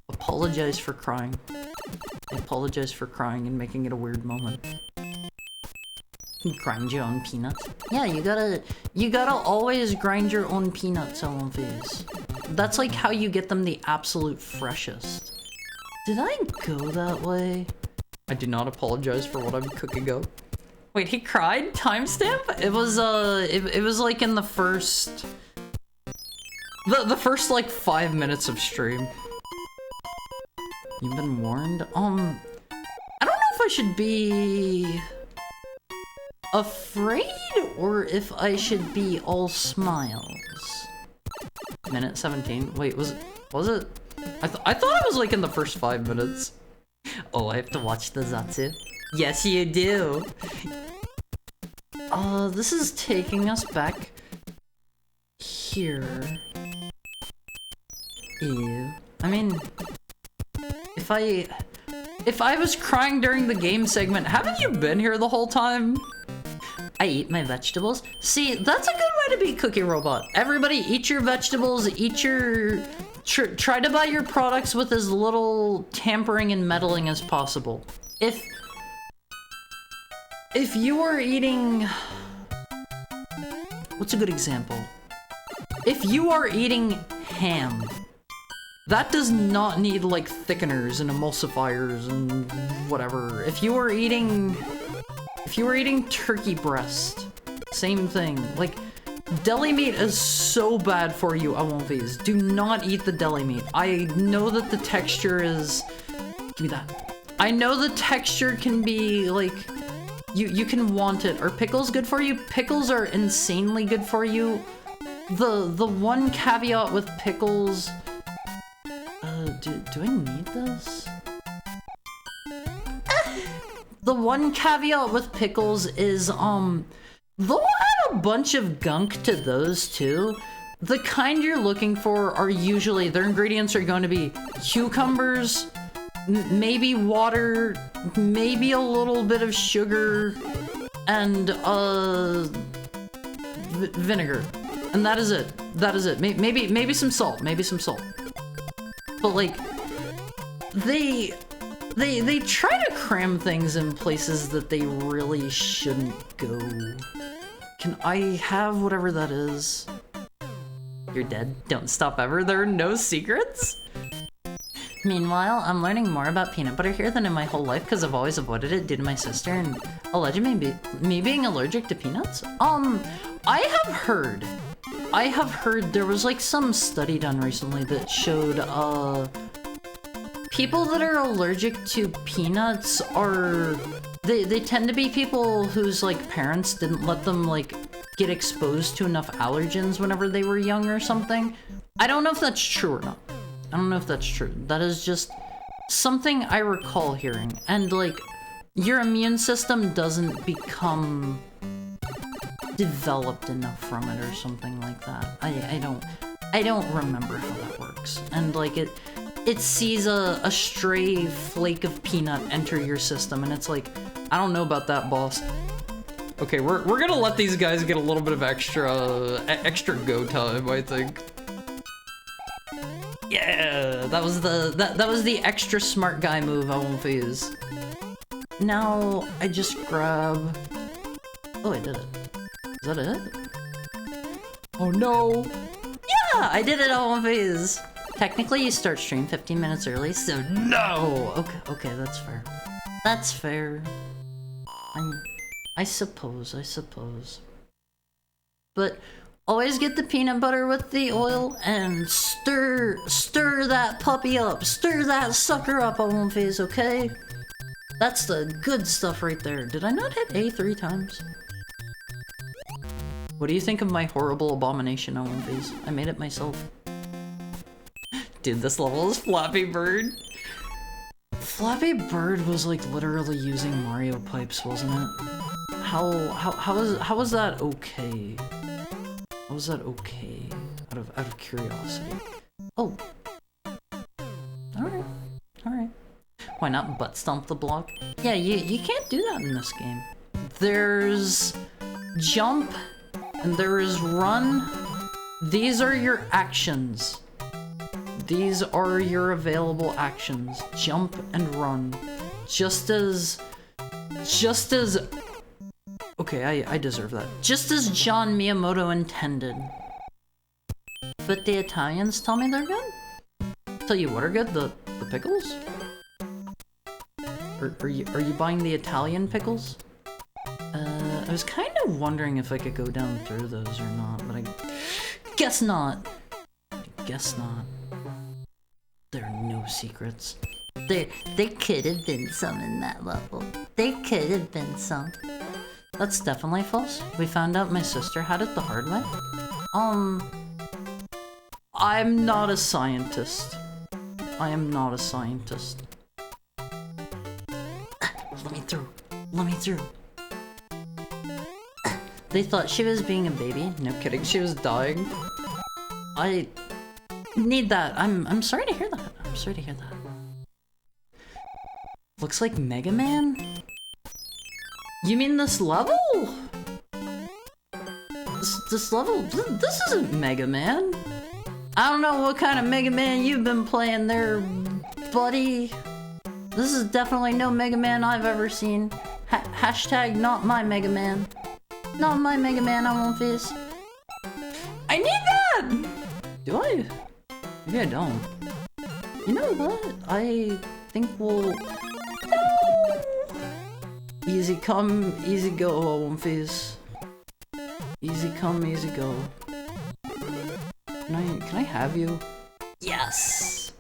apologize for crying. I apologize for crying and making it a weird moment. You grind your own peanuts? Yeah, you gotta always grind your own peanuts, Almphase. That's like how you get them the absolute freshest. Did I go that way? I do not apologize for what I'm cooking up. Wait, he cried? Timestamp? It was like in the first... The first like 5 minutes of stream. You've been warned? I don't know if I should be... afraid or if I should be all smiles. Minute 17. Wait, was it? I thought it was like in the first 5 minutes. Oh, I have to watch the Zatsu. Yes, you do. This is taking us back here. Ew. I mean, if I was crying during the game segment, haven't you been here the whole time? I eat my vegetables. See, that's a good way to be Cookie Robot. Everybody eat your vegetables, eat your... try to buy your products with as little tampering and meddling as possible. If you are eating... What's a good example? If you are eating ham, that does not need like thickeners and emulsifiers and whatever. If you are eating turkey breast, same thing. Like, deli meat is so bad for you, Awonfis. Do not eat the deli meat. I know that the texture is... Give me that. I know the texture can be, like... You can want it. Are pickles good for you? Pickles are insanely good for you. The one caveat with pickles... do I need this? The one caveat with pickles is, they'll add a bunch of gunk to those too. The kind you're looking for are usually, their ingredients are going to be cucumbers, maybe water, maybe a little bit of sugar, and, vinegar. And that is it. That is it. Maybe some salt. Maybe some salt. But, like, they try to cram things in places that they really shouldn't go. Can I have whatever that is? You're dead. Don't stop ever. There are no secrets? Meanwhile, I'm learning more about peanut butter here than in my whole life because I've always avoided it due to my sister and allegedly me being allergic to peanuts. I have heard there was like some study done recently that showed, people that are allergic to peanuts are... They tend to be people whose, like, parents didn't let them, like, get exposed to enough allergens whenever they were young or something. I don't know if that's true or not. I don't know if that's true. That is just something I recall hearing. And, like, your immune system doesn't become developed enough from it or something like that. I don't remember how that works. And, like, it sees a stray flake of peanut enter your system, and it's like, I don't know about that, boss. Okay, we're gonna let these guys get a little bit of extra go time, I think. Yeah, that was the extra smart guy move Awonfis. Now I just grab. Oh, I did it. Is that it? Oh no! Yeah, I did it, Awonfis. Technically, you start stream 15 minutes early, so no! Okay, that's fair. That's fair. I suppose. But always get the peanut butter with the oil and stir that puppy up. Stir that sucker up, Awonfis, okay? That's the good stuff right there. Did I not hit A 3 times? What do you think of my horrible abomination, Awonfis? I made it myself. Dude, this level is Flappy Bird. Flappy Bird was like literally using Mario pipes, wasn't it? How was that okay? How was that okay? Out of curiosity. Oh. Alright. Why not butt stomp the block? Yeah, you can't do that in this game. There's jump and there is run. These are your actions. These are your available actions. Jump and run. Just as... Okay, I deserve that. Just as John Miyamoto intended. But the Italians tell me they're good? Tell you what are good? The pickles? Are you buying the Italian pickles? I was kind of wondering if I could go down through those or not, but I guess not. There are no secrets. There could have been some in that level. There could have been some. That's definitely false. We found out my sister had it the hard way. I'm not a scientist. I am not a scientist. Let me through. Let me through. They thought she was being a baby. No kidding, she was dying. I need that. I'm sorry to hear that. I'm sorry to hear that. Looks like Mega Man? You mean this level? This level? This isn't Mega Man. I don't know what kind of Mega Man you've been playing there, buddy. This is definitely no Mega Man I've ever seen. Hashtag not my Mega Man. Not my Mega Man, I won't face. I need that! Do I? Maybe I don't. You know what? I think we'll... No! Easy come, easy go, I won't face. Easy come, easy go. Can I have you? Yes!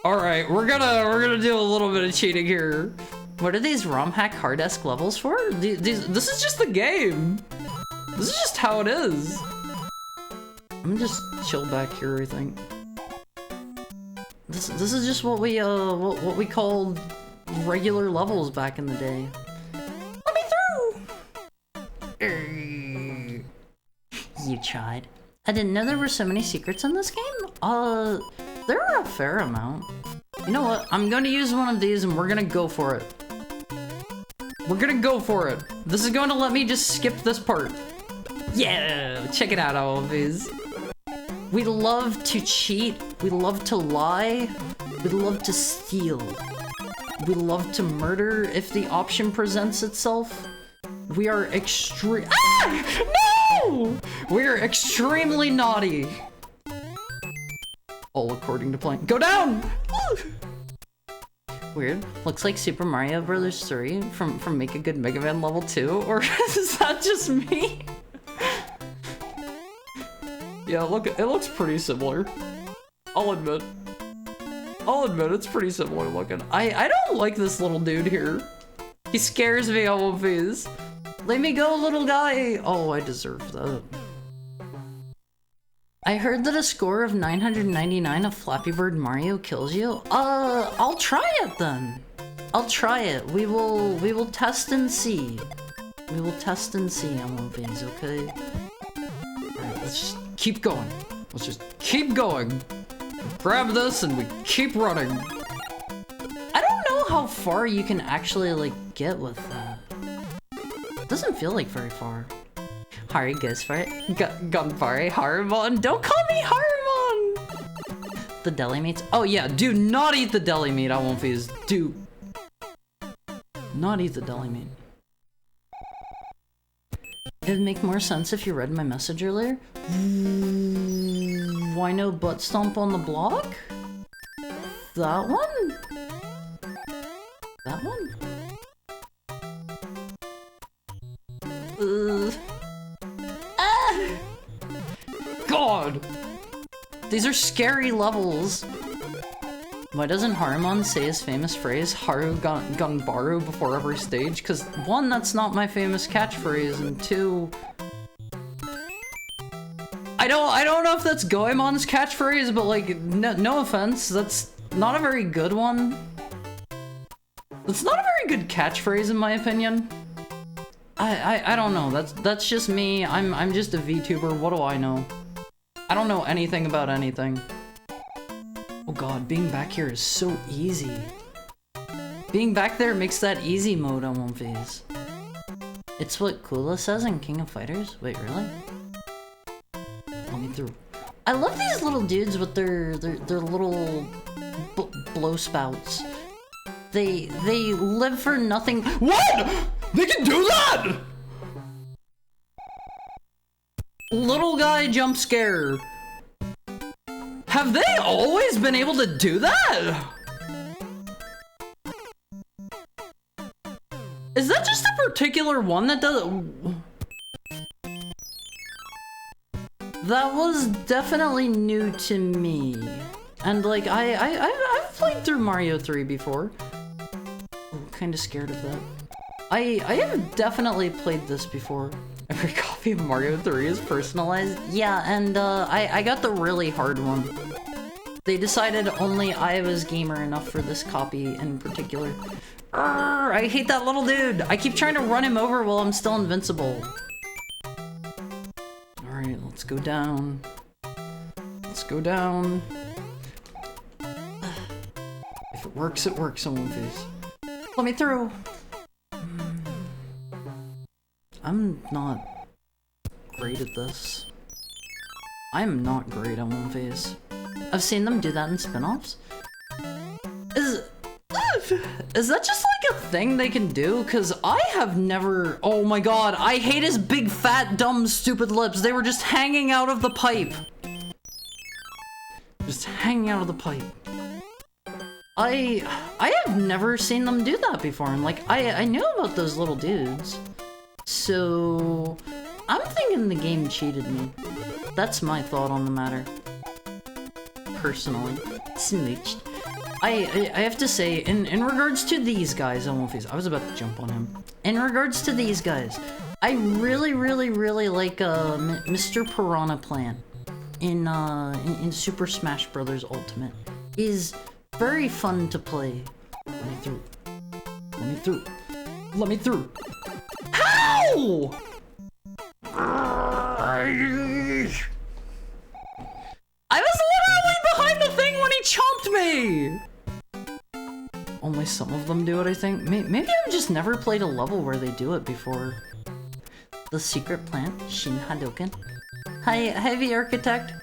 Alright, we're gonna do a little bit of cheating here. What are these ROM hack hard-esque levels for? This is just the game. This is just how it is. I'm just chill back here, I think. This is just what we called regular levels back in the day. Let me through! You tried. I didn't know there were so many secrets in this game. There are a fair amount. You know what? I'm going to use one of these and we're gonna go for it. We're gonna go for it. This is going to let me just skip this part. Yeah! Check it out, all of these. We love to cheat. We love to lie. We love to steal. We love to murder if the option presents itself. We are No! We are extremely naughty. All according to plan. Go down! Weird. Looks like Super Mario Bros. 3 from Make a Good Mega Man Level 2, or is that just me? Yeah, look, it looks pretty similar. I'll admit. It's pretty similar looking. I don't like this little dude here. He scares me all of these. Let me go, little guy! Oh, I deserve that. I heard that a score of 999 of Flappy Bird Mario kills you. I'll try it then. I'll try it. We will test and see. We will test and see on one of these, okay? Alright, let's just keep going. Let's just keep going. Grab this and we keep running. I don't know how far you can actually, like, get with that. Doesn't feel like very far. Hari goes for it. Gunpari, Harumon. Don't call me Harumon! The deli meats. Oh yeah, do not eat the deli meat, I won't fizz. Do not eat the deli meat. It would make more sense if you read my message earlier. Why no butt stomp on the block? That one? That one? God! These are scary levels. Why doesn't Harumon say his famous phrase, Haru Gunbaru, before every stage? Because one, that's not my famous catchphrase, and two... I don't know if that's Goemon's catchphrase, but like, no offense, that's not a very good one. That's not a very good catchphrase in my opinion. I don't know, that's just me. I'm just a VTuber, what do I know? I don't know anything about anything. Oh god, being back here is so easy. Being back there makes that easy mode on One Phase. It's what Kula says in King of Fighters? Wait, really? Let me through. I love these little dudes with their little blow spouts. They live for nothing. What? They can do that? Little guy jump scare. Have they always been able to do that? Is that just a particular one that does it? That was definitely new to me. And like, I've played through Mario 3 before. Oh, kinda scared of that. I have definitely played this before. Every copy of Mario 3 is personalized. Yeah, and I got the really hard one. They decided only I was gamer enough for this copy in particular. Arrgh, I hate that little dude. I keep trying to run him over while I'm still invincible. Alright, let's go down. Let's go down. If it works, it works on One Face. Let me through. I'm not great at this. I'm not great at One Face. I've seen them do that in spin-offs. Is that just like a thing they can do? Cause I have never, oh my god, I hate his big fat dumb stupid lips. They were just hanging out of the pipe. Just hanging out of the pipe. I have never seen them do that before, and like I knew about those little dudes. So I'm thinking the game cheated me. That's my thought on the matter. Personally. Smooched. I have to say, in regards to these guys on One Face, I was about to jump on him. In regards to these guys, I really like Mr. Piranha Plant in Super Smash Bros. Ultimate. Is very fun to play. Let me through. Let me through. Let me through. How? I was literally behind the thing when he chomped me! Only some of them do it, I think. Maybe I've just never played a level where they do it before. The secret plant, Shin Hadoken. Hi, Heavy Architect.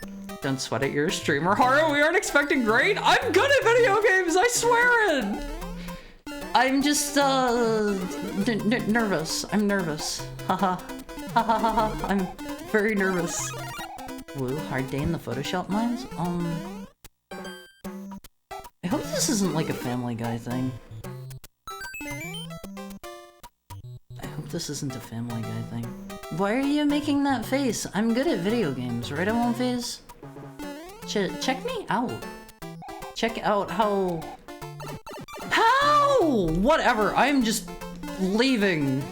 Don't sweat it, you're a streamer. Haru, we aren't expecting great. I'm good at video games, I swear it! I'm just, nervous. I'm nervous. Haha. Ha ha ha ha. I'm very nervous. Woo, hard day in the Photoshop mines? I hope this isn't like a Family Guy thing. I hope this isn't a Family Guy thing. Why are you making that face? I'm good at video games, right, One Face? Check me out. Check out how... How? Whatever, I'm just leaving.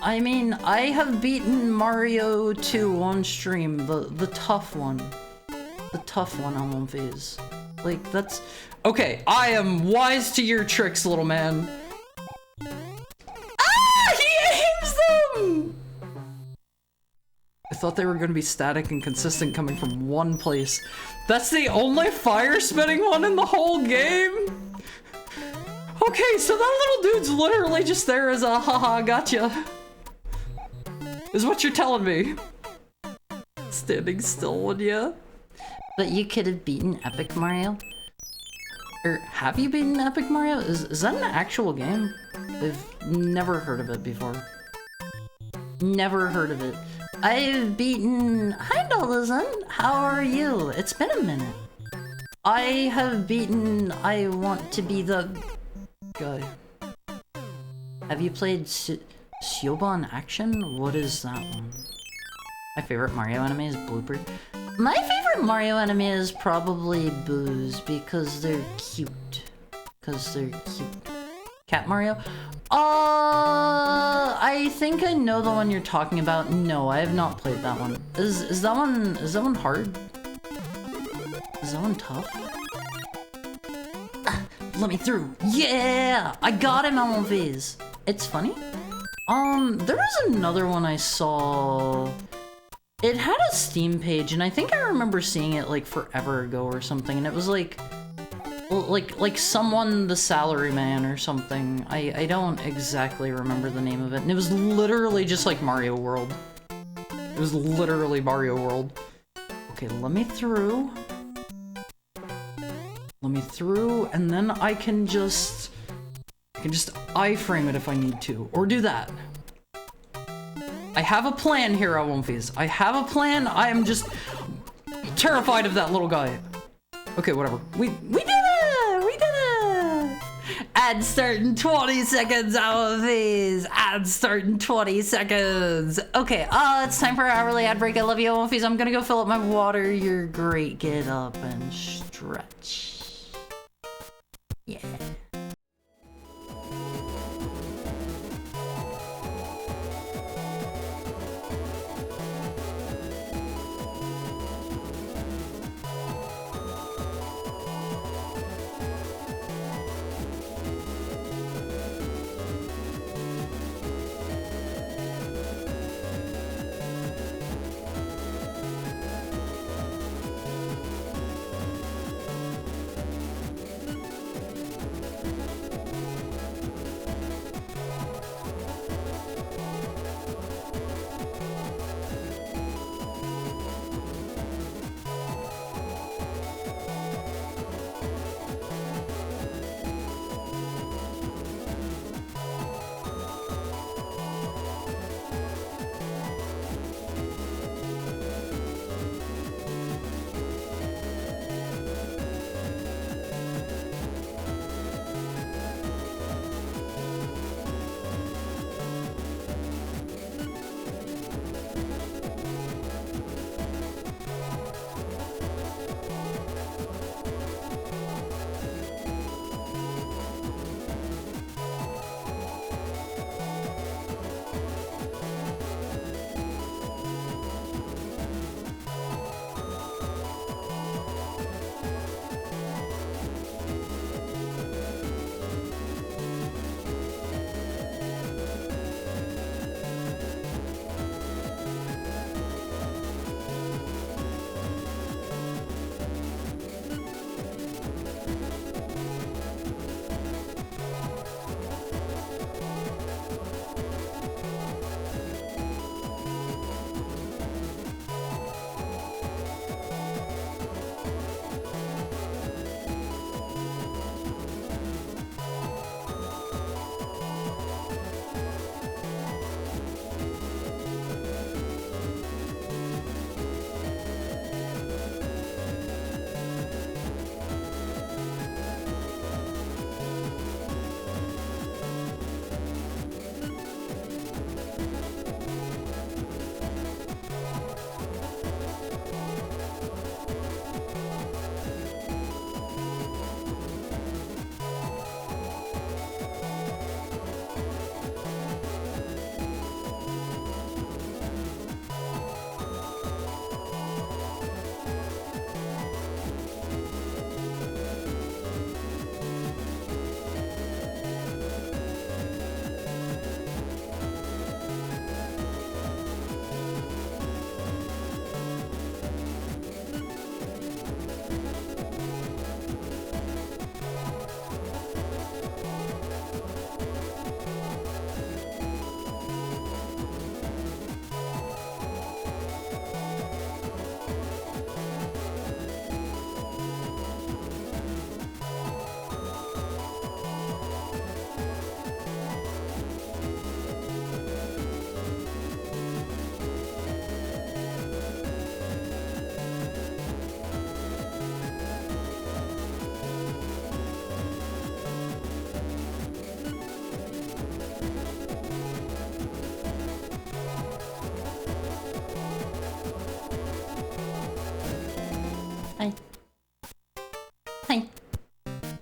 I mean, I have beaten Mario 2 on stream, the tough one. The tough one on One Face. Like, that's... Okay, I am wise to your tricks, little man. Ah! He aims them! I thought they were gonna be static and consistent coming from one place. That's the only fire spitting one in the whole game? Okay, so that little dude's literally just there as a haha gotcha. Is what you're telling me. Standing still, would ya? But you could have beaten Epic Mario? Or have you beaten Epic Mario? Is that an actual game? I've never heard of it before. Never heard of it. I've beaten... Hi, Dolizan. How are you? It's been a minute. I have beaten... I want to be the... guy. Have you played Siobhan Action? What is that one? My favorite Mario anime is Blooper. My favorite Mario anime is probably Booze because they're cute. Cat Mario? I think I know the one you're talking about. No, I have not played that one. Is that one hard? Is that one tough? Let me through. Yeah! I got him on One Face. It's funny. There was another one I saw. It had a Steam page, and I think I remember seeing it like forever ago or something, and it was like someone the Salaryman or something. I don't exactly remember the name of it, and it was literally just like Mario World. It was literally Mario World. Okay, let me through. Let me through, and then I can just iframe it if I need to, or do that. I have a plan here at One Face. I have a plan. I am just terrified of that little guy. Okay, whatever. We did it! We did it! Ad start in 20 seconds, One Face. Ad start in 20 seconds. Okay, it's time for our hourly ad break. I love you, One Face. I'm gonna go fill up my water. You're great. Get up and stretch. Yeah.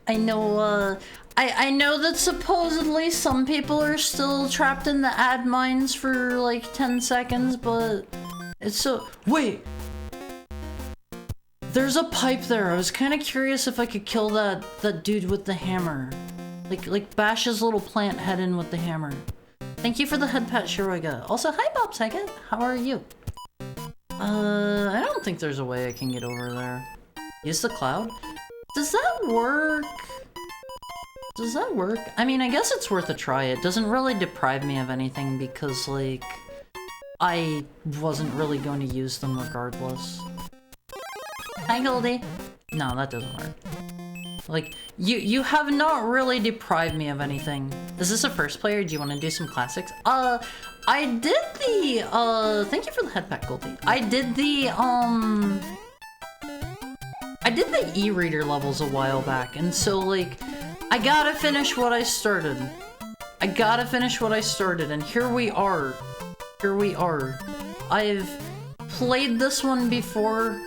I know, I know that supposedly some people are still trapped in the ad mines for like 10 seconds, but it's so... Wait! There's a pipe there. I was kind of curious if I could kill that dude with the hammer. Like bash his little plant head in with the hammer. Thank you for the head pat, Shiroiga. Also, hi Bob Saget. How are you? I don't think there's a way I can get over there. Use the cloud? Does that work? Does that work? I mean, I guess it's worth a try. It doesn't really deprive me of anything because, like, I wasn't really going to use them regardless. Hi, Goldie. No, that doesn't work. Like, you have not really deprived me of anything. Is this a first player? Do you want to do some classics? I did the, thank you for the head pack, Goldie. I did the e-reader levels a while back, and so, like, I gotta finish what I started. I gotta finish what I started, and here we are. Here we are. I've played this one before,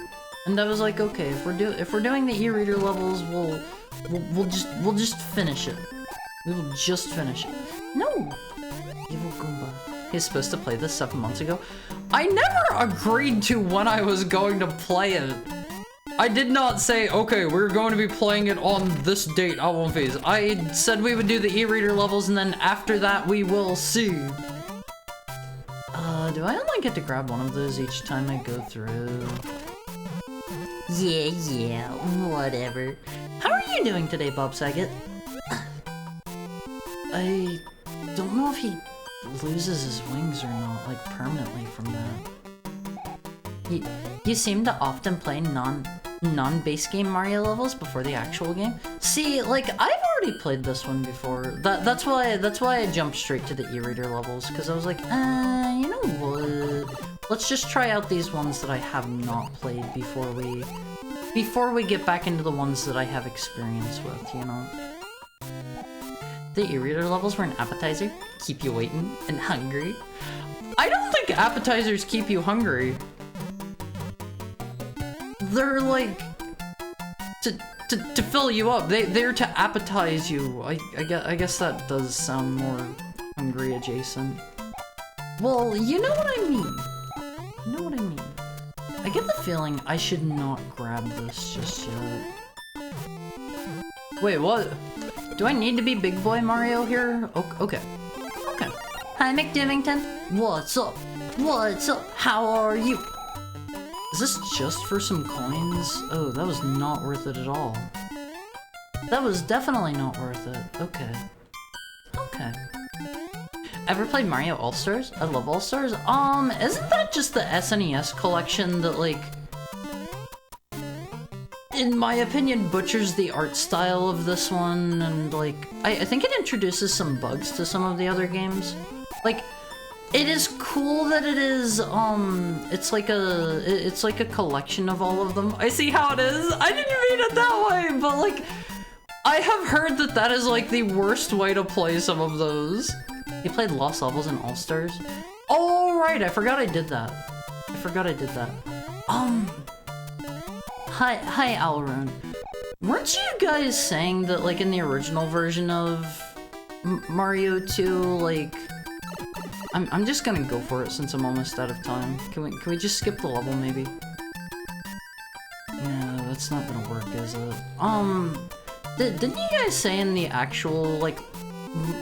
and I was like, okay, if we're doing the e-reader levels, we'll just finish it. We will just finish it. No, Evil Goomba. He's supposed to play this 7 months ago. I never agreed to when I was going to play it. I did not say, okay, we're going to be playing it on this date, Album Phase. I said we would do the e-reader levels, and then after that, we will see. Do I only get to grab one of those each time I go through? Yeah, whatever. How are you doing today, Bob Saget? I don't know if he loses his wings or not, like, permanently from that. You seem to often play non-base game Mario levels before the actual game. See, like, I've already played this one before. That's why I jumped straight to the e-reader levels, because I was like, you know what? Let's just try out these ones that I have not played before we get back into the ones that I have experience with, you know? The e-reader levels were an appetizer, keep you waiting and hungry. I don't think appetizers keep you hungry. They're like to fill you up. They're to appetize you. I guess that does sound more hungry adjacent. Well, you know what I mean. You know what I mean. I get the feeling I should not grab this just yet. Wait, what? Do I need to be Big Boy Mario here? Okay. Okay. Hi, McDivington. What's up? What's up? How are you? Is this just for some coins? Oh, that was not worth it at all. That was definitely not worth it. Okay. Okay. Ever played Mario All-Stars? I love All-Stars. Isn't that just the SNES collection that, like, in my opinion, butchers the art style of this one, and, like, I think it introduces some bugs to some of the other games. Like, it is cool that it is, it's like a collection of all of them. I see how it is. I didn't mean it that way, but, like, I have heard that is, like, the worst way to play some of those. You played Lost Levels in All-Stars? Oh, right, I forgot I did that. Hi, Alrune. Weren't you guys saying that, like, in the original version of Mario 2, like... I'm just gonna go for it since I'm almost out of time. Can we just skip the level, maybe? No, that's not gonna work, is it? Didn't you guys say in the actual, like,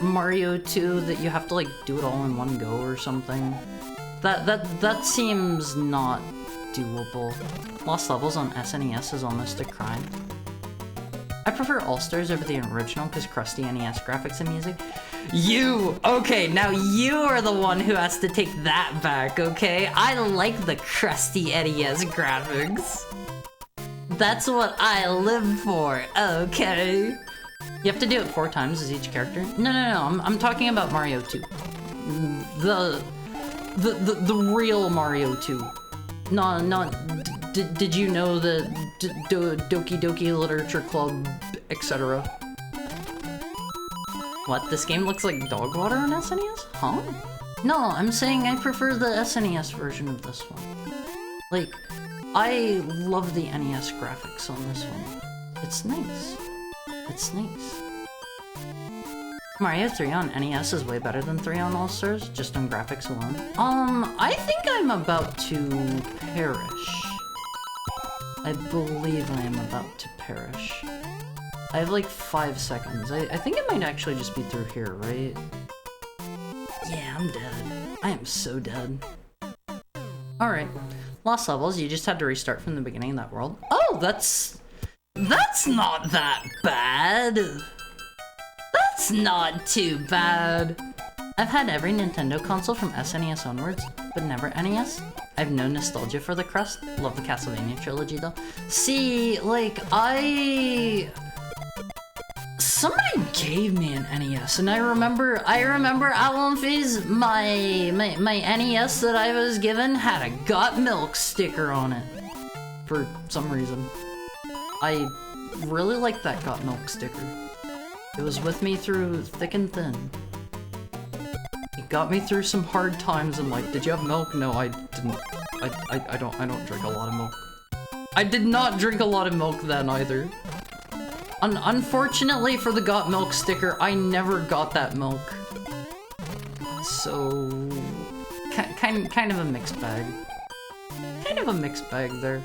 Mario 2 that you have to, like, do it all in one go or something? That seems not doable. Lost Levels on SNES is almost a crime. I prefer All-Stars over the original because crusty NES graphics and music. Okay, now you are the one who has to take that back, okay? I like the crusty NES graphics. That's what I live for, okay? You have to do it 4 times as each character? No, I'm talking about Mario 2. The real Mario 2. Did you know that Doki Doki Literature Club, etc.? What? This game looks like dog water on SNES? Huh? No, I'm saying I prefer the SNES version of this one. Like, I love the NES graphics on this one. It's nice. It's nice. Mario 3 on NES is way better than 3 on All-Stars, just on graphics alone. I think I'm about to perish. I believe I am about to perish. I have like 5 seconds. I think it might actually just be through here, right? Yeah, I'm dead. I am so dead. Alright. Lost levels, you just had to restart from the beginning of that world. Oh, that's not that bad. That's not too bad. I've had every Nintendo console from SNES onwards, but never NES. I have no nostalgia for the crust. Love the Castlevania trilogy though. See, like, somebody gave me an NES, and I remember Alan Fizz, my NES that I was given had a Got Milk sticker on it. For some reason. I really like that Got Milk sticker. It was with me through thick and thin. It got me through some hard times and like, did you have milk? No, I didn't. I don't drink a lot of milk. I did not drink a lot of milk then either. Unfortunately for the Got Milk sticker, I never got that milk. So, kind of a mixed bag. Kind of a mixed bag there.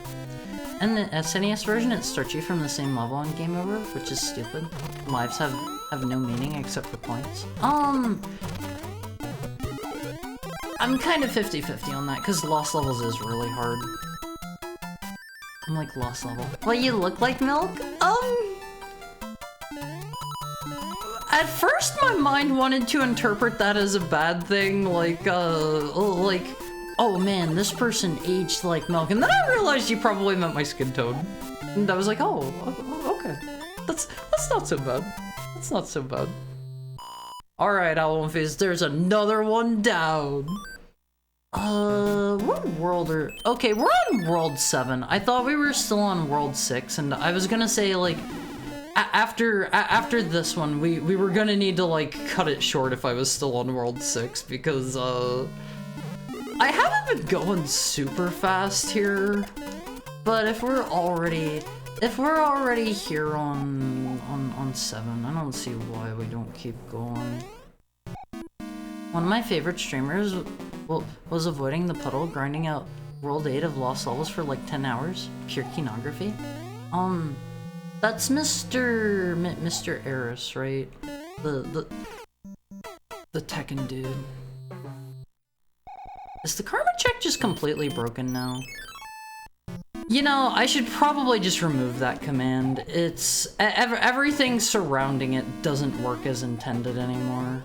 And the SNES version, it starts you from the same level on Game Over, which is stupid. Lives have no meaning except for points. I'm kind of 50-50 on that, because Lost Levels is really hard. I'm like, Lost Level. Well, you look like milk? At first my mind wanted to interpret that as a bad thing, like, oh man, this person aged like milk, and then I realized you probably meant my skin tone. And I was like, oh, okay. That's not so bad. That's not so bad. Alright, Alan Fizz, there's another one down. What world are... Okay, we're on World 7. I thought we were still on World 6, and I was gonna say, like, after this one, we were gonna need to, like, cut it short if I was still on World 6, because, I haven't been going super fast here, but if we're already here on 7, I don't see why we don't keep going. One of my favorite streamers was avoiding the puddle, grinding out World 8 of Lost Levels for like 10 hours. Pure kenography. That's Mr. Eris, right? The Tekken dude. Is the karma check just completely broken now? You know, I should probably just remove that command. It's... everything surrounding it doesn't work as intended anymore.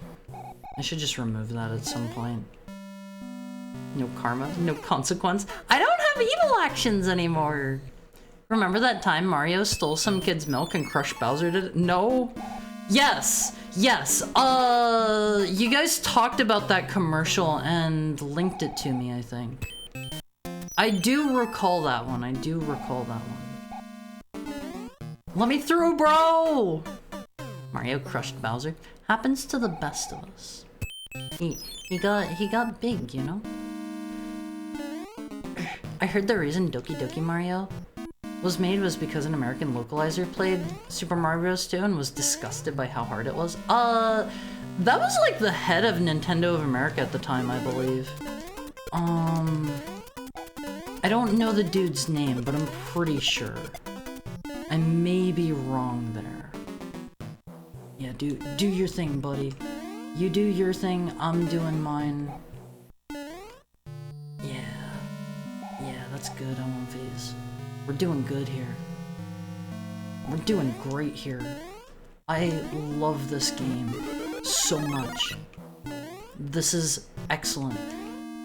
I should just remove that at some point. No karma, no consequence. I don't have evil actions anymore! Remember that time Mario stole some kid's milk and crushed Bowser did it? No? Yes! Yes! You guys talked about that commercial and linked it to me, I think. I do recall that one. I do recall that one. Let me through, bro! Mario crushed Bowser. Happens to the best of us. He got big, you know? I heard the reason Doki Doki Mario was made was because an American localizer played Super Mario Bros. 2 and was disgusted by how hard it was. That was like the head of Nintendo of America at the time, I believe. I don't know the dude's name, but I'm pretty sure. I may be wrong there. Yeah, do your thing, buddy. You do your thing, I'm doing mine. Yeah, that's good, Alan Fizz. We're doing good here. We're doing great here. I love this game so much. This is excellent.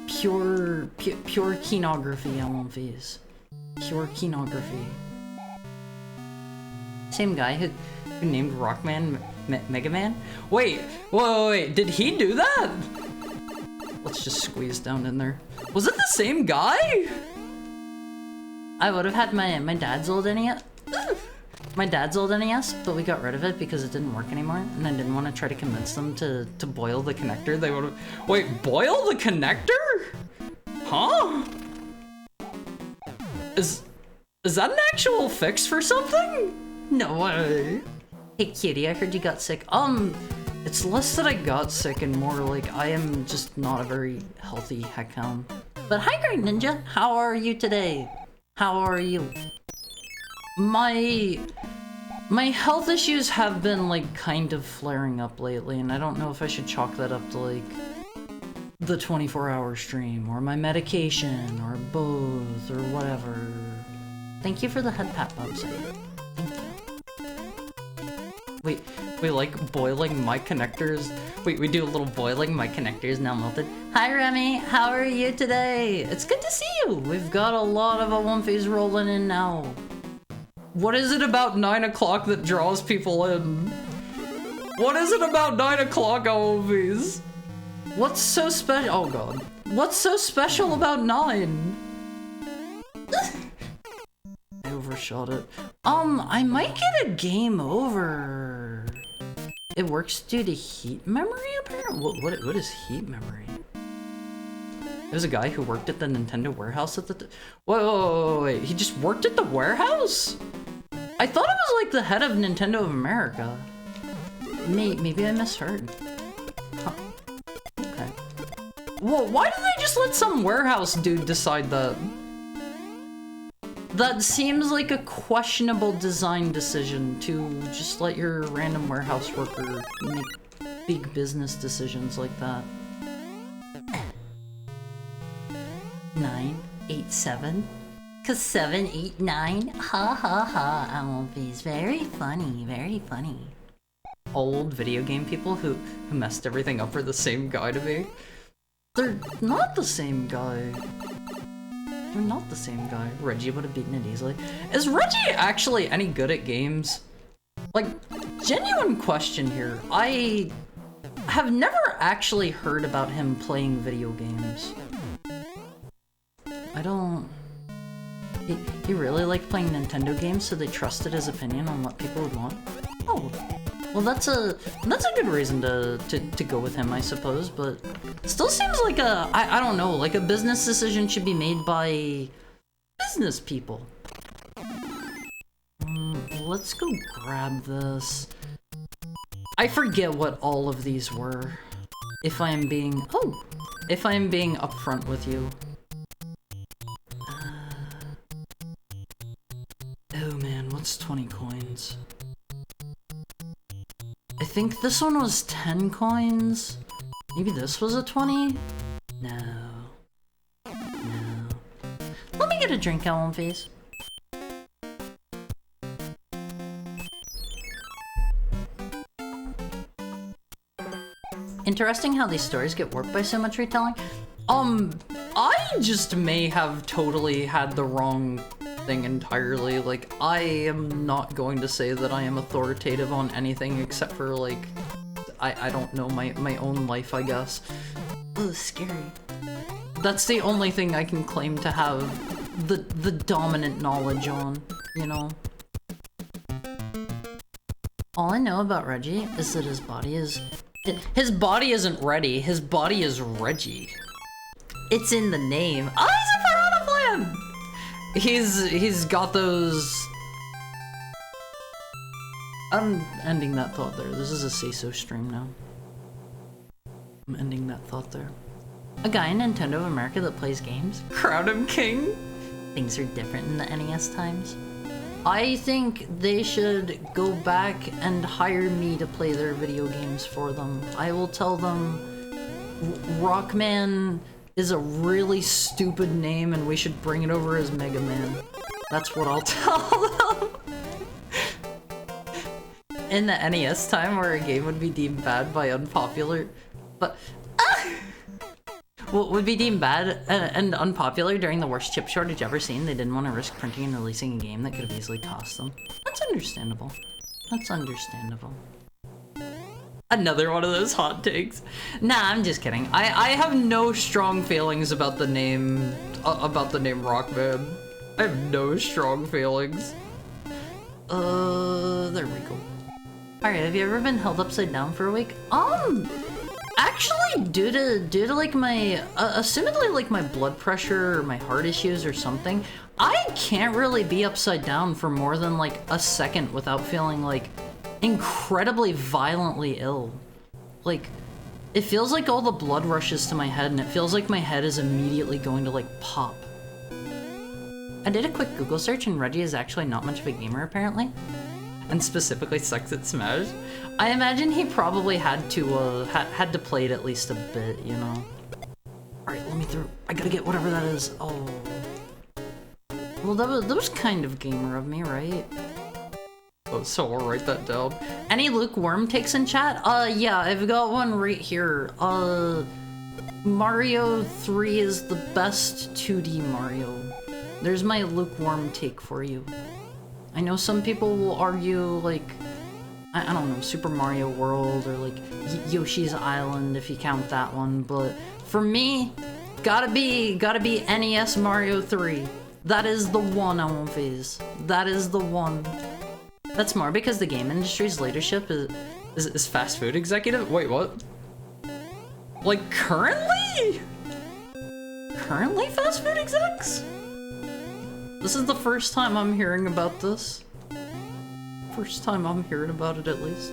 Pure kenography, Alan Fizz. Pure kenography. Same guy who named Rockman Mega Man? Wait, did he do that? Let's just squeeze down in there. Was it the same guy? I would have had my dad's old NES. My dad's old NES, but we got rid of it because it didn't work anymore, and I didn't want to try to convince them to boil the connector. They would have... Wait, boil the connector? Huh? Is that an actual fix for something? No way. Hey cutie, I heard you got sick. It's less that I got sick and more like I am just not a very healthy heckhound. But hi Great Ninja, how are you today? How are you? My health issues have been like kind of flaring up lately, and I don't know if I should chalk that up to like the 24-hour stream or my medication or both or whatever. Thank you for the head pat, Bubsy. Thank you. We like boiling my connectors. We do a little boiling my connectors now melted. Hi Remy, how are you today? It's good to see you. We've got a lot of Awumfies rolling in now. What is it about 9 o'clock that draws people in? What is it about 9 o'clock, Awumfies? What's so special? Oh god. What's so special about 9? I overshot it. I might get a game over. It works due to heat memory, apparently? What is heat memory? There's a guy who worked at the Nintendo warehouse at the... Wait, he just worked at the warehouse? I thought it was like the head of Nintendo of America. Maybe I misheard. Huh. Okay. Well, why did they just let some warehouse dude decide that? That seems like a questionable design decision to just let your random warehouse worker make big business decisions like that. 9, 8, 7. 'Cause 7, 8, 9. Ha ha ha. Awumfies. Very funny, very funny. Old video game people who messed everything up are the same guy to me. They're not the same guy. They're not the same guy. Reggie would have beaten it easily. Is Reggie actually any good at games? Like, genuine question here. I have never actually heard about him playing video games. I don't... He really liked playing Nintendo games, so they trusted his opinion on what people would want? Oh. Well, that's a good reason to go with him, I suppose, but still seems like I don't know, like a business decision should be made by business people. Let's go grab this. I forget what all of these were. If I am being upfront with you. Oh man, what's 20 coins? I think this one was 10 coins. Maybe this was a 20? No. No. Let me get a drink, Awumfies. Interesting how these stories get warped by so much retelling. I just may have totally had the wrong thing entirely. Like, I am not going to say that I am authoritative on anything except for, like, I don't know, my own life, I guess. Oh, scary. That's the only thing I can claim to have the dominant knowledge on, you know? All I know about Reggie is that his body isn't ready, his body is Reggie. It's in the name. Oh, he's a Piranha Plant! He's got those... I'm ending that thought there. This is a Say-So stream now. I'm ending that thought there. A guy in Nintendo of America that plays games? Crown him king? Things are different in the NES times. I think they should go back and hire me to play their video games for them. I will tell them Rockman is a really stupid name and we should bring it over as Mega Man. That's what I'll tell them. In the NES time where a game would be deemed bad by unpopular, but well, would be deemed bad and unpopular during the worst chip shortage ever seen. They didn't want to risk printing and releasing a game that could have easily cost them. That's understandable. That's understandable. Another one of those hot takes. Nah, I'm just kidding. I have no strong feelings about the name Rockman. I have no strong feelings. There we go. Alright, have you ever been held upside down for a week? Actually, due to like my, assumedly like my blood pressure or my heart issues or something, I can't really be upside down for more than like a second without feeling like incredibly violently ill. Like, it feels like all the blood rushes to my head, and it feels like my head is immediately going to, like, pop. I did a quick Google search, and Reggie is actually not much of a gamer, apparently. And specifically sucks at Smash. I imagine he probably had to play it at least a bit, you know? Alright, let me through. I gotta get whatever that is. Oh. Well, that was kind of gamer of me, right? Oh, so I'll write that down. Any lukewarm takes in chat? Yeah, I've got one right here. Mario 3 is the best 2D Mario. There's my lukewarm take for you. I know some people will argue, like, I don't know, Super Mario World or, like, Yoshi's Island, if you count that one, but for me, gotta be NES Mario 3. That is the one I won't phase. That is the one. That's more because the game industry's leadership is fast food executive? Wait, what? Like, currently? Currently fast food execs? This is the first time I'm hearing about this. First time I'm hearing about it, at least.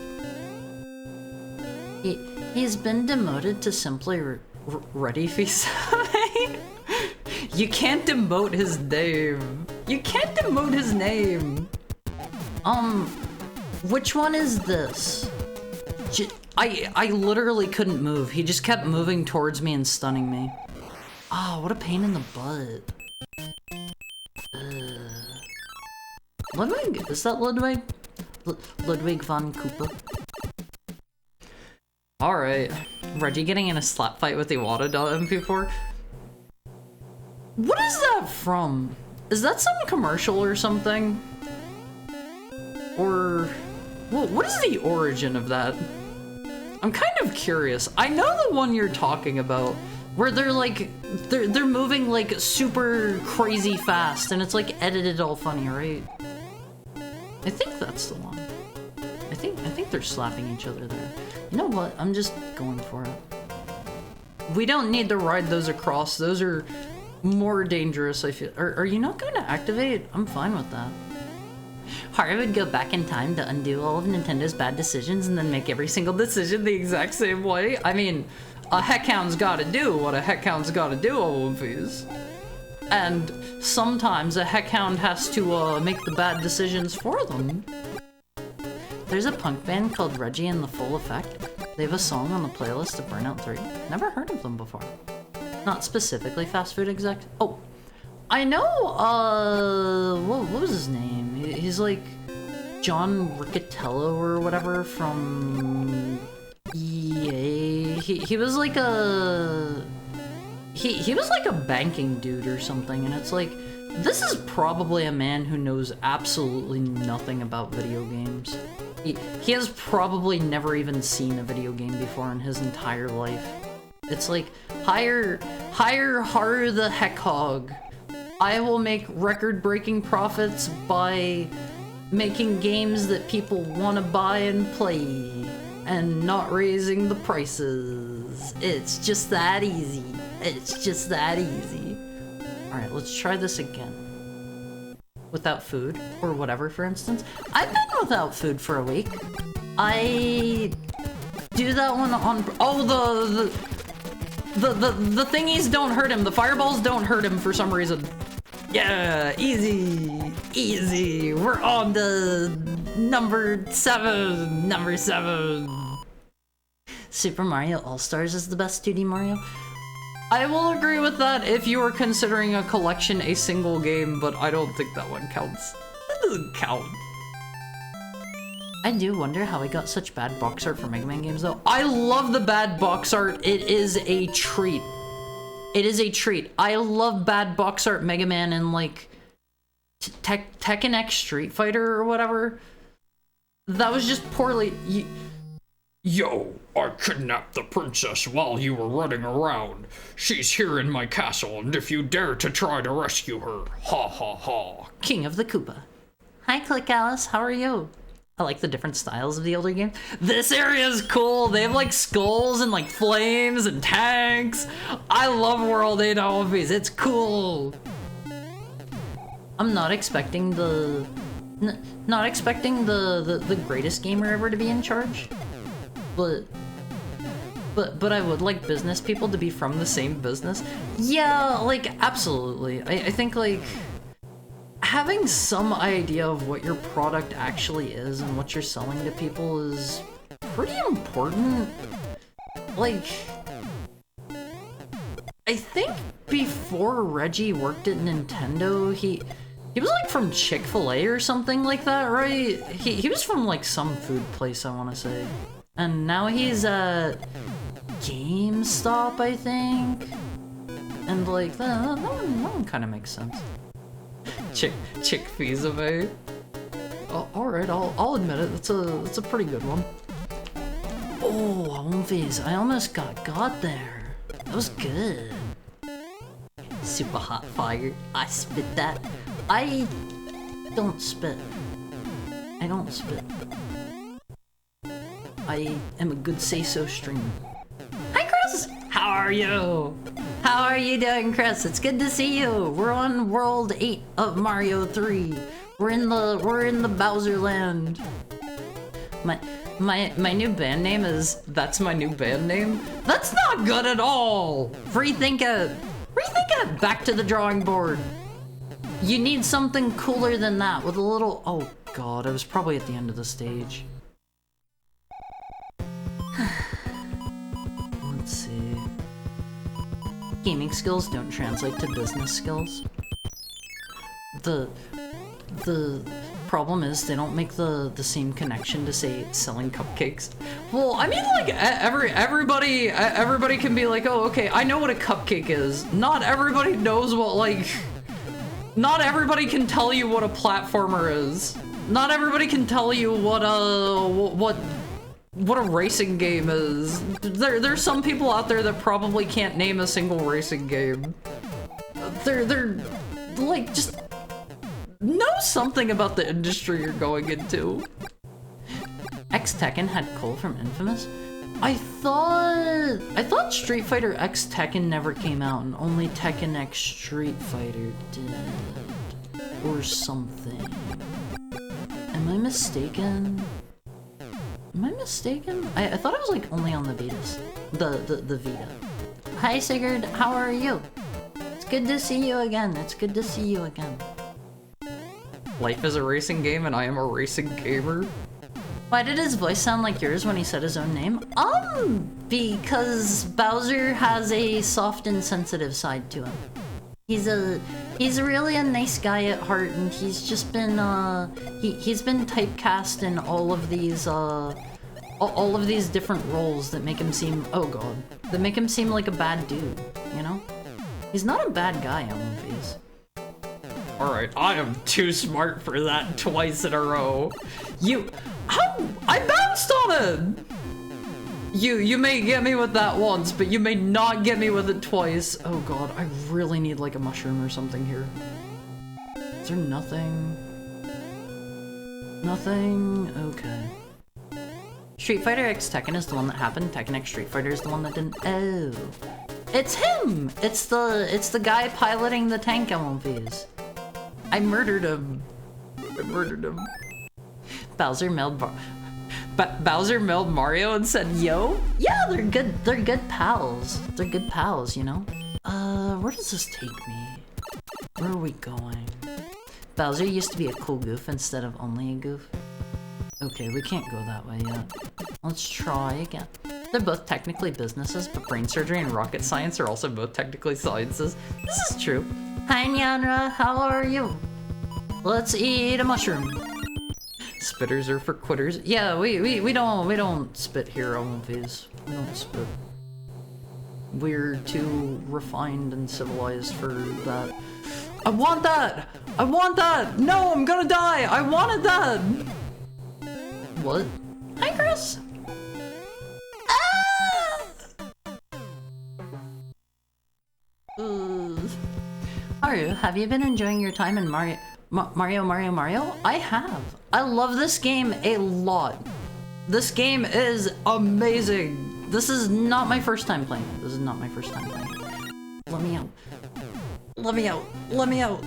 He's been demoted to simply Ready Feast. You can't demote his name. You can't demote his name. Which one is this? I literally couldn't move. He just kept moving towards me and stunning me. Ah, oh, what a pain in the butt. Ludwig? Is that Ludwig? Ludwig von Koopa. Alright. Reggie getting in a slap fight with Iwata.mp4. What is that from? Is that some commercial or something? Or... what is the origin of that? I'm kind of curious. I know the one you're talking about, where they're like, they're moving like super crazy fast, and it's like edited all funny, right? I think that's the one. I think they're slapping each other there. You know what? I'm just going for it. We don't need to ride those across. Those are more dangerous, I feel. Are you not going to activate? I'm fine with that. Harry would go back in time to undo all of Nintendo's bad decisions and then make every single decision the exact same way. I mean, a heckhound's gotta do what a heckhound's gotta do, Olympies. And sometimes a heckhound has to make the bad decisions for them. There's a punk band called Reggie and the Full Effect. They have a song on the playlist of Burnout 3. Never heard of them before. Not specifically fast food exec. Oh, I know, what was his name? He's like John Riccatello or whatever from EA. He was like a... He was like a banking dude or something, and it's like, this is probably a man who knows absolutely nothing about video games. He has probably never even seen a video game before in his entire life. It's like, hire Haru the Heckhog. I will make record-breaking profits by making games that people want to buy and play, and not raising the prices. It's just that easy. It's just that easy. Alright, let's try this again. Without food, or whatever, for instance. I've been without food for a week. I do that one on... Oh, the thingies don't hurt him. The fireballs don't hurt him for some reason. Yeah, easy, easy. We're on to number 7. Super Mario All-Stars is the best 2D Mario. I will agree with that if you are considering a collection a single game, but I don't think that one counts. That doesn't count. I do wonder how I got such bad box art for Mega Man games, though. I love the bad box art. It is a treat. It is a treat. I love bad box art Mega Man and, like, Tekken X Street Fighter or whatever. That was just poorly... Yo, I kidnapped the princess while you were running around. She's here in my castle, and if you dare to try to rescue her, ha ha ha. King of the Koopa. Hi, Click Alice. How are you? I like the different styles of the older games. This area is cool. They have like skulls and like flames and tanks. I love World 8 OVs. It's cool. I'm not expecting the Not expecting the greatest gamer ever to be in charge, but I would like business people to be from the same business. Yeah, like, absolutely. I think, like, having some idea of what your product actually is and what you're selling to people is pretty important. Like, I think before Reggie worked at Nintendo, he was like from Chick-fil-A or something like that, right? He was from like some food place, I want to say. And now he's at GameStop, I think. And like, that one kind of makes sense. Chick-fil-A. Oh, alright, I'll admit it, that's a pretty good one. Oh, Omphys, I almost got there. That was good. Super hot fire. I spit that. I don't spit. I don't spit. I am a good say-so streamer. Hi, Chris! How are you? How are you doing, Chris? It's good to see you. We're on World 8 of Mario 3. We're in the Bowser land. My new band name is That's My New Band Name? That's not good at all! Rethink it! Rethink it! Back to the drawing board. You need something cooler than that with a little... Oh god, I was probably at the end of the stage. Let's see... Gaming skills don't translate to business skills. The problem is they don't make the same connection to, say, selling cupcakes. Well, I mean, like, everybody can be like, oh, okay, I know what a cupcake is. Not everybody knows what, like... Not everybody can tell you what a platformer is. Not everybody can tell you what a racing game is. There's some people out there that probably can't name a single racing game. They're like, just know something about the industry you're going into. X Tekken had Cole from Infamous. I thought Street Fighter X Tekken never came out and only Tekken X Street Fighter did. Or something. Am I mistaken? Am I mistaken? I thought it was like only on the Vitas. The Vita. Hi Sigurd, how are you? It's good to see you again. It's good to see you again. Life is a racing game and I am a racing gamer. Why did his voice sound like yours when he said his own name? Because Bowser has a soft and sensitive side to him. He's really a nice guy at heart, and he's just been he's been typecast in all of these different roles that make him seem that make him seem like a bad dude, you know? He's not a bad guy, Omphys. Alright, I am too smart for that twice in a row. I bounced on it! You may get me with that once, but you may not get me with it twice. Oh god, I really need like a mushroom or something here. Is there nothing? Nothing? Okay. Street Fighter X Tekken is the one that happened. Tekken X Street Fighter is the one that didn't. Oh. It's him! It's the guy piloting the tank Omphys. I murdered him. Bowser mailed Mario and said, yo? Yeah, they're good pals. They're good pals, you know? Where does this take me? Where are we going? Bowser used to be a cool goof instead of only a goof. Okay, we can't go that way yet. Let's try again. They're both technically businesses, but brain surgery and rocket science are also both technically sciences. This is true. Hi, Nyanra, how are you? Let's eat a mushroom. Spitters are for quitters. Yeah, we don't spit here, Omphys. We don't spit. We're too refined and civilized for that. I want that! I want that! No, I'm gonna die! I wanted that! What? Hi, Chris! Haru, have you been enjoying your time in Mario? I have. I love this game a lot. This game is amazing. This is not my first time playing it. This is not my first time playing it. Let me out. Let me out. Let me out.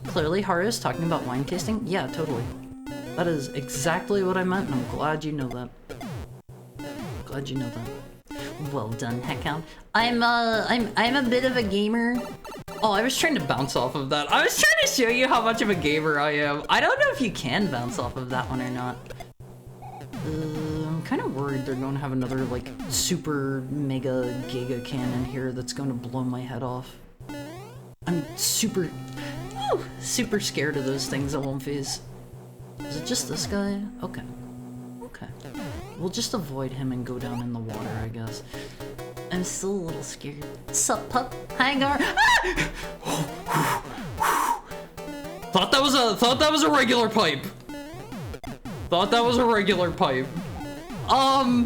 Clearly, Haru is talking about wine tasting. Yeah, totally. That is exactly what I meant, and I'm glad you know that. Glad you know that. Well done, Heckhound. I'm a bit of a gamer. Oh, I was trying to bounce off of that. I was trying to show you how much of a gamer I am. I don't know if you can bounce off of that one or not. I'm kind of worried they're going to have another, like, super mega giga cannon here that's going to blow my head off. I'm super scared of those things that won't phase. Is it just this guy? Okay. Okay. We'll just avoid him and go down in the water, I guess. I'm still a little scared. Sup, pup? Hi, Gar. Ah! Thought that was a regular pipe. Thought that was a regular pipe. Hi,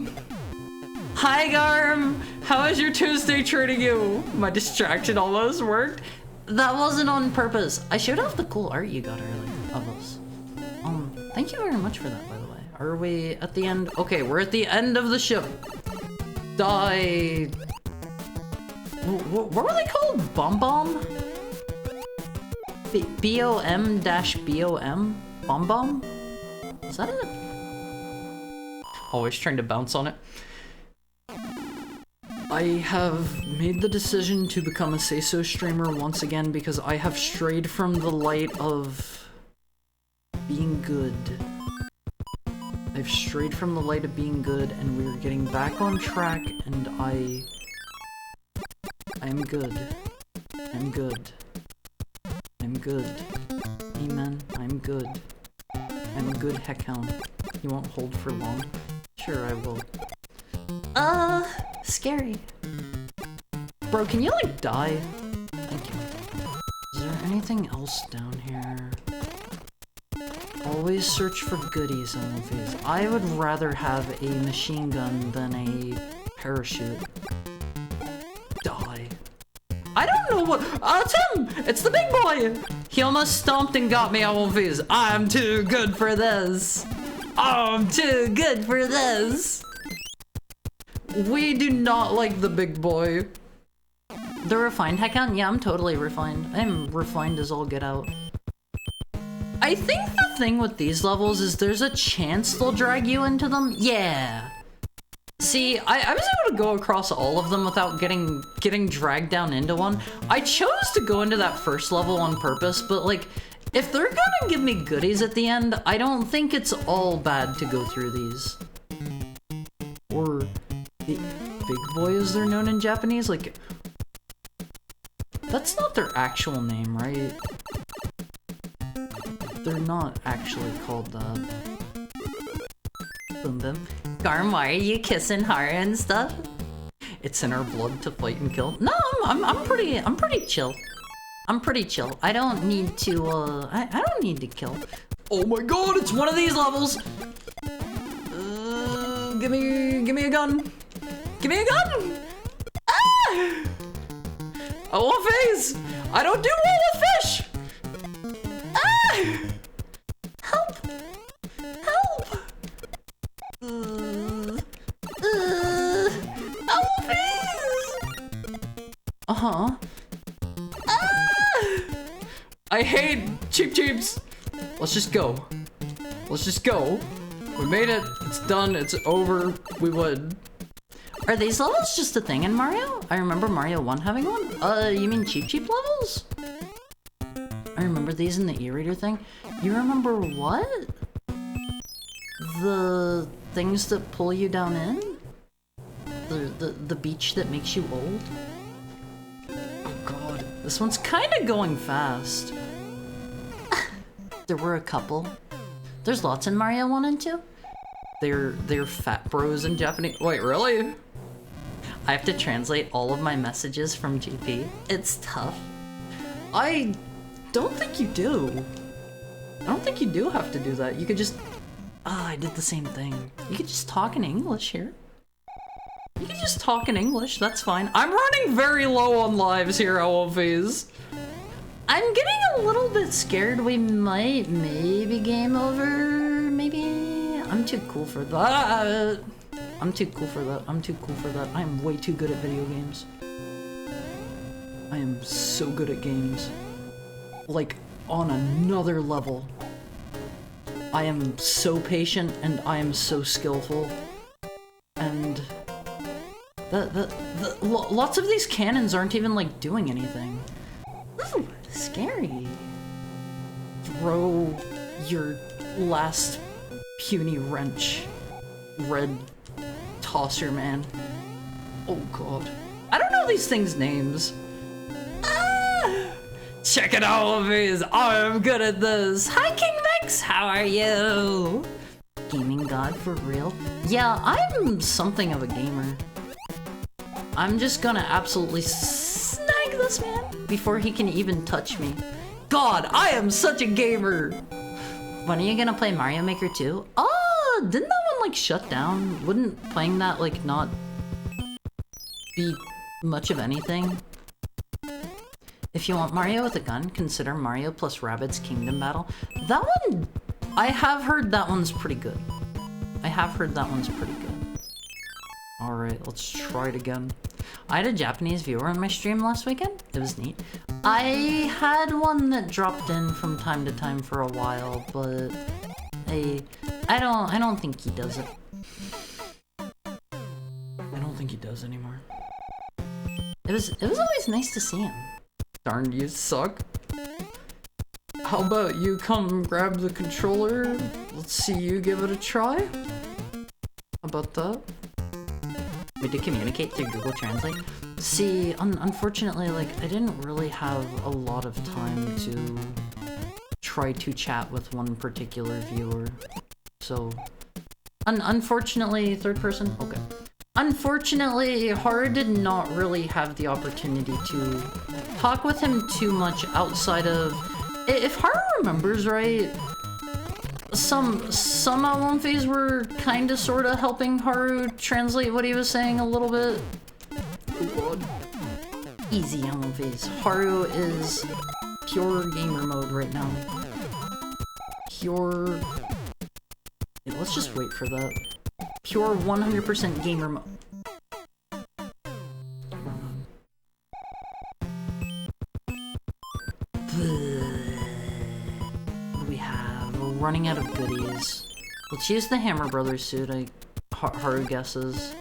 Garm. How is your Tuesday treating you? My distraction almost worked. That wasn't on purpose. I showed off the cool art you got earlier of us. Thank you very much for that, by the way. Are we at the end? Okay, we're at the end of the ship. Die. What were they called? Bomb? B-O-M-B-O-M? Bomb? Is that it? Always trying to bounce on it. I have made the decision to become a Say-So streamer once again because I have strayed from the light of being good. I've strayed from the light of being good and we're getting back on track and I'm good. I'm good. I'm good. Amen. I'm good. I'm a good Heckhound. You won't hold for long. Sure, I will. Scary. Bro, can you, like, die? Thank you. Is there anything else down here? Always search for goodies in movies. I would rather have a machine gun than a parachute. Die. I don't know what- it's him! It's the big boy! He almost stomped and got me on one phase. I'm too good for this! I'm too good for this! We do not like the big boy. The refined Heckhound? Yeah, I'm totally refined. I'm refined as all get out. I think the thing with these levels is there's a chance they'll drag you into them. Yeah. See, I was able to go across all of them without getting dragged down into one. I chose to go into that first level on purpose, but like, if they're gonna give me goodies at the end, I don't think it's all bad to go through these. Or the big boy as they're known in Japanese, like, that's not their actual name, right? They're not actually called that. Boom boom. Garm, why are you kissing Hara and stuff? It's in our blood to fight and kill. No, I'm pretty chill. I'm pretty chill. I don't need to I don't need to kill. Oh my god, it's one of these levels. Give me a gun. Give me a gun. Ah! I want phase. I don't do well with fish. Ah! Help! Help! Uh-huh. I hate Cheep Cheeps! Let's just go. Let's just go. We made it. It's done. It's over. We would. Are these levels just a thing in Mario? I remember Mario 1 having one. You mean Cheep Cheep levels? I remember these in the e-reader thing. You remember what? The things that pull you down in? The beach that makes you old? Oh god, this one's kind of going fast. There were a couple. There's lots in Mario 1 and 2. They're fat bros in Japanese. Wait, really? I have to translate all of my messages from GP. It's tough. I don't think you do. I don't think you do have to do that. You could just... I did the same thing. You could just talk in English here. You can just talk in English, that's fine. I'm running very low on lives here, OLVs. I'm getting a little bit scared we might maybe game over, maybe? I'm too cool for that. I'm too cool for that. I'm too cool for that. I am way too good at video games. I am so good at games. Like, on another level. I am so patient and I am so skillful. And lots of these cannons aren't even like doing anything. Ooh, scary. Throw your last puny wrench, red tosser man. Oh god. I don't know these things' names. Ah! Check it out, Viz. I'm good at this. Hi, King Vex. How are you? Gaming god for real? Yeah, I'm something of a gamer. I'm just gonna absolutely snag this man before he can even touch me. God, I am such a gamer. When are you gonna play Mario Maker 2? Oh, didn't that one like shut down? Wouldn't playing that like not be much of anything? If you want Mario with a gun, consider Mario plus Rabbids Kingdom Battle. That one, I have heard that one's pretty good. I have heard that one's pretty good. Alright, let's try it again. I had a Japanese viewer on my stream last weekend. It was neat. I had one that dropped in from time to time for a while, but I don't think he does it. I don't think he does anymore. It was always nice to see him. Darn, you suck. How about you come grab the controller? Let's see you give it a try. How about that? We did communicate through Google Translate. See, unfortunately, like, I didn't really have a lot of time to try to chat with one particular viewer. So, unfortunately, third person? Okay. Unfortunately, Haru did not really have the opportunity to talk with him too much outside of... If Haru remembers right, some Alonphys were kinda sorta helping Haru translate what he was saying a little bit. Oh god. Easy Alonphys. Haru is pure gamer mode right now. Pure... Yeah, let's just wait for that. Pure 100% gamer mode. We're running out of goodies. Let's use the Hammer Brothers suit, Haru guesses.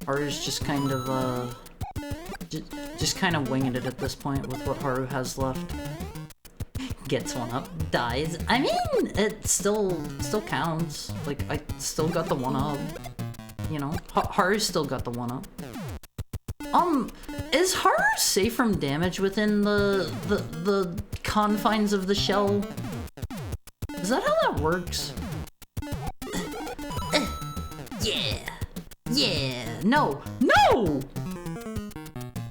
Haru's just kind of, just kind of winging it at this point with what Haru has left. Gets one up, dies. I mean, it still counts. Like, I still got the one up. You know, Haru's still got the one up. Is Haru safe from damage within the confines of the shell? Is that how that works? Yeah. Yeah. No. No!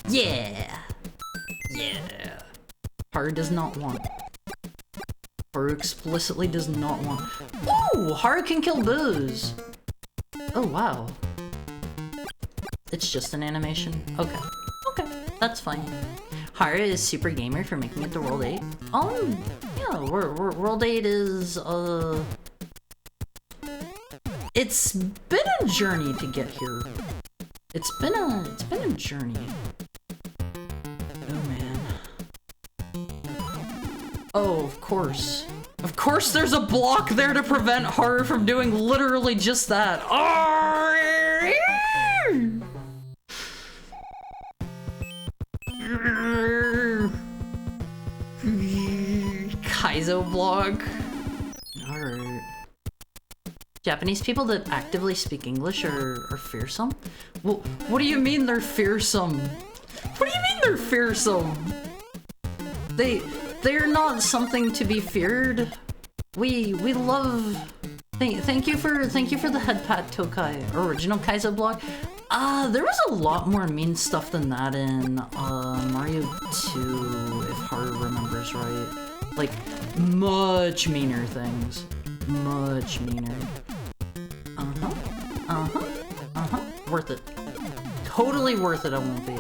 Yeah. Yeah. Haru does not want. Haru explicitly does not want. Ooh! Haru can kill Booze! Oh, wow. It's just an animation. Okay. Okay. That's fine. Haru is super gamer for making it to World 8. Yeah, World 8 is, it's been a journey to get here. It's been a journey. Oh man. Oh, of course. Of course there's a block there to prevent Haru from doing literally just that. Kaizo block. Alright. Japanese people that actively speak English are fearsome? Well, what do you mean they're fearsome? What do you mean they're fearsome? They're not something to be feared. We love... Thank you for the head pat Tokai original Kaizo block. There was a lot more mean stuff than that in Mario 2, if Haru remembers right. Like, much meaner things. Much meaner. Worth it. Totally worth it, I won't be.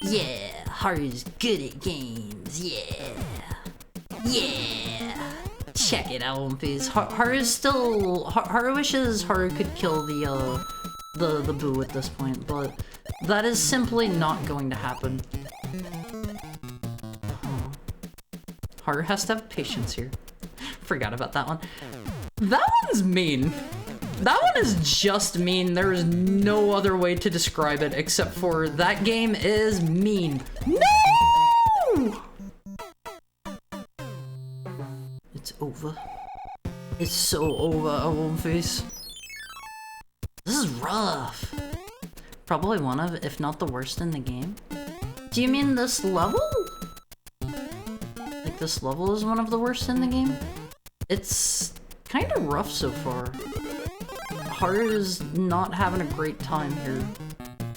Yeah, Haru's good at games, yeah. Yeah! Check it out, Wumpies. Haru wishes Haru could kill the Boo at this point, but that is simply not going to happen. Haru has to have patience here. Forgot about that one. That one's mean. That one is just mean. There is no other way to describe it except for that game is mean. No! It's over. It's so over, Owl Face. This is rough. Probably one of, if not the worst in the game. Do you mean this level? Like this level is one of the worst in the game? It's kind of rough so far. Haru's not having a great time here.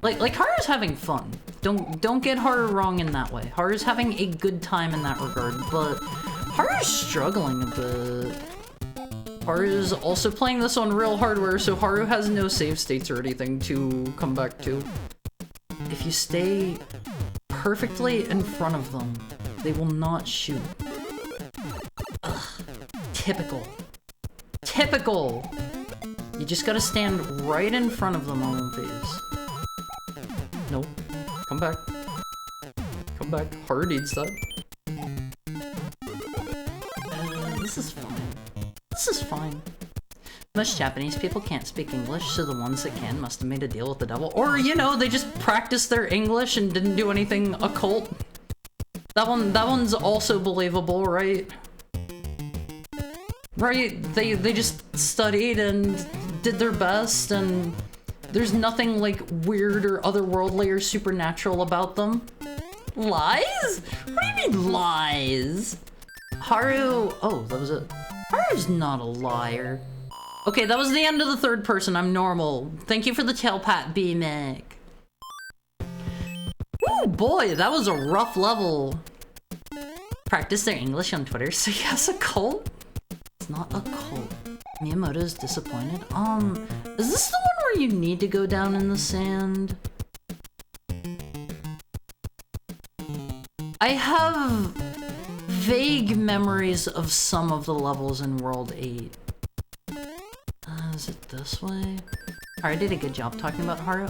Like Haru's having fun. Don't get Haru wrong in that way. Haru's having a good time in that regard, but Haru's struggling a bit. Haru's also playing this on real hardware, so Haru has no save states or anything to come back to. If you stay perfectly in front of them, they will not shoot. Ugh. Typical. Typical! You just gotta stand right in front of them on phase. Nope. Come back. Come back. Haru needs that. This is fine. This is fine. Most Japanese people can't speak English, so the ones that can must have made a deal with the devil. Or, you know, they just practiced their English and didn't do anything occult. That one's also believable, right? Right? They just studied and did their best, and there's nothing like weird or otherworldly or supernatural about them. Lies? What do you mean lies? Haru, oh, that was it. Haru's not a liar. Okay, that was the end of the third person. I'm normal. Thank you for the tail pat, B-Mick. Oh boy, that was a rough level. Practice their English on Twitter, so yes, a cult? It's not a cult. Miyamoto's disappointed. Is this the one where you need to go down in the sand? I have vague memories of some of the levels in World 8. Is it this way? I did a good job talking about Haru.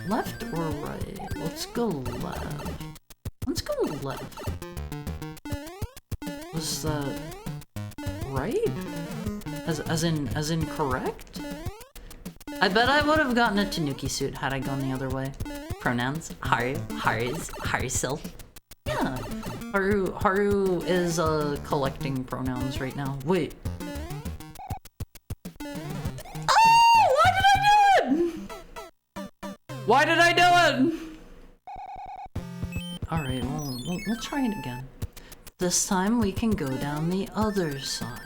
Left or right? Let's go left. Let's go left. Was that right? As in correct? I bet I would have gotten a Tanuki suit had I gone the other way. Pronouns: Haru, Haru's, Haruself. Yeah. Haru is collecting pronouns right now. Wait. Oh! Why did I do it? Why did I do it? Alright, we'll try it again. This time we can go down the other side.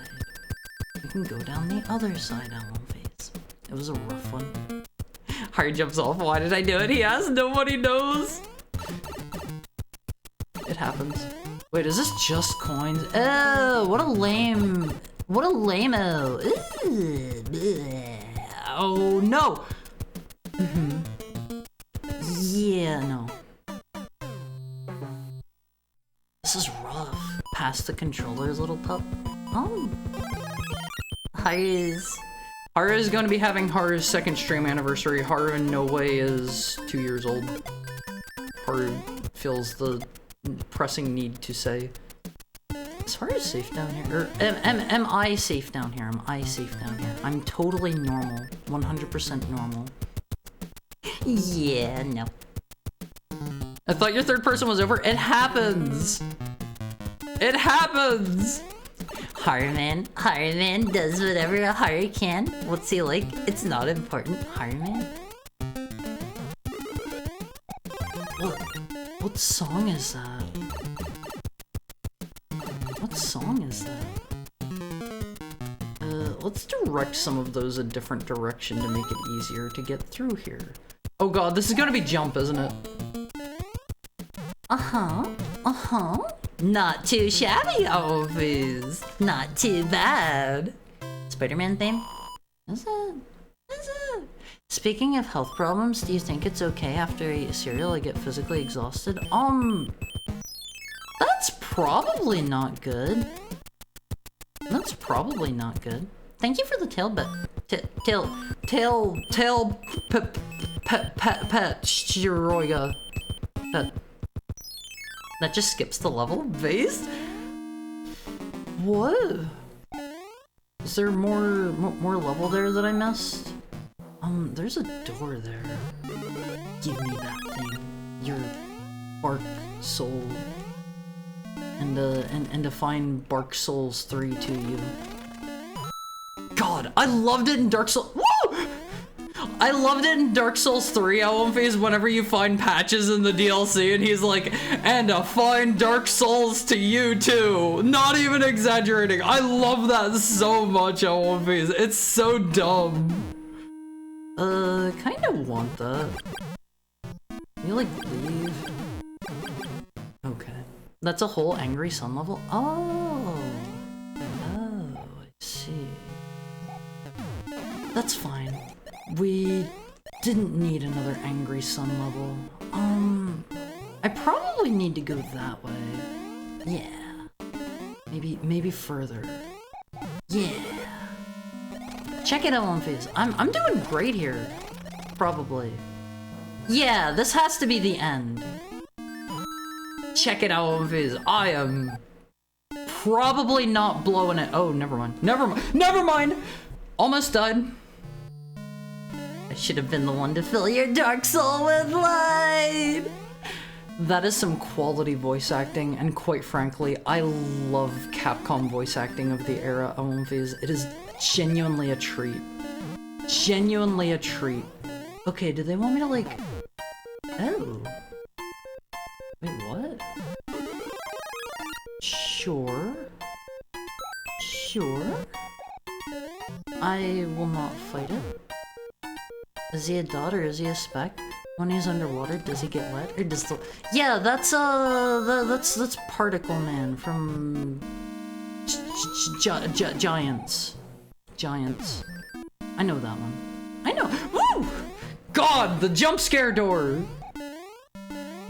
We can go down the other side, Alan Face. It was a rough one. Haru jumps off. Why did I do it? He asked. Nobody knows. It happens. Wait, is this just coins? Oh, what a lame. What a lame-o. Oh, no. Yeah, no. This is rough. Past the controller's little pup. Haru is going to be having Haru's second stream anniversary. Haru in no way is 2 years old. Haru feels the pressing need to say. Is Haru safe down here? Or am I safe down here? Am I safe down here? I'm totally normal. 100% normal. Yeah, no. I thought your third person was over. It happens! It happens! Haruman does whatever a Haru can. What's he like? It's not important. Haruman? What song is that? What song is that? Let's direct some of those a different direction to make it easier to get through here. Oh god, this is gonna be jump, isn't it? Not too shabby, always. Not too bad. Spider-Man theme? Is it? Is it? Speaking of health problems, do you think it's okay after I eat a cereal I get physically exhausted? That's probably not good. That's probably not good. Thank you for the tail pet, Shiroya. Pet. That just skips the level? Based? What? Is there more level there that I missed? There's a door there. Give me that thing. Your Bark Soul. And to find Bark Souls 3 to you. God, I loved it in Dark Souls. Woo! I loved it in Dark Souls 3 at one phase whenever you find Patches in the DLC and he's like, and to find Dark Souls to you too. Not even exaggerating. I love that so much at one phase. It's so dumb. Kind of want that. Can you like leave? Okay. That's a whole Angry Sun level? Oh, I see. That's fine. We didn't need another Angry Sun level. I probably need to go that way. Yeah. Maybe further. Yeah. Check it out on phase. I'm doing great here. Probably. Yeah, this has to be the end. Check it out on phase. I am probably not blowing it. Oh, never mind. Never mind! Almost died. I should have been the one to fill your dark soul with light! That is some quality voice acting, and quite frankly, I love Capcom voice acting of the era of One Phase. It is genuinely a treat. Genuinely a treat. Okay, do they want me to like... Oh. Wait, what? Sure. Sure. I will not fight it. Is he a dot or is he a speck? When he's underwater, does he get wet? Or does the... Yeah, that's Particle Man from... Giants. Giants. I know that one. I know. Woo! God, the jump scare door!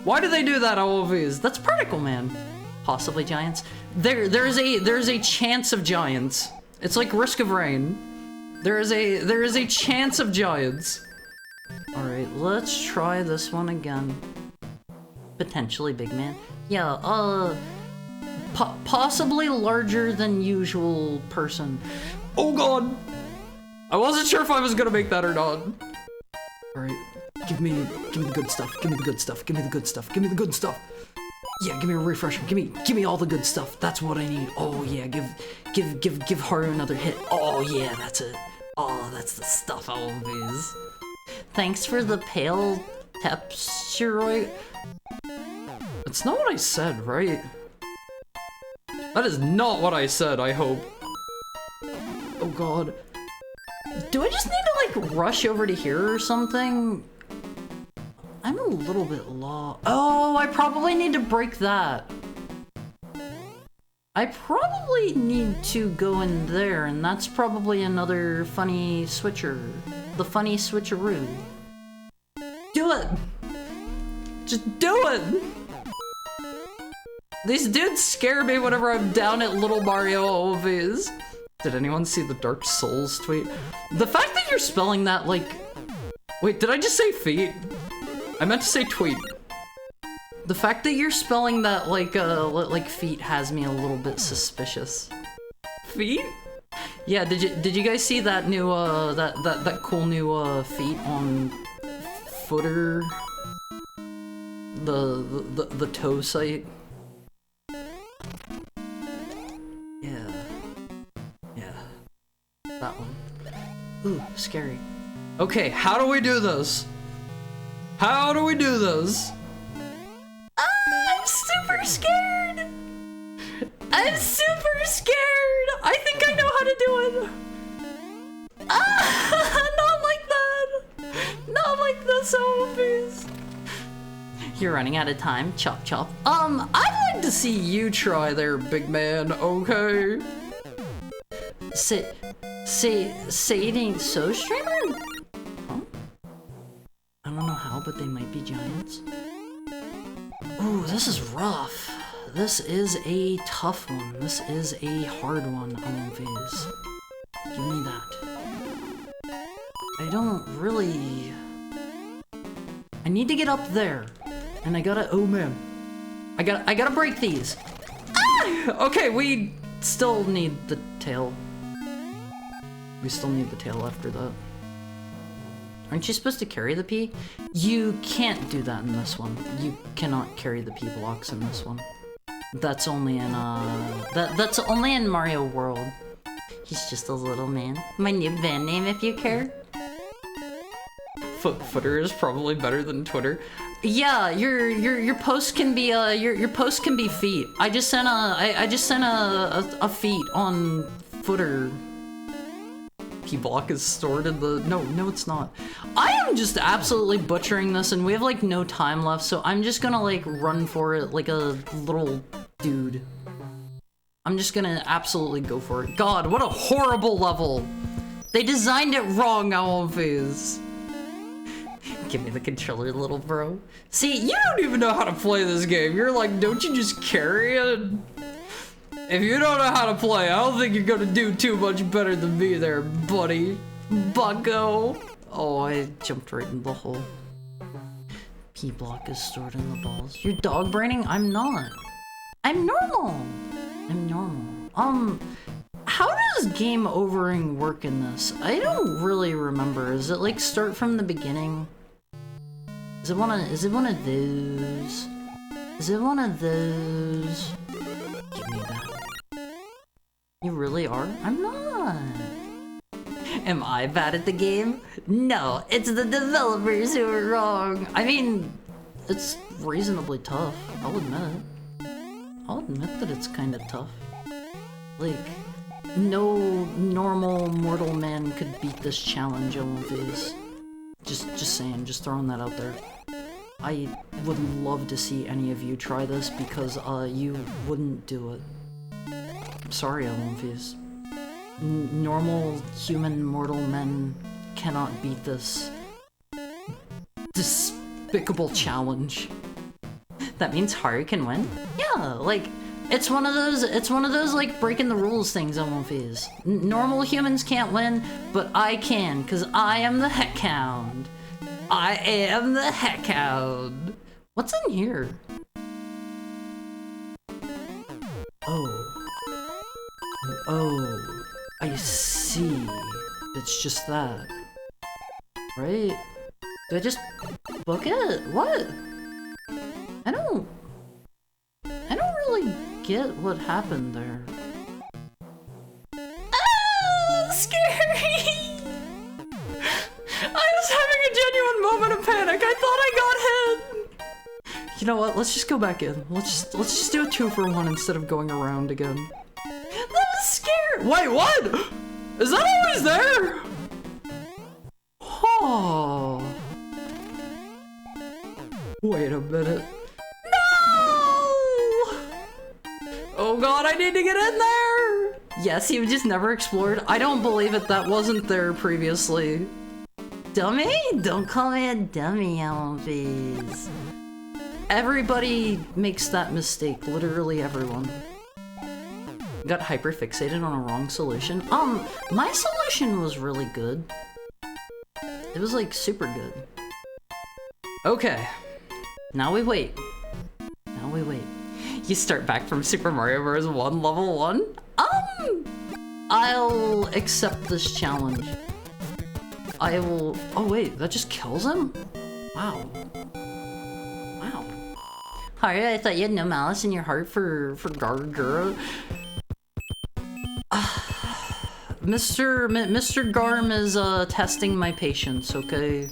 Why do they do that always? That's Particle Man. Possibly Giants. There's a chance of Giants. It's like Risk of Rain. There is a chance of Giants. Alright, let's try this one again. Potentially Big Man. Yeah, possibly larger than usual person. Oh god! I wasn't sure if I was gonna make that or not. Alright, give me the good stuff, give me the good stuff, give me the good stuff, give me the good stuff. Yeah, give me a refresher, give me all the good stuff, that's what I need. Oh yeah, give Haru another hit. Oh yeah, that's it. Oh, that's the stuff always. Thanks for the pale texture. That's not what I said, right? That is not what I said, I hope. Oh god. Do I just need to like rush over to here or something? I'm a little bit lost. Oh, I probably need to break that. I probably need to go in there, and that's probably another funny switcher. The funny switcheroo. Do it! Just do it! These dudes scare me whenever I'm down at Little Mario always. Did anyone see the Dark Souls tweet? The fact that you're spelling that like... Wait, did I just say feet? I meant to say tweet. The fact that you're spelling that like feet has me a little bit suspicious. Feet? Yeah, did you guys see that new that cool new feat on Footer? The toe site? Yeah. That one. Ooh, scary. Okay, how do we do this? How do we do this? I'm super scared! I'm super scared! I think I know how to do it! Not like that! Not like this, Ophies! You're running out of time, chop chop. I'd like to see you try there, big man, okay? Say it ain't so, streamer? Huh? I don't know how, but they might be giants. Ooh, this is rough. This is a tough one. This is a hard one on Phase. Give me that. I don't really... I need to get up there. And I gotta... Oh man. I gotta break these. Ah! Okay, we still need the tail. We still need the tail after that. Aren't you supposed to carry the P? You can't do that in this one. You cannot carry the P blocks in this one. That's only in that's only in Mario World. He's just a little man. My new band name, if you care. Footer is probably better than Twitter. Yeah, your post can be your post can be feet. I just sent a feet on Footer. P block is stored in the no it's not. I am just absolutely butchering this, and we have like no time left, so I'm just gonna like run for it like a little dude. I'm just gonna absolutely go for it. God, what a horrible level! They designed it wrong, Alphys. Give me the controller, little bro. See, you don't even know how to play this game. You're like, don't you just carry it? If you don't know how to play, I don't think you're gonna do too much better than me there, buddy. Bucko. Oh, I jumped right in the hole. P block is stored in the balls. You're dog braining? I'm not. I'm normal. I'm normal. How does game overing work in this? I don't really remember. Is it like start from the beginning? Is it one of those? Is it one of those? Give me that. You really are? I'm not. Am I bad at the game? No, it's the developers who are wrong. I mean, it's reasonably tough. I'll admit it. I'll admit that it's kind of tough. Like, no normal mortal man could beat this challenge of these. Just saying, just throwing that out there. I would love to see any of you try this because you wouldn't do it. I'm sorry, Olympias. Normal human mortal men cannot beat this despicable challenge. That means Haru can win? Yeah, like it's one of those like breaking the rules things, Olympias. Normal humans can't win, but I can, cause I am the Heck Hound. I am the Heck Hound. What's in here? Oh, I see. It's just that. Right? Do I just book it? What? I don't really get what happened there. Ah, scary! I was having a genuine moment of panic. I thought I got hit. You know what? Let's just go back in. Let's just do a 2-for-1 instead of going around again. That was scary. Wait, what? Is that always there? Oh. Wait a minute. Oh god, I need to get in there! Yes, he just never explored. I don't believe it, that wasn't there previously. Dummy? Don't call me a dummy, Alphys. Everybody makes that mistake, literally everyone. Got hyperfixated on a wrong solution. My solution was really good. It was like super good. Okay. Now we wait. Now we wait. You start back from Super Mario Bros. 1 level 1? I'll accept this challenge. I will... Oh wait, that just kills him? Wow. Wow. Haru, I thought you had no malice in your heart for Gargura. Mr. Garm is testing my patience, okay?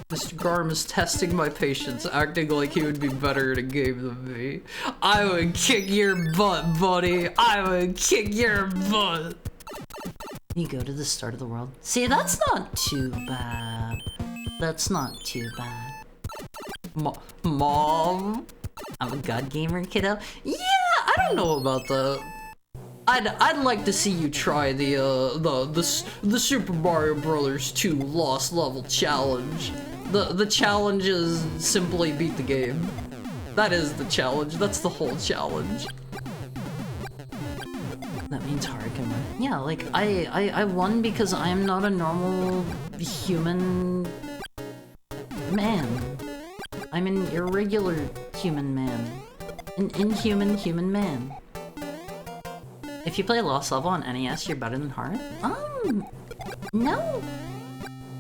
Mr. Garm is testing my patience, acting like he would be better at a game than me. I would kick your butt, buddy. I would kick your butt. You go to the start of the world. See, that's not too bad. That's not too bad. Mom? I'm a god gamer, kiddo. Yeah, I don't know about that. I'd like to see you try the Super Mario Bros. 2 Lost Level Challenge. The challenge is simply beat the game. That is the challenge. That's the whole challenge. That means Haru can win. Yeah, like I won because I am not a normal human man. I'm an irregular human man. An inhuman human man. If you play Lost Level on NES, you're better than Heart? No.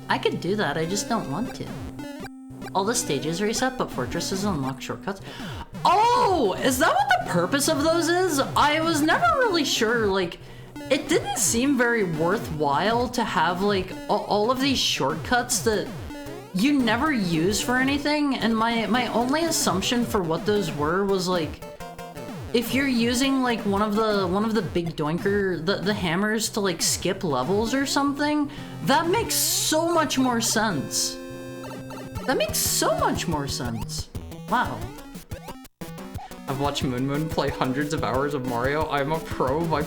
I could do that, I just don't want to. All the stages reset, but fortresses unlock shortcuts. Oh, is that what the purpose of those is? I was never really sure, like, it didn't seem very worthwhile to have, like, all of these shortcuts that you never use for anything, and my only assumption for what those were was, like, if you're using, like, one of the big doinker, the hammers to, like, skip levels or something, that makes so much more sense. That makes so much more sense. Wow. I've watched Moon play hundreds of hours of Mario. I'm a pro by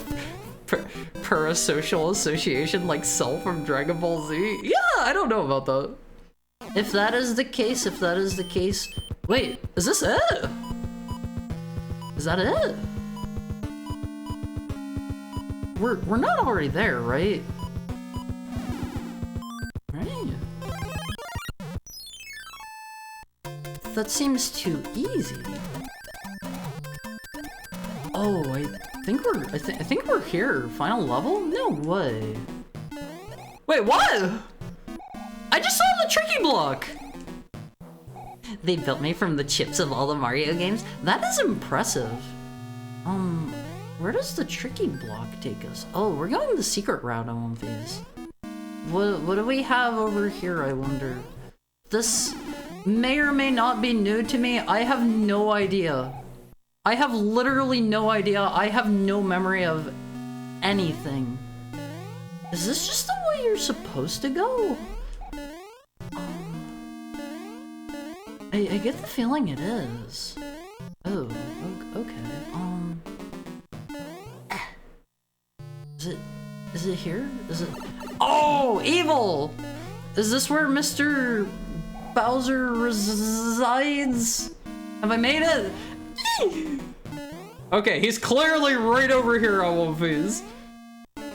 parasocial association like Cell from Dragon Ball Z. Yeah, I don't know about that. If that is the case, wait, is this it? Is that it? We're not already there, right? Right. That seems too easy. Oh, I think we're here. Final level? No way. Wait, what? I just saw the tricky block. They built me from the chips of all the Mario games? That is impressive. Where does the tricky block take us? Oh, we're going the secret route on one of these. What do we have over here, I wonder? This may or may not be new to me. I have no idea. I have literally no idea. I have no memory of anything. Is this just the way you're supposed to go? I get the feeling it is. Oh, okay. Is it here? Is it? Oh, evil! Is this where Mr. Bowser resides? Have I made it? Okay, he's clearly right over here on One Piece.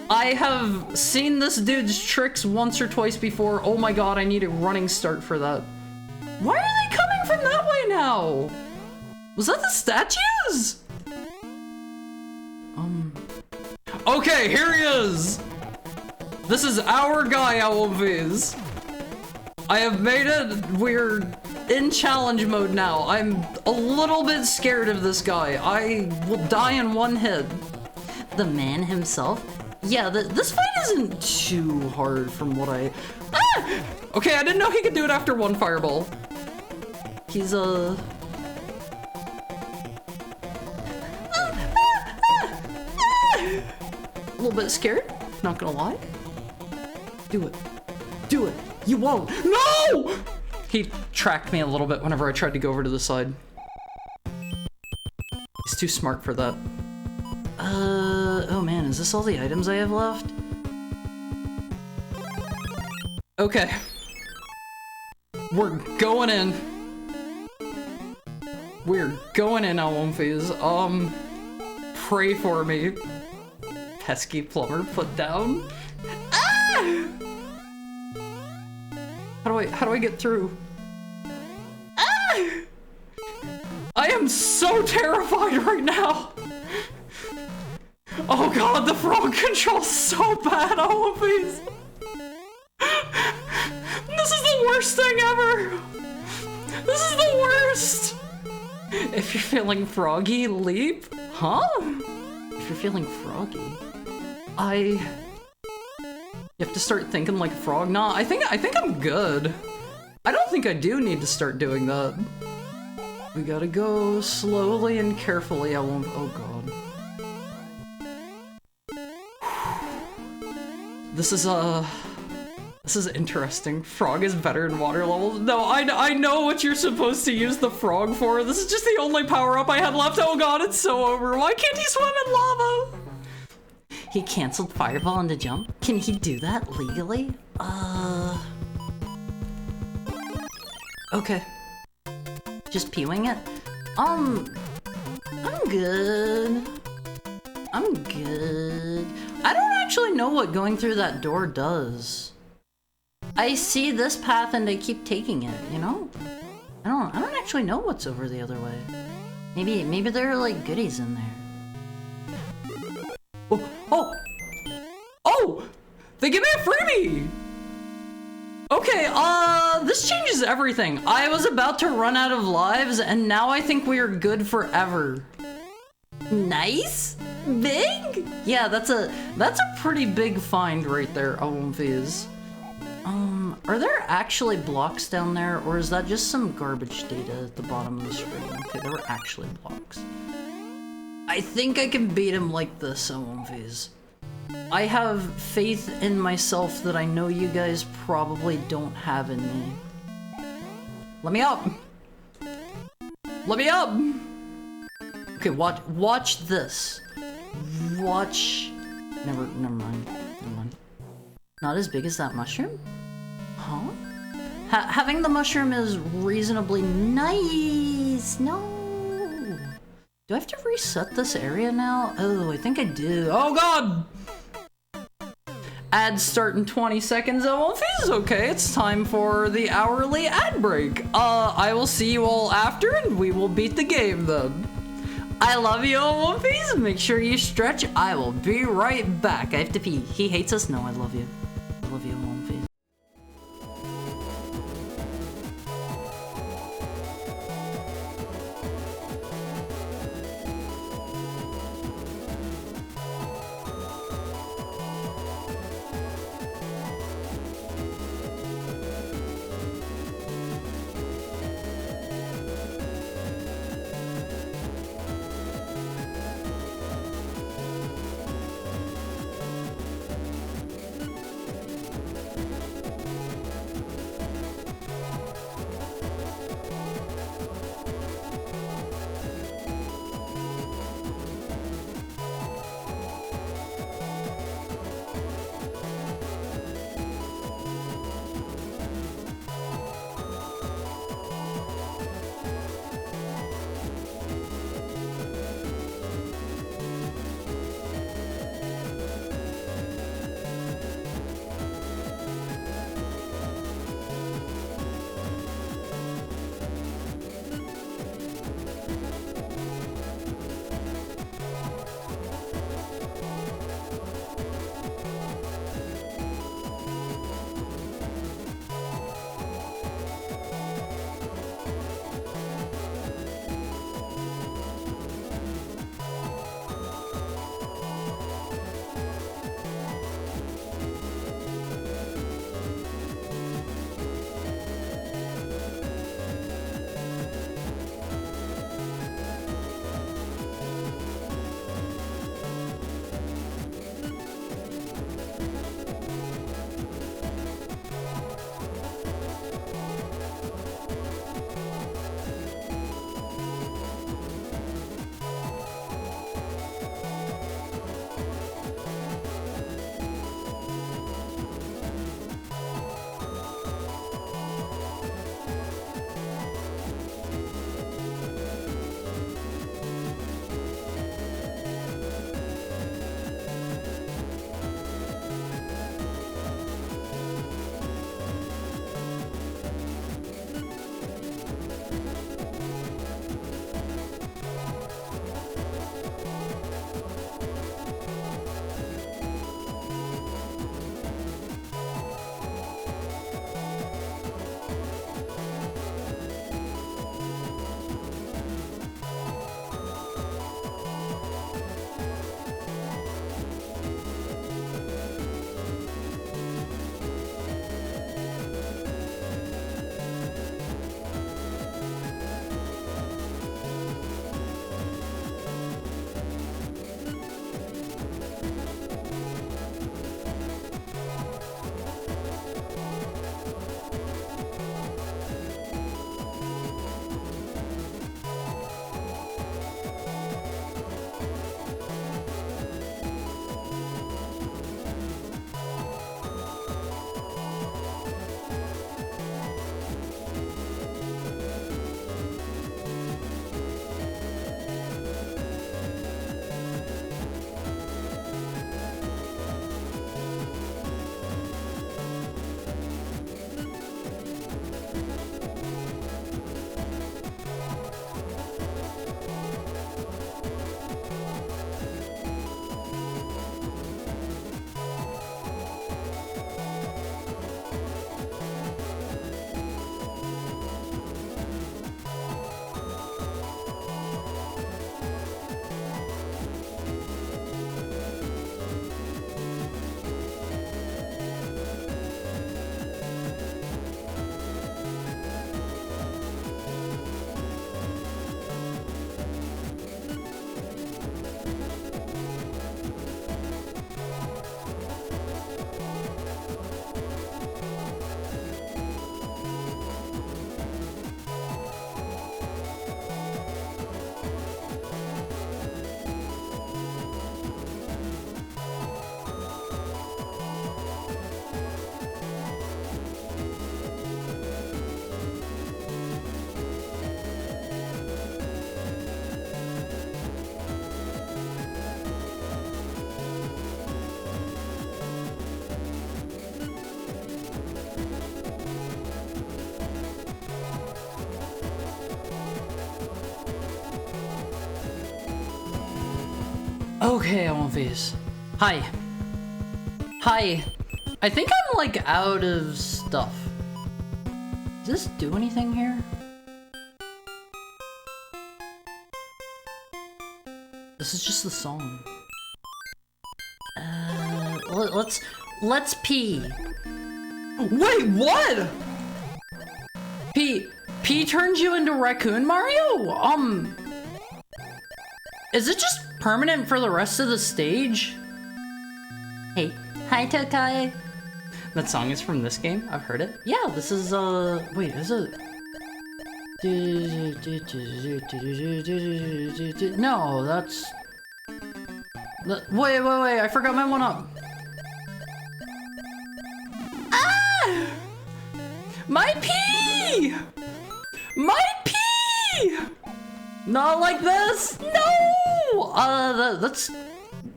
I have seen this dude's tricks once or twice before. Oh my god, I need a running start for that. Why are they coming from that way now? Was that the statues? Okay, here he is. This is our guy, Owlviz. I have made it. We're in challenge mode now. I'm a little bit scared of this guy. I will die in one hit. The man himself? Yeah, this fight isn't too hard from what I... Ah! Okay, I didn't know he could do it after one fireball. He's a little bit scared, not gonna lie. Do it. Do it. You won't. No! He tracked me a little bit whenever I tried to go over to the side. He's too smart for that. Oh man, is this all the items I have left? Okay. We're going in. We're going in, Owlviz. Pray for me. Pesky plumber put down. Ah! How do I get through? Ah! I am so terrified right now. Oh god, the frog control's so bad, Owlviz. This is the worst thing ever. This is the worst. If you're feeling froggy, leap? Huh? If you're feeling froggy, you have to start thinking like a frog. Nah, I think I'm good. I don't think I do need to start doing that. We gotta go slowly and carefully. I won't. Oh god. This is interesting. Frog is better in water levels. No, I know what you're supposed to use the frog for. This is just the only power-up I had left. Oh god, it's so over. Why can't he swim in lava? He canceled Fireball on the jump? Can he do that legally? Okay. Just pewing it? I'm good. I'm good. I don't actually know what going through that door does. I see this path and I keep taking it, you know? I don't actually know what's over the other way. Maybe there are like goodies in there. Oh! They give me a freebie! Okay, this changes everything. I was about to run out of lives, and now I think we are good forever. Nice? Big? Yeah, that's a pretty big find right there, Omphis. Are there actually blocks down there, or is that just some garbage data at the bottom of the screen? Okay, there were actually blocks. I think I can beat him like this, Omphis. I have faith in myself that I know you guys probably don't have in me. Let me up! Let me up! Okay, watch this. Watch... Never mind. Not as big as that mushroom? Huh? Having the mushroom is reasonably nice. No. Do I have to reset this area now? Oh, I think I do. Oh god! Ads start in 20 seconds. Oh, if it's okay, it's time for the hourly ad break. I will see you all after, and we will beat the game then. I love you, One Piece. Make sure you stretch. I will be right back. I have to pee. He hates us. No, I love you. I love you, One Piece. Okay, I want these. Hi. Hi. I think I'm like out of stuff. Does this do anything here? This is just the song. Let's pee. Wait, what? P turns you into Raccoon Mario? Is it just permanent for the rest of the stage? Hey, hi Tokai. That song is from this game? I've heard it. Yeah, this is, wait, is it? No, that's... Wait, I forgot my one up. Ah! My pee! My pee! Not like this! No! That's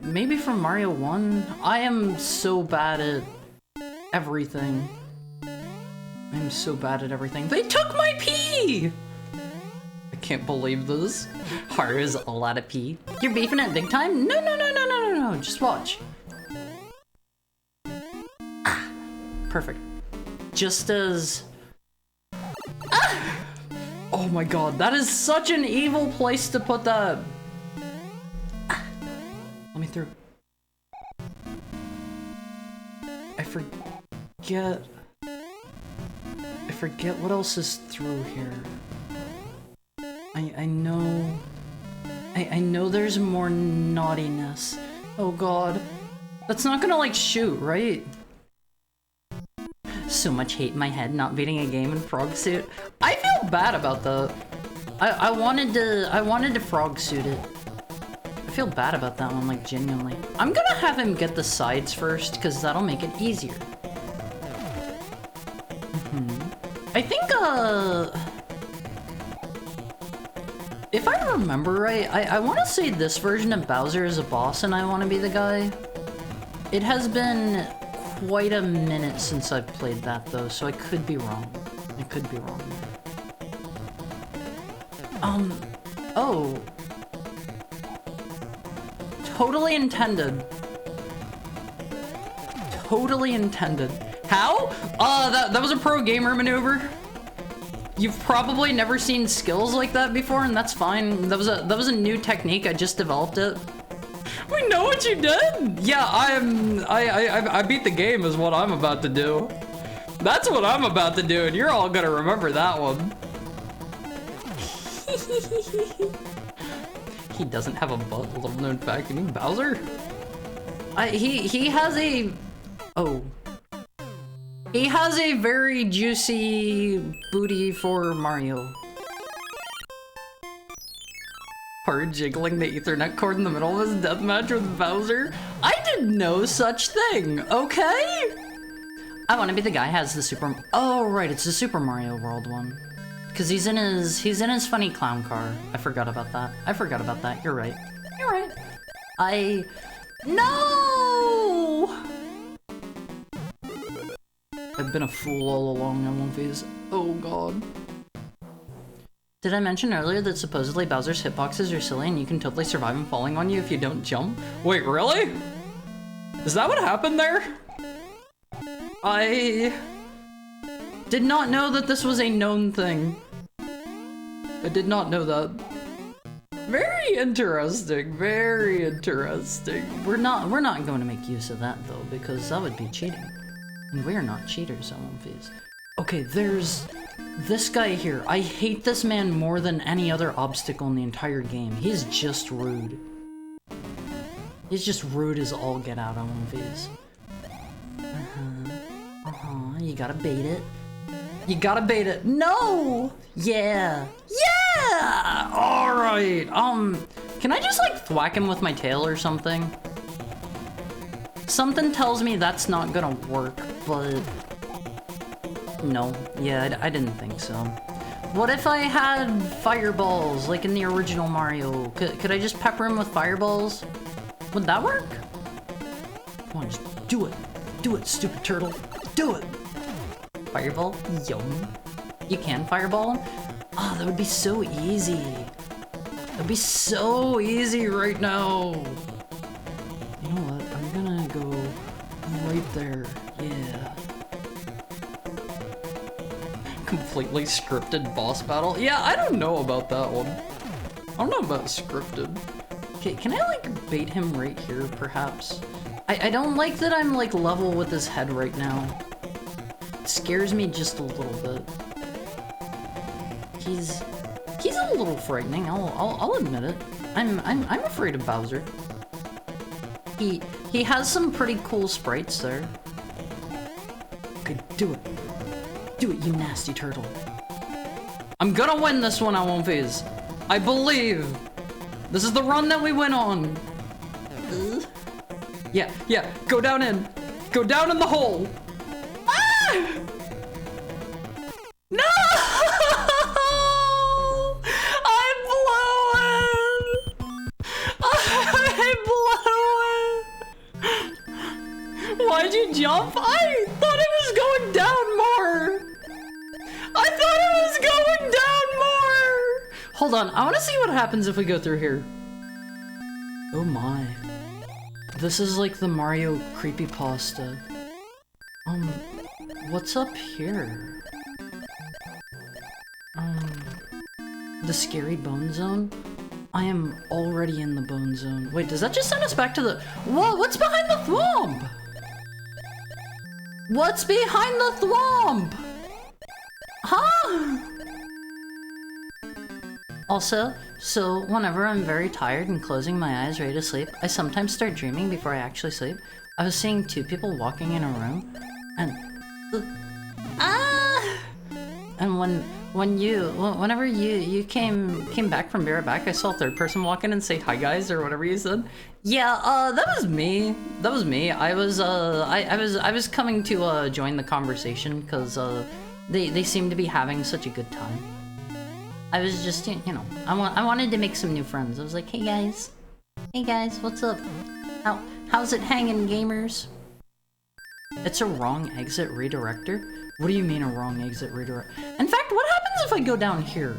maybe from Mario 1. I am so bad at everything. I'm so bad at everything. They took my pee! I can't believe this. Haru's all out of pee. You're beefing it big time? No. Just watch. Ah, perfect. Just as... Ah! Oh my god, that is such an evil place to put that. Ah, let me through. I forget what else is through here. I know there's more naughtiness. Oh god. That's not gonna like shoot, right? So much hate in my head not beating a game in frog suit. I feel bad about that. I wanted to frog suit it. I feel bad about that one, like genuinely. I'm gonna have him get the sides first, because that'll make it easier. I think, if I remember right, I want to say this version of Bowser is a boss and I want to be the guy. It has been quite a minute since I've played that though, so I could be wrong. I could be wrong. Oh. Totally intended. Totally intended. How? That was a pro gamer maneuver. You've probably never seen skills like that before, and that's fine. That was a new technique. I just developed it. We know what you did. Yeah, I beat the game is what I'm about to do. That's what I'm about to do, and you're all gonna remember that one. He doesn't have a butt. Little known fact. You mean Bowser? He has a... Oh. He has a very juicy booty for Mario. Hard jiggling the Ethernet cord in the middle of his deathmatch with Bowser. I did no such thing, okay? I want to be the guy who has the Super... Oh, right, it's the Super Mario World one. Because he's in his funny clown car. I forgot about that. You're right. You're right. No! I've been a fool all along on one of these. Oh god. Did I mention earlier that supposedly Bowser's hitboxes are silly and you can totally survive him falling on you if you don't jump? Wait, really? Is that what happened there? I did not know that this was a known thing. I did not know that. Very interesting, very interesting. We're not going to make use of that though, because that would be cheating. And we're not cheaters on One Piece. Okay, there's this guy here. I hate this man more than any other obstacle in the entire game. He's just rude. He's just rude as all get out on One Piece. You gotta bait it. You gotta bait it. No! Yeah! Yeah! Alright, can I just like thwack him with my tail or something? Something tells me that's not gonna work, but... No. Yeah, I didn't think so. What if I had fireballs, like in the original Mario? Could I just pepper him with fireballs? Would that work? Come on, just do it. Do it, stupid turtle. Do it! Fireball? Yum. You can fireball him? Oh, that would be so easy. That'd be so easy right now. You know what? I'm gonna go right there. Yeah. Completely scripted boss battle? Yeah, I don't know about that one. I don't know about scripted. Okay, can I like bait him right here, perhaps? I don't like that I'm like level with his head right now. It scares me just a little bit. He's a little frightening. I'll admit it. I'm afraid of Bowser. He has some pretty cool sprites there. Okay, do it. Do it, you nasty turtle. I'm gonna win this one, I won't phase. I believe. This is the run that we went on. Yeah, go down in. Go down in the hole. Ah! No! I blew it! Why'd you jump? I thought it was going down more! I thought it was going down more! Hold on, I want to see what happens if we go through here. Oh my. This is like the Mario creepypasta. What's up here? The scary bone zone? I am already in the bone zone. Wait, does that just send us back to the— Whoa, what's behind the thwomp? What's behind the thwomp? Huh? Also, so whenever I'm very tired and closing my eyes ready to sleep, I sometimes start dreaming before I actually sleep. I was seeing two people walking in a room, and and whenever you came back from back, I saw a third person walk in and say hi guys or whatever you said. Yeah, that was me. That was me. I was coming to join the conversation because they seem to be having such a good time. I was just, you know, I wanted to make some new friends. I was like, hey guys, what's up? How's it hanging, gamers? It's a wrong exit redirector? What do you mean a wrong exit redirect? In fact, what happens if I go down here?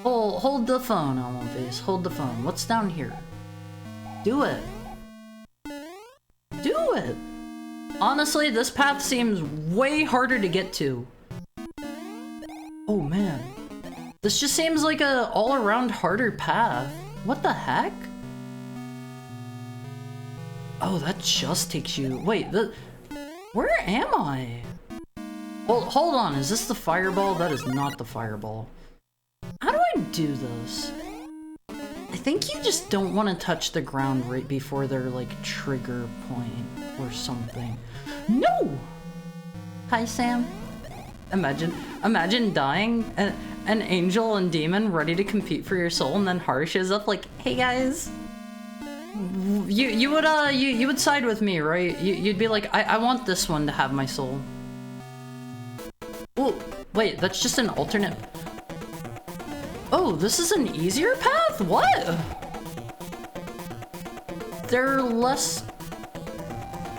Hold the phone, Almonface. Hold the phone. What's down here? Do it. Do it. Honestly, this path seems way harder to get to. Oh man. This just seems like a all-around harder path. What the heck? Oh, that just takes you— Wait, where am I? Hold on, is this the fireball? That is not the fireball. How do I do this? I think you just don't want to touch the ground right before their, like, trigger point or something. No! Hi, Sam. Imagine dying, an angel and demon ready to compete for your soul, and then Haru shows up like, hey guys. You would side with me, right? You'd be like, I want this one to have my soul. Oh, wait, that's just an alternate— Oh, this is an easier path? What? There are less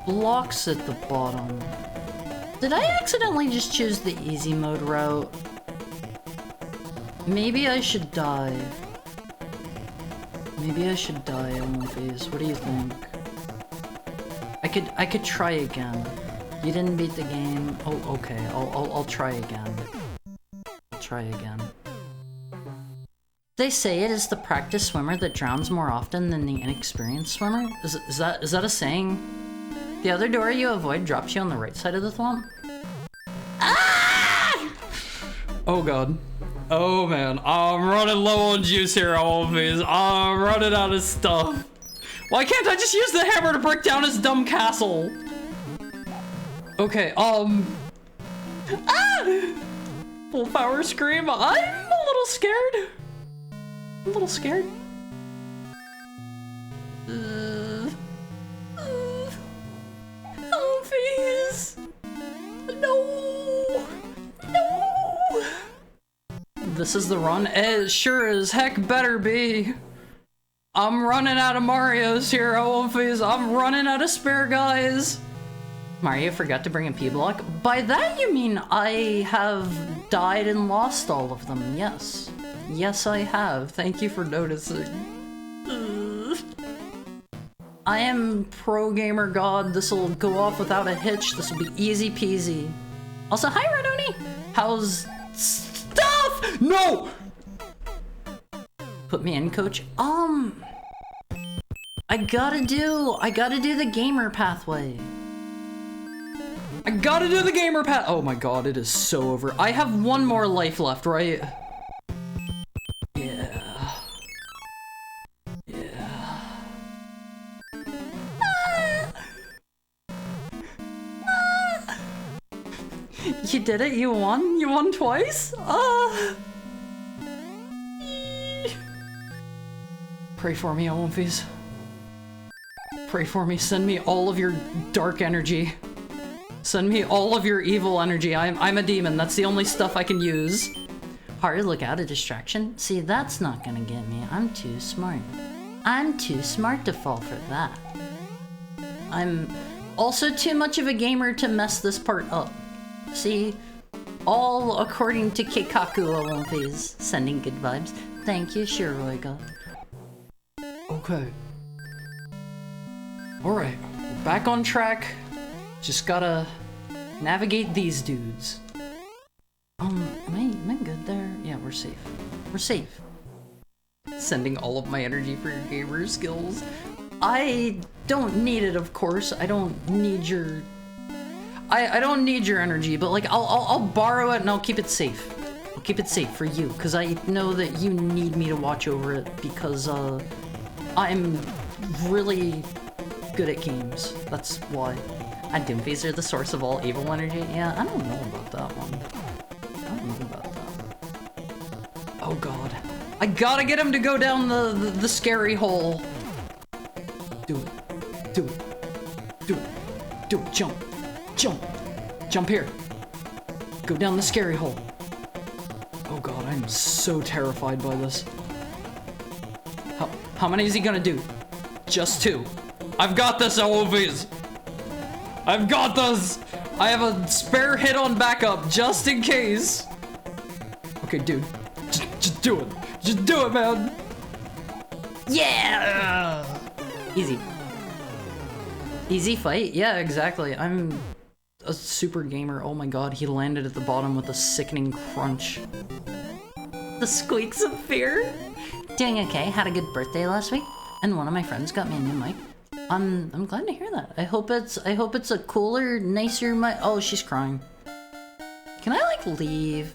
blocks at the bottom. Did I accidentally just choose the easy mode route? Maybe I should die. Maybe I should die, Almonface. What do you think? I could try again. You didn't beat the game. Oh, okay. I'll try again. I'll try again. They say it is the practiced swimmer that drowns more often than the inexperienced swimmer. Is that a saying? The other door you avoid drops you on the right side of the thwomp. Ah! Oh god. Oh man, I'm running low on juice here, Almonface. I'm running out of stuff. Why can't I just use the hammer to break down his dumb castle? Okay, Ah! Full power scream. I'm a little scared. I'm a little scared. Almonface. No. No. This is the run. It sure as heck better be. I'm running out of Marios here, Almonface. I'm running out of spare guys. Mario forgot to bring a P-block? By that you mean I have died and lost all of them, yes. Yes, I have. Thank you for noticing. I am pro gamer god. This will go off without a hitch. This will be easy peasy. Also, hi Redoni. How's stuff? No! Put me in, coach. I gotta do the gamer pathway. I gotta do the gamer path. Oh my god, it is so over. I have one more life left, right? Yeah. Yeah. You did it, you won? You won twice? Pray for me, Olympies. Pray for me, send me all of your dark energy. Send me all of your evil energy. I'm a demon, that's the only stuff I can use. Hard to look out, a distraction? See, that's not gonna get me. I'm too smart. I'm too smart to fall for that. I'm also too much of a gamer to mess this part up. See, all according to Keikaku Olympies. Sending good vibes. Thank you, Shiroiga. Okay. Alright, we're back on track. Just gotta navigate these dudes. Am I good there? Yeah, we're safe. We're safe. Sending all of my energy for your gamer skills. I don't need it, of course. I don't need your... I don't need your energy, but like, I'll borrow it and I'll keep it safe. I'll keep it safe for you, because I know that you need me to watch over it, because, I'm really good at games. That's why. Doomface are the source of all evil energy? Yeah, I don't know about that one. I don't know about that. Oh god. I gotta get him to go down the scary hole. Do it. Do it. Do it. Do it. Jump. Jump. Jump here. Go down the scary hole. Oh god, I'm so terrified by this. How many is he gonna do? Just 2. I've got this, Olympies! I've got this! I have a spare hit on backup, just in case. Okay, dude. Just do it. Just do it, man! Yeah! Easy. Easy fight? Yeah, exactly. I'm a super gamer. Oh my god, he landed at the bottom with a sickening crunch. The squeaks of fear? Doing okay, had a good birthday last week, and one of my friends got me a new mic. I'm glad to hear that. I hope it's a cooler, nicer mic. Oh, she's crying. Can I like leave?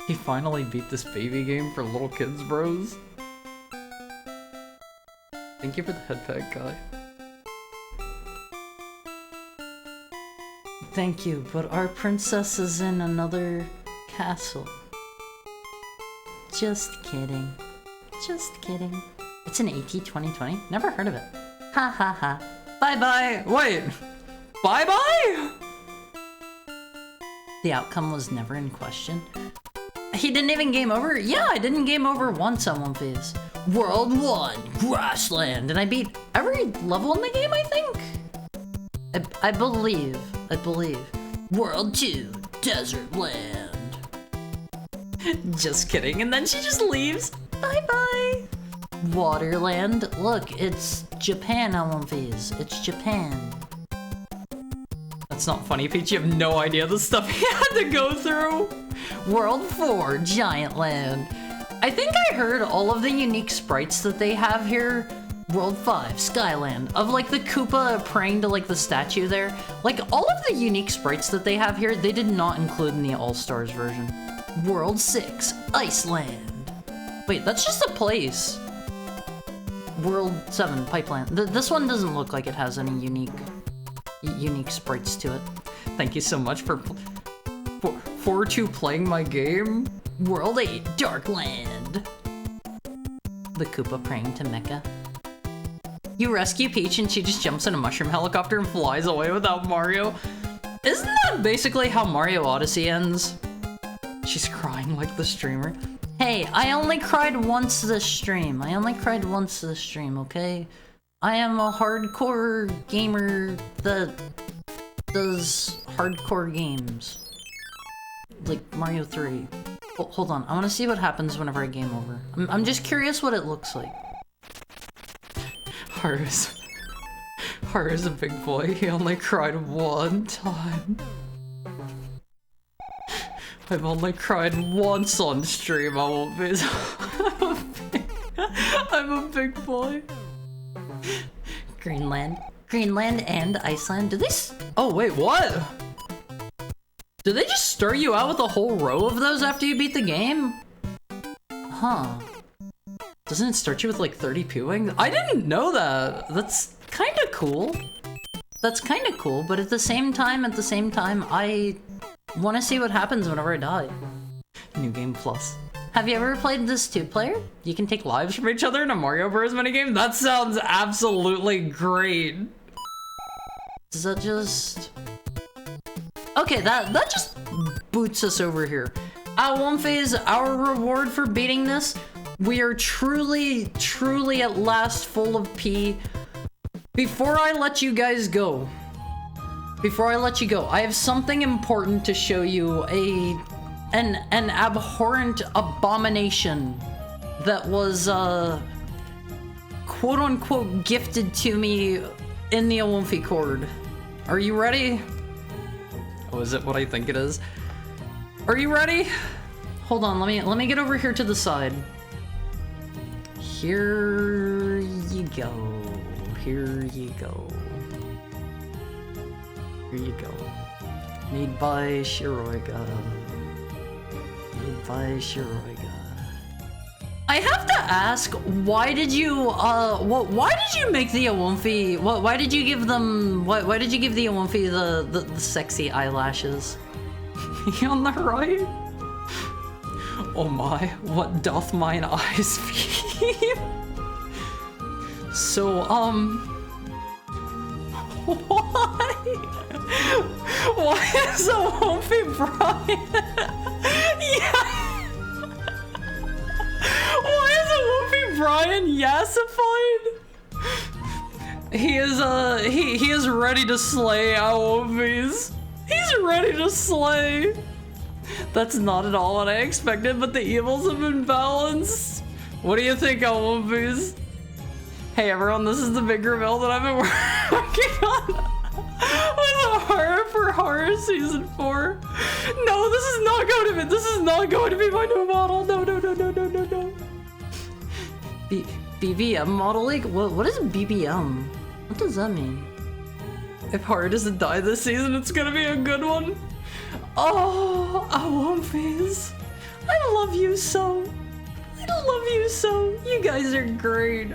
He finally beat this baby game for little kids, bros. Thank you for the head pack, guy. Thank you, but our princess is in another castle. Just kidding. Just kidding. It's an AT 2020? Never heard of it. Ha ha ha. Bye bye! Wait! Bye bye?! The outcome was never in question. He didn't even game over? Yeah, I didn't game over once on One Piece. World 1, Grassland, and I beat every level in the game, I think? I believe. World 2, Desert Land. Just kidding, and then she just leaves. Bye-bye. Waterland. Look, it's Japan, Olympies. It's Japan. That's not funny, Peach. You have no idea the stuff he had to go through. World 4, Giant Land. I think I heard all of the unique sprites that they have here. World 5, Skyland. Of like the Koopa praying to like the statue there. Like all of the unique sprites that they have here, they did not include in the All-Stars version. World 6, Iceland. Wait, that's just a place. World 7, Pipeland. This one doesn't look like it has any unique sprites to it. Thank you so much for 2 playing my game. World 8, Darkland. The Koopa praying to Mecha. You rescue Peach and she just jumps in a mushroom helicopter and flies away without Mario. Isn't that basically how Mario Odyssey ends? She's crying like the streamer. Hey, I only cried once this stream. Okay? I am a hardcore gamer that does hardcore games. Like Mario 3. Hold on, I want to see what happens whenever I game over. I'm just curious what it looks like. Haru's a big boy. He only cried one time. I've only cried once on stream. I won't be. I'm a big boy. Greenland and Iceland. Did they? Oh wait, what? Did they just start you out with a whole row of those after you beat the game? Huh. Doesn't it start you with like 30 P-Wings? I didn't know that. That's kind of cool. That's kind of cool, but at the same time, I want to see what happens whenever I die. New Game Plus. Have you ever played this 2-player? You can take lives from each other in a Mario Bros. Minigame? That sounds absolutely great. Does that just... Okay, that just boots us over here. Phase, our reward for beating this, we are truly at last full of P. Before I let you guys go, I have something important to show you, an abhorrent abomination that was, quote-unquote gifted to me in the Awomfi Chord. Are you ready? Oh, is it what I think it is? Are you ready? Hold on, let me get over here to the side. Here you go. Here you go. Here you go. Made by Shiroiga. Made by Shiroiga. I have to ask, why did you why did you make the Awomfi? Why did you give them why did you give the Awomfi the sexy eyelashes? On the right? Oh my, what doth mine eyes feel? So, why? Why is Awomfi Brian? Yeah. Why is Awomfi Brian yassified? He is ready to slay Awomfis. He's ready to slay. That's not at all what I expected, but the evils have been balanced. What do you think, Awomfis? Hey everyone, this is the big reveal that I've been working on with a horror for horror season 4. No, this is not going to be my new model. No. BBM model league? What is BBM? What does that mean? If horror doesn't die this season, it's gonna be a good one. Oh, Awomfis. I love you so. You guys are great.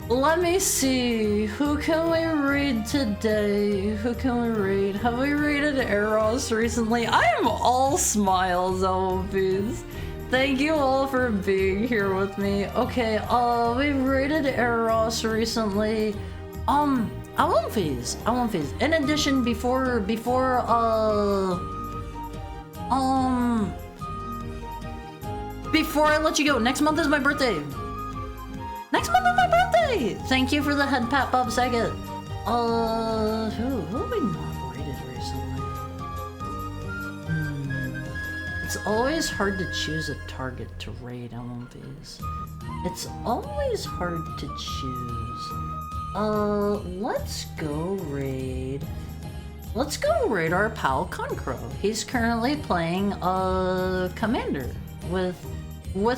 Let me see. Who can we read today? Have we rated Eros recently? I am all smiles, Awomfis. Thank you all for being here with me. Okay, we've rated Eros recently. Awomfis. In addition, before I let you go, next month is my birthday. Thank you for the head pat, Bob Saget. Who have we not rated recently? It's always hard to choose a target to raid, Awomfis. It's always hard to choose. Let's go raid our pal Concro. He's currently playing Commander with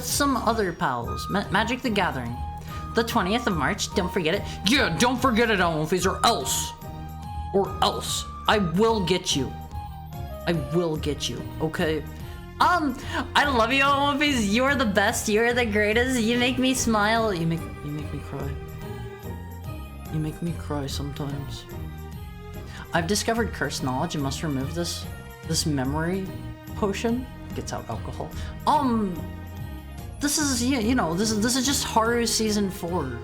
some other pals. Magic the Gathering. The 20th of March, don't forget it. Yeah, don't forget it, Awomfis, or else I will get you, okay? I love you, Awomfis. You're the best, you're the greatest, you make me smile, you make me cry. You make me cry sometimes. I've discovered cursed knowledge and must remove this memory potion. Gets out alcohol. This is, you know, this is just Haru season 4.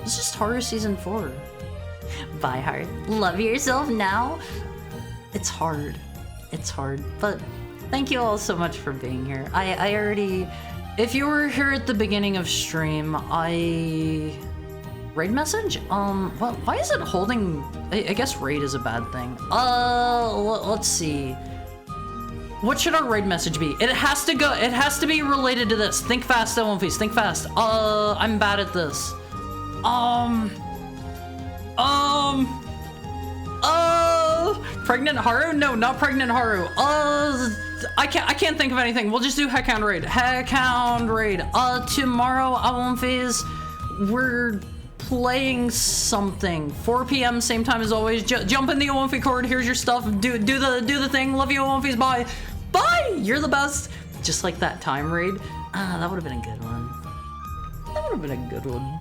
It's just Haru season 4. Bye, Heart. Love yourself now. It's hard, but thank you all so much for being here. I already, if you were here at the beginning of stream, raid message? Well, why is it holding? I guess raid is a bad thing. Let's see. What should our raid message be? It has to be related to this. Think fast, Awomfis, think fast. I'm bad at this. Pregnant Haru? No, not Pregnant Haru. I can't think of anything. We'll just do Heckhound Raid. Heckhound Raid. Tomorrow, Awonfies, we're playing something. 4 p.m. same time as always. Jump in the Awonfi Cord. Here's your stuff. Do the thing. Love you, Awonfies. Bye. Bye. You're the best. Just like that time raid. That would have been a good one. That would have been a good one.